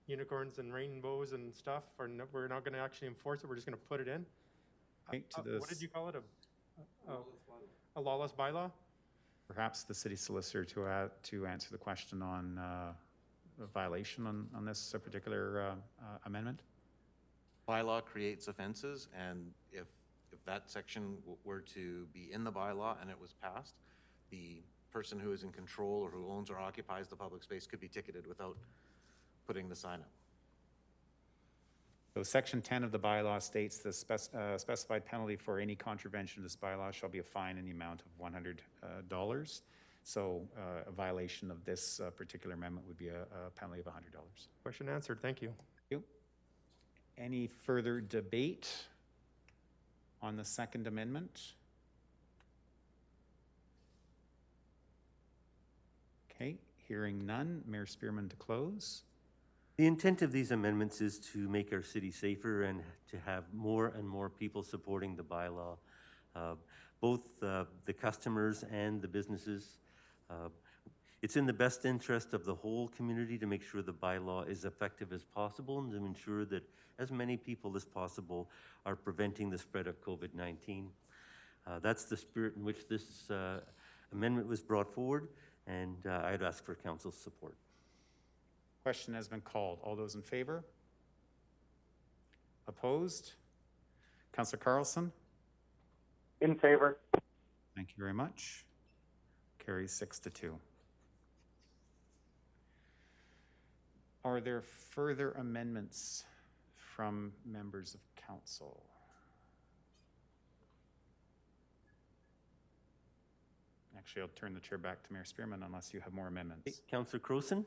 unicorns and rainbows and stuff? Or no, we're not going to actually enforce it, we're just going to put it in? What did you call it? A lawless bylaw? Perhaps the city solicitor to answer the question on a violation on this particular amendment. Bylaw creates offenses, and if that section were to be in the bylaw and it was passed, the person who is in control or who owns or occupies the public space could be ticketed without putting the sign up. So section 10 of the bylaw states the specified penalty for any contravention of this bylaw shall be a fine in the amount of $100. So a violation of this particular amendment would be a penalty of $100. Question answered, thank you. Thank you. Any further debate on the second amendment? Okay, hearing none, Mayor Spearman to close. The intent of these amendments is to make our city safer and to have more and more people supporting the bylaw, both the customers and the businesses. It's in the best interest of the whole community to make sure the bylaw is effective as possible and to ensure that as many people as possible are preventing the spread of COVID-19. That's the spirit in which this amendment was brought forward, and I'd ask for council's support. Question has been called. All those in favor? Opposed? Councillor Carlson? In favor. Thank you very much. Carries 6-2. Are there further amendments from members of council? Actually, I'll turn the chair back to Mayor Spearman unless you have more amendments. Councillor Crowson?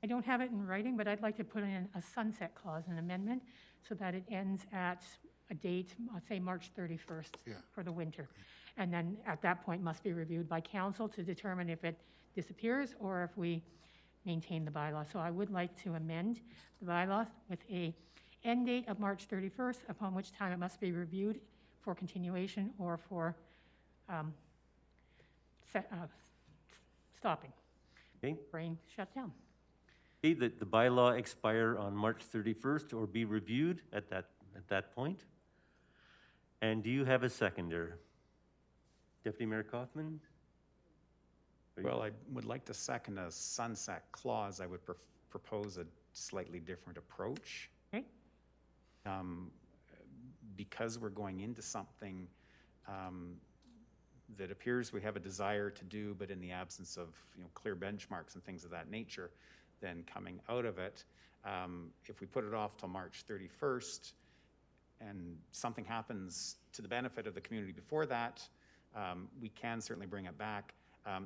I don't have it in writing, but I'd like to put in a sunset clause, an amendment, so that it ends at a date, say March 31st for the winter. And then at that point must be reviewed by council to determine if it disappears or if we maintain the bylaw. So I would like to amend the bylaw with a end date of March 31st, upon which time it must be reviewed for continuation or for stopping. Okay. Brain shut down. Okay, that the bylaw expire on March 31st or be reviewed at that point. And do you have a seconder? Deputy Mayor Coffman? Well, I would like to second a sunset clause. I would propose a slightly different approach. Okay. Because we're going into something that appears we have a desire to do, but in the absence of clear benchmarks and things of that nature, then coming out of it, if we put it off till March 31st and something happens to the benefit of the community before that, we can certainly bring it back.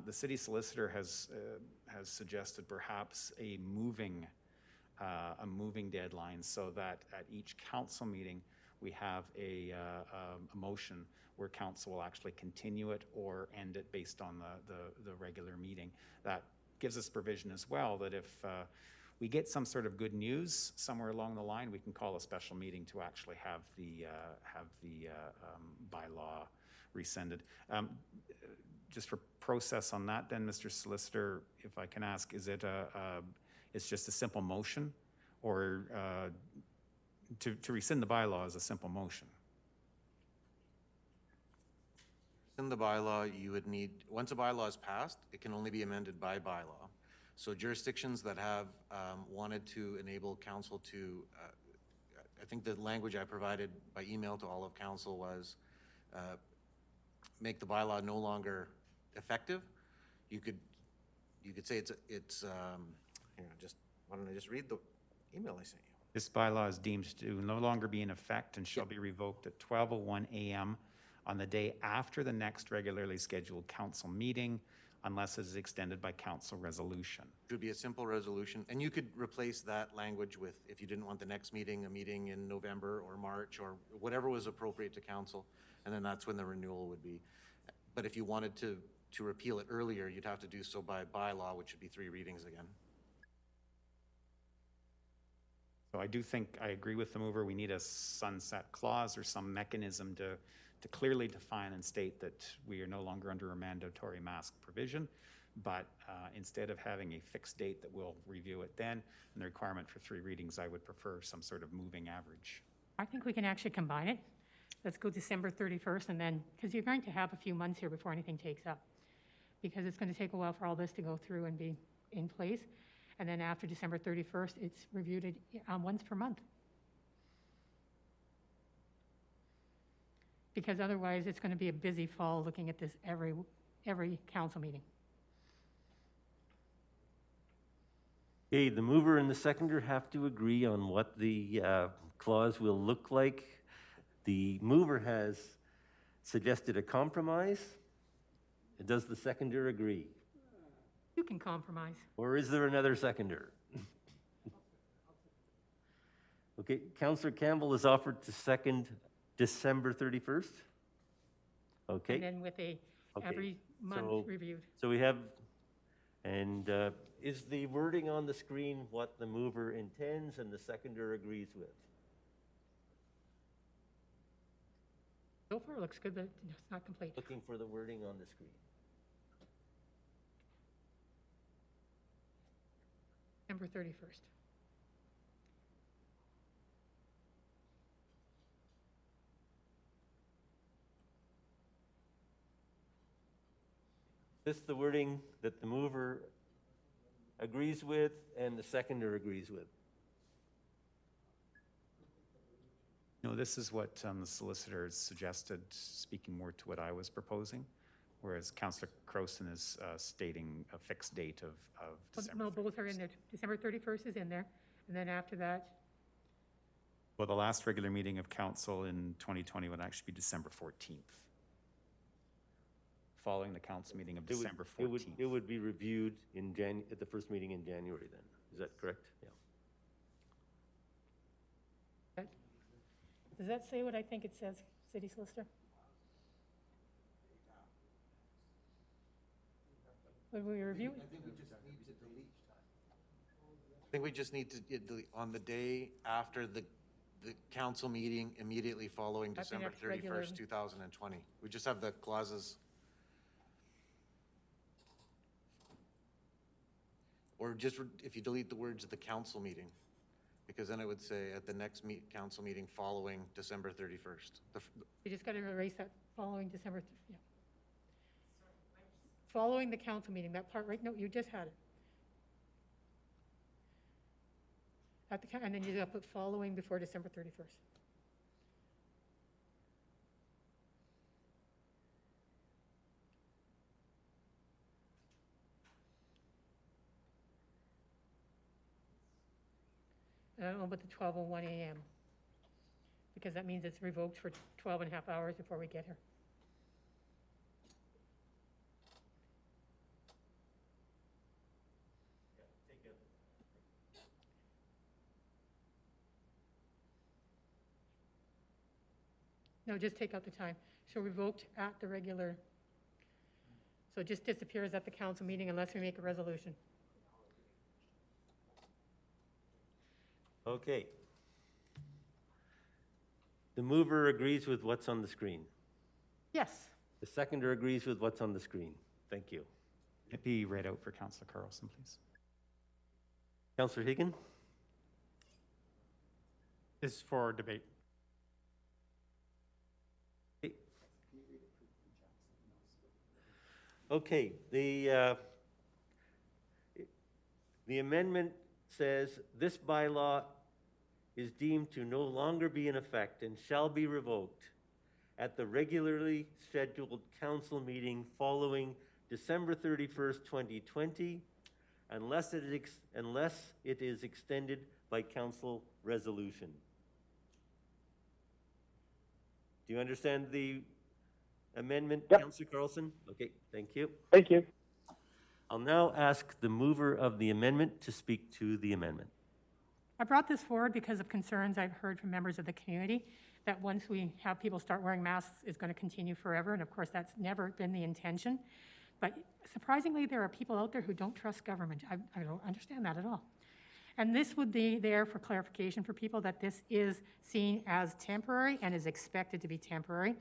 The city solicitor has suggested perhaps a moving deadline so that at each council meeting we have a motion where council will actually continue it or end it based on the regular meeting. That gives us provision as well that if we get some sort of good news somewhere along the line, we can call a special meeting to actually have the bylaw rescinded. Just for process on that then, Mr. Solicitor, if I can ask, is it it's just a simple motion, or to rescind the bylaw is a simple motion? In the bylaw, you would need, once a bylaw is passed, it can only be amended by bylaw. So jurisdictions that have wanted to enable council to, I think the language I provided by email to all of council was make the bylaw no longer effective. You could say it's here, why don't I just read the email I sent you? This bylaw is deemed to no longer be in effect and shall be revoked at 12:01 a.m. on the day after the next regularly scheduled council meeting, unless it is extended by council resolution. It would be a simple resolution, and you could replace that language with, if you didn't want the next meeting, a meeting in November or March or whatever was appropriate to council, and then that's when the renewal would be. But if you wanted to repeal it earlier, you'd have to do so by bylaw, which would be 3 readings again. So I do think I agree with the mover. We need a sunset clause or some mechanism to clearly define and state that we are no longer under a mandatory mask provision, but instead of having a fixed date that we'll review it then, and the requirement for 3 readings, I would prefer some sort of moving average. I think we can actually combine it. Let's go December 31st and then, because you're going to have a few months here before anything takes up, because it's going to take a while for all this to go through and be in place. And then after December 31st, it's reviewed once per month. Because otherwise, it's going to be a busy fall looking at this every council meeting. Okay, the mover and the seconder have to agree on what the clause will look like. The mover has suggested a compromise. Does the seconder agree? You can compromise. Or is there another seconder? Okay, Councillor Campbell is offered to second December 31st. Okay. And then with a Okay, every month so- reviewed. So we have, and is the wording on the screen what the mover intends and the seconder agrees with? So far, it looks good, but it's not complete. Looking for the wording on the screen. December 31st. Is this the wording that the mover agrees with and the seconder agrees with? No, this is what the solicitor has suggested, speaking more to what I was proposing, whereas Councillor Carlson is stating a fixed date of December. No, both are in there. December 31st is in there, and then after that, Well, the last regular meeting of council in 2020 would actually be December 14th. Following the council meeting of December 14th. It would be reviewed in at the first meeting in January then. Is that correct? Yeah. does that say what I think it says, City Solicitor? When we review it? I think we just need to, on the day after the council meeting immediately following At the December next regular- 31st, 2020. We just have the clauses. Or just, if you delete the words at the council meeting, because then it would say at the next council meeting following December 31st. You just got to erase that following December, yeah. Following the council meeting, that part, right? No, you just had it. At the, and then you got to put following before December 31st. I don't know about the 12:01 a.m. because that means it's revoked for 12 and a half hours before we get here. No, just take out the time. So revoked at the regular, so it just disappears at the council meeting unless we make a resolution. Okay. The mover agrees with what's on the screen. Yes. The seconder agrees with what's on the screen. Thank you. It be read out for Councillor Carlson, please. Councillor Higgin? This is for debate. Okay, the amendment says this bylaw is deemed to no longer be in effect and shall be revoked at the regularly scheduled council meeting following December 31st, 2020, unless it is extended by council resolution. Do you understand the amendment, Yep. Councillor Carlson? Okay, thank you. Thank you. I'll now ask the mover of the amendment to speak to the amendment. I brought this forward because of concerns I've heard from members of the community that once we have people start wearing masks, it's going to continue forever. And of course, that's never been the intention. But surprisingly, there are people out there who don't trust government. I don't understand that at all. And this would be there for clarification for people that this is seen as temporary and is expected to be temporary.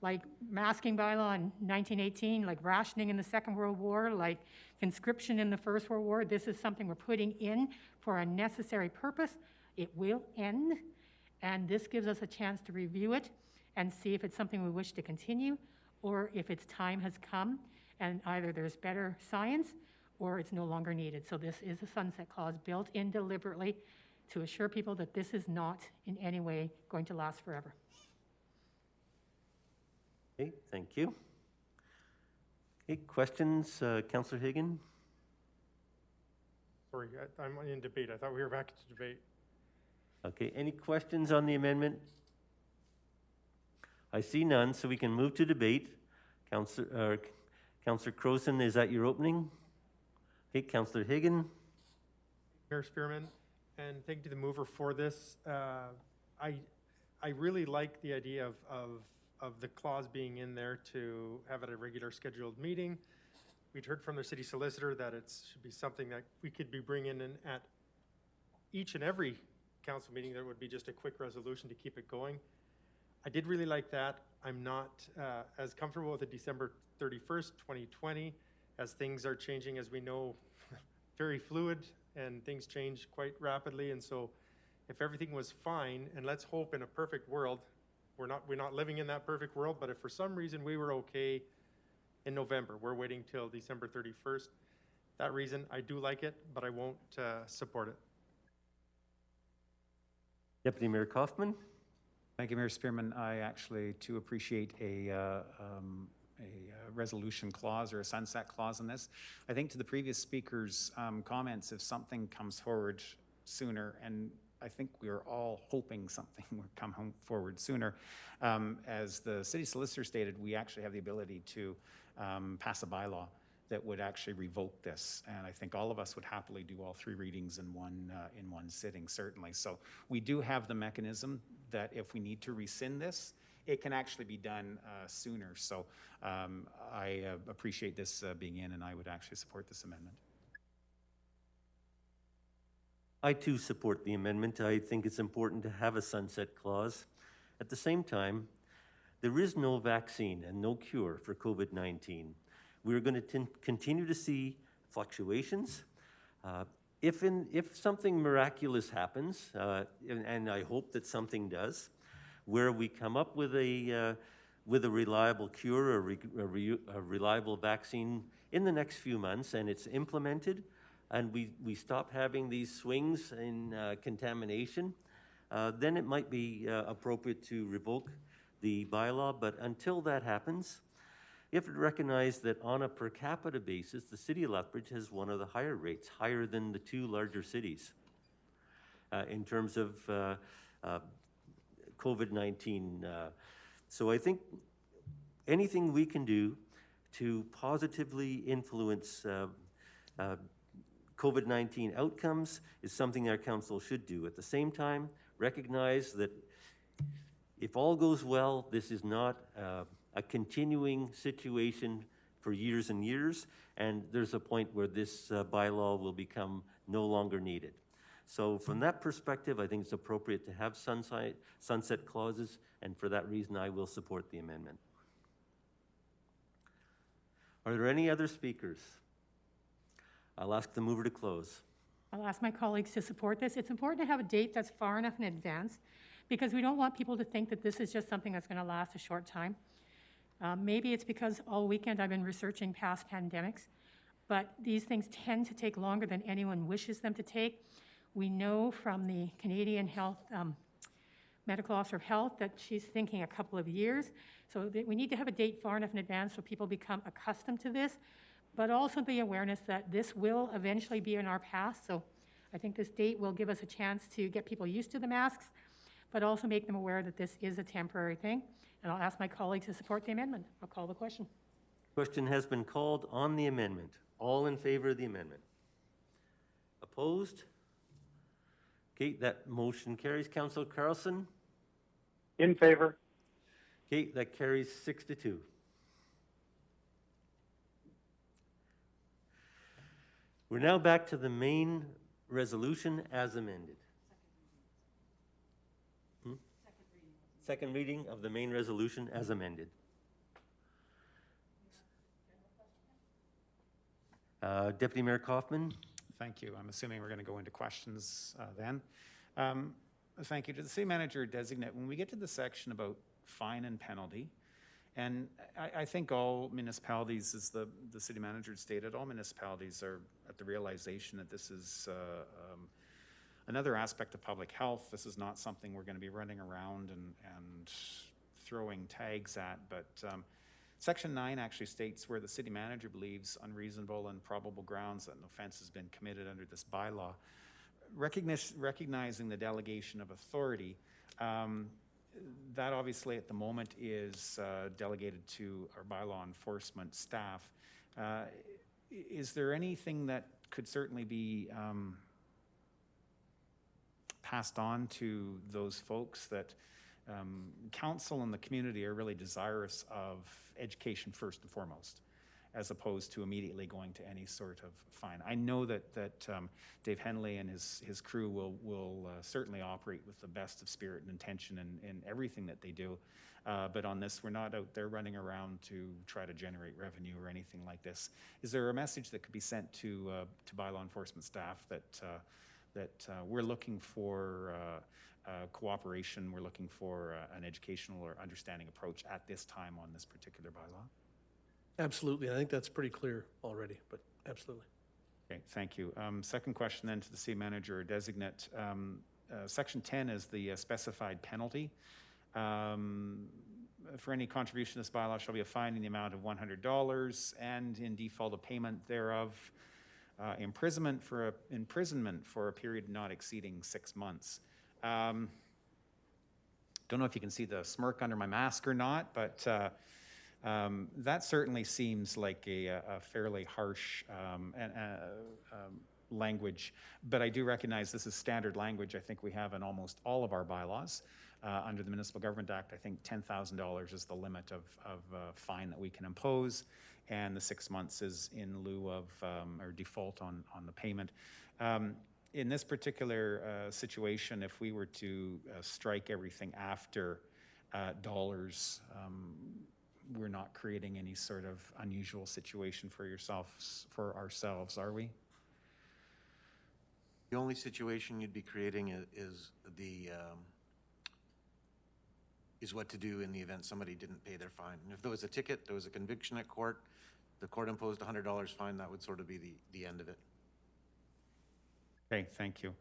Like masking bylaw in 1918, like rationing in the Second World War, like conscription in the First World War. This is something we're putting in for a necessary purpose. It will end, and this gives us a chance to review it and see if it's something we wish to continue or if its time has come and either there's better science or it's no longer needed. So this is a sunset clause built in deliberately to assure people that this is not in any way going to last forever. Okay, thank you. Okay, questions, Councillor Higgin? Sorry, I'm in debate. I thought we were back to debate. Okay, any questions on the amendment? I see none, so we can move to debate. Councillor Crowson, is that your opening? Okay, Councillor Higgin? Mayor Spearman, and thank you to the mover for this. I really like the idea of of the clause being in there to have it a regular scheduled meeting. We'd heard from the city solicitor that it should be something that we could be bringing in at each and every council meeting. There would be just a quick resolution to keep it going. I did really like that. I'm not as comfortable with the December 31st, 2020, as things are changing, as we know, very fluid, and things change quite rapidly. And so if everything was fine, and let's hope in a perfect world, we're not living in that perfect world, but if for some reason we were okay in November, we're waiting till December 31st. That reason, I do like it, but I won't support it. Deputy Mayor Coffman. Thank you, Mayor Spearman. I actually too appreciate a resolution clause or a sunset clause in this. I think to the previous speaker's comments, if something comes forward sooner, and I think we are all hoping something will come forward sooner. As the city solicitor stated, we actually have the ability to pass a bylaw that would actually revoke this. And I think all of us would happily do all 3 readings in one sitting, certainly. So we do have the mechanism that if we need to rescind this, it can actually be done sooner. So I appreciate this being in, and I would actually support this amendment. I too support the amendment. I think it's important to have a sunset clause. At the same time, there is no vaccine and no cure for COVID-19. We're going to continue to see fluctuations. If something miraculous happens, and I hope that something does, where we come up with a reliable cure or a reliable vaccine in the next few months, and it's implemented, and we stop having these swings in contamination, then it might be appropriate to revoke the bylaw. But until that happens, you have to recognize that on a per capita basis, the city of Lethbridge has one of the higher rates, higher than the 2 larger cities in terms of COVID-19. So I think anything we can do to positively influence COVID-19 outcomes is something our council should do. At the same time, recognize that if all goes well, this is not a continuing situation for years and years, and there's a point where this bylaw will become no longer needed. So from that perspective, I think it's appropriate to have sunset clauses, and for that reason, I will support the amendment. Are there any other speakers? I'll ask the mover to close. I'll ask my colleagues to support this. It's important to have a date that's far enough in advance because we don't want people to think that this is just something that's going to last a short time. Maybe it's because all weekend I've been researching past pandemics, but these things tend to take longer than anyone wishes them to take. We know from the Canadian Health Medical Officer of Health that she's thinking a couple of years. So we need to have a date far enough in advance so people become accustomed to this, but also the awareness that this will eventually be in our past. So I think this date will give us a chance to get people used to the masks, but also make them aware that this is a temporary thing. And I'll ask my colleagues to support the amendment. I'll call the question. Question has been called on the amendment. All in favor of the amendment? Opposed? Okay, that motion carries. Councillor Carlson? In favor. Okay, that carries 6-2. We're now back to the main resolution as amended. Second reading of the main resolution as amended. Deputy Mayor Coffman. Thank you. I'm assuming we're going to go into questions then. Thank you. To the city manager designate, when we get to the section about fine and penalty, and I think all municipalities, as the city manager stated, all municipalities are at the realization that this is another aspect of public health. This is not something we're going to be running around and throwing tags at, but Section 9 actually states where the city manager believes unreasonable and probable grounds that an offense has been committed under this bylaw. Recognizing the delegation of authority, that obviously at the moment is delegated to our bylaw enforcement staff. Is there anything that could certainly be passed on to those folks that council and the community are really desirous of education first and foremost, as opposed to immediately going to any sort of fine. I know that Dave Henley and his crew will certainly operate with the best of spirit and intention in everything that they do. But on this, we're not out there running around to try to generate revenue or anything like this. Is there a message that could be sent to bylaw enforcement staff that we're looking for cooperation, we're looking for an educational or understanding approach at this time on this particular bylaw? Absolutely. I think that's pretty clear already, but absolutely. Okay, thank you. Second question then to the city manager or designate. Section 10 is the specified penalty. For any contribution to this bylaw shall be a fine in the amount of $100 and in default of payment thereof, imprisonment for a period not exceeding 6 months. Don't know if you can see the smirk under my mask or not, but that certainly seems like a fairly harsh language, but I do recognize this is standard language I think we have in almost all of our bylaws. Under the Municipal Government Act, I think $10,000 is the limit of fine that we can impose, and the 6 months is in lieu of or default on the payment. In this particular situation, if we were to strike everything after dollars, we're not creating any sort of unusual situation for ourselves, are we? The only situation you'd be creating is what to do in the event somebody didn't pay their fine. And if there was a ticket, there was a conviction at court, the court imposed a $100 fine, that would sort of be the end of it. Okay, thank you.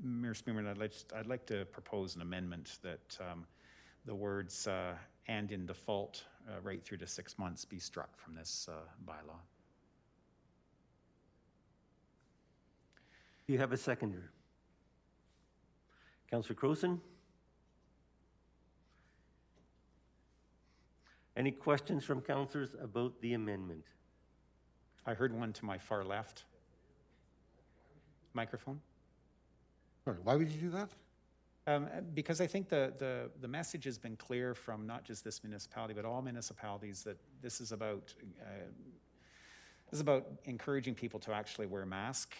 Mayor Spearman, I'd like to propose an amendment that the words and in default right through to 6 months be struck from this bylaw. Do you have a seconder? Councillor Carlson? Any questions from councillors about the amendment? I heard one to my far left. Microphone? Sorry, why would you do that? Because I think the message has been clear from not just this municipality, but all municipalities, that this is about encouraging people to actually wear a mask.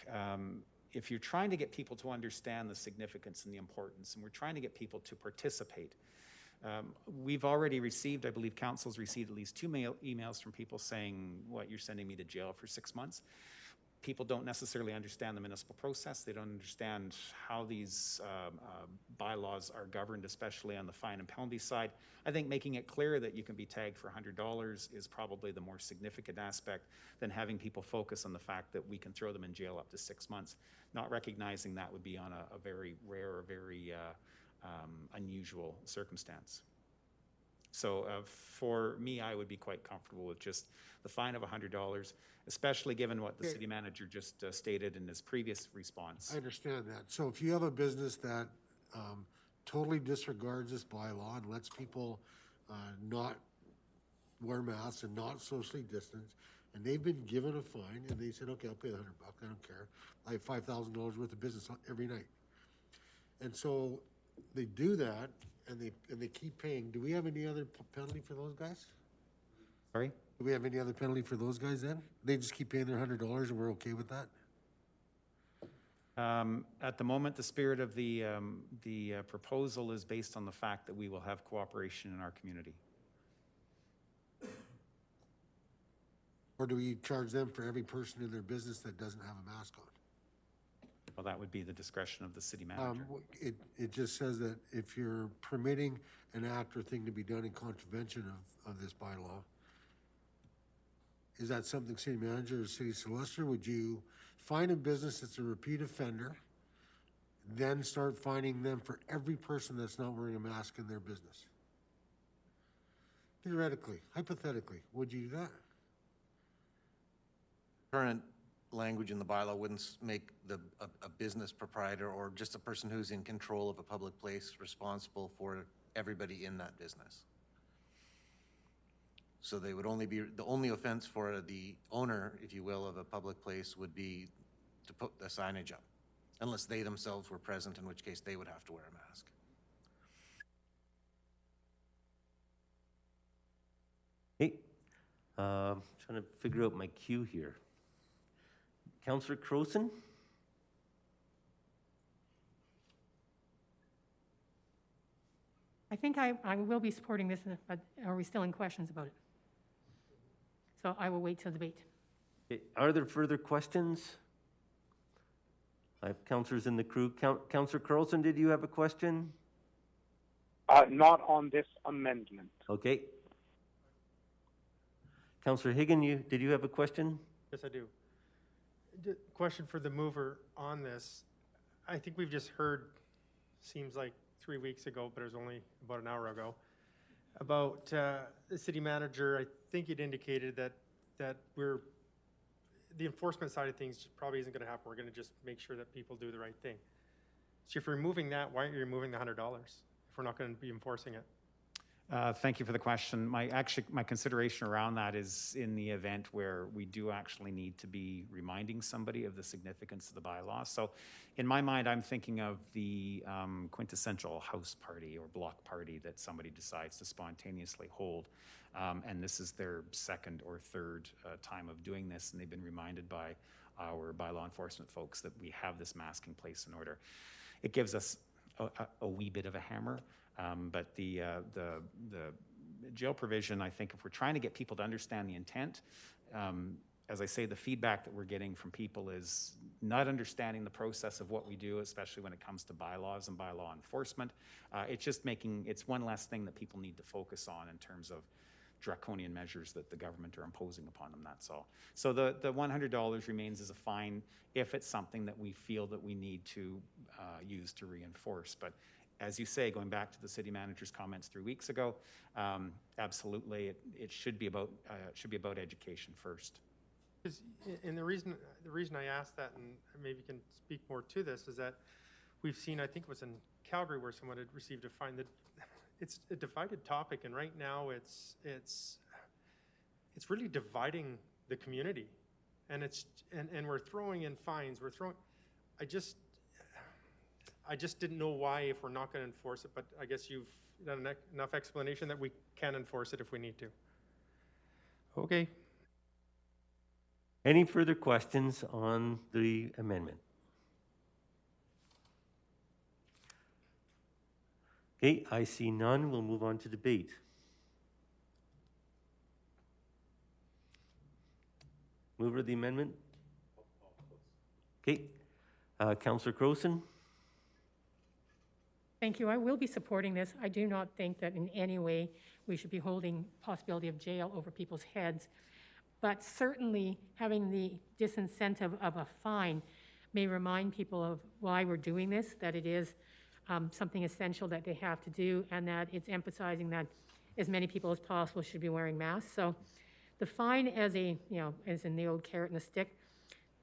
If you're trying to get people to understand the significance and the importance, and we're trying to get people to participate, we've already received, I believe council's received at least 2 emails from people saying, what, you're sending me to jail for 6 months? People don't necessarily understand the municipal process. They don't understand how these bylaws are governed, especially on the fine and penalty side. I think making it clear that you can be tagged for $100 is probably the more significant aspect than having people focus on the fact that we can throw them in jail up to 6 months, not recognizing that would be on a very rare or very unusual circumstance. So for me, I would be quite comfortable with just the fine of $100, especially given what the city manager just stated in his previous response. I understand that. So if you have a business that totally disregards this bylaw and lets people not wear masks and not socially distance, and they've been given a fine and they said, okay, I'll pay the $100, I don't care. I have $5,000 worth of business every night. And so they do that and they keep paying. Do we have any other penalty for those guys? Sorry? Do we have any other penalty for those guys then? They just keep paying their $100 and we're okay with that? At the moment, the spirit of the proposal is based on the fact that we will have cooperation in our community. Or do we charge them for every person in their business that doesn't have a mask on? Well, that would be the discretion of the city manager. It just says that if you're permitting an act or thing to be done in contravention of this bylaw, is that something city manager or city solicitor, would you find a business that's a repeat offender, then start fining them for every person that's not wearing a mask in their business? Theoretically, hypothetically, would you do that? Current language in the bylaw wouldn't make a business proprietor or just a person who's in control of a public place responsible for everybody in that business. So they would only be, the only offense for the owner, if you will, of a public place would be to put the signage up, unless they themselves were present, in which case they would have to wear a mask. Hey, trying to figure out my cue here. Councillor Carlson? I think I will be supporting this, but are we still in questions about it? So I will wait till debate. Are there further questions? I have councillors in the crew. Councillor Carlson, did you have a question? Not on this amendment. Okay. Councillor Higgin, did you have a question? Yes, I do. Question for the mover on this. I think we've just heard, seems like 3 weeks ago, but it was only about an hour ago, about the city manager. I think it indicated that the enforcement side of things probably isn't going to happen. We're going to just make sure that people do the right thing. So if you're removing that, why aren't you removing the $100 if we're not going to be enforcing it? Thank you for the question. My consideration around that is in the event where we do actually need to be reminding somebody of the significance of the bylaw. So in my mind, I'm thinking of the quintessential house party or block party that somebody decides to spontaneously hold. And this is their second or third time of doing this, and they've been reminded by our bylaw enforcement folks that we have this masking place in order. It gives us a wee bit of a hammer. But the jail provision, I think if we're trying to get people to understand the intent, as I say, the feedback that we're getting from people is not understanding the process of what we do, especially when it comes to bylaws and bylaw enforcement. It's just it's one less thing that people need to focus on in terms of draconian measures that the government are imposing upon them, that's all. So the $100 remains as a fine if it's something that we feel that we need to use to reinforce. But as you say, going back to the city manager's comments 3 weeks ago, absolutely, it should be about education first. And the reason I asked that, and maybe you can speak more to this, is that we've seen, I think it was in Calgary, where someone had received a fine. That it's a divided topic, and right now it's really dividing the community, and we're throwing in fines. I just didn't know why, if we're not going to enforce it, but I guess you've done enough explanation that we can enforce it if we need to. Okay. Any further questions on the amendment? Okay, I see none. We'll move on to debate. Mover of the amendment? Okay. Councillor Carlson? Thank you. I will be supporting this. I do not think that in any way we should be holding possibility of jail over people's heads. But certainly having the disincentive of a fine may remind people of why we're doing this, that it is something essential that they have to do, and that it's emphasizing that as many people as possible should be wearing masks. So the fine as in the old carrot and the stick,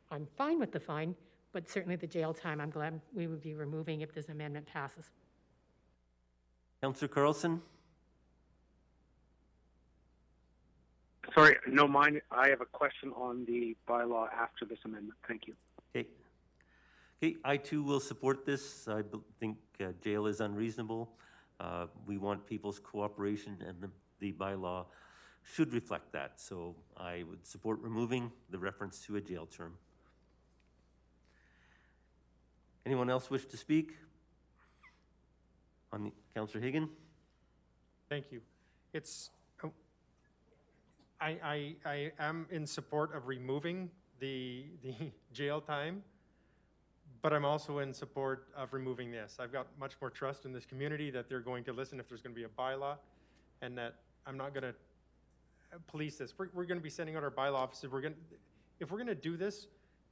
I'm fine with the fine, but certainly the jail time, I'm glad we would be removing if this amendment passes. Councillor Carlson? Sorry, no, mine. I have a question on the bylaw after this amendment. Thank you. Okay. Okay, I too will support this. I think jail is unreasonable. We want people's cooperation, and the bylaw should reflect that. So I would support removing the reference to a jail term. Anyone else wish to speak? On Councillor Higgin? Thank you. I am in support of removing the jail time, but I'm also in support of removing this. I've got much more trust in this community that they're going to listen if there's going to be a bylaw, and that I'm not going to police this. We're going to be sending out our bylaw officers. If we're going to do this,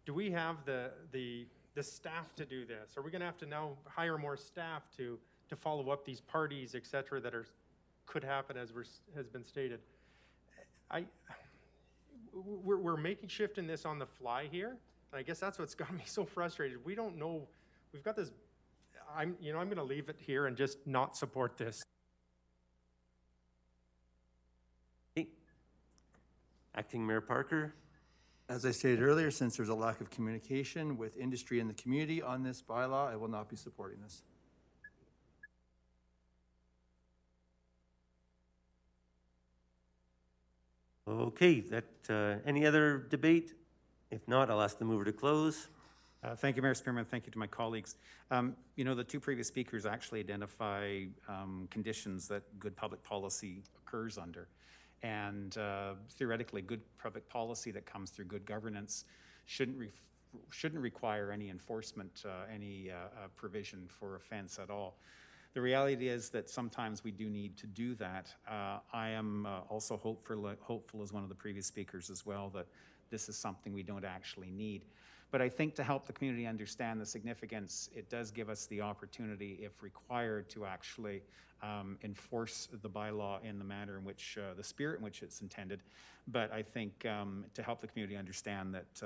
do we have the staff to do this? Are we going to have to now hire more staff to follow up these parties, et cetera, that could happen as has been stated? We're making shift in this on the fly here. And I guess that's what's got me so frustrated. We don't know. We've got this. I'm going to leave it here and just not support this. Okay. Acting Mayor Parker. As I stated earlier, since there's a lack of communication with industry and the community on this bylaw, I will not be supporting this. Okay, any other debate? If not, I'll ask the mover to close. Thank you, Mayor Spearman. Thank you to my colleagues. You know, the two previous speakers actually identify conditions that good public policy occurs under. And theoretically, good public policy that comes through good governance shouldn't require any enforcement, any provision for offense at all. The reality is that sometimes we do need to do that. I am also hopeful as one of the previous speakers as well that this is something we don't actually need. But I think to help the community understand the significance, it does give us the opportunity, if required, to actually enforce the bylaw in the manner in which, the spirit in which it's intended. But I think to help the community understand that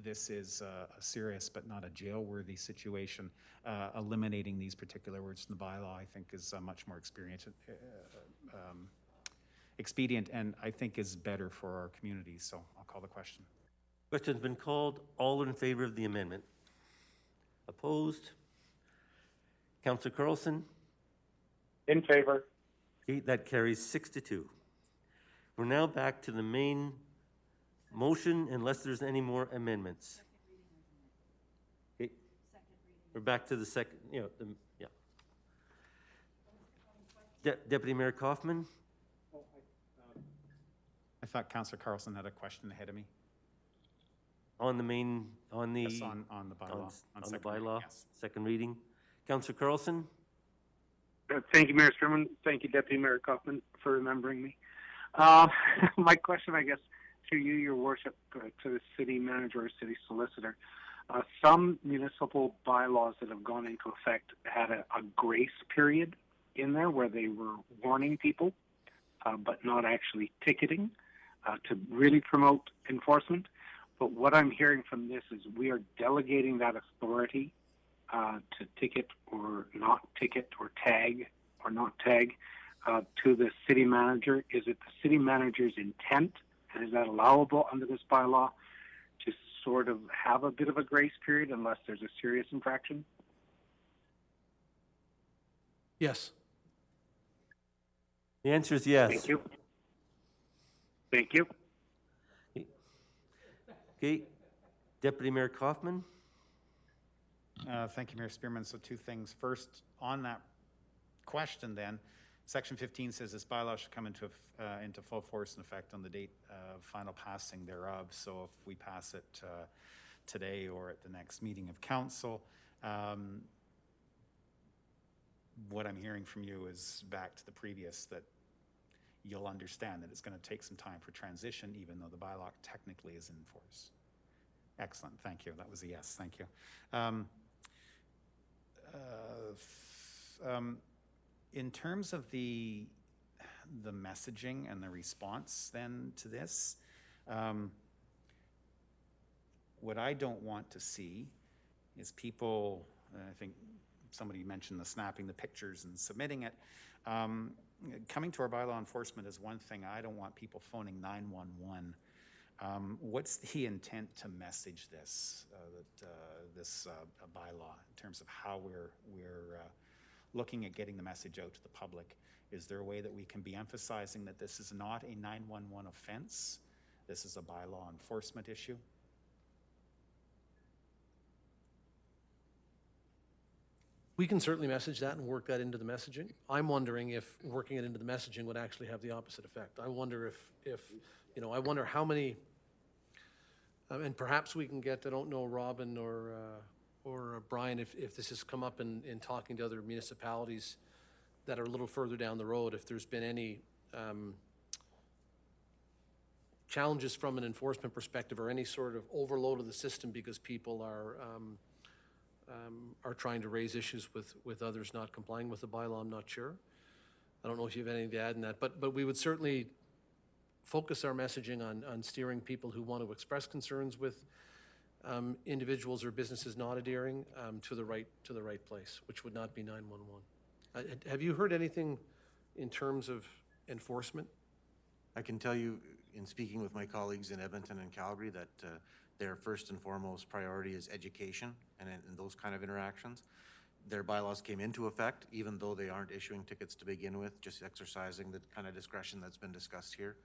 this is a serious but not a jail-worthy situation, eliminating these particular words from the bylaw, I think, is much more expedient and I think is better for our community. So I'll call the question. Question's been called. All in favor of the amendment? Opposed? Councillor Carlson? In favor. Okay, that carries 6-2. We're now back to the main motion unless there's any more amendments. Okay. We're back to the second, Deputy Mayor Coffman? I thought Councillor Carlson had a question ahead of me. On the main, on the... Yes, on the bylaw. On the bylaw, yes. Second reading. Councillor Carlson? Thank you, Mayor Spearman. Thank you, Deputy Mayor Coffman, for remembering me. My question, I guess, to you, Your Worship, to the city manager or city solicitor. Some municipal bylaws that have gone into effect had a grace period in there where they were warning people, but not actually ticketing, to really promote enforcement. But what I'm hearing from this is we are delegating that authority to ticket or not ticket or tag or not tag to the city manager. Is it the city manager's intent, and is that allowable under this bylaw, to sort of have a bit of a grace period unless there's a serious infraction? Yes. The answer is yes. Thank you. Thank you. Okay. Deputy Mayor Coffman? Thank you, Mayor Spearman. So two things. First, on that question then, Section 15 says this bylaw should come into full force and effect on the date of final passing thereof. So if we pass it today or at the next meeting of council, what I'm hearing from you is back to the previous, that you'll understand that it's going to take some time for transition, even though the bylaw technically is in force. Excellent, thank you. That was a yes, thank you. In terms of the messaging and the response then to this, what I don't want to see is people, I think somebody mentioned the snapping the pictures and submitting it. Coming to our bylaw enforcement is one thing. I don't want people phoning 911. What's the intent to message this bylaw in terms of how we're looking at getting the message out to the public? Is there a way that we can be emphasizing that this is not a 911 offense? This is a bylaw enforcement issue? We can certainly message that and work that into the messaging. I'm wondering if working it into the messaging would actually have the opposite effect. I wonder if I wonder how many, and perhaps we can get, I don't know, Robin or Brian, if this has come up in talking to other municipalities that are a little further down the road, if there's been any challenges from an enforcement perspective or any sort of overload of the system because people are trying to raise issues with others not complying with the bylaw. I'm not sure. I don't know if you have anything to add in that, but we would certainly focus our messaging on steering people who want to express concerns with individuals or businesses not adhering to the right place, which would not be 911. Have you heard anything in terms of enforcement? I can tell you, in speaking with my colleagues in Edmonton and Calgary, that their first and foremost priority is education and those kind of interactions. their bylaws came into effect, even though they aren't issuing tickets to begin with, just exercising the kind of discretion that's been discussed here.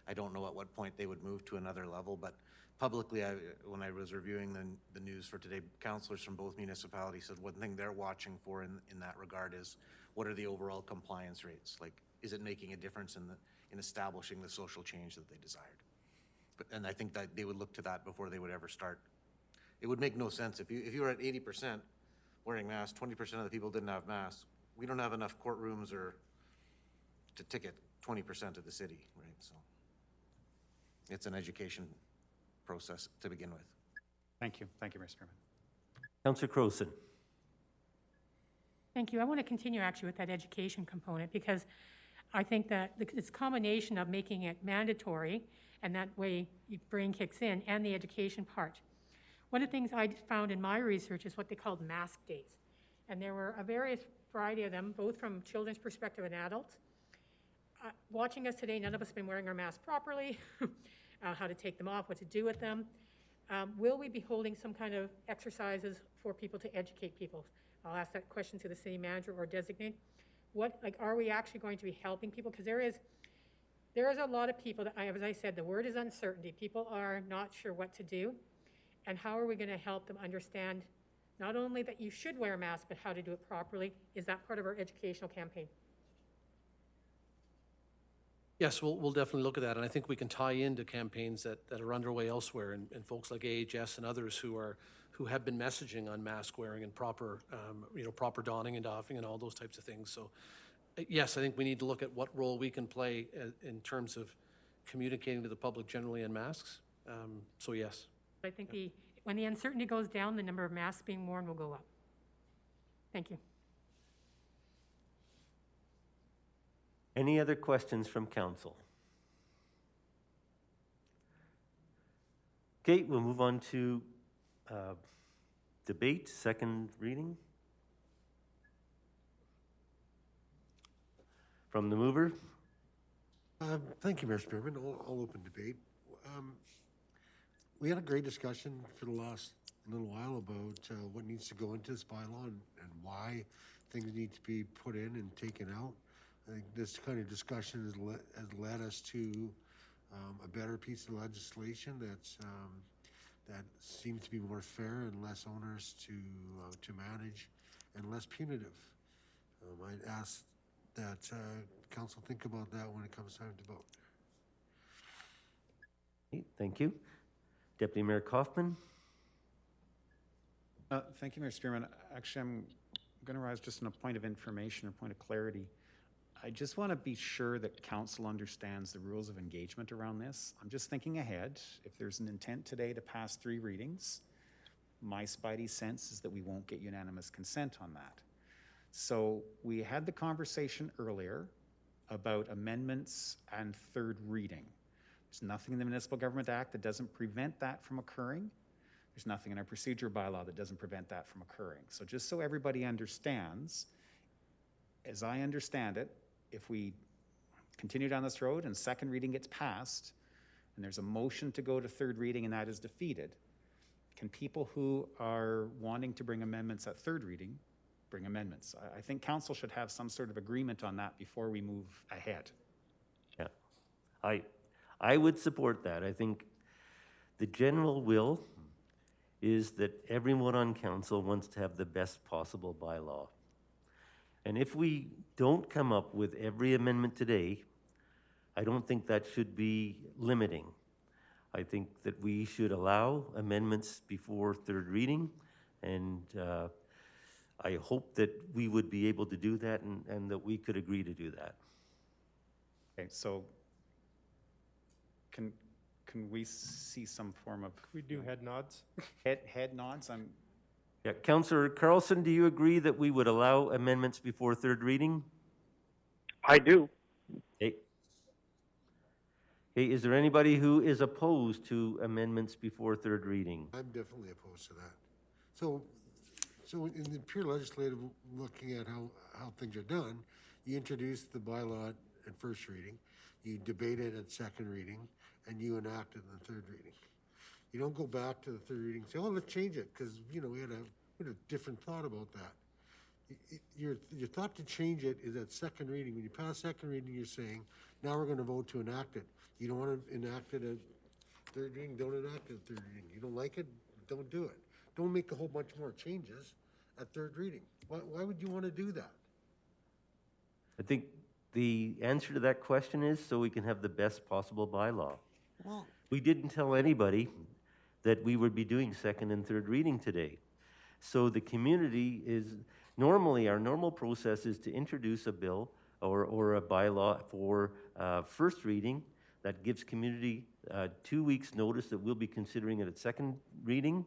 I don't know at what point they would move to another level, but publicly, when I was reviewing the news for today, councillors from both municipalities said one thing they're watching for in that regard is what are the overall compliance rates? Like, is it making a difference in establishing the social change that they desired? And I think that they would look to that before they would ever start. It would make no sense if you were at 80% wearing masks, 20% of the people didn't have masks. We don't have enough courtrooms or to ticket 20% of the city, right? So it's an education process to begin with. Thank you, Mr. Spearman. Councillor Crowson. Thank you. I want to continue actually with that education component because I think that this combination of making it mandatory and that way your brain kicks in and the education part. One of the things I found in my research is what they called mask days. And there were a various variety of them, both from children's perspective and adults. Watching us today, none of us have been wearing our masks properly, how to take them off, what to do with them. Will we be holding some kind of exercises for people to educate people? I'll ask that question to the city manager or designate. Are we actually going to be helping people? Because there is a lot of people that, as I said, the word is uncertainty. People are not sure what to do. And how are we going to help them understand not only that you should wear a mask, but how to do it properly? Is that part of our educational campaign? Yes, we'll definitely look at that, and I think we can tie into campaigns that are underway elsewhere, and folks like AHS and others who have been messaging on mask wearing and proper proper donning and doffing and all those types of things. So, yes, I think we need to look at what role we can play in terms of communicating to the public generally on masks. So, yes. I think when the uncertainty goes down, the number of masks being worn will go up. Thank you. Any other questions from council? Okay, we'll move on to debate, second reading. From the mover. Thank you, Mayor Spearman. I'll open debate. We had a great discussion for the last little while about what needs to go into this bylaw and why things need to be put in and taken out. I think this kind of discussion has led us to a better piece of legislation that seems to be more fair and less onerous to manage and less punitive. I'd ask that council think about that when it comes time to vote. Okay, thank you. Deputy Mayor Coffman. Thank you, Mayor Spearman. Actually, I'm going to rise just on a point of information or point of clarity. I just want to be sure that council understands the rules of engagement around this. I'm just thinking ahead. If there's an intent today to pass 3 readings, my spidey sense is that we won't get unanimous consent on that. So we had the conversation earlier about amendments and 3rd reading. There's nothing in the Municipal Government Act that doesn't prevent that from occurring. There's nothing in our procedure bylaw that doesn't prevent that from occurring. So just so everybody understands, as I understand it, if we continue down this road and 2nd reading gets passed, and there's a motion to go to 3rd reading and that is defeated, can people who are wanting to bring amendments at 3rd reading bring amendments? I think council should have some sort of agreement on that before we move ahead. Yeah, I would support that. I think the general will is that everyone on council wants to have the best possible bylaw. And if we don't come up with every amendment today, I don't think that should be limiting. I think that we should allow amendments before 3rd reading, and I hope that we would be able to do that and that we could agree to do that. Okay, so can we see some form of... We do head nods. Head nods? Yeah, Councillor Carlson, do you agree that we would allow amendments before 3rd reading? I do. Okay. Okay, is there anybody who is opposed to amendments before 3rd reading? I'm definitely opposed to that. So in the pure legislative, looking at how things are done, you introduce the bylaw at 1st reading, you debate it at 2nd reading, and you enact it in the 3rd reading. You don't go back to the 3rd reading and say, oh, let's change it, because, we had a different thought about that. Your thought to change it is at second reading. When you pass second reading, you're saying, now we're gonna vote to enact it. You don't wanna enact it at third reading, don't enact it at third reading. You don't like it, don't do it. Don't make a whole bunch more changes at third reading. Why would you wanna do that? I think the answer to that question is so we can have the best possible bylaw. Well, We didn't tell anybody that we would be doing second and third reading today. So the community is, normally, our normal process is to introduce a bill or a bylaw for first reading that gives community 2 weeks' notice that we'll be considering it at second reading.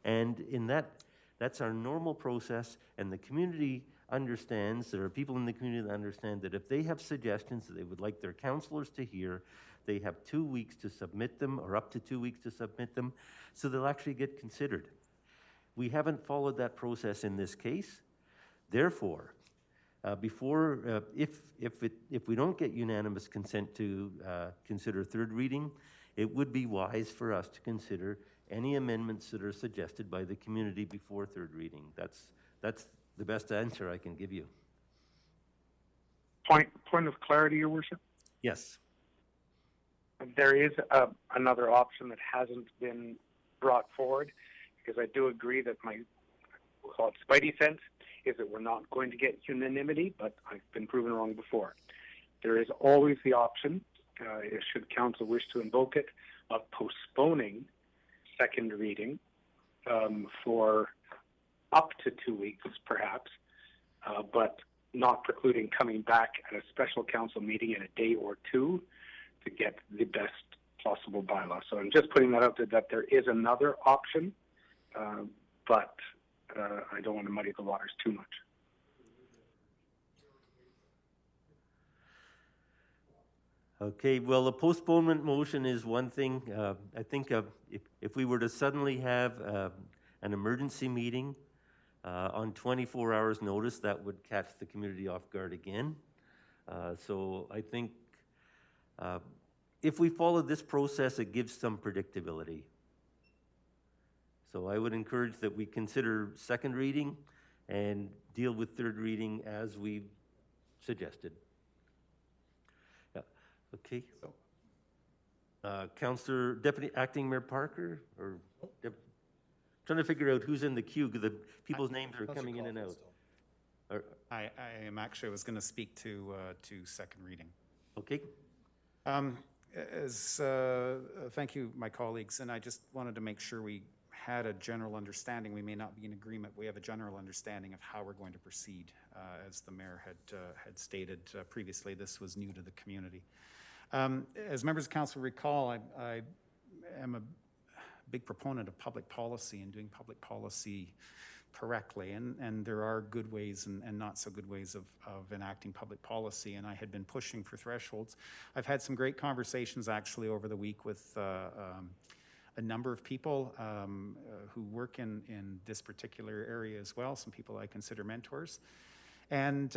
And in that's our normal process, and the community understands, there are people in the community that understand that if they have suggestions that they would like their councillors to hear, they have 2 weeks to submit them, or up to 2 weeks to submit them, so they'll actually get considered. We haven't followed that process in this case. Therefore, if we don't get unanimous consent to consider third reading, it would be wise for us to consider any amendments that are suggested by the community before third reading. That's the best answer I can give you. Point of clarity, Your Worship. Yes. There is another option that hasn't been brought forward, because I do agree that we'll call it spidey sense, is that we're not going to get unanimity, but I've been proven wrong before. There is always the option, should council wish to invoke it, of postponing second reading for up to 2 weeks, perhaps, but not precluding coming back at a special council meeting in a day or two to get the best possible bylaw. So I'm just putting that out there, that there is another option, but I don't want to muddy the waters too much. Okay, well, a postponement motion is one thing. I think if we were to suddenly have an emergency meeting on 24 hours notice, that would catch the community off guard again. So I think if we follow this process, it gives some predictability. So I would encourage that we consider second reading and deal with third reading as we suggested. Yeah. Okay. Councillor, Deputy Acting Mayor Parker, or trying to figure out who's in the queue because the people's names are coming in and out. I am actually, I was going to speak to second reading. Okay. Thank you, my colleagues, and I just wanted to make sure we had a general understanding. We may not be in agreement. We have a general understanding of how we're going to proceed. As the mayor had stated previously, this was new to the community. As members of council recall, I am a big proponent of public policy and doing public policy correctly, and there are good ways and not so good ways of enacting public policy, and I had been pushing for thresholds. I've had some great conversations actually over the week with a number of people who work in this particular area as well, some people I consider mentors. And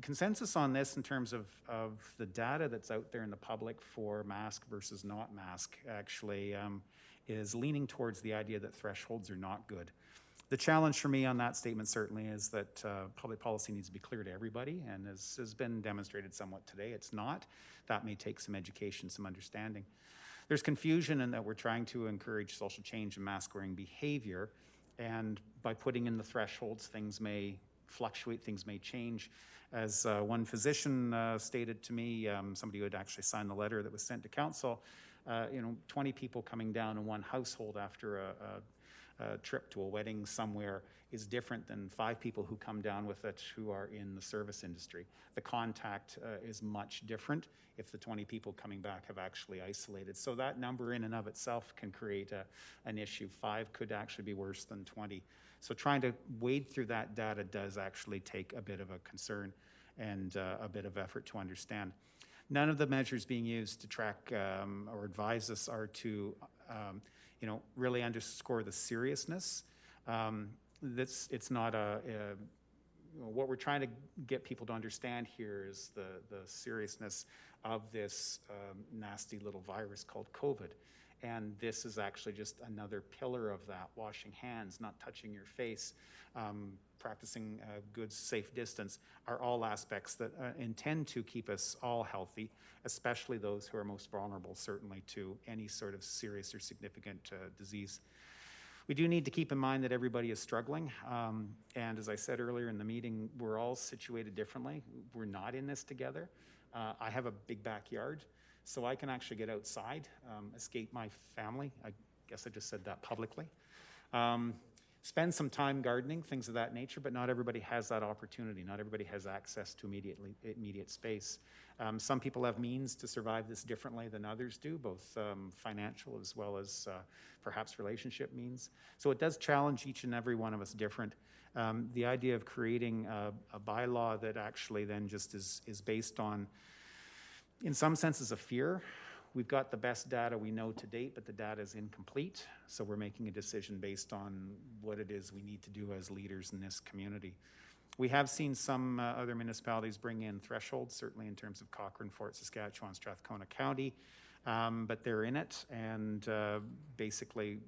consensus on this in terms of the data that's out there in the public for mask versus not mask actually is leaning towards the idea that thresholds are not good. The challenge for me on that statement certainly is that public policy needs to be clear to everybody, and as has been demonstrated somewhat today, it's not. That may take some education, some understanding. There's confusion in that we're trying to encourage social change and mask-wearing behavior, and by putting in the thresholds, things may fluctuate, things may change. As one physician stated to me, somebody who had actually signed the letter that was sent to council, 20 people coming down in one household after a trip to a wedding somewhere is different than 5 people who come down with it who are in the service industry. The contact is much different if the 20 people coming back have actually isolated. So that number in and of itself can create an issue. 5 could actually be worse than 20. So trying to wade through that data does actually take a bit of a concern and a bit of effort to understand. None of the measures being used to track or advise us are to really underscore the seriousness. It's not what we're trying to get people to understand here is the seriousness of this nasty little virus called COVID. And this is actually just another pillar of that, washing hands, not touching your face, practicing a good, safe distance, are all aspects that intend to keep us all healthy, especially those who are most vulnerable, certainly, to any sort of serious or significant disease. We do need to keep in mind that everybody is struggling. And as I said earlier in the meeting, we're all situated differently. We're not in this together. I have a big backyard, so I can actually get outside, escape my family. I guess I just said that publicly. Spend some time gardening, things of that nature, but not everybody has that opportunity. Not everybody has access to immediate space. Some people have means to survive this differently than others do, both financial as well as perhaps relationship means. So it does challenge each and every one of us different. The idea of creating a bylaw that actually then just is based on, in some senses, a fear. We've got the best data we know to date, but the data is incomplete. So we're making a decision based on what it is we need to do as leaders in this community. We have seen some other municipalities bring in thresholds, certainly in terms of Cochrane, Fort Saskatchewan, Strathcona County, but they're in it. And basically,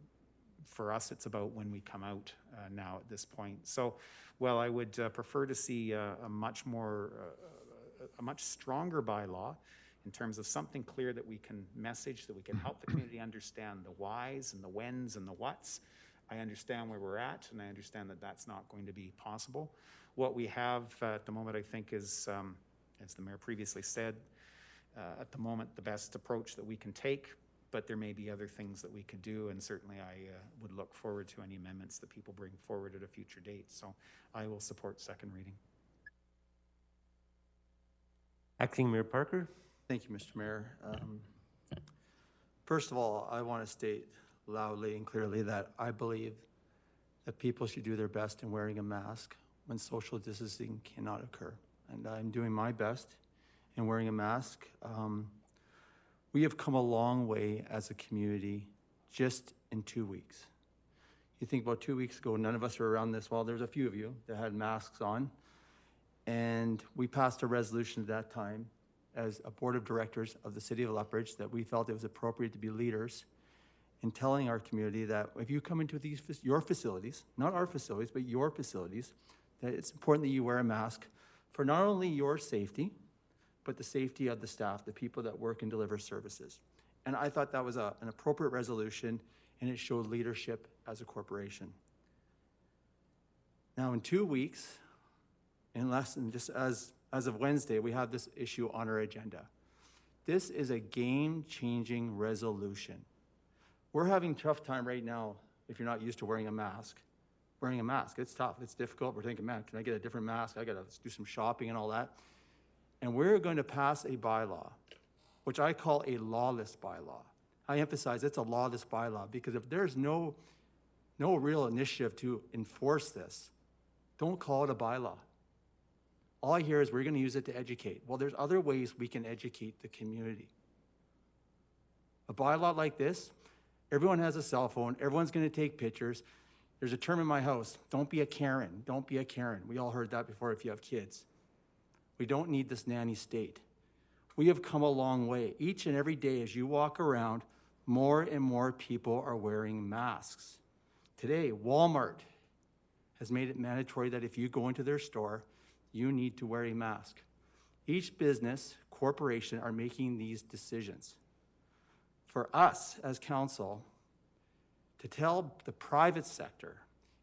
for us, it's about when we come out now at this point. So, well, I would prefer to see a much stronger bylaw in terms of something clear that we can message, that we can help the community understand the whys and the whens and the whats. I understand where we're at, and I understand that that's not going to be possible. What we have at the moment, I think, is, as the mayor previously said, at the moment, the best approach that we can take, but there may be other things that we could do, and certainly I would look forward to any amendments that people bring forward at a future date. So I will support second reading. Acting Mayor Parker. Thank you, Mr. Mayor. First of all, I want to state loudly and clearly that I believe that people should do their best in wearing a mask when social distancing cannot occur. And I'm doing my best in wearing a mask. We have come a long way as a community just in 2 weeks. You think about 2 weeks ago, none of us were around this. Well, there's a few of you that had masks on. And we passed a resolution at that time as a board of directors of the city of Lethbridge that we felt it was appropriate to be leaders in telling our community that if you come into your facilities, not our facilities, but your facilities, that it's important that you wear a mask for not only your safety, but the safety of the staff, the people that work and deliver services. And I thought that was an appropriate resolution, and it showed leadership as a corporation. Now, in 2 weeks, in less than just as of Wednesday, we have this issue on our agenda. This is a game-changing resolution. We're having a tough time right now if you're not used to wearing a mask. Wearing a mask, it's tough, it's difficult. We're thinking, man, can I get a different mask? I gotta do some shopping and all that. And we're going to pass a bylaw, which I call a lawless bylaw. I emphasize it's a lawless bylaw because if there's no real initiative to enforce this, don't call it a bylaw. All I hear is we're going to use it to educate. Well, there's other ways we can educate the community. A bylaw like this, everyone has a cell phone. Everyone's going to take pictures. There's a term in my house, don't be a Karen. Don't be a Karen. We all heard that before if you have kids. We don't need this nanny state. We have come a long way. Each and every day as you walk around, more and more people are wearing masks. Today, Walmart has made it mandatory that if you go into their store, you need to wear a mask. Each business, corporation are making these decisions. For us as council to tell the private sector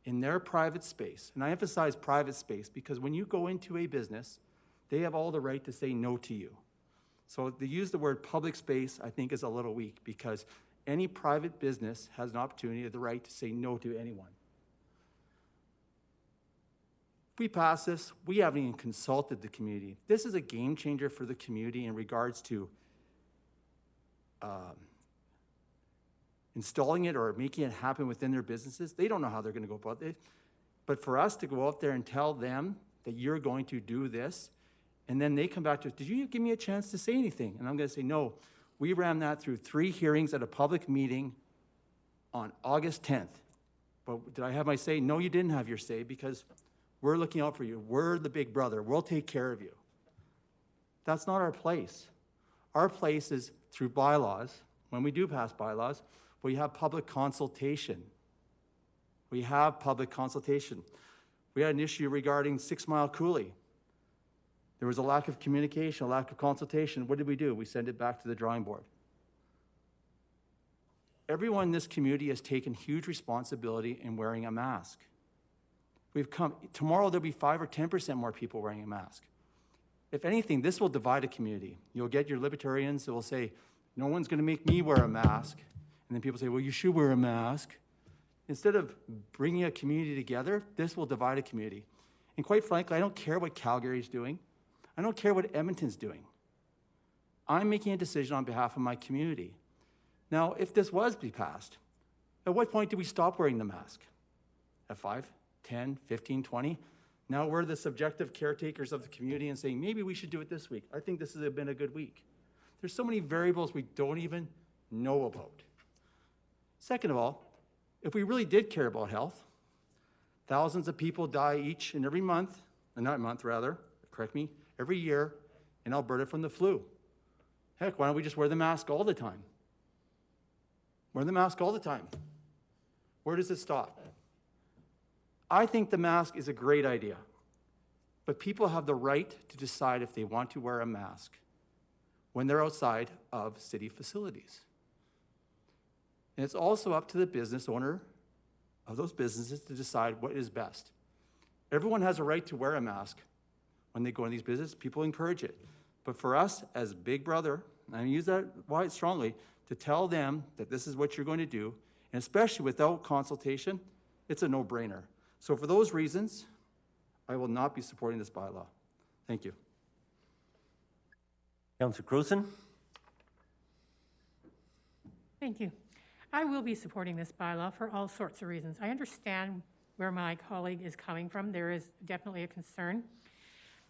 in their private space, and I emphasize private space because when you go into a business, they have all the right to say no to you. So to use the word public space, I think is a little weak because any private business has an opportunity, the right to say no to anyone. We pass this, we haven't even consulted the community. This is a game changer for the community in regards to installing it or making it happen within their businesses. They don't know how they're going to go about it. But for us to go out there and tell them that you're going to do this, and then they come back to us, did you give me a chance to say anything? And I'm going to say, no. We ran that through 3 hearings at a public meeting on August 10th. But did I have my say? No, you didn't have your say because we're looking out for you. We're the big brother. We'll take care of you. That's not our place. Our place is through bylaws, when we do pass bylaws, we have public consultation. We have public consultation. We had an issue regarding 6 Mile Coulee. There was a lack of communication, a lack of consultation. What did we do? We sent it back to the drawing board. Everyone in this community has taken huge responsibility in wearing a mask. Tomorrow there'll be 5 or 10% more people wearing a mask. If anything, this will divide a community. You'll get your libertarians that will say, no one's gonna make me wear a mask. And then people say, well, you should wear a mask. Instead of bringing a community together, this will divide a community. And quite frankly, I don't care what Calgary's doing. I don't care what Edmonton's doing. I'm making a decision on behalf of my community. Now, if this was to be passed, at what point do we stop wearing the mask? At 5, 10, 15, 20? Now we're the subjective caretakers of the community and saying, maybe we should do it this week. I think this has been a good week. There's so many variables we don't even know about. Second of all, if we really did care about health, thousands of people die each and every month, every year in Alberta from the flu. Heck, why don't we just wear the mask all the time? Wear the mask all the time. Where does it stop? I think the mask is a great idea, but people have the right to decide if they want to wear a mask when they're outside of city facilities. And it's also up to the business owner of those businesses to decide what is best. Everyone has a right to wear a mask when they go in these businesses. People encourage it. But for us as Big Brother, and I use that word strongly, to tell them that this is what you're going to do, and especially without consultation, it's a no-brainer. So for those reasons, I will not be supporting this bylaw. Thank you. Councillor Carlson. Thank you. I will be supporting this bylaw for all sorts of reasons. I understand where my colleague is coming from. There is definitely a concern.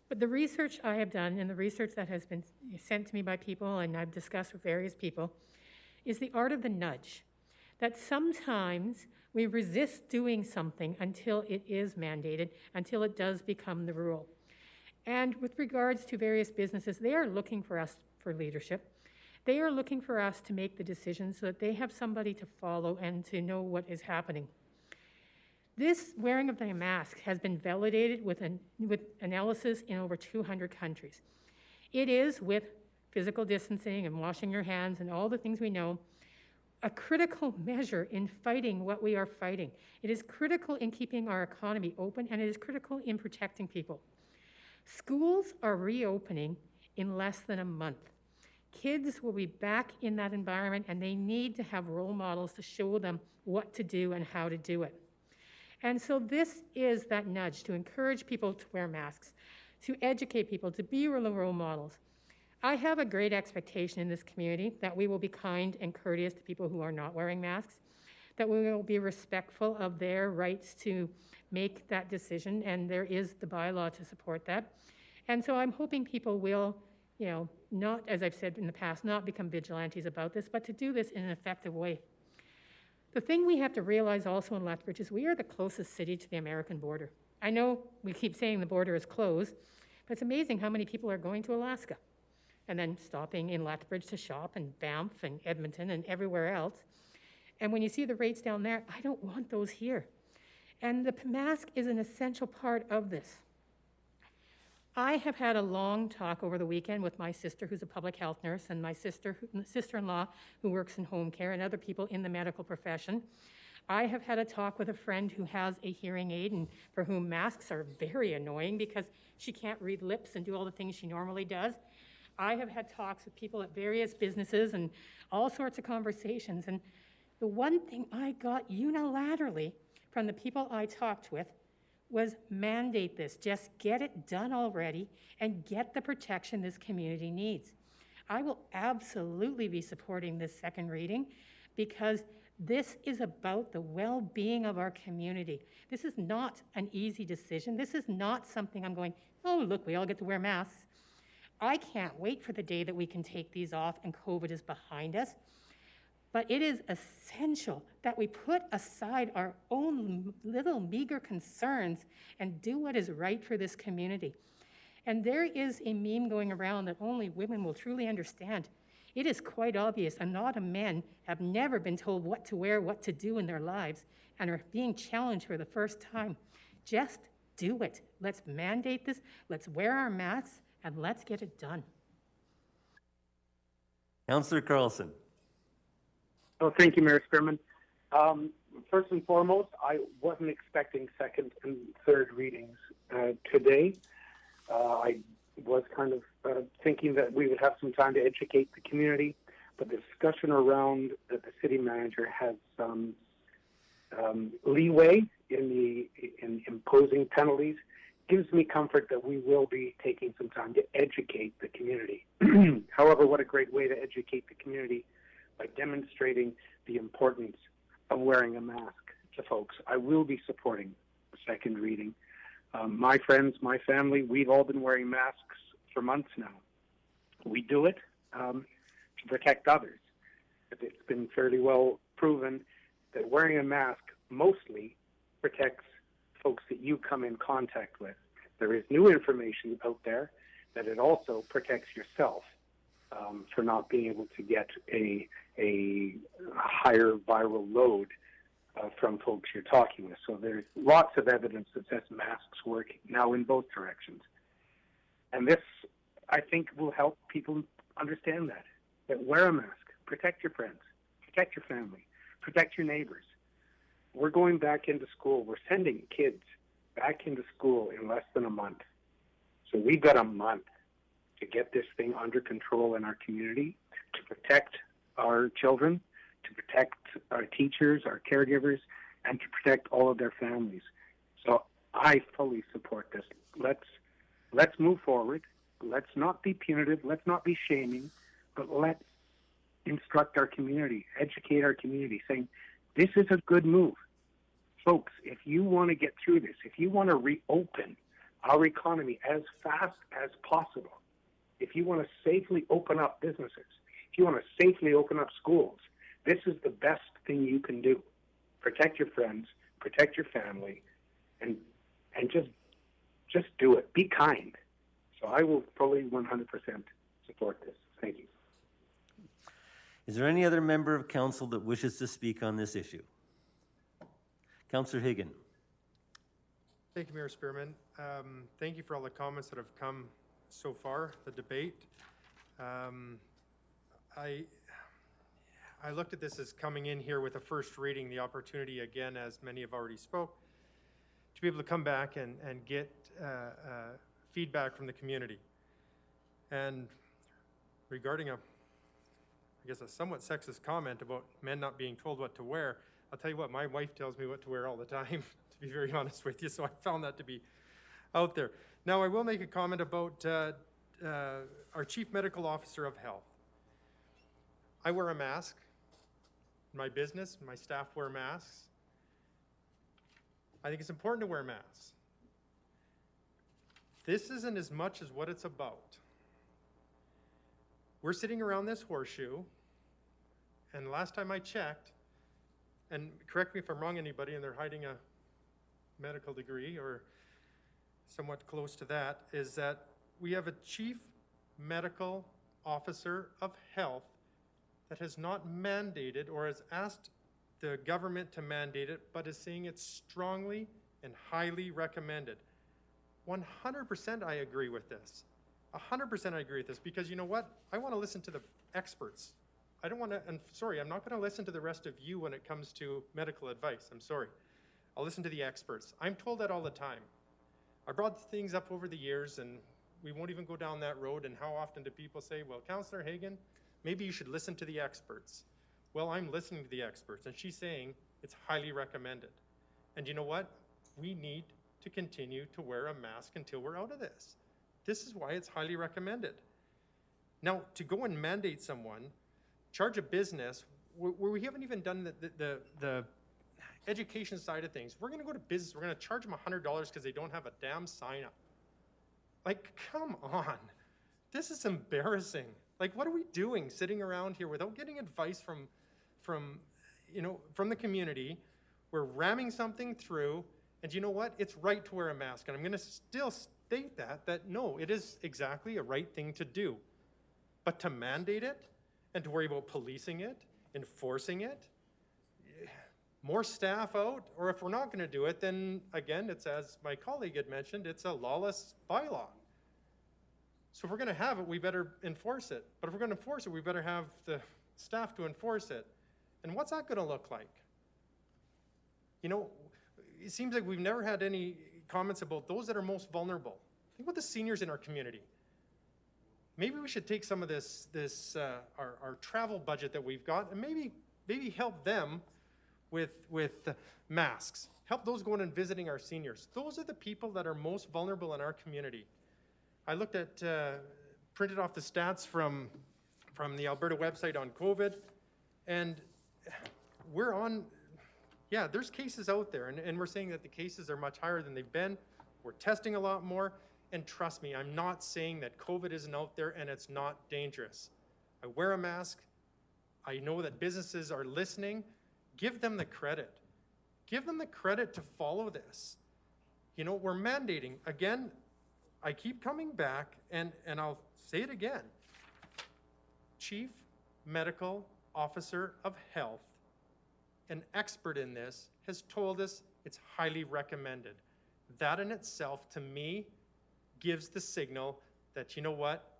But the research I have done and the research that has been sent to me by people and I've discussed with various people is the art of the nudge. That sometimes we resist doing something until it is mandated, until it does become the rule. And with regards to various businesses, they are looking for us for leadership. They are looking for us to make the decisions so that they have somebody to follow and to know what is happening. This wearing of the mask has been validated with analysis in over 200 countries. It is, with physical distancing and washing your hands and all the things we know, a critical measure in fighting what we are fighting. It is critical in keeping our economy open, and it is critical in protecting people. Schools are reopening in less than a month. Kids will be back in that environment, and they need to have role models to show them what to do and how to do it. And so this is that nudge to encourage people to wear masks, to educate people, to be role models. I have a great expectation in this community that we will be kind and courteous to people who are not wearing masks, that we will be respectful of their rights to make that decision, and there is the bylaw to support that. And so I'm hoping people will, not, as I've said in the past, not become vigilantes about this, but to do this in an effective way. The thing we have to realize also in Lethbridge is we are the closest city to the American border. I know we keep saying the border is closed, but it's amazing how many people are going to Alaska and then stopping in Lethbridge to shop, and Banff and Edmonton and everywhere else. And when you see the rates down there, I don't want those here. And the mask is an essential part of this. I have had a long talk over the weekend with my sister, who's a public health nurse, and my sister-in-law, who works in home care, and other people in the medical profession. I have had a talk with a friend who has a hearing aid and for whom masks are very annoying because she can't read lips and do all the things she normally does. I have had talks with people at various businesses and all sorts of conversations. And the one thing I got unilaterally from the people I talked with was mandate this. Just get it done already and get the protection this community needs. I will absolutely be supporting this second reading because this is about the well-being of our community. This is not an easy decision. This is not something I'm going, oh, look, we all get to wear masks. I can't wait for the day that we can take these off and COVID is behind us. But it is essential that we put aside our own little meager concerns and do what is right for this community. And there is a meme going around that only women will truly understand. It is quite obvious a lot of men have never been told what to wear, what to do in their lives, and are being challenged for the first time. Just do it. Let's mandate this, let's wear our masks, and let's get it done. Councillor Carlson. Oh, thank you, Mayor Spearman. First and foremost, I wasn't expecting second and third readings today. I was kind of thinking that we would have some time to educate the community, but the discussion around that the city manager has some leeway in imposing penalties gives me comfort that we will be taking some time to educate the community. However, what a great way to educate the community by demonstrating the importance of wearing a mask to folks. I will be supporting the second reading. My friends, my family, we've all been wearing masks for months now. We do it to protect others. It's been fairly well proven that wearing a mask mostly protects folks that you come in contact with. There is new information out there that it also protects yourself for not being able to get a higher viral load from folks you're talking with. So there's lots of evidence that says masks work now in both directions. And this, I think, will help people understand that wear a mask, protect your friends, protect your family, protect your neighbors. We're going back into school. We're sending kids back into school in less than a month. So we've got a month to get this thing under control in our community, to protect our children, to protect our teachers, our caregivers, and to protect all of their families. So I fully support this. Let's move forward. Let's not be punitive. Let's not be shaming, but let's instruct our community, educate our community, saying this is a good move. Folks, if you want to get through this, if you want to reopen our economy as fast as possible, if you want to safely open up businesses, if you want to safely open up schools, this is the best thing you can do. Protect your friends, protect your family, and just do it. Be kind. So I will fully 100% support this. Thank you. Is there any other member of council that wishes to speak on this issue? Councillor Higgin. Thank you, Mayor Spearman. Thank you for all the comments that have come so far, the debate. I looked at this as coming in here with a first reading, the opportunity, again, as many have already spoke, to be able to come back and get feedback from the community. And regarding a somewhat sexist comment about men not being told what to wear, I'll tell you what, my wife tells me what to wear all the time, to be very honest with you, so I found that to be out there. Now, I will make a comment about our Chief Medical Officer of Health. I wear a mask. My business, my staff wear masks. I think it's important to wear masks. This isn't as much as what it's about. We're sitting around this horseshoe, and last time I checked, and correct me if I'm wrong, anybody, and they're hiding a medical degree or somewhat close to that, is that we have a Chief Medical Officer of Health that has not mandated or has asked the government to mandate it, but is saying it's strongly and highly recommended. 100% I agree with this. 100% I agree with this, because you know what? I want to listen to the experts. I don't want to, and sorry, I'm not going to listen to the rest of you when it comes to medical advice. I'm sorry. I'll listen to the experts. I'm told that all the time. I brought things up over the years, and we won't even go down that road. And how often do people say, well, Councillor Hagan, maybe you should listen to the experts. Well, I'm listening to the experts, and she's saying it's highly recommended. And you know what? We need to continue to wear a mask until we're out of this. This is why it's highly recommended. Now, to go and mandate someone, charge a business, where we haven't even done the education side of things. We're going to go to business, we're going to charge them $100 because they don't have a damn sign up. Like, come on. This is embarrassing. Like, what are we doing sitting around here without getting advice from the community? We're ramming something through, and you know what? It's right to wear a mask, and I'm going to still state that no, it is exactly a right thing to do. But to mandate it and to worry about policing it, enforcing it, more staff out, or if we're not going to do it, then again, it's as my colleague had mentioned, it's a lawless bylaw. So if we're going to have it, we better enforce it. But if we're going to enforce it, we better have the staff to enforce it. And what's that going to look like? You know, it seems like we've never had any comments about those that are most vulnerable. Think about the seniors in our community. Maybe we should take some of our travel budget that we've got and maybe help them with masks. Help those going and visiting our seniors. Those are the people that are most vulnerable in our community. I looked at, printed off the stats from the Alberta website on COVID, and we're on, yeah, there's cases out there, and we're saying that the cases are much higher than they've been. We're testing a lot more, and trust me, I'm not saying that COVID isn't out there and it's not dangerous. I wear a mask. I know that businesses are listening. Give them the credit. Give them the credit to follow this. You know, we're mandating. Again, I keep coming back, and I'll say it again. Chief Medical Officer of Health, an expert in this, has told us it's highly recommended. That in itself, to me, gives the signal that, you know what,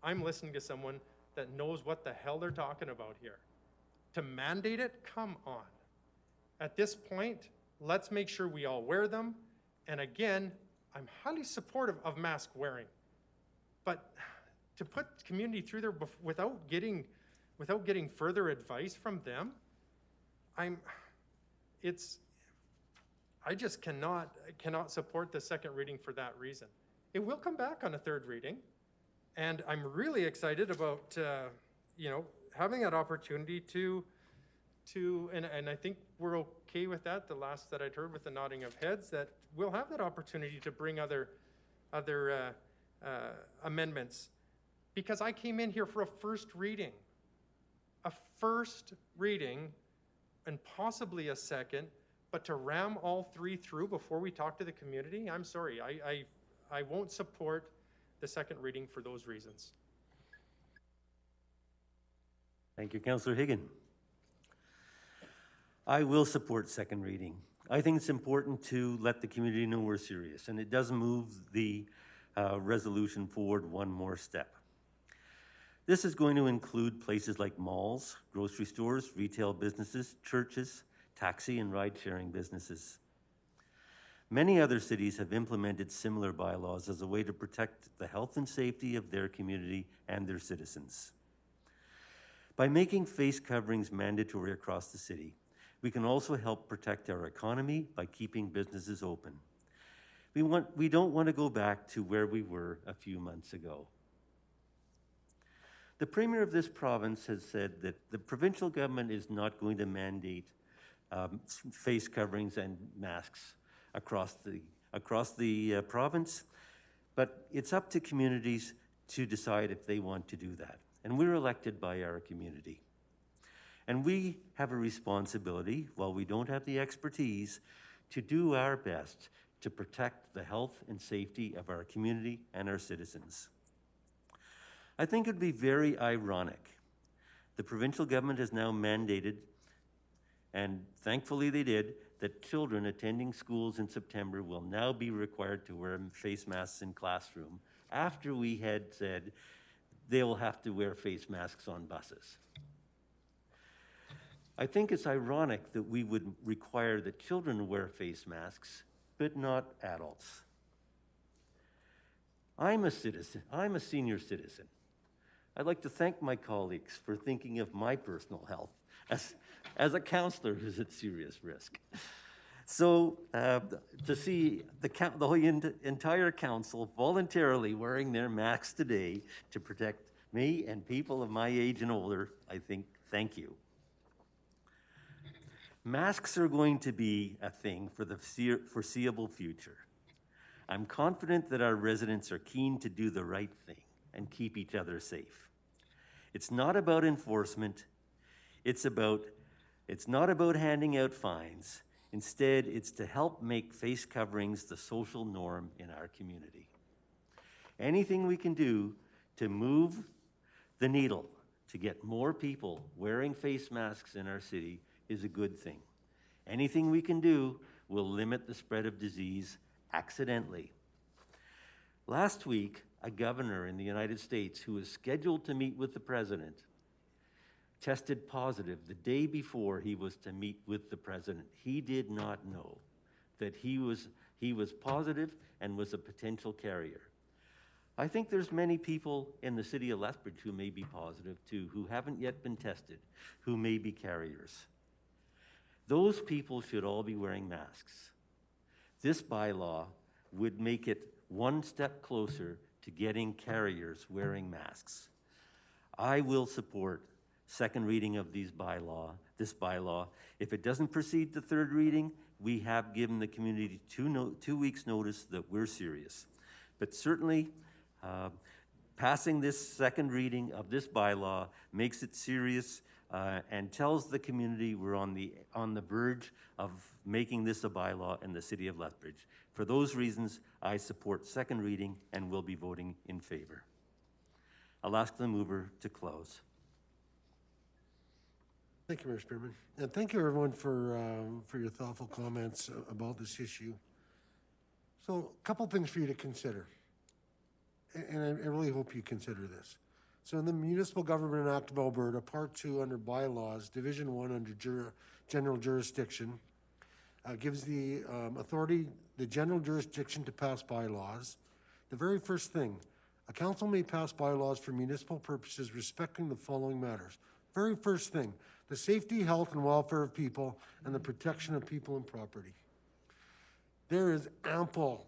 I'm listening to someone that knows what the hell they're talking about here. To mandate it, come on. At this point, let's make sure we all wear them. And again, I'm highly supportive of mask wearing. But to put community through there without getting further advice from them, I just cannot support the second reading for that reason. It will come back on a third reading, and I'm really excited about you know, having that opportunity to and I think we're okay with that. The last that I'd heard with the nodding of heads, that we'll have that opportunity to bring other amendments, because I came in here for a first reading, and possibly a second, but to ram all three through before we talk to the community, I'm sorry, I won't support the second reading for those reasons. Thank you, Councillor Higgin. I will support second reading. I think it's important to let the community know we're serious, and it does move the resolution forward one more step. This is going to include places like malls, grocery stores, retail businesses, churches, taxi and ride-sharing businesses. Many other cities have implemented similar bylaws as a way to protect the health and safety of their community and their citizens. By making face coverings mandatory across the city, we can also help protect our economy by keeping businesses open. We don't want to go back to where we were a few months ago. The Premier of this province has said that the provincial government is not going to mandate face coverings and masks across the province, but it's up to communities to decide if they want to do that. And we're elected by our community. And we have a responsibility, while we don't have the expertise, to do our best to protect the health and safety of our community and our citizens. I think it would be very ironic. The provincial government has now mandated, and thankfully they did, that children attending schools in September will now be required to wear face masks in classroom, after we had said they will have to wear face masks on buses. I think it's ironic that we would require that children wear face masks, but not adults. I'm a citizen. I'm a senior citizen. I'd like to thank my colleagues for thinking of my personal health as a councillor who's at serious risk. So to see the entire council voluntarily wearing their masks today to protect me and people of my age and older, I think, thank you. Masks are going to be a thing for the foreseeable future. I'm confident that our residents are keen to do the right thing and keep each other safe. It's not about enforcement. It's not about handing out fines. Instead, it's to help make face coverings the social norm in our community. Anything we can do to move the needle, to get more people wearing face masks in our city is a good thing. Anything we can do will limit the spread of disease accidentally. Last week, a governor in the United States who was scheduled to meet with the president tested positive the day before he was to meet with the president. He did not know that he was positive and was a potential carrier. I think there's many people in the city of Lethbridge who may be positive too, who haven't yet been tested, who may be carriers. Those people should all be wearing masks. This bylaw would make it one step closer to getting carriers wearing masks. I will support second reading of this bylaw. If it doesn't proceed to third reading, we have given the community 2 weeks' notice that we're serious. But certainly, passing this second reading of this bylaw makes it serious and tells the community we're on the verge of making this a bylaw in the city of Lethbridge. For those reasons, I support second reading and will be voting in favor. I'll ask the mover to close. Thank you, Mayor Spearman. And thank you, everyone, for your thoughtful comments about this issue. So a couple things for you to consider. And I really hope you consider this. So in the Municipal Government Act of Alberta, Part 2 under Bylaws, Division 1 under General Jurisdiction, gives the authority, the general jurisdiction to pass bylaws. The very first thing, a council may pass bylaws for municipal purposes respecting the following matters. Very first thing, the safety, health, and welfare of people and the protection of people and property. There is ample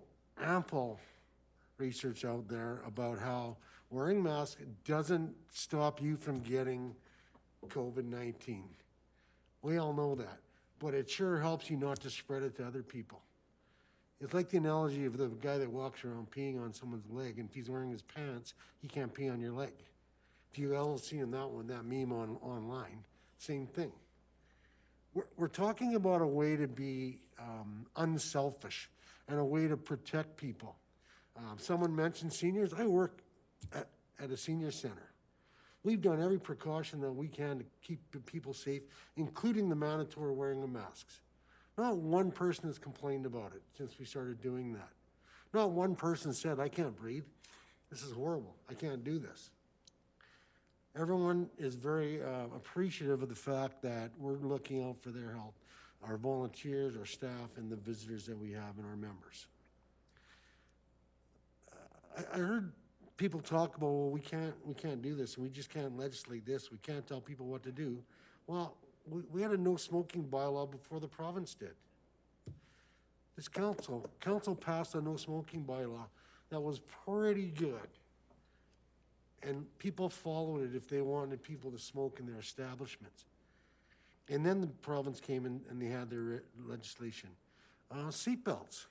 research out there about how wearing masks doesn't stop you from getting COVID-19. We all know that, but it sure helps you not to spread it to other people. It's like the analogy of the guy that walks around peeing on someone's leg, and if he's wearing his pants, he can't pee on your leg. If you all seen that meme online, same thing. We're talking about a way to be unselfish and a way to protect people. Someone mentioned seniors. I work at a senior center. We've done every precaution that we can to keep people safe, including the mandatory wearing of masks. Not one person has complained about it since we started doing that. Not one person said, I can't breathe. This is horrible. I can't do this. Everyone is very appreciative of the fact that we're looking out for their health, our volunteers, our staff, and the visitors that we have and our members. I heard people talk about, well, we can't do this, and we just can't legislate this. We can't tell people what to do. Well, we had a no smoking bylaw before the province did. This council passed a no smoking bylaw that was pretty good. And people followed it if they wanted people to smoke in their establishments. And then the province came in and they had their legislation. Seatbelts.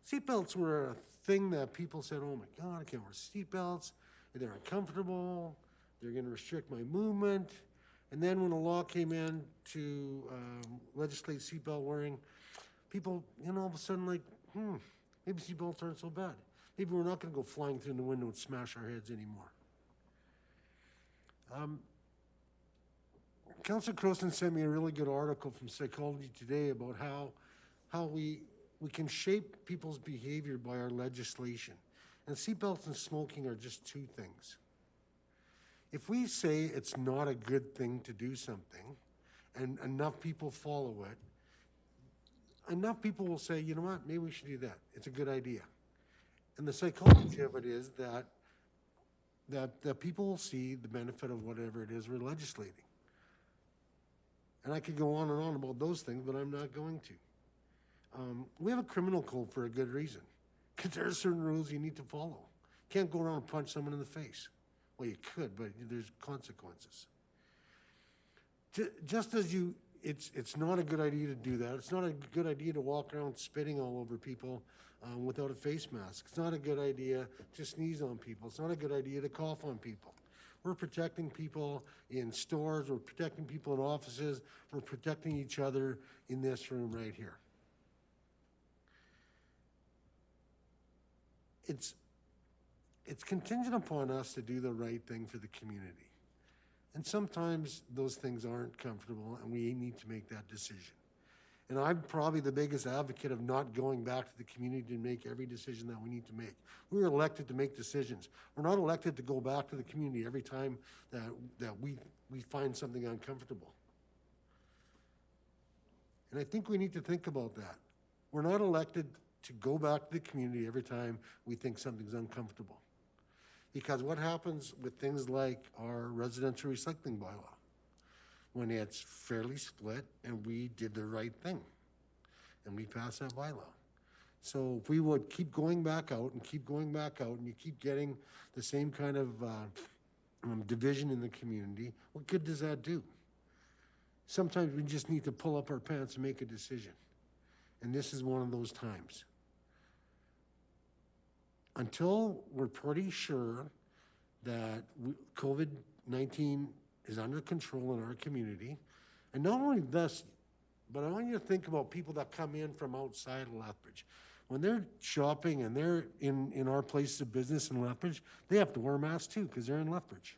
Seatbelts were a thing that people said, oh my God, I can't wear seatbelts. They're uncomfortable. They're going to restrict my movement. And then when a law came in to legislate seatbelt wearing, people, all of a sudden maybe seatbelts aren't so bad. Maybe we're not going to go flying through the window and smash our heads anymore. Councillor Carlson sent me a really good article from Psychology Today about how we can shape people's behavior by our legislation. And seatbelts and smoking are just two things. If we say it's not a good thing to do something, and enough people follow it, enough people will say, you know what, maybe we should do that. It's a good idea. And the psychology of it is that people will see the benefit of whatever it is we're legislating. And I could go on and on about those things, but I'm not going to. We have a criminal code for a good reason, because there are certain rules you need to follow. You can't go around and punch someone in the face. Well, you could, but there's consequences. Just as it's not a good idea to do that. It's not a good idea to walk around spitting all over people without a face mask. It's not a good idea to sneeze on people. It's not a good idea to cough on people. We're protecting people in stores. We're protecting people in offices. We're protecting each other in this room right here. It's contingent upon us to do the right thing for the community. And sometimes those things aren't comfortable, and we need to make that decision. And I'm probably the biggest advocate of not going back to the community to make every decision that we need to make. We were elected to make decisions. We're not elected to go back to the community every time that we find something uncomfortable. And I think we need to think about that. We're not elected to go back to the community every time we think something's uncomfortable. Because what happens with things like our residential recycling bylaw? When it's fairly split and we did the right thing and we passed that bylaw. So if we would keep going back out and keep going back out and you keep getting the same kind of division in the community, what good does that do? Sometimes we just need to pull up our pants and make a decision. And this is one of those times. Until we're pretty sure that COVID-19 is under control in our community. And not only this, but I want you to think about people that come in from outside of Lethbridge. When they're shopping and they're in our places of business in Lethbridge, they have to wear masks too because they're in Lethbridge.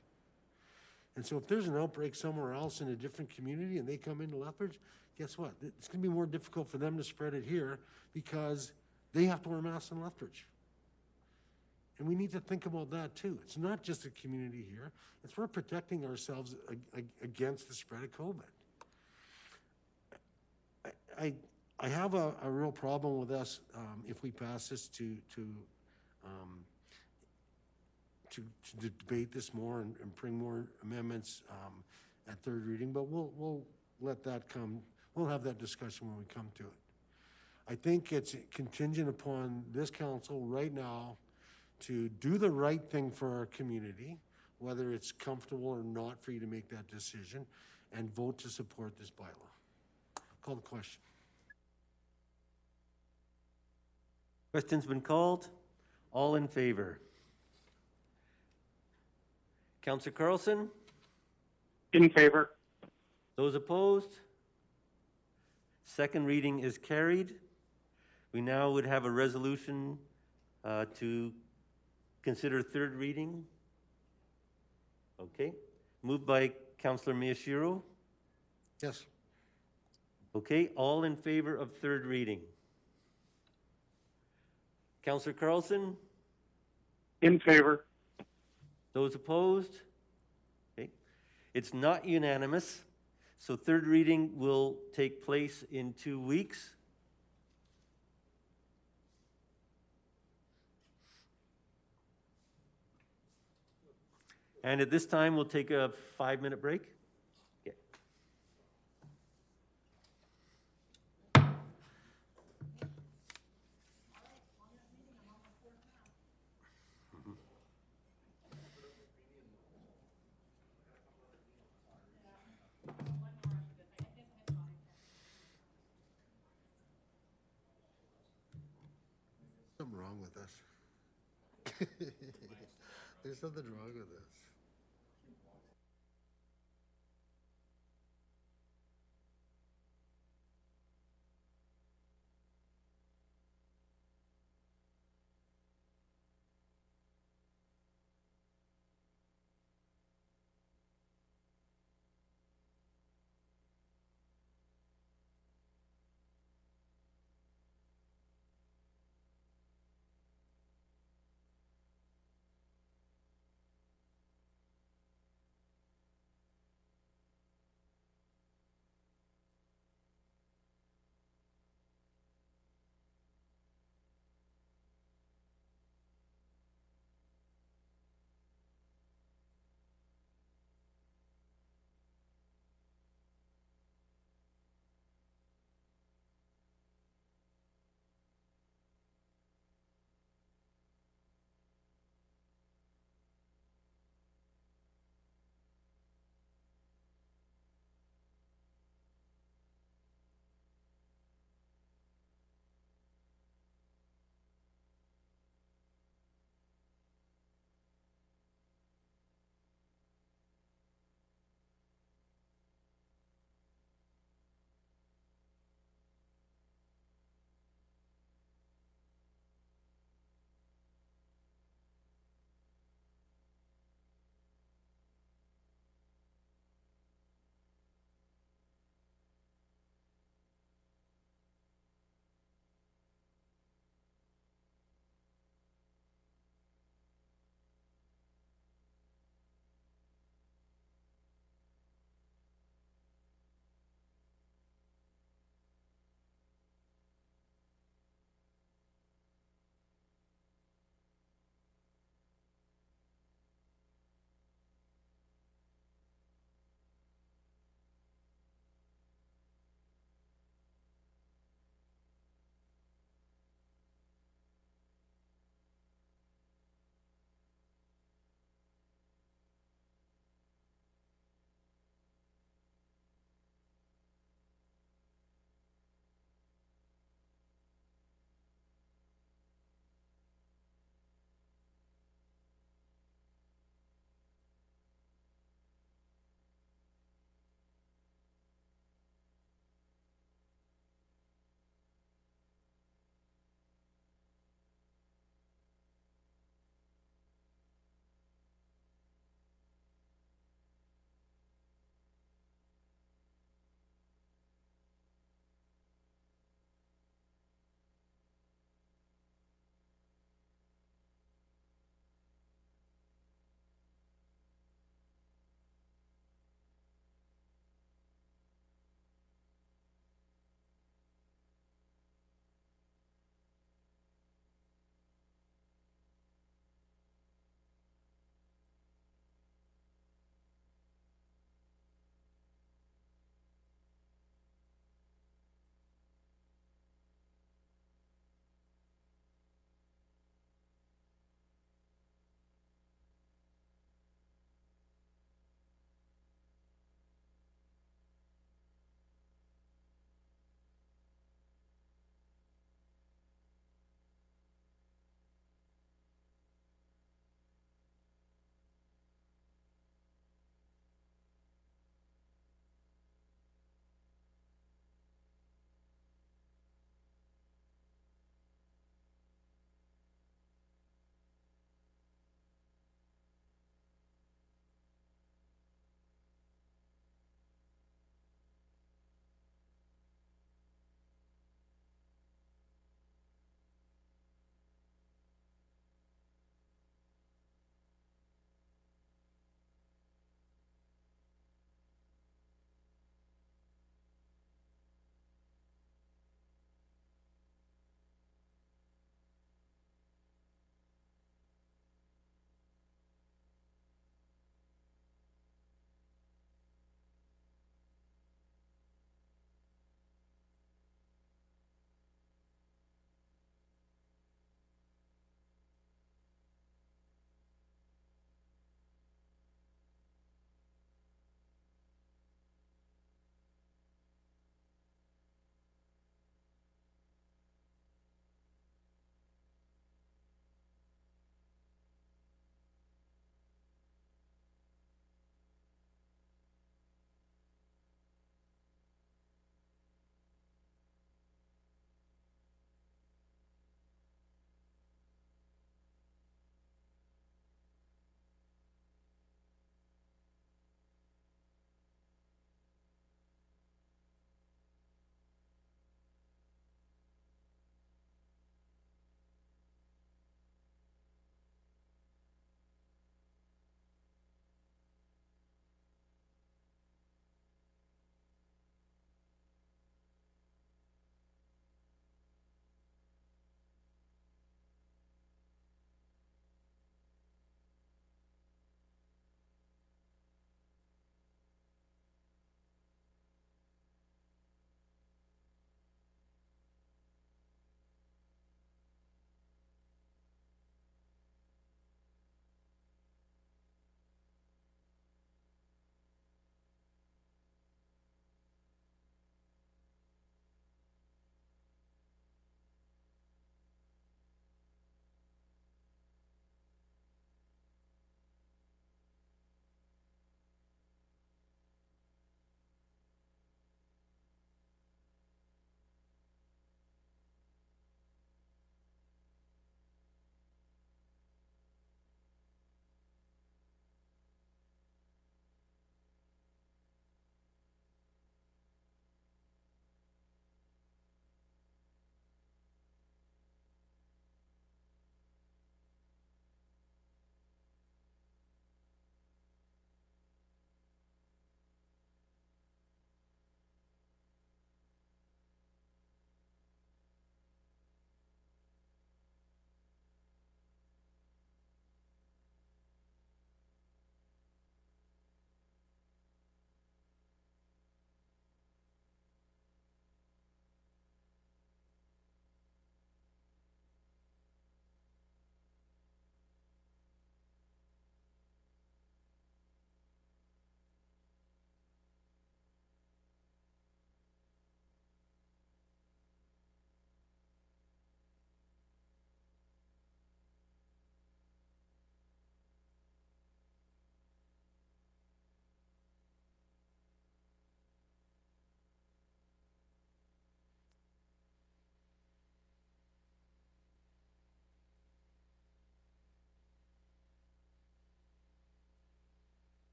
And so if there's an outbreak somewhere else in a different community and they come into Lethbridge, guess what? It's going to be more difficult for them to spread it here because they have to wear masks in Lethbridge. And we need to think about that too. It's not just a community here. It's we're protecting ourselves against the spread of COVID. I have a real problem with us if we pass this to debate this more and bring more amendments at third reading, but we'll let that come. We'll have that discussion when we come to it. I think it's contingent upon this council right now to do the right thing for our community, whether it's comfortable or not for you to make that decision, and vote to support this bylaw. Call the question. Question's been called. All in favor? Councillor Carlson? In favor. Those opposed? Second reading is carried. We now would have a resolution to consider third reading. Okay. Moved by Councillor Miyashiro. Yes. Okay. All in favor of third reading? Councillor Carlson? In favor. Those opposed? Okay. It's not unanimous, so third reading will take place in 2 weeks. And at this time, we'll take a 5-minute break. Okay. Something wrong with this. There's something wrong with this.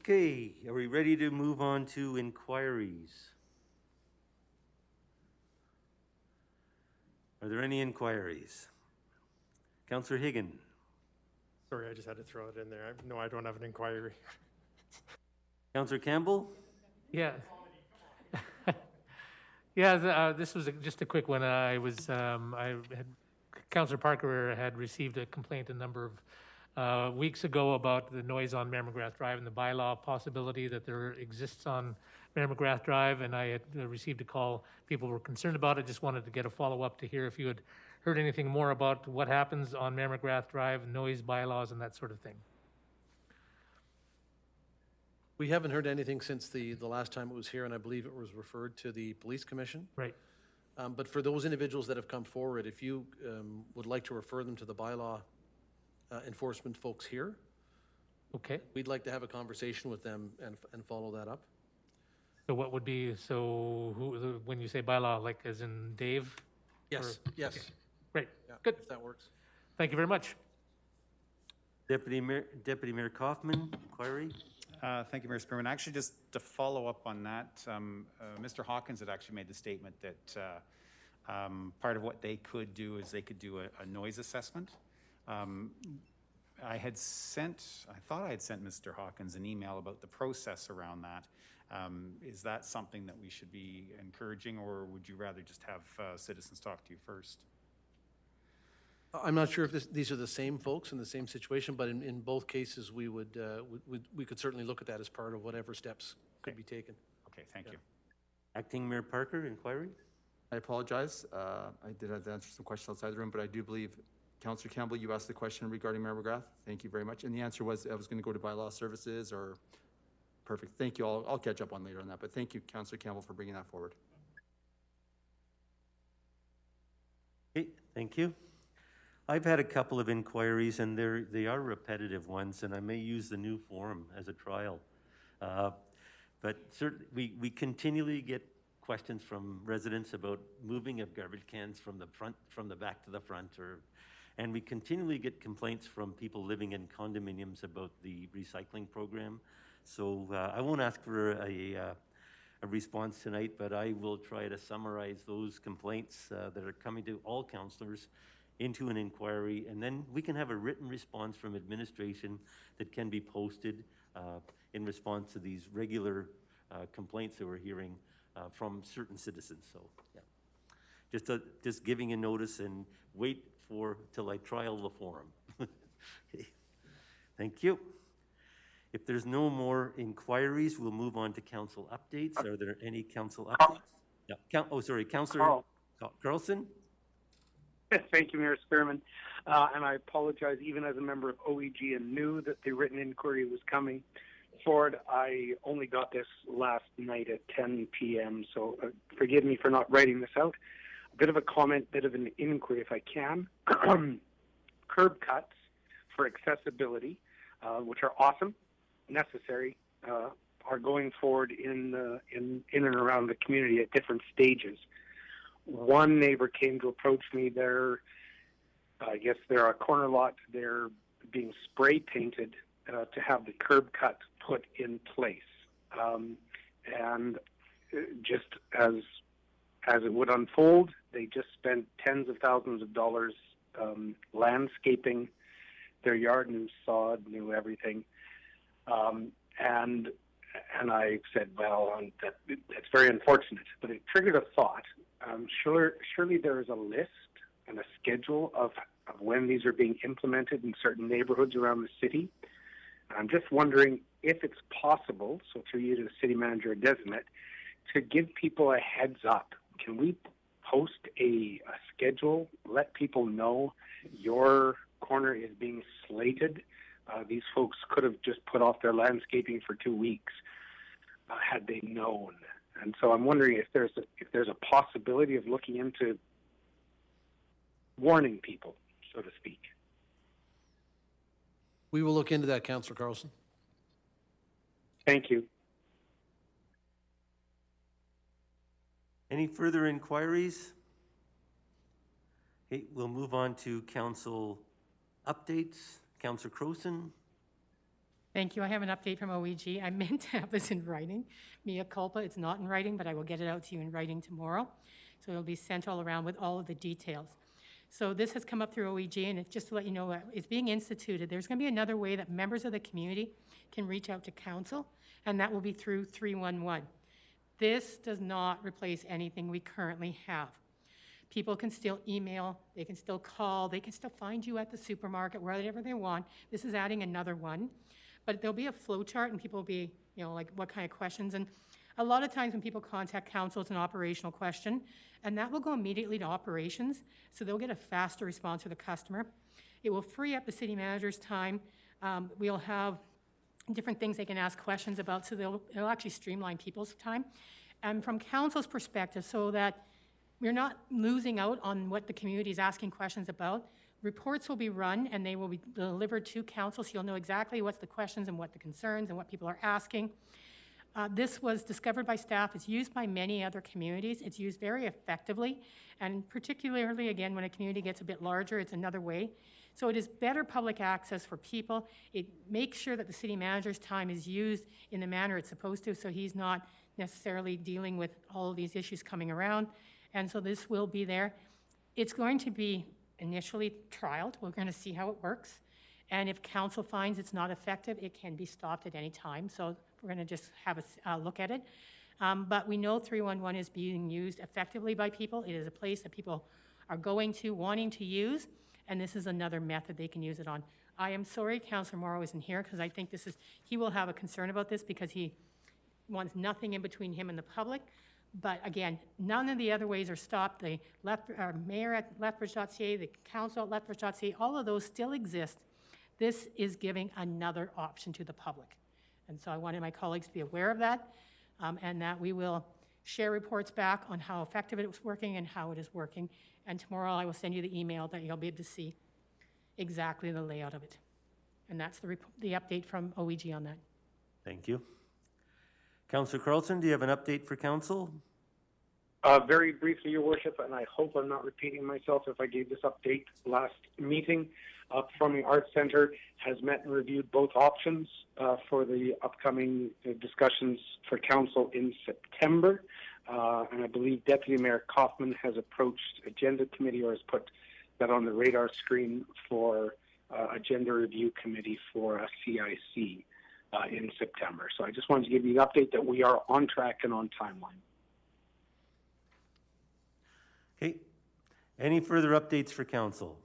Okay, are we ready to move on to inquiries? Are there any inquiries? Councillor Higgin. Sorry, I just had to throw it in there. No, I don't have an inquiry. Councillor Campbell? Yeah. Yeah, this was just a quick one. Councillor Parker had received a complaint a number of weeks ago about the noise on Merrimagrath Drive and the bylaw possibility that there exists on Merrimagrath Drive, and I had received a call. People were concerned about it. Just wanted to get a follow-up to hear if you had heard anything more about what happens on Merrimagrath Drive, noise bylaws, and that sort of thing. We haven't heard anything since the last time it was here, and I believe it was referred to the police commission. Right. But for those individuals that have come forward, if you would like to refer them to the bylaw enforcement folks here, okay, we'd like to have a conversation with them and follow that up. So what would be, when you say bylaw, like as in Dave? Yes, yes. Okay. Great, Yeah, good. if that works. Thank you very much. Deputy Mayor Coffman, inquiry? Thank you, Mayor Spearman. Actually, just to follow up on that, Mr. Hawkins had actually made the statement that part of what they could do is they could do a noise assessment. I thought I had sent Mr. Hawkins an email about the process around that. Is that something that we should be encouraging, or would you rather just have citizens talk to you first? I'm not sure if these are the same folks in the same situation, but in both cases, we could certainly look at that as part of whatever steps could be taken. Okay, thank you. Acting Mayor Parker, inquiry? I apologize. I did have to answer some questions outside the room, but I do believe, Councillor Campbell, you asked the question regarding Merrimagrath. Thank you very much. And the answer was I was going to go to bylaw services or perfect. Thank you. I'll catch up on later on that, but thank you, Councillor Campbell, for bringing that forward. Okay, thank you. I've had a couple of inquiries, and they are repetitive ones, and I may use the new form as a trial. But certainly, we continually get questions from residents about moving of garbage cans from the back to the front, and we continually get complaints from people living in condominiums about the recycling program. So I won't ask for a response tonight, but I will try to summarize those complaints that are coming to all councillors into an inquiry, and then we can have a written response from administration that can be posted in response to these regular complaints that we're hearing from certain citizens. So, yeah, just giving a notice and wait till I trial the forum. Okay. Thank you. If there's no more inquiries, we'll move on to council updates. Are there any council updates? Yeah. Councillor Carlson. Thank you, Mayor Spearman. And I apologize, even as a member of OEG and knew that the written inquiry was coming forward, I only got this last night at 10 p.m., so forgive me for not writing this out. A bit of a comment, bit of an inquiry, if I can. Curb cuts for accessibility, which are awesome, necessary, are going forward in and around the community at different stages. One neighbor came to approach me. I guess they're a corner lot. They're being spray painted to have the curb cut put in place. And just as it would unfold, they just spent tens of thousands of dollars landscaping their yard, new sod, new everything. And I said, well, that's very unfortunate. But it triggered a thought. Surely there is a list and a schedule of when these are being implemented in certain neighborhoods around the city. I'm just wondering if it's possible, so through you to the city manager or designate, to give people a heads up. Can we post a schedule, let people know your corner is being slated? These folks could have just put off their landscaping for 2 weeks had they known. And so I'm wondering if there's a possibility of looking into warning people, so to speak. We will look into that, Councillor Carlson. Thank you. Any further inquiries? Okay, we'll move on to council updates. Councillor Crowson. Thank you. I have an update from OEG. I meant to have this in writing. Mea culpa, it's not in writing, but I will get it out to you in writing tomorrow. So it'll be sent all around with all of the details. So this has come up through OEG, and it's just to let you know, it's being instituted. There's going to be another way that members of the community can reach out to council, and that will be through 311. This does not replace anything we currently have. People can still email, they can still call, they can still find you at the supermarket, wherever they want. This is adding another one. But there'll be a flow chart, and people will be, like what kind of questions. And a lot of times when people contact council, it's an operational question, and that will go immediately to operations, so they'll get a faster response for the customer. It will free up the city manager's time. We'll have different things they can ask questions about, so it'll actually streamline people's time. And from council's perspective, so that we're not losing out on what the community is asking questions about, reports will be run and they will be delivered to council, so you'll know exactly what's the questions and what the concerns and what people are asking. This was discovered by staff. It's used by many other communities. It's used very effectively, and particularly, again, when a community gets a bit larger, it's another way. So it is better public access for people. It makes sure that the city manager's time is used in the manner it's supposed to, so he's not necessarily dealing with all of these issues coming around. And so this will be there. It's going to be initially trialed. We're going to see how it works. And if council finds it's not effective, it can be stopped at any time. So we're going to just have a look at it. But we know 311 is being used effectively by people. It is a place that people are going to, wanting to use, and this is another method they can use it on. I am sorry Councillor Morrow isn't here, because I think he will have a concern about this, because he wants nothing in between him and the public. But again, none of the other ways are stopped. The mayor at lethbridge.ca, the council at lethbridge.ca, all of those still exist. This is giving another option to the public. And so I wanted my colleagues to be aware of that, and that we will share reports back on how effective it was working and how it is working. And tomorrow I will send you the email that you'll be able to see exactly the layout of it. And that's the update from OEG on that. Thank you. Councillor Carlson, do you have an update for council? Very briefly, Your Worship, and I hope I'm not repeating myself if I gave this update last meeting. Performing Arts Centre has met and reviewed both options for the upcoming discussions for council in September. And I believe Deputy Mayor Coffman has approached Agenda Committee, or has put that on the radar screen for Agenda Review Committee for a CIC in September. So I just wanted to give you an update that we are on track and on timeline. Okay. Any further updates for council?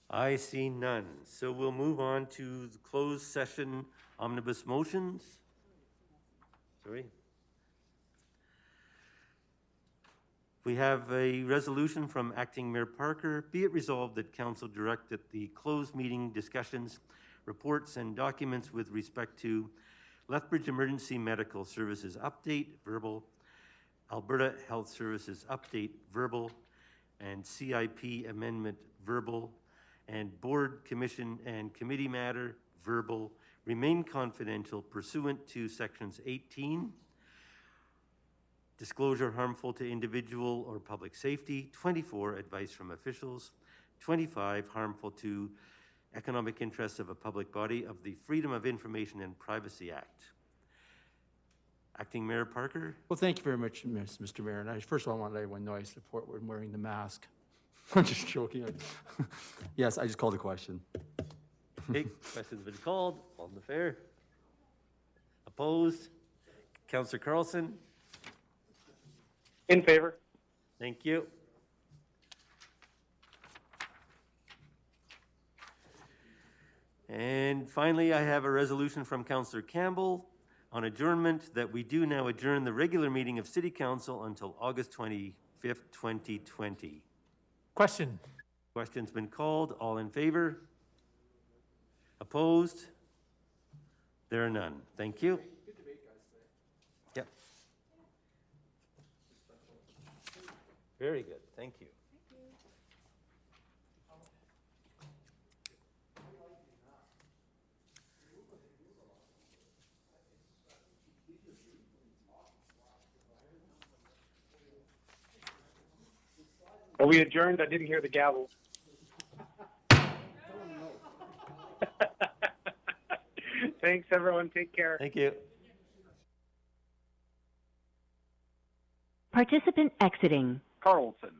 I see none. So we'll move on to the closed session omnibus motions. Sorry. We have a resolution from Acting Mayor Parker. Be it resolved that council direct that the closed meeting discussions, reports, and documents with respect to Lethbridge Emergency Medical Services Update, verbal, Alberta Health Services Update, verbal, and CIP Amendment, verbal, and Board, Commission, and Committee matter, verbal, remain confidential pursuant to Sections 18, disclosure harmful to individual or public safety, 24, advice from officials, 25, harmful to economic interests of a public body of the Freedom of Information and Privacy Act. Acting Mayor Parker. Well, thank you very much, Mr. Mayor. And first of all, I want to let everyone know I support wearing the mask. I'm just joking. Yes, I just called a question. Okay, question's been called. All in the fair. Opposed? Councillor Carlson. In favor. Thank you. And finally, I have a resolution from Councillor Campbell on adjournment that we do now adjourn the regular meeting of City Council until August 25th, 2020. Question. Question's been called. All in favor? Opposed? There are none. Thank you. Good debate, guys, today. Yep. Very good. Thank you. Are we adjourned? I didn't hear the gavel. Thanks, everyone. Take care. Thank you. Participant exiting. Carlson.